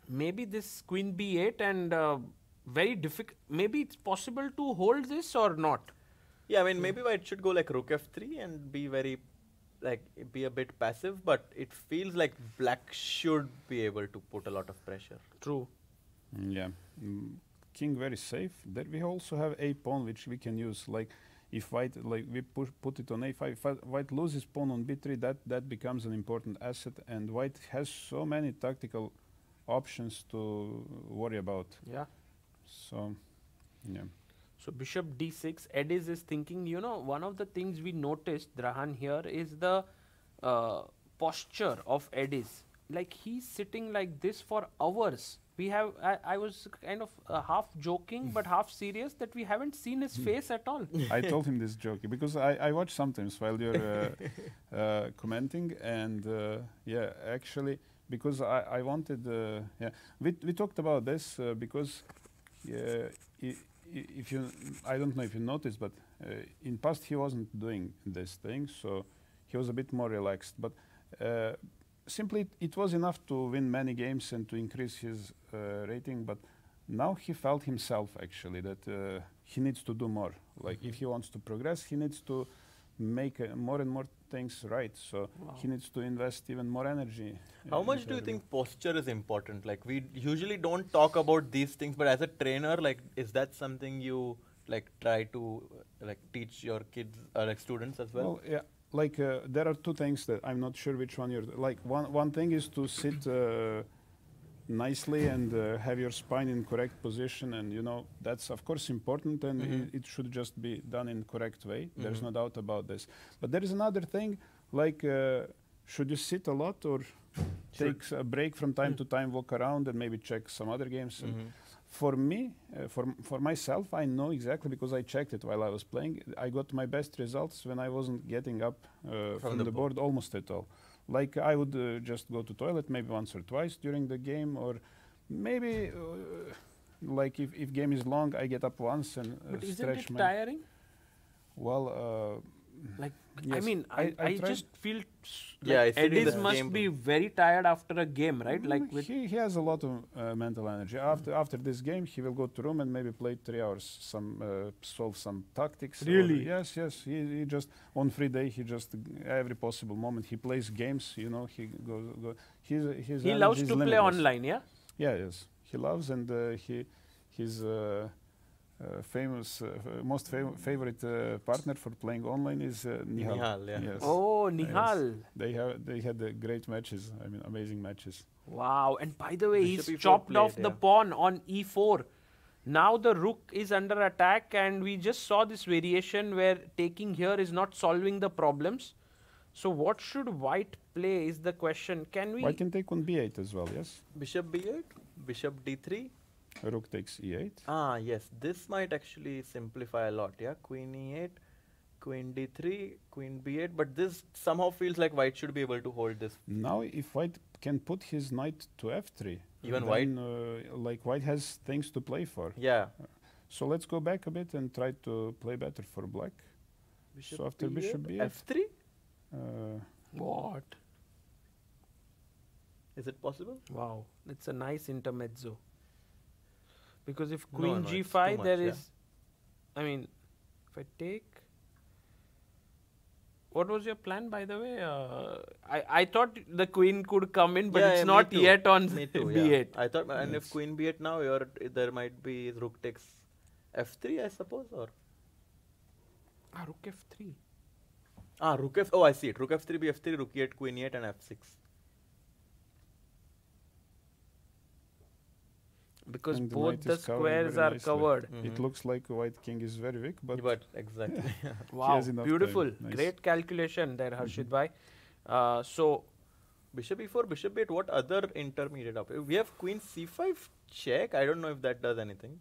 maybe this queen b8 and very difficult. Maybe it's possible to hold this or not. Yeah, I mean, maybe white should go like rook f3 and be very, like, be a bit passive, but it feels like black should be able to put a lot of pressure. True. Yeah, king very safe. There we also have a pawn which we can use. Like if white, like we put it on a5, if white loses pawn on b3, that becomes an important asset, and white has so many tactical options to worry about. Yeah. So, yeah. So bishop d6, Edis is thinking, you know, one of the things we noticed, Drahan, here is the posture of Edis. Like he's sitting like this for hours. We have, I was kind of half joking but half serious that we haven't seen his face at all. I told him this joke because I watch sometimes while you're commenting, and yeah, actually, because I wanted, yeah, we talked about this because if you, I don't know if you noticed, but in past he wasn't doing this thing, so he was a bit more relaxed. But simply it was enough to win many games and to increase his rating. But now he felt himself actually that he needs to do more. Like if he wants to progress, he needs to make more and more things right. So he needs to invest even more energy. How much do you think posture is important? Like we usually don't talk about these things, but as a trainer, like is that something you like try to like teach your kids or like students as well? Well, yeah. Like there are two things that I'm not sure which one you're like. One thing is to sit nicely and have your spine in correct position, and you know that's of course important, and it should just be done in correct way. There's no doubt about this. But there is another thing, like should you sit a lot or take a break from time to time, walk around and maybe check some other games? And for me, for myself, I know exactly because I checked it while I was playing. I got my best results when I wasn't getting up from the board almost at all. Like I would just go to toilet maybe once or twice during the game, or maybe like if game is long, I get up once and But isn't stretch it my. tiring? Well, Like, I Yes, mean, I I tried- just feel Yeah, like I see Eddies the must game. be very tired after a game, right? Like with he has a lot of mental energy. After this game, he will go to room and maybe play 3 hours, solve some tactics. Really? Yes, yes. He just on free day he just every possible moment he plays games. You know, he goes. His he energy loves is to play limitless. online, yeah. Yeah, yes, he loves and his famous most favorite partner for playing online is Nihal. Nihal, yeah. Yes. Oh, Yes. Nihal. They had great matches. I mean, amazing matches. Wow. And by the way, Bishop he's E4 chopped played, off the yeah. pawn on e4. Now the rook is under attack, and we just saw this variation where taking here is not solving the problems. So what should white play is the question. Can we... White can take on b8 as well. Yes. Bishop b8, bishop d3. Rook takes e8. Ah, yes. This might actually simplify a lot, yeah. Queen e8, queen d3, queen b8. But this somehow feels like white should be able to hold this. Now, if white can put his knight to f3, Even then, like white has things to play for. Yeah. So let's go back a bit and try to play better for black. Bishop So after b8, bishop b8, f3? What? Is it possible? Wow. It's a nice intermezzo. Because if No, queen no, it's g5, too there much, yeah. is... I mean, if I take... What was your plan, by the way? I thought the queen could come in, but Yeah, it's yeah, me not too. yet on Me too, b8. yeah. I thought, and if Yes. queen b8 now, there might be rook takes f3, I suppose, or Ah, rook f3. rook f. Oh, I see it. Rook f3, bf3, rook e8, queen e8, and f6. Because And the both knight the is covered squares very are nicely. covered. It looks like white king is very weak, but But exactly. Wow, has enough beautiful. time. Nice. Great calculation there, Harshit bhai. So, Bishop e4, bishop e8. What other intermediate up? We have queen c5 check. I don't know if that does anything.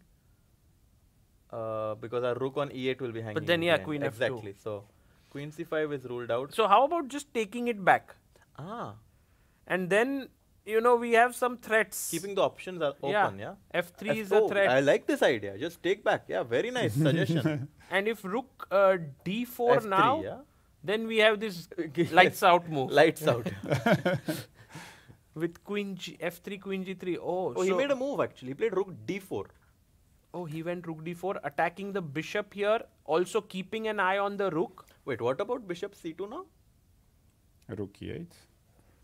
Because our rook on e8 will be hanging. then, yeah, behind. queen f2. Exactly. So queen c5 is ruled out. so how about just taking it back? Ah, And then, you know, we have some threats. keeping the options are open. Yeah. F3 is a threat. I like this idea. Just take back. Yeah, very nice suggestion. And if rook d4 F3, now, yeah. then we have this lights out move Lights out. with queen f3, queen g3. Oh, Oh, he so- made a move actually. He played rook d4. Oh, he went rook d4, attacking the bishop here, also keeping an eye on the rook. Wait, what about bishop c2 now? rook e8.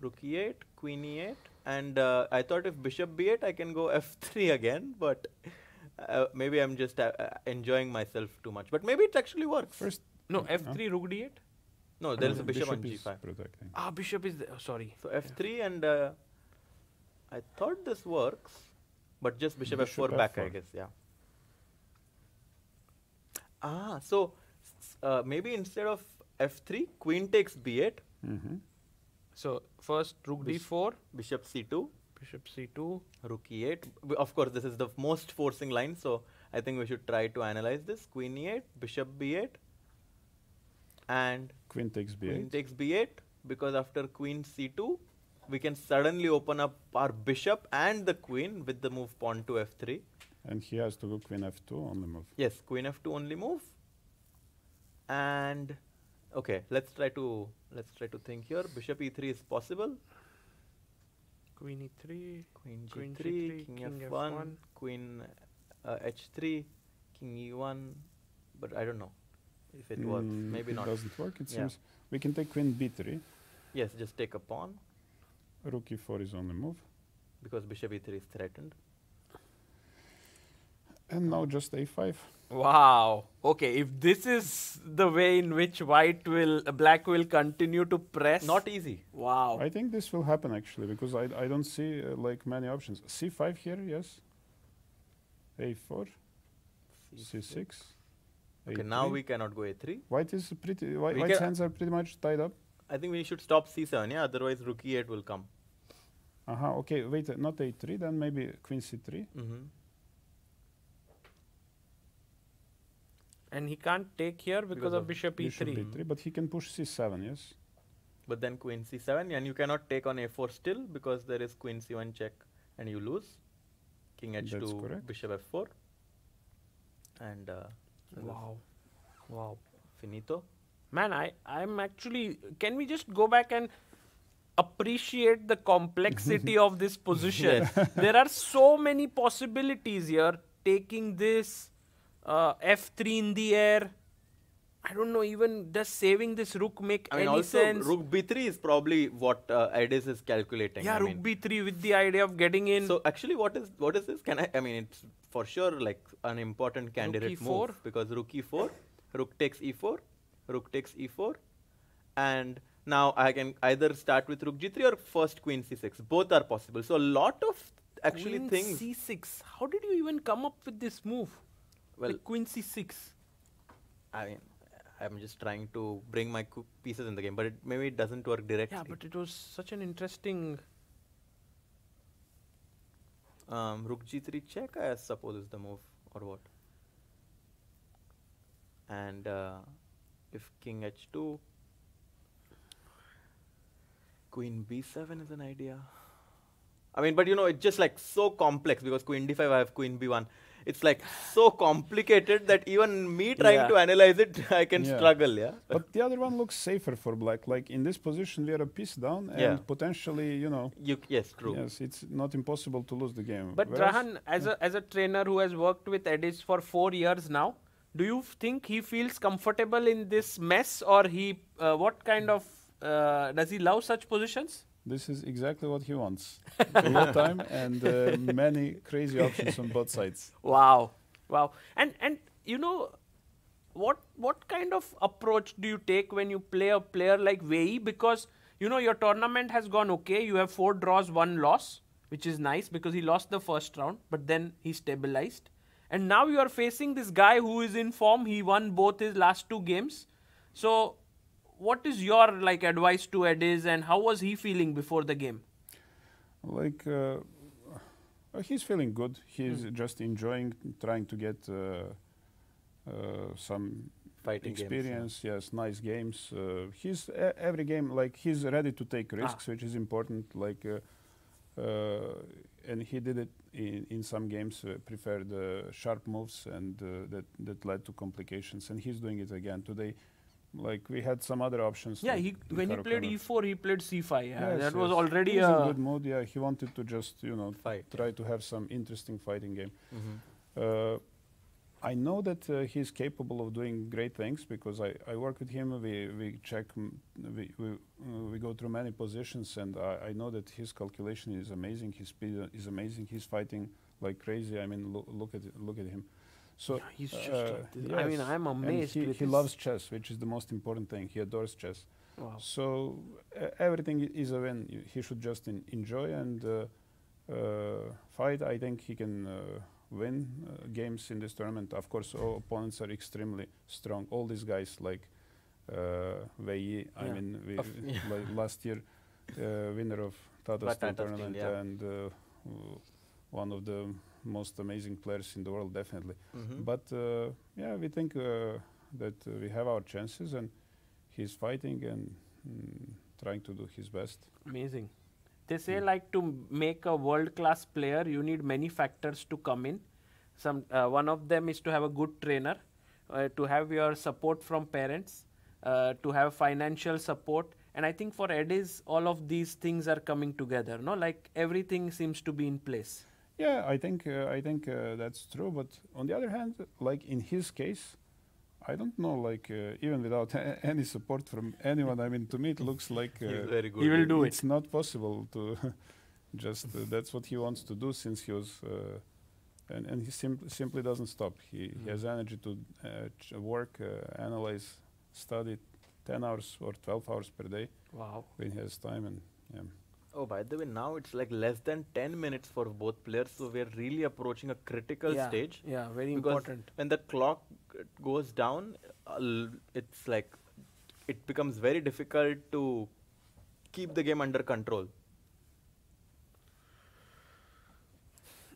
Rook e8, queen e8, and I thought if bishop b8 I can go f3 again, but maybe I'm just enjoying myself too much. But maybe it actually works. First, No, f3, rook d8. No, there is a the bishop on is g5. protecting. Ah, bishop is there. Oh, sorry. So f3 and I thought this works, but just bishop, Bishop f4 back, I f4. guess, yeah. Ah, so maybe instead of f3, queen takes b8, Mm-hmm. So first rook d4, bishop c2, bishop c2. rook e8. Of course, this is the most forcing line, so I think we should try to analyze this. Queen e8, bishop b8, and Queen takes b8. queen takes b8, because after queen c2, we can suddenly open up our bishop and the queen with the move pawn to f3. And he has to go queen f2 on the move. Yes, queen f2 only move. And okay, let's try to think here. Bishop e3 is possible. Queen e3, Queen Queen g3, g3, king king f1, f1. queen h3, king e1. But I don't know if it works. Maybe it not. doesn't work, it Yeah. seems. We can take queen b3. Yes, just take a pawn Rook e4 is on the move. because bishop e3 is threatened. And now just a5. Wow. Okay, if this is the way in which black will continue to press. Not easy. Wow. I think this will happen actually, because I don't see like many options. c5 here, yes. a4, c6. Okay, now we cannot go a3. White is pretty. We White's can- hands are pretty much tied up. I think we should stop c7, yeah? Otherwise rook e8 will come. Okay, wait, not a3, then maybe queen c3. Mm-hmm. And he can't take here because Because of of bishop Bishop e3. b3, but he can push c7, yes. But then queen c7, and you cannot take on a4 still because there is queen c1 check and you lose. King That's h2, correct. bishop f4. And Wow. Wow. finito. Man, I'm actually. Can we just go back and appreciate the complexity of this position? There are so many possibilities here. Taking this f3 in the air. I don't know. Even does saving this rook make I mean, any also sense? rook b3 is probably what Edis is calculating. Yeah, I rook mean, b3 with the idea of getting in. so actually, what is this? I mean, it's for sure like an important candidate e4. move because rook e4, rook takes e4, rook takes e4, and now I can either start with rook g3 or first queen c6. Both are possible. So a lot of actually Queen things. c6. How did you even come up with this move? Well, Like queen c6. I mean, I'm just trying to bring my pieces in the game, but maybe it doesn't work directly. Yeah, but it was such an interesting. Rook g3 check, I suppose, is the move, or what? And if king h2, queen b7 is an idea. I mean, but you know, it's just like so complex because queen d5, I have queen b1. It's like so complicated that even me trying to analyze it, I can struggle, yeah. But the other one looks safer for black. Like in this position, we are a piece down, and potentially, you know. Yes, true. Yes, it's not impossible to lose the game. But Rahan, as a trainer who has worked with Edis for 4 years now, do you think he feels comfortable in this mess, or he what kind of does he love such positions? This is exactly what he wants. Real time and many crazy options on both sides. Wow. And you know, what kind of approach do you take when you play a player like Wei? Because you know your tournament has gone okay. You have 4 draws, 1 loss, which is nice because he lost the first round, but then he stabilized. And now you are facing this guy who is in form. He won both his last 2 games. So what is your like advice to Edis, and how was he feeling before the game? Like he's feeling good. He's just enjoying, trying to get some Fighting experience. Games, yes, nice games. He's every game like he's ready to take risks, which is important. Like and he did it in some games. Preferred sharp moves, and that led to complications. And he's doing it again today. Like we had some other options. Yeah, when he played e4, he played c5. Yeah, that was already a good mood. Yeah, he wanted to just try to have some interesting fighting game. I know that he's capable of doing great things because I work with him. We check. We go through many positions, and I know that his calculation is amazing. His speed is amazing. He's fighting like crazy. I mean, look at him. So he's just like this. Yes. I mean, I'm amazed. And he loves chess, which is the most important thing. He adores chess. Wow. So everything is a win. He should just enjoy and fight. I think he can win games in this tournament. Of course, all opponents are extremely strong. All these guys like Wei. I mean, like last year, winner of Tata Steel tournament and one of the most amazing players in the world, definitely. But yeah, we think that we have our chances, and he's fighting and trying to do his best. Amazing. They say like to make a world-class player, you need many factors to come in. One of them is to have a good trainer, to have your support from parents, to have financial support. And I think for Edis, all of these things are coming together. No, like everything seems to be in place. Yeah, I think that's true. But on the other hand, like in his case, I don't know. Like even without any support from anyone, I mean, to me it looks like very good. He will do it. It's not possible to just. That's what he wants to do since he was, and he simply doesn't stop. He has energy to work, analyze, study 10 hours or 12 hours per day. Wow. When he has time, and yeah. Oh, by the way, now it's like less than 10 minutes for both players, so we're really approaching a critical stage. Yeah, very because important. When the clock goes down, it's like it becomes very difficult to keep the game under control.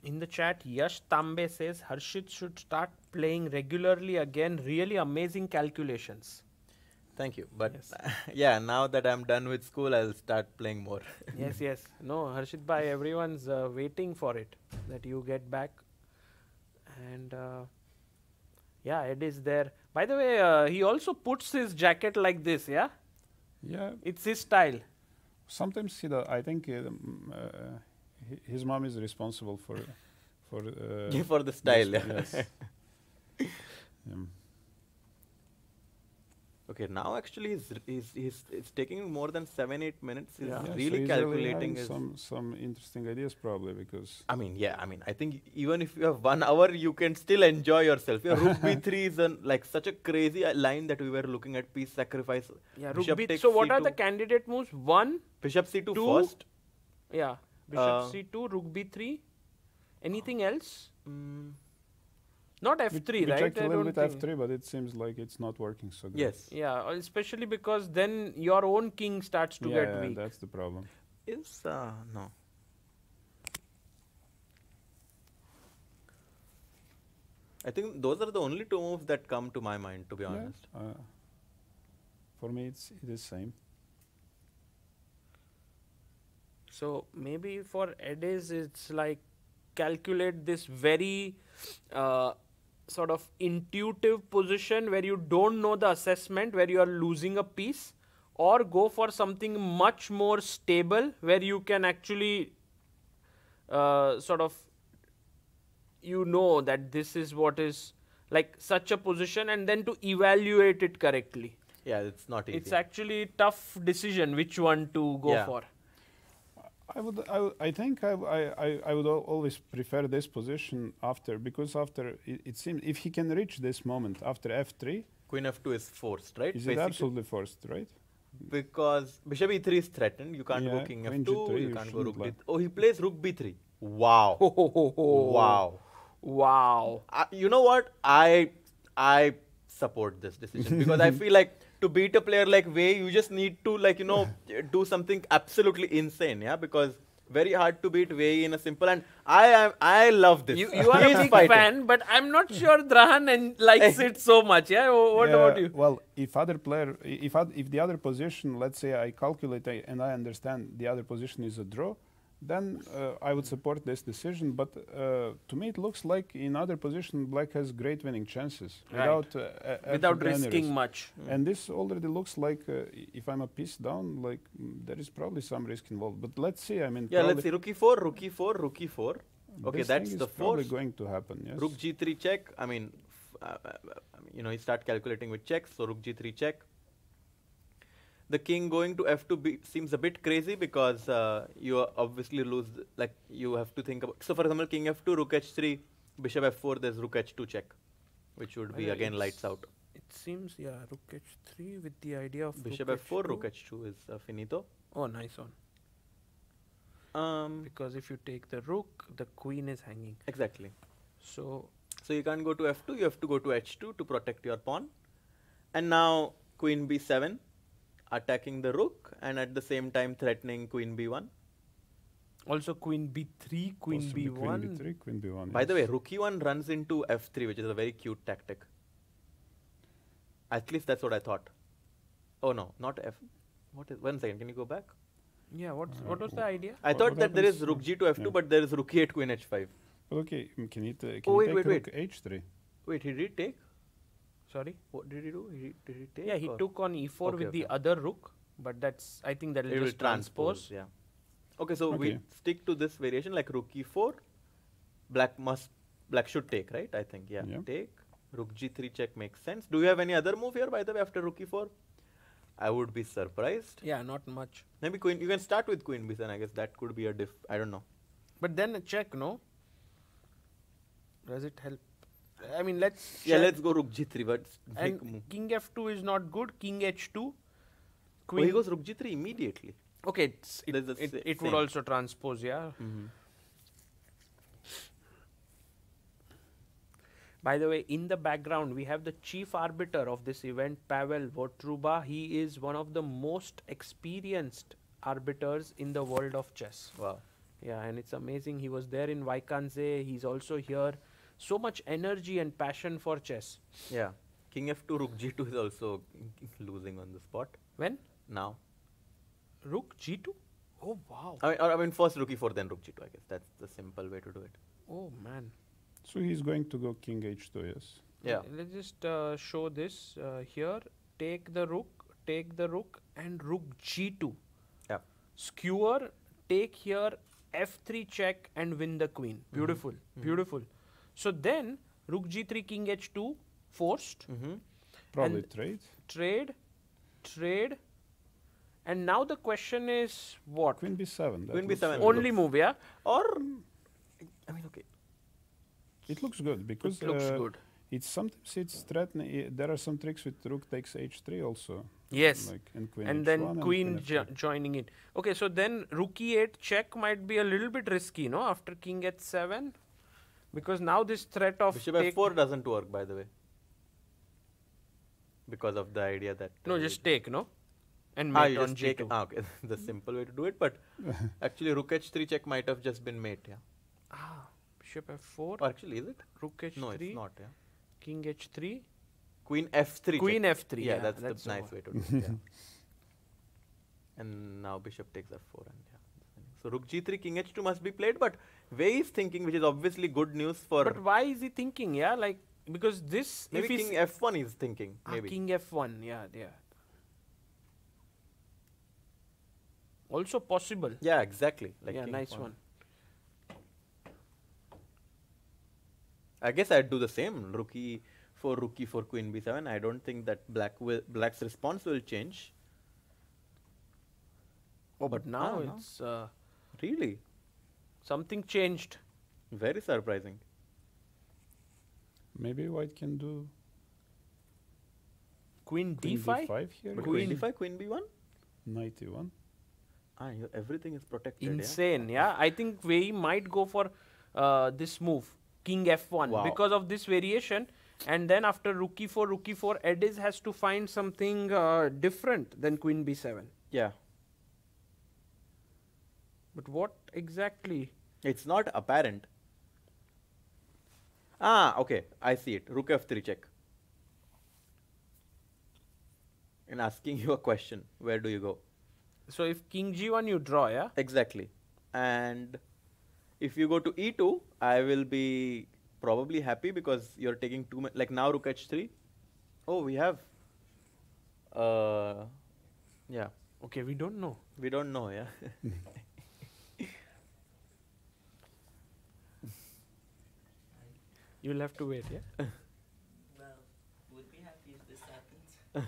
In the chat, Yash Tambe says Harshit should start playing regularly again. Really amazing calculations. Thank you. But yeah, now that I'm done with school, I'll start playing more. Yes. No, Harshit bhai, everyone's waiting for it, that you get back. And Yeah, Ed is there. By the way, he also puts his jacket like this, yeah? Yeah, It's his style. sometimes I think his mom is responsible for For the style. yes. Okay, now actually he's taking more than 7-8 minutes. He's Yeah. Yeah, so really he's calculating having his. some interesting ideas probably because I mean, yeah. I mean, I think even if you have 1 hour, you can still enjoy yourself. Yeah, Rook B3 is like such a crazy line that we were looking at. Piece sacrifice. Yeah, Bishop Rook B. takes So what are C2. the candidate moves? 1, Bishop C2 two, first. yeah. Bishop Uh, C2, Rook B3. Anything else? Mm, Not we F3, we right? checked a I little don't bit think. F3, but it seems like it's not working so good. yes. Yeah, especially because then your own king starts to get yeah, weak. that's the problem. Is no. I think those are the only 2 moves that come to my mind, to be honest. Yeah, for me, it is same. So maybe for Edis, it's like calculate this very sort of intuitive position where you don't know the assessment, where you are losing a piece, or go for something much more stable where you can actually sort of that this is what is like such a position, and then to evaluate it correctly. Yeah, it's not easy. It's actually a tough decision which one to go Yeah. for. I think I would always prefer this position after, because after it seems if he can reach this moment after F3, Queen F2 is forced, right? is it absolutely forced, right? Because Bishop E3 is threatened. You can't go Yeah, King Queen F2. G3, You you can't go Rook shouldn't B3. Oh, he plays Rook B3. Wow. Wow. Wow. Wow. You know what? I support this decision because I feel like to beat a player like Wei, you just need to do something absolutely insane, yeah? Because very hard to beat Wei in a simple, and I love this. You are He a is big fighting. fan, but I'm not sure Drahan likes it so much. Yeah, what Yeah, about you? Well, if the other position, let's say I calculate and I understand the other position is a draw, then I would support this decision. But to me, it looks like in other position, Black has great winning chances Right. Without any risking risk. much. And this already looks like if I'm a piece down, like there is probably some risk involved. But let's see. I mean, Yeah, probably let's see. Rook E4, Rook E4, Rook E4. Okay, this that's thing the is probably force. going to happen. Yes. Rook G3 check. I mean, you start calculating with checks. So Rook G3 check. The king going to F2 seems a bit crazy because you obviously lose. Like you have to think about. So for example, King F2, Rook H3, Bishop F4. There's Rook H2 check, which would be Yeah, again it's- lights out. It seems, yeah, Rook H3 with the idea of Bishop Rook F4, H2. Rook H2 is finito. Oh, nice one. Because if you take the rook, the queen is hanging. Exactly. So So you can't go to F2. You have to go to H2 to protect your pawn. And now Queen B7, attacking the rook, and at the same time threatening Queen B1. also Queen B3, Queen Possibly B1. Queen B3, Queen B1. By the yes. way, Rook E1 runs into F3, which is a very cute tactic. At least that's what I thought. Oh no, not F. What is? 1 second. Can you go back? Yeah, what was the idea? I What- thought what that there is happens, Rook G to F2, yeah. but there is Rook E8 Queen H5. But okay, can you can Oh, you wait, take wait, rook H3? Wait, he did take? Sorry? What did he do? Did he take? Yeah, he or- took on E4 Okay, with the okay. other rook, but that's, I think that It will will just transpose. Yeah. Okay, so we Okay. stick to this variation like Rook E4. Black should take, right? I think, yeah. Yeah. Take. Rook G3 check makes sense. Do you have any other move here, by the way, after Rook E4? I would be surprised. Yeah, not much. Maybe Queen. You can start with Queen B7. I guess that could be a diff. I don't know. But then a check, no? Does it help? I mean, let's Yeah, check. let's go Rook G3. But big move. And King F2 is not good. King H2. Oh, he goes Rook G3 immediately. Okay, There's the it would same. also transpose, yeah. By the way, in the background, we have the chief arbiter of this event, Pavel Votruba. He is one of the most experienced arbiters in the world of chess. Wow. Yeah, and it's amazing. He was there in Vaikanze. He's also here. So much energy and passion for chess. Yeah. King F2, Rook G2 is also losing on the spot When? now. Rook G2? Oh, wow. I mean, first Rook E4, then Rook G2. I guess that's the simple way to do it. Oh, man. So he's going to go King H2, yes. Yeah. Let's just show this here. Take the rook, and rook g2. Yeah. Skewer, take here, f3 check, and win the queen. Beautiful, beautiful. So then, rook g3, king h2, forced. Probably And trade. Trade. And now the question is what? Queen b7. that Queen looks, b7 Only move, yeah? Or, I mean, okay. It looks good because It looks good. it's sometimes it's threatening. There are some tricks with rook takes h3 also. Yes. Like and queen And h1 then queen f3. joining in. Okay, so then rook e8 check might be a little bit risky, no? After king h7, because now this threat of Bishop take, f4 doesn't work, by the way. Because of the idea that... no, just take, no, and Ah, mate you on just take... g2. Ah, okay. The simple way to do it, but actually rook h3 check might have just been mate, yeah. Bishop f4, Or actually, is it? rook h3, No, it's not, yeah. king h3, Queen f3 queen check. f3. Yeah, that's the the nice one. way to do it, yeah. And now bishop takes f4 and yeah. So rook g3, king h2 must be played, but Wei is thinking, which is obviously good news for... But why is he thinking? Yeah, like because this maybe if he's king f1 is thinking, maybe. king f1, yeah. Also possible. Yeah, exactly. Like Yeah, king nice f1. one. I guess I'd do the same. Rook e4, queen b7. I don't think that black's response will change. Oh, but now no. it's Really? something changed. Very surprising. Maybe white can do Queen queen d5. d5 here. But Queen- queen d5, queen b1? Knight e1. Ah, everything is protected. Insane, yeah. I think Wei might go for this move, king f1, Wow. because of this variation. And then after rook e4, Edis has to find something different than queen b7. Yeah. But what exactly? It's not apparent. Ah, okay. I see it. Rook f3 check. And asking you a question. Where do you go? So if king g1 you draw, yeah? Exactly. And if you go to e2, I will be probably happy because you're taking like now rook h3. Oh, we have. Yeah. Okay, we don't know. We don't know, yeah. You'll have to wait, yeah? Well, would be happy if this happens.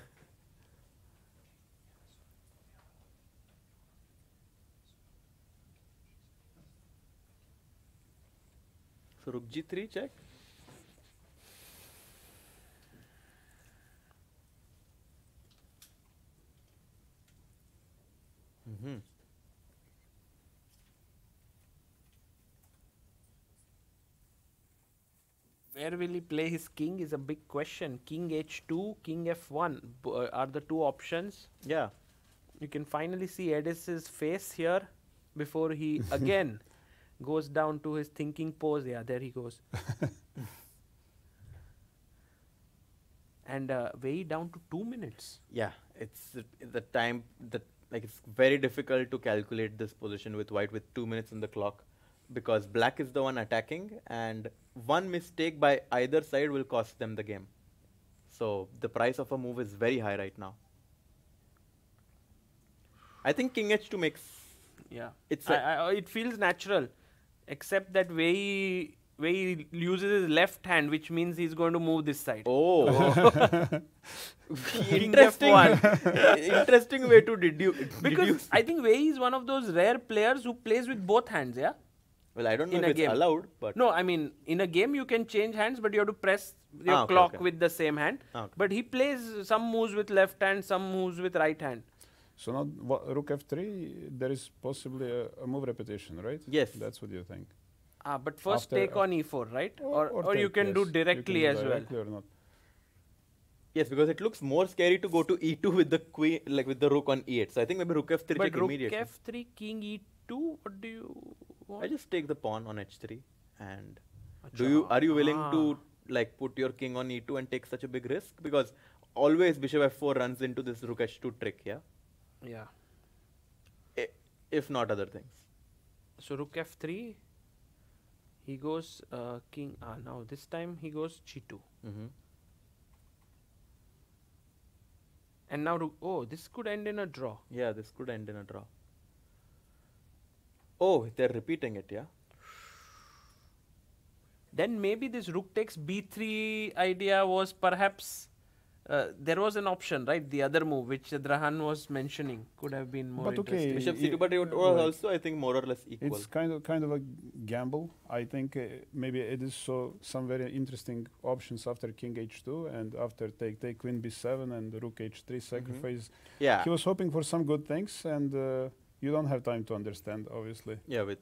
So rook g3 check. Where will he play his king is a big question. King h2, king f1 are the two options. Yeah. You can finally see Edis's face here before he again goes down to his thinking pose. Yeah, there he goes. And Wei down to 2 minutes. Yeah, it's the time that like it's very difficult to calculate this position with white with 2 minutes on the clock because black is the one attacking and one mistake by either side will cost them the game. So the price of a move is very high right now. I think king h2 makes Yeah, it's it feels natural, except that Wei uses his left hand, which means he's going to move this side. oh King interesting f1. interesting way to deduce. Because I think Wei is one of those rare players who plays with both hands. Yeah. Well, I don't know in if a it's game. allowed, but No, I mean, in a game you can change hands, but you have to press your okay, clock okay. with the same hand. Okay. But he plays some moves with left hand, some moves with right hand. So now rook f3, there is possibly a move repetition, right? Yes. That's what you think. But first After- take on e4, right? Or you take, can do yes. directly you can as do well. directly or not. yes, because it looks more scary to go to e2 with the queen, like with the rook on e8. So I think maybe rook f3 But check rook immediately. f3, king e2, what do you want? I just take the pawn on h3 and Acha. are you willing to like put your king on e2 and take such a big risk? Because always bishop f4 runs into this rook h2 trick, yeah? Yeah. If not other things. So rook f3, he goes king. Now this time he goes g2. And now, oh, this could end in a draw. Yeah, this could end in a draw. Oh, they're repeating it, yeah? Then maybe this rook takes b3 idea was perhaps there was an option, right? The other move which Drahan was mentioning could have been more But okay, interesting. Bishop c2, but it was also, I think, more or less equal. It's kind of a gamble. I think maybe it is some very interesting options after king h2 and after take queen b7 and rook h3 sacrifice. Yeah. He was hoping for some good things, and you don't have time to understand, obviously. Yeah, with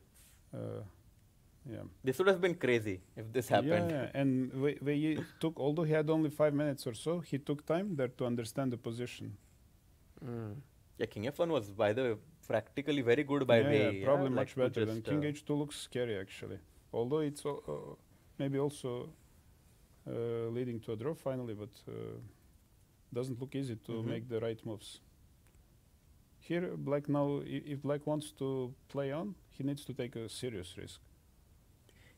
Yeah. this would have been crazy if this happened. Yeah, and he took, although he had only 5 minutes or so, he took time there to understand the position. Yeah, king f1 was, by the way, practically very good by Yeah, Wei. probably like much to better than just, king h2 looks scary actually. Although it's maybe also leading to a draw finally, but doesn't look easy to make the right moves. Here, black now, if black wants to play on, he needs to take a serious risk.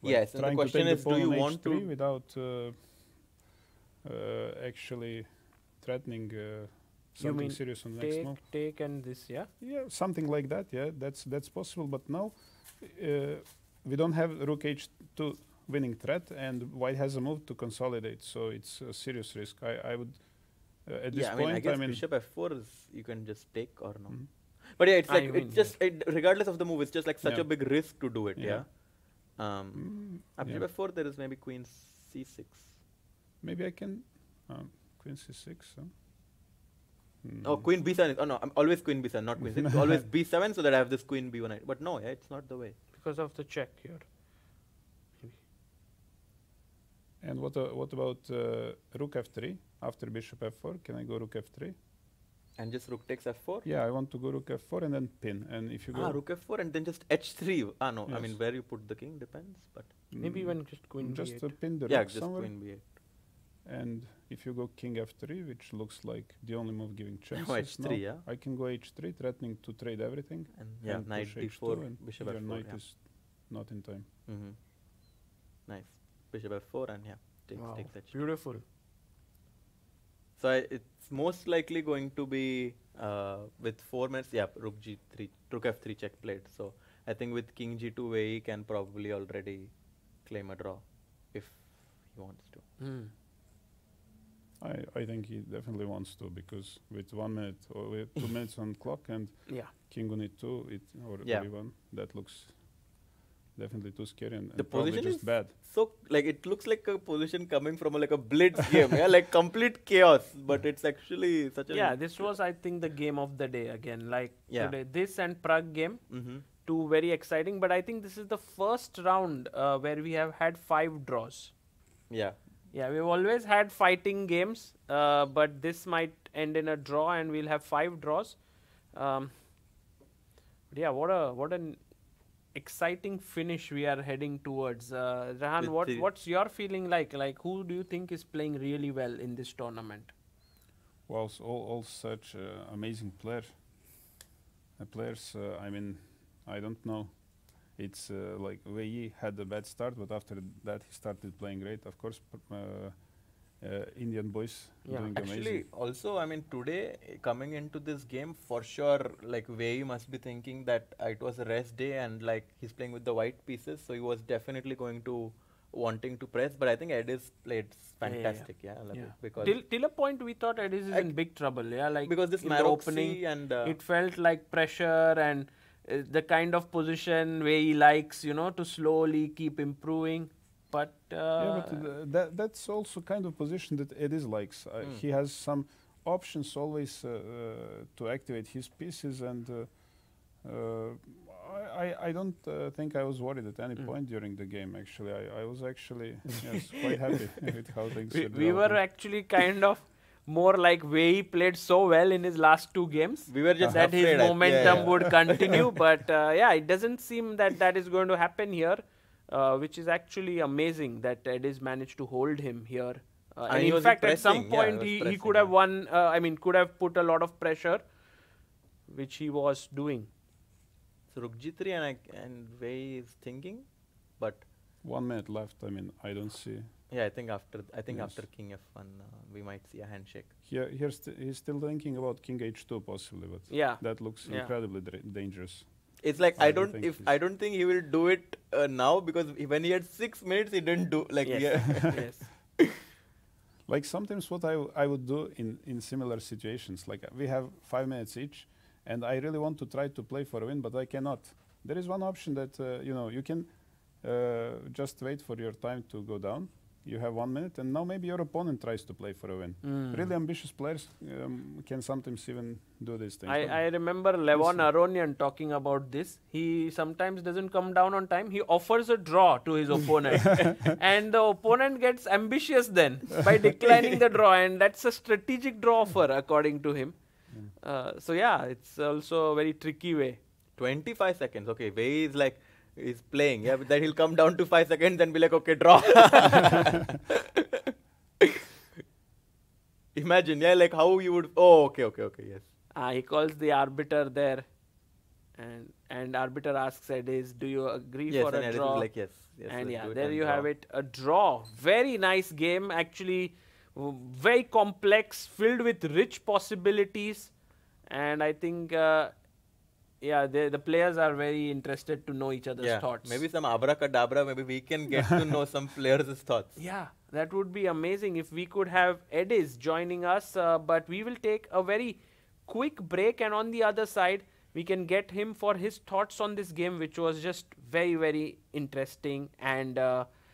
Yes, and the trying to question take is, the do pawn you on want h3 to... without actually threatening You something mean serious on the next move? take and this, yeah? Yeah, something like that. Yeah, that's possible. But now we don't have rook h2 winning threat, and white has a move to consolidate. So it's a serious risk. I would at this Yeah, point. I guess bishop f4 is, you can just take or no. Mhm. But yeah, it's I like, mean, it's just, regardless of the move, it's just like such Yeah. a big risk to do it, Yeah. yeah? After yeah. f4, there is maybe queen c6. Maybe I can queen c6. Huh? Oh, queen b7 is, oh no, I'm always queen b7, not queen c6. Always b7 so that I have this queen b1. But no, yeah, it's not the way. Because of the check here. And what about rook f3 after bishop f4? Can I go rook f3? And just rook takes f4? Yeah, I want to go rook f4 and then pin. And if you go Rook f4 and then just h3. No, I Yes. mean, where you put the king depends, but... Maybe even just queen just b8. pin the Yeah, rook just somewhere. queen b8. And if you go king f3, which looks like the only move giving chances, h3, now yeah? I can go h3, threatening to trade everything. And yeah, and knight push d4, h2, and bishop your f4, knight yeah. is not in time. Nice. Bishop f4 and yeah, Wow, takes h2. beautiful. So it's most likely going to be with 4 minutes, yeah, rook g3, rook f3 check played. So I think with king g2, Wei can probably already claim a draw if he wants to. I think he definitely wants to, because with 1 minute or with 2 minutes on clock and Yeah. king on e2 or Yeah. e1, that looks definitely too scary and The probably position just is bad. so, like, it looks like a position coming from like a blitz game, yeah, like complete chaos, but it's actually such a... Yeah, this was, I think, the game of the day again. Like Yeah. today, this and Prague game, Mm-hmm. two very exciting. But I think this is the first round where we have had 5 draws. Yeah. Yeah, we've always had fighting games, but this might end in a draw, and we'll have 5 draws. Yeah, what an exciting finish we are heading towards. Rahan, With the- what's your feeling like? Like, who do you think is playing really well in this tournament? Well, all such amazing players. I mean, I don't know. It's like Wei had a bad start, but after that he started playing great. Of course, Indian boys Yeah. doing Actually, amazing. also, I mean, today, coming into this game, for sure, like, Wei must be thinking that it was a rest day and, like, he's playing with the white pieces, so he was definitely going to wanting to press, but I think Edis played fantastic, like, because... Till a point we thought Edis is in big trouble, yeah, like because this in the Maroc opening, C and... it felt like pressure and the kind of position where he likes, to slowly keep improving. But Yeah, but that's also kind of position that Edis likes. He has some options always to activate his pieces, and I don't think I was worried at any point during the game. Actually, I was actually quite happy with how things. we were actually kind of more like where he played so well in his last 2 games. We were just that his afraid, momentum would continue, but it doesn't seem that is going to happen here, which is actually amazing that Edis managed to hold him here. And he in was fact, at some pressing, point, he was he pressing, could have won. Could have put a lot of pressure, which he was doing. So rook g3 and Wei is thinking, but... 1 minute left. I mean, I don't see Yeah, I think Yes. after King F1 we might see a handshake. He's still thinking about King H2 possibly, but Yeah. that looks Yeah. incredibly dangerous. It's like I don't think I don't think he will do it now, because when he had 6 minutes he didn't do like Yes. yeah. Yes. Like sometimes what I would do in similar situations, like we have 5 minutes each, and I really want to try to play for a win, but I cannot. There is one option that you can just wait for your time to go down. You have 1 minute, and now maybe your opponent tries to play for a win. Really ambitious players can sometimes even do these things. but I remember Levon see. Aronian talking about this. He sometimes doesn't come down on time. He offers a draw to his opponent. And the opponent gets ambitious then by declining the draw. And that's a strategic draw offer, according to him. So, yeah, it's also a very tricky way. 25 seconds. Okay, Wei is like he's playing. Yeah, but then he'll come down to 5 seconds and be like, okay, draw. Imagine, yeah, like how you would. Oh, okay, yes. He calls the arbiter there. And arbiter asks Edis, do you agree Yes, for and a Edis is draw? like, yes, And let's yeah, do it there and you draw. have it, a draw. Very nice game, actually, very complex, filled with rich possibilities, and I think, the players are very interested to know each other's Yeah, thoughts. maybe some abracadabra. Maybe we can get to know some players' thoughts. Yeah, that would be amazing if we could have Edis joining us, but we will take a very quick break, and on the other side, we can get him for his thoughts on this game, which was just very, very interesting and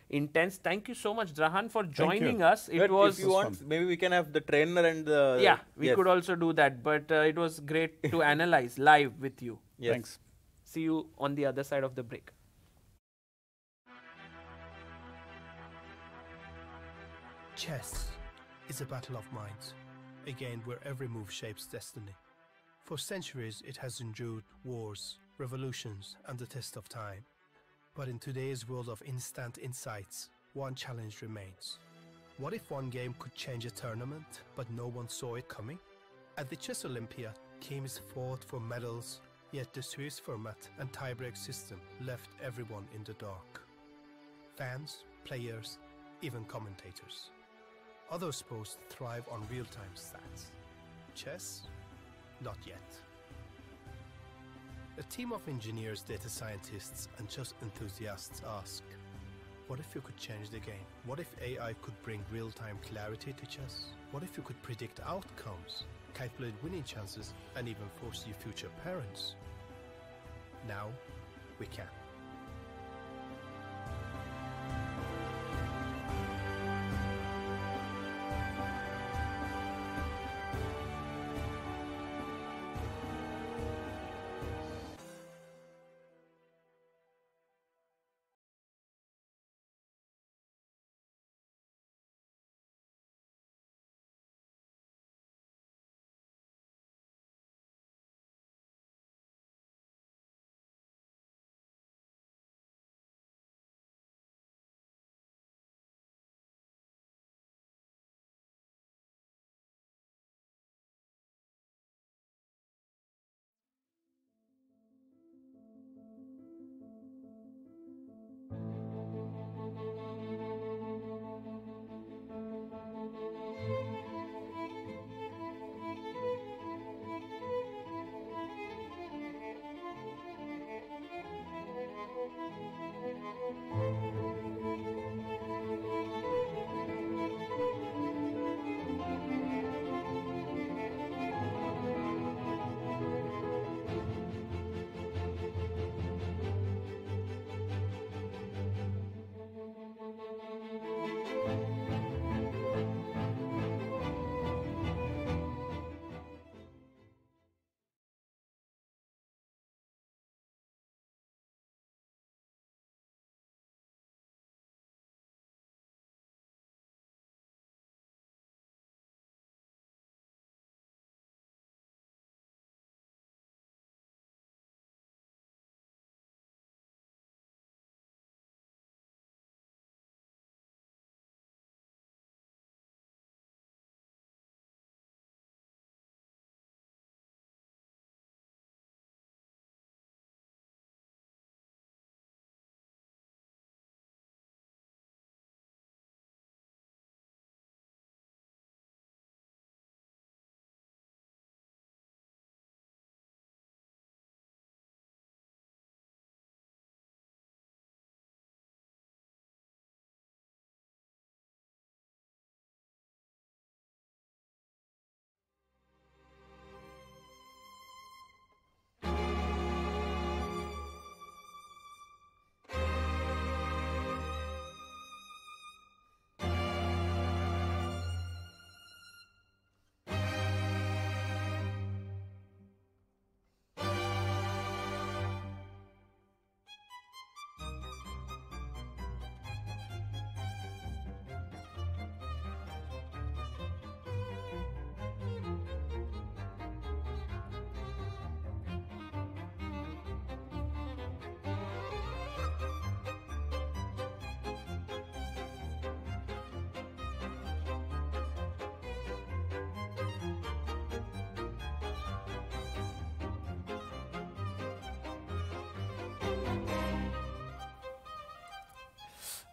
intense. Thank you so much, Drahan, for joining us. It But was if you want, maybe we can have the trainer and the. yeah, we yes. could also do that, but it was great to analyze live with you. Yes. Thanks. See you on the other side of the break. Chess is a battle of minds, a game where every move shapes destiny. For centuries, it has endured wars, revolutions, and the test of time. But in today's world of instant insights, one challenge remains. What if one game could change a tournament, but no one saw it coming? At the Chess Olympia, teams fought for medals, yet the Swiss format and tiebreak system left everyone in the dark. Fans, players, even commentators. Other sports thrive on real-time stats. Chess? Not yet. A team of engineers, data scientists, and chess enthusiasts ask, what if you could change the game? What if AI could bring real-time clarity to chess? What if you could predict outcomes, calculate winning chances, and even foresee future parents? Now, we can.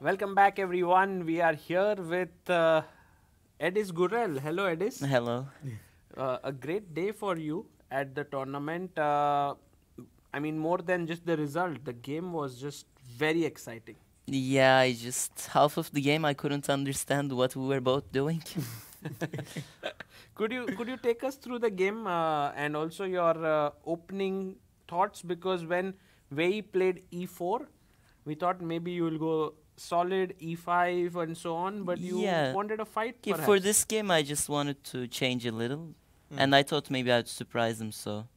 Welcome back, everyone. We are here with Edis Gurel. Hello, Edis. Hello. A great day for you at the tournament. I mean, more than just the result, the game was just very exciting. Yeah, I just half of the game I couldn't understand what we were both doing. Could you take us through the game and also your opening thoughts? Because when Wei played e4, we thought maybe you will go solid e5 and so on, but you Yeah. wanted a fight. Okay, for Perhaps. this game I just wanted to change a little, and I thought maybe I'd surprise him. So,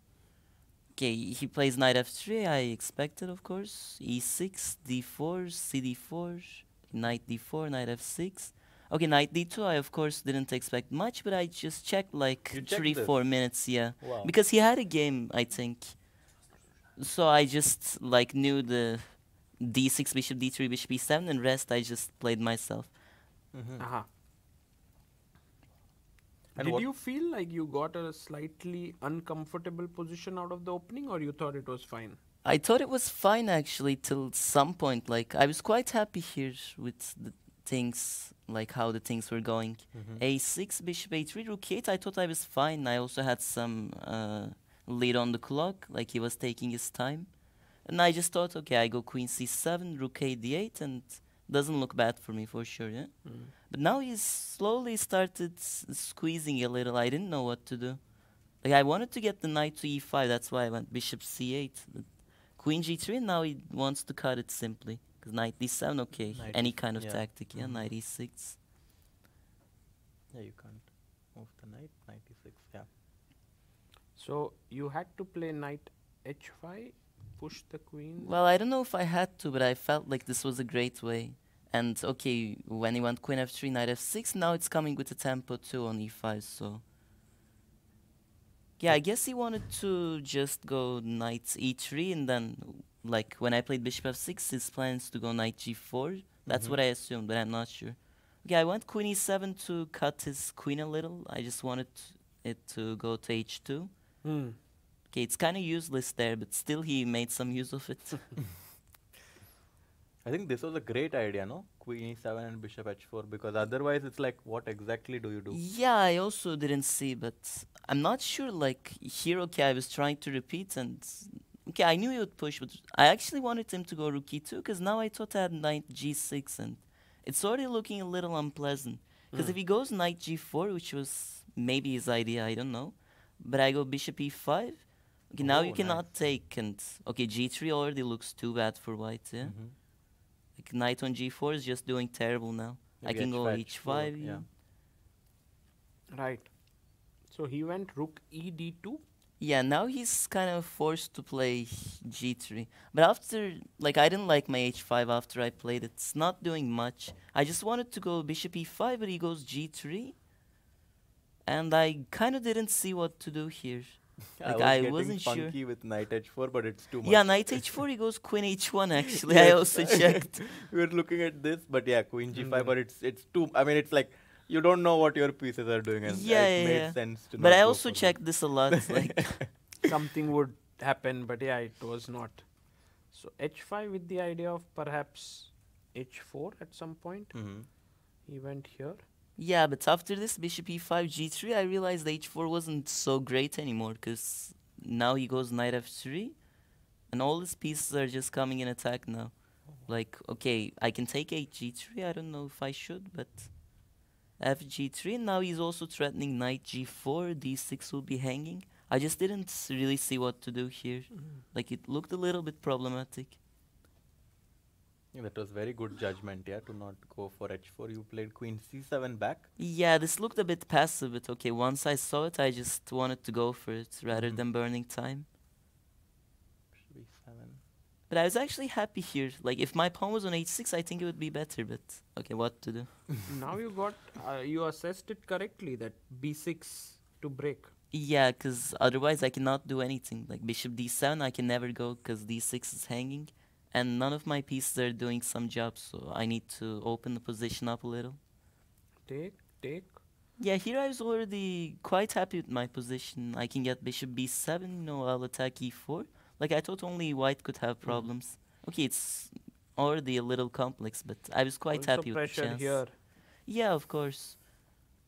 okay, he plays knight f3. I expected, of course, e6, d4, cd4, knight d4, knight f6. Okay, knight d2. I of course didn't expect much, but I just checked like You checked 3-4 minutes. Yeah, Wow. because he had a game, I think. So I just like knew the d6, bishop d3, bishop e7, and rest I just played myself. Uh-huh. And Did what- you feel like you got a slightly uncomfortable position out of the opening, or you thought it was fine? I thought it was fine actually till some point. Like I was quite happy here with the things, like how the things were going. A6, bishop a3, rook e8. I thought I was fine. I also had some lead on the clock, like he was taking his time. And I just thought, okay, I go queen c7, rook a d8, and doesn't look bad for me for sure, yeah? But now he's slowly started squeezing a little. I didn't know what to do. Like I wanted to get the knight to e5, that's why I went bishop c8. But queen g3, and now he wants to cut it simply. Because knight d7, okay, Knight any e- kind of yeah. tactic, yeah, knight e6. Yeah, you can't move the knight. Knight e6. Yeah. So you had to play knight h5, push the queen. Well, I don't know if I had to, but I felt like this was a great way. And okay, when he went queen f3, knight f6, now it's coming with a tempo too on e5, so... Yeah, I guess he wanted to just go knight e3, and then, like, when I played bishop f6, his plans to go knight g4. That's what I assumed, but I'm not sure. Okay, I went queen e7 to cut his queen a little. I just wanted it to go to h2. Hmm. Okay, it's kind of useless there, but still he made some use of it. I think this was a great idea, no? Queen e7 and bishop h4, because otherwise it's like, what exactly do you do? Yeah, I also didn't see, but I'm not sure, like, here, okay, I was trying to repeat, and, okay, I knew he would push, but I actually wanted him to go rook e2, because now I thought I had knight g6, and it's already looking a little unpleasant, because if he goes knight g4, which was maybe his idea, I don't know, but I go bishop e5, okay, now you Oh, cannot take, and, okay, g3 already looks too bad for white, yeah? Like, knight on g4 is just doing terrible now. I Maybe can go h5, h5, yeah. Right. So he went rook e d2. Yeah, now he's kind of forced to play g3. But after, like, I didn't like my h5 after I played it. It's not doing much. I just wanted to go bishop e5, but he goes g3. And I kind of didn't see what to do here. Like, I was wasn't getting sure. funky with knight h4, but it's too much. Yeah, knight h4, he goes queen h1, actually. I also checked. We were looking at this, but yeah, queen g5, but it's too... I mean, it's like, you don't know what your pieces are doing, and Yeah, it yeah, made yeah. sense to But not I go also for this. checked this a lot. Like, Something would happen, but yeah, it was not. So h5 with the idea of perhaps h4 at some point. He went here. yeah, but after this bishop e5, g3, I realized h4 wasn't so great anymore, because now he goes knight f3, and all his pieces are just coming in attack now. Like, okay, I can take hg3, I don't know if I should, but fg3, now he's also threatening knight g4, d6 will be hanging. I just didn't really see what to do here. Like, it looked a little bit problematic. Yeah, that was very good judgment, yeah, to not go for h4. You played queen c7 back. Yeah, this looked a bit passive, but okay, once I saw it, I just wanted to go for it rather than burning time. Bishop e7. But I was actually happy here. Like, if my pawn was on h6, I think it would be better, but okay, what to do? Now you got, you assessed it correctly that b6 to break. Yeah, because otherwise I cannot do anything. Like, bishop d7, I can never go because d6 is hanging. And none of my pieces are doing some job, so I need to open the position up a little. Take, take. Yeah, here I was already quite happy with my position. I can get bishop b7, I'll attack e4. Like, I thought only white could have problems. Okay, it's already a little complex, but I was quite Also happy with the pressure chance. here. Yeah, of course.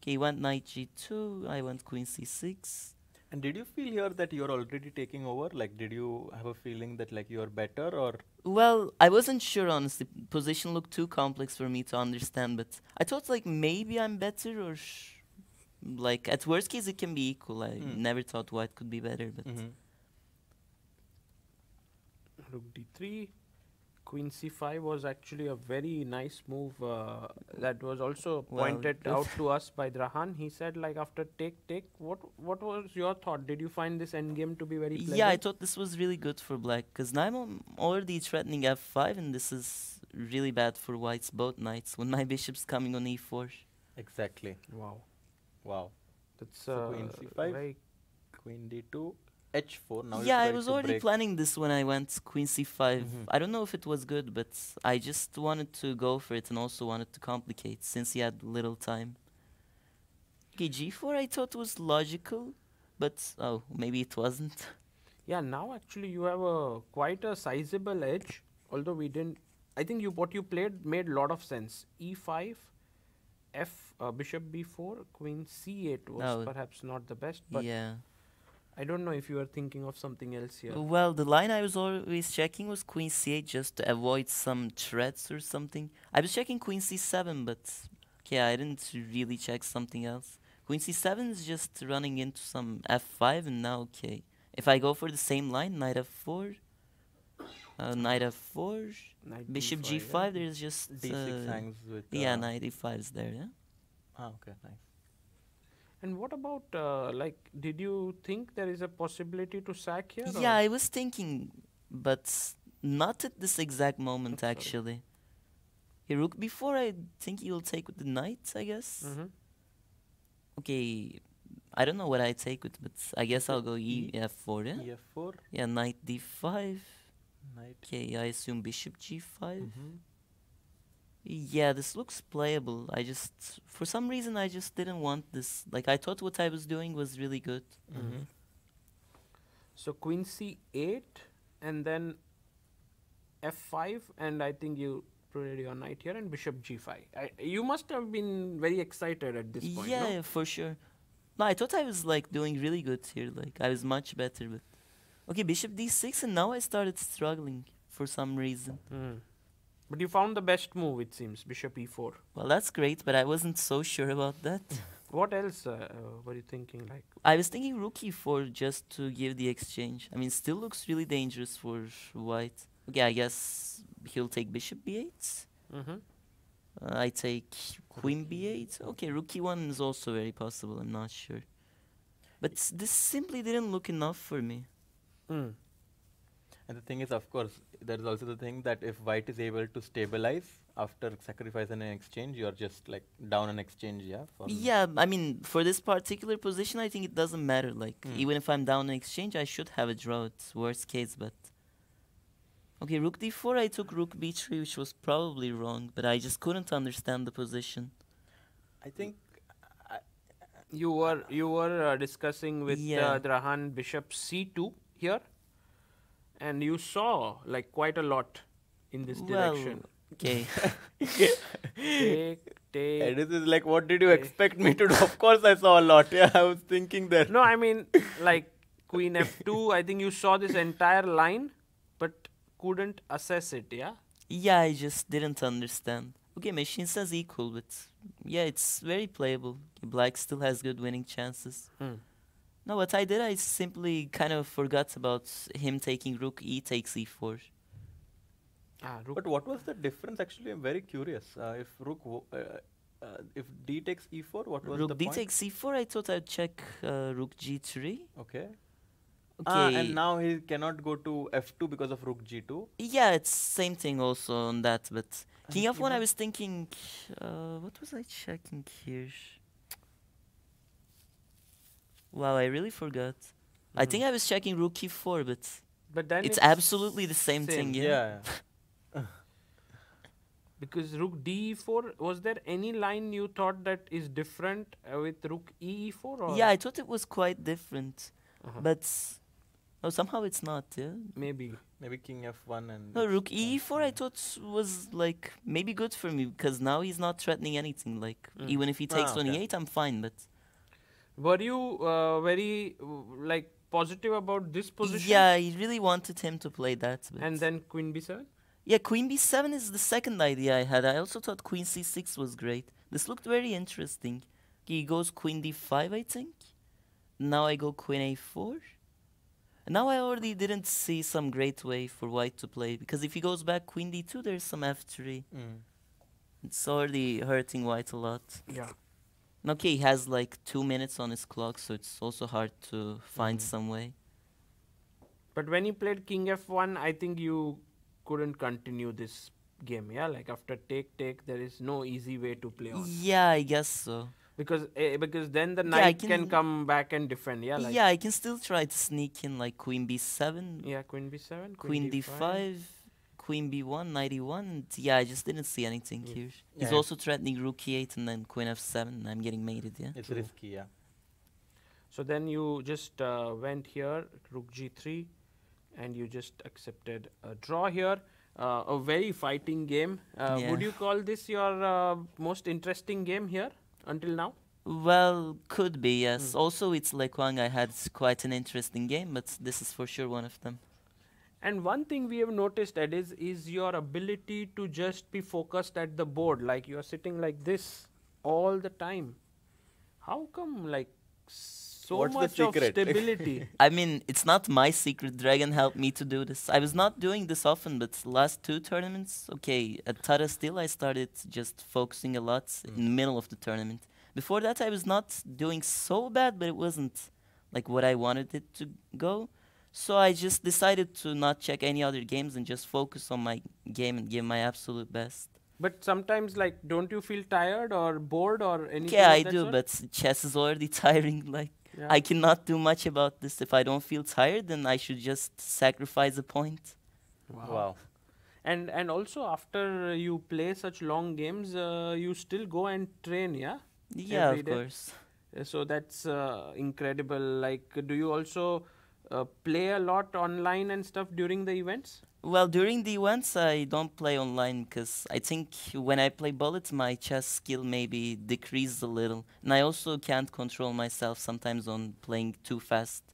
Okay, went knight g2, I went queen c6. And did you feel here that you're already taking over? Like, did you have a feeling that like you're better or? Well, I wasn't sure, honestly. Position looked too complex for me to understand, but I thought like maybe I'm better or like at worst case it can be equal. I never thought white could be better, but Rook d3. Queen c5 was actually a very nice move that was also Well, pointed good. out to us by Drahan. He said like after take, what was your thought? Did you find this endgame to be very pleasant? yeah, I thought this was really good for black because now I'm already threatening f5, and this is really bad for white's both knights when my bishop's coming on e4. Exactly. Wow. Wow. That's So queen c5, very queen d2, h4. Now Yeah, it's I ready was to already break. planning this when I went queen c5. Mhm. I don't know if it was good, but I just wanted to go for it and also wanted to complicate since he had little time. Okay, g4 I thought was logical, but oh, maybe it wasn't. Yeah, now actually you have a quite a sizable edge. Although we didn't, I think what you played made a lot of sense. E5, bishop b4, queen c8 was No. perhaps not the best, but Yeah. I don't know if you are thinking of something else here. Well, the line I was always checking was queen c8 just to avoid some threats or something. I was checking queen c7, but yeah, I didn't really check something else. Queen c7 is just running into some f5, and now okay. If I go for the same line, knight f4, knight f4, Knight bishop d5, g5, yeah. there's just d6 hangs with. yeah, knight e5 is there. Yeah. Ah, okay, nice. And what about like? Did you think there is a possibility to sack here? Yeah, or? I was thinking, but not at this exact moment, Sorry. actually. Okay, rook before, I think you'll take with the knight, I guess. Mhm. Okay, I don't know what I take with, but I guess I'll go f4, yeah? e4, Yeah, knight d5. knight. Okay, I assume bishop g5. Mhm. Yeah, this looks playable. For some reason, I just didn't want this. Like, I thought what I was doing was really good. Mhm. So queen c8 and then f5, and I think you played your knight here and bishop g5. You must have been very excited at this point. Yeah, no? yeah, for sure. No, I thought I was like doing really good here. Like I was much better, but okay, bishop d6, and now I started struggling for some reason. But you found the best move, it seems, bishop e4. Well, that's great, but I wasn't so sure about that. What else were you thinking? Like, I was thinking rook e4 just to give the exchange. I mean, still looks really dangerous for white. Okay, I guess he'll take bishop b8. I take queen b8. Okay, rook e1 is also very possible. I'm not sure. But this simply didn't look enough for me. And the thing is, of course, there is also the thing that if white is able to stabilize after sacrificing an exchange, you're just like down an exchange, yeah? Yeah, I mean, for this particular position, I think it doesn't matter. Like, even if I'm down in exchange, I should have a draw. It's worst case, but... Okay, rook d4, I took rook b3, which was probably wrong, but I just couldn't understand the position. I think... you were discussing with Yeah. Drahan bishop c2 here, and you saw like quite a lot in this direction. Okay. Take. And this is like, what did you expect me to do? Of course I saw a lot, yeah, I was thinking there. No, I mean, like queen f2, I think you saw this entire line, but couldn't assess it, yeah? Yeah, I just didn't understand. Okay, machine says equal, but yeah, it's very playable. Black still has good winning chances. No, what I did, I simply kind of forgot about him taking rook e takes e4. Rook. But what was the difference? Actually, I'm very curious. If d takes e4, what was the Rook d point? takes e4, I thought I'd check rook g3. Okay. Okay. And now he cannot go to f2 because of rook g2. Yeah, it's same thing also on that, but king And f1, I even- was thinking, what was I checking here? Wow, I really forgot. I think I was checking rook e4, But then it's absolutely the same thing, yeah? Yeah. Because rook d4, was there any line you thought that is different with rook e4? Or? Yeah, I thought it was quite different. But Oh, somehow it's not, yeah. Maybe. Maybe king f1 and... No, rook e4 I thought was like maybe good for me because now he's not threatening anything. Like even if he takes okay. 28, I'm fine. But Were you very like positive about this position? yeah, I really wanted him to play that. But And then queen b7? yeah, queen b7 is the second idea I had. I also thought queen c6 was great. This looked very interesting. He goes queen d5, I think. Now I go queen a4. Now I already didn't see some great way for white to play, because if he goes back queen d2, there's some f3. It's already hurting white a lot. Yeah. And okay, he has like 2 minutes on his clock, so it's also hard to find some way. But when he played king f1, I think you couldn't continue this game, yeah? Like after take, there is no easy way to play on. Yeah, I guess so. Because then the Yeah, knight can come back and defend, yeah? Like Yeah, I can still try to sneak in like queen b7, yeah, queen b7, queen d5, queen b1, knight e1. And yeah, I just didn't see anything here. He's Yeah. also threatening rook e8 and then queen f7, and I'm getting mated, yeah? It's risky, yeah. So then you just went here, rook g3, and you just accepted a draw here. A very fighting game. Yeah. Would you call this your most interesting game here until now? Well, could be, yes. Also, it's Lekwang. I had quite an interesting game, but this is for sure one of them. And one thing we have noticed, Ed, is your ability to just be focused at the board. Like you are sitting like this all the time. How come like so What's the much of secret? stability? I mean, it's not my secret. Dragon helped me to do this. I was not doing this often, but last 2 tournaments, okay, at Tara still I started just focusing a lot in the middle of the tournament. Before that, I was not doing so bad, but it wasn't like what I wanted it to go. So I just decided to not check any other games and just focus on my game and give my absolute best. But sometimes, like, don't you feel tired or bored or anything? Yeah, of I that do, sort? but chess is already tiring. Like, Yeah. I cannot do much about this. If I don't feel tired, then I should just sacrifice a point. Wow. And also after you play such long games, you still go and train, yeah? Yeah, Every of day. course. So that's incredible. Like, do you also play a lot online and stuff during the events? Well, during the events, I don't play online because I think when I play bullets, my chess skill maybe decreases a little. And I also can't control myself sometimes on playing too fast.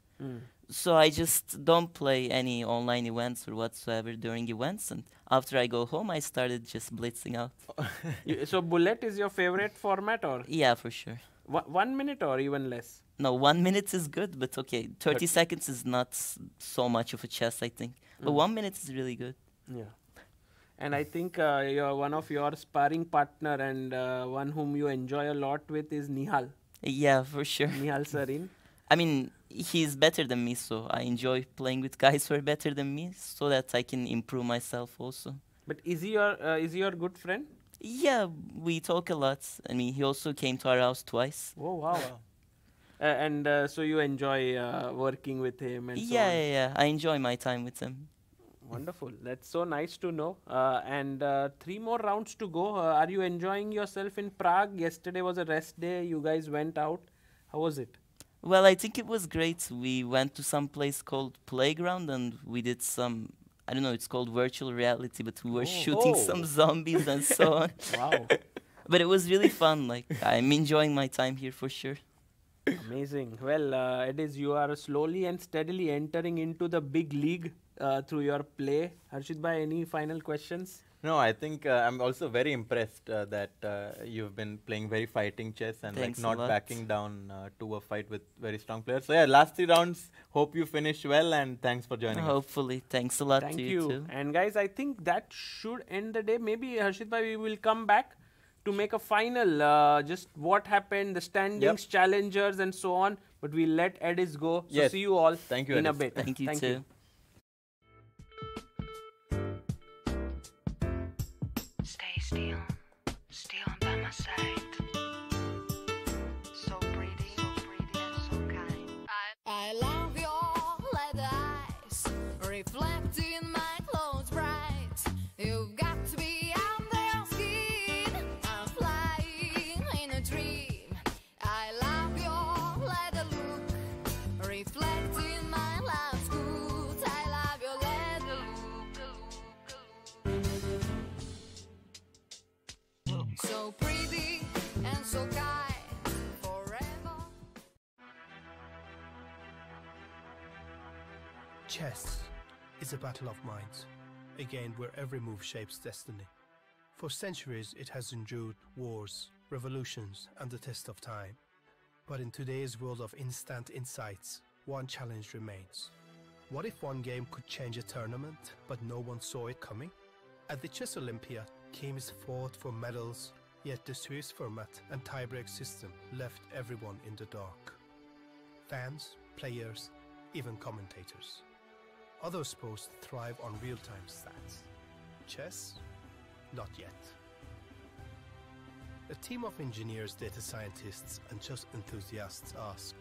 So I just don't play any online events or whatsoever during events. And after I go home, I started just blitzing out. So bullet is your favorite format, or Yeah, for sure. 1 minute or even less? No, 1 minute is good, but okay, 30 seconds is not so much of a chess, I think. But 1 minute is really good. Yeah. And I think you're one of your sparring partner and one whom you enjoy a lot with is Nihal. Yeah, for sure. Nihal Sarin. I mean, he's better than me, so I enjoy playing with guys who are better than me, so that I can improve myself also. But is he your good friend? Yeah, we talk a lot. I mean, he also came to our house twice. Oh, wow. And so you enjoy working with him and so Yeah, on? yeah, yeah. I enjoy my time with him. Wonderful. That's so nice to know. And 3 more rounds to go. Are you enjoying yourself in Prague? Yesterday was a rest day. You guys went out. How was it? Well, I think it was great. We went to some place called Playground and we did some, I don't know, it's called virtual reality, but we were shooting some zombies and so on. Wow. But it was really fun. Like, I'm enjoying my time here for sure. Amazing. Well, it is you are slowly and steadily entering into the big league through your play. Harshit bhai, any final questions? No, I think I'm also very impressed that you've been playing very fighting chess and Thanks like a not lot. backing down to a fight with very strong players. So yeah, last 3 rounds. Hope you finish well and thanks for joining us. Hopefully. Thanks a lot Thank to you. you too. And guys, I think that should end the day. Maybe Harshit bhai, we will come back to make a final, just what happened, the standings, challengers and so on. But we'll let Edis go. So Yes. see you all Thank you, in a Edis. bit. Thank you too. Stay still, still by my side. So pretty and so kind. I love your leather eyes, reflecting my clothes bright. You've got to be under your skin. I'm flying in a dream. I love your leather look, reflecting my life's good. Chess is a battle of minds, a game where every move shapes destiny. For centuries, it has endured wars, revolutions, and the test of time. But in today's world of instant insights, one challenge remains. What if one game could change a tournament, but no one saw it coming? At the Chess Olympiad, teams fought for medals, yet the Swiss format and tiebreak system left everyone in the dark. Fans, players, even commentators. Other sports thrive on real-time stats. Chess? Not yet. A team of engineers, data scientists, and chess enthusiasts ask,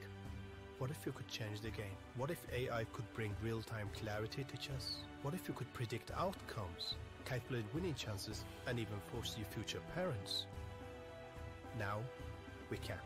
what if you could change the game? What if AI could bring real-time clarity to chess? What if you could predict outcomes, calculate winning chances, and even foresee future parents? Now, we can.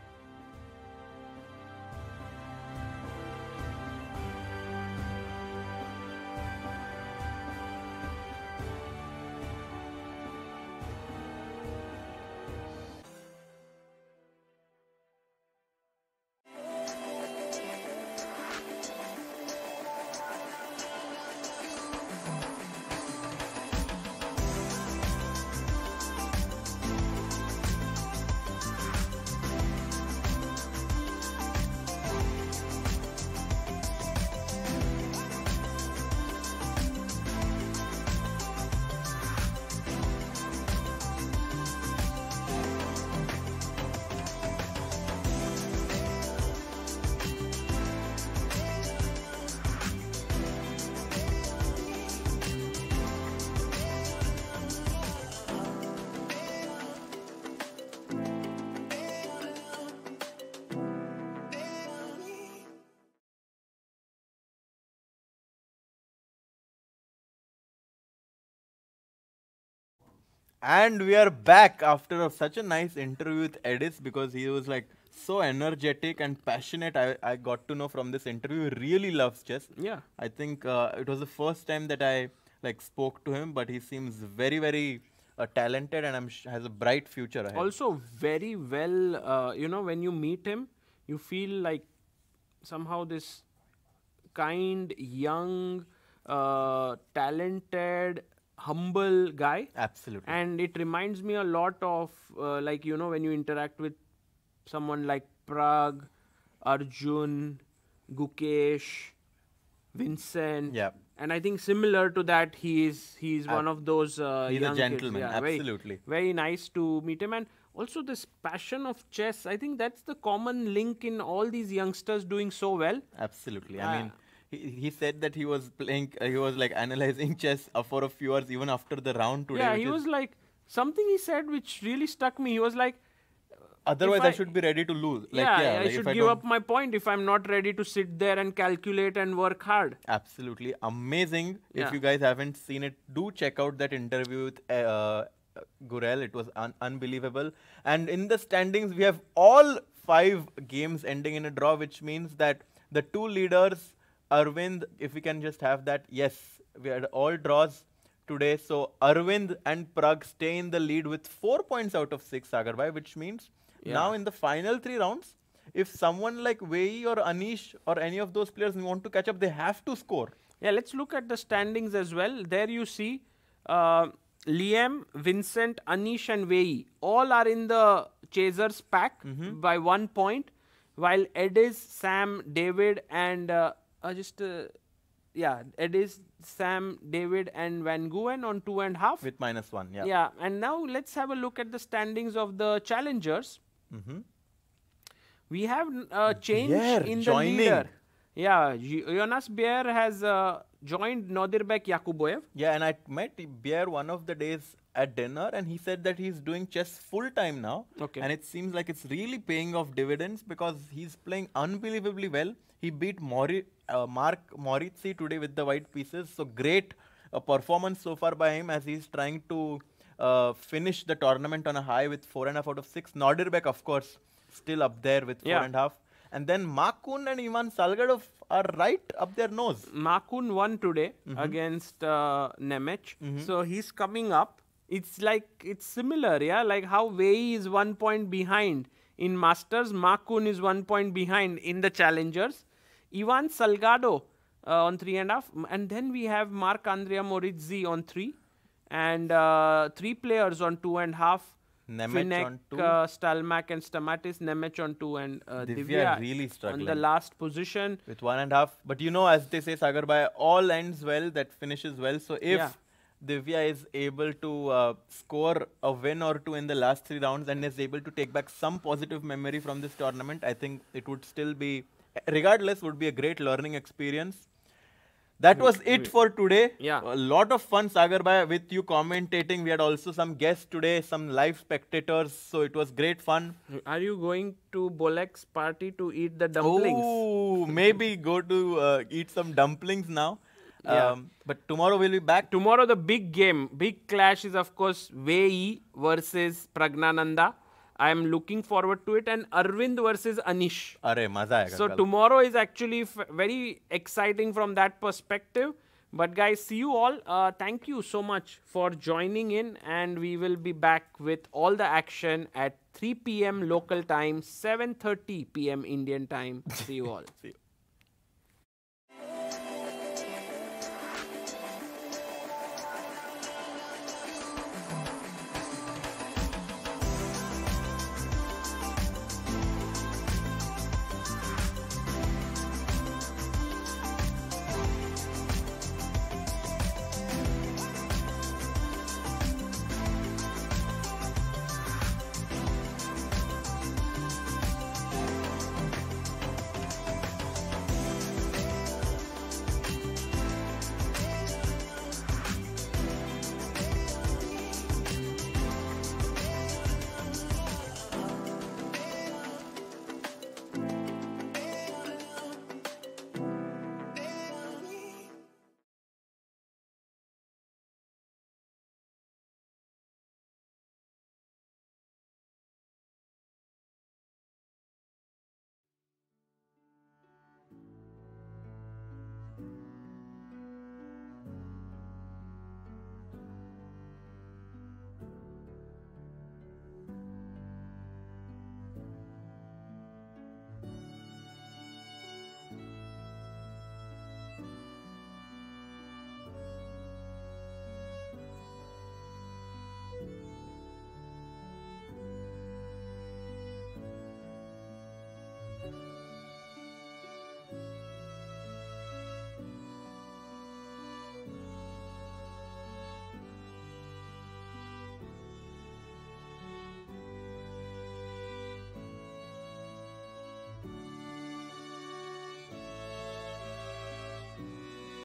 And we are back after such a nice interview with Edis, because he was like so energetic and passionate. I got to know from this interview he really loves chess. Yeah. I think it was the first time that I like spoke to him, but he seems very, very talented, and has a bright future ahead. Also very well, when you meet him, you feel like somehow this kind, young, talented, humble guy. Absolutely. And it reminds me a lot of when you interact with someone like Prague, Arjun, Gukesh, Vincent. Yeah. And I think similar to that, he's one of those He's a young gentleman, kids. Yeah, absolutely. Very nice to meet him. And also this passion of chess, I think that's the common link in all these youngsters doing so well. Absolutely. I mean, he said that he was playing, he was like analyzing chess for a few hours even after the round today. Yeah, he was like, something he said which really stuck me. He was like, otherwise I should be ready to lose. Like, I like should if give up my point if I'm not ready to sit there and calculate and work hard. Absolutely amazing. Yeah. If you guys haven't seen it, do check out that interview with Gurel. It was unbelievable. And in the standings, we have all 5 games ending in a draw, which means that the 2 leaders, Arvind, if we can just have that. Yes, we had all draws today. So Arvind and Prague stay in the lead with 4 points out of 6, Sagar bhai, which means now in the final 3 rounds, if someone like Wei or Anish or any of those players want to catch up, they have to score. Yeah, let's look at the standings as well. There you see Liam, Vincent, Anish and Wei all are in the chasers pack by 1 point, while Edis, Sam, David and Edis, Sam, David and Van Goghen on 2.5. With -1, yeah. Yeah, and now let's have a look at the standings of the challengers. We have a change in the leader. Yeah, Jonas Beer has joined Nodirbek Yakuboev. Yeah, and I met Beer one of the days at dinner, and he said that he's doing chess full time now. Okay. And it seems like it's really paying off dividends because he's playing unbelievably well. He beat Mark Moritzi today with the white pieces. So great performance so far by him as he's trying to finish the tournament on a high with 4.5 out of 6. Nordirbeck, of course, still up there with 4.5. And then Makun and Ivan Salgadov are right up their nose. Makun won today against Nemec. So he's coming up. It's like, it's similar, yeah? Like how Wei is 1 point behind in Masters, Makun is 1 point behind in the Challengers. Ivan Salgado on 3.5. And then we have Marc-Andrea Morizzi on 3. And 3 players on 2.5. Nemec Finek, on 2. Stalmak and Stamatis, Nemec on 2, and Divya really on struggling. the last position. With 1.5. But you know, as they say, Sagar Bhai, all ends well, that finishes well. So if Divya is able to score a win or two in the last 3 rounds and is able to take back some positive memory from this tournament, I think it would still be, regardless, would be a great learning experience. That was it for today. Yeah. A lot of fun, Sagar Bhai, with you commentating. We had also some guests today, some live spectators. So it was great fun. Are you going to Bolek's party to eat the dumplings? Oh, maybe go to eat some dumplings now. Yeah. But tomorrow we'll be back. Tomorrow the big game, big clash is of course Wei versus Pragnananda. I am looking forward to it, and Arvind versus Anish. Arey, maza aayega So kal. tomorrow is actually very exciting from that perspective. But guys, see you all. Thank you so much for joining in, and we will be back with all the action at 3 p.m. local time, 7:30 p.m. Indian time. See you all. See you.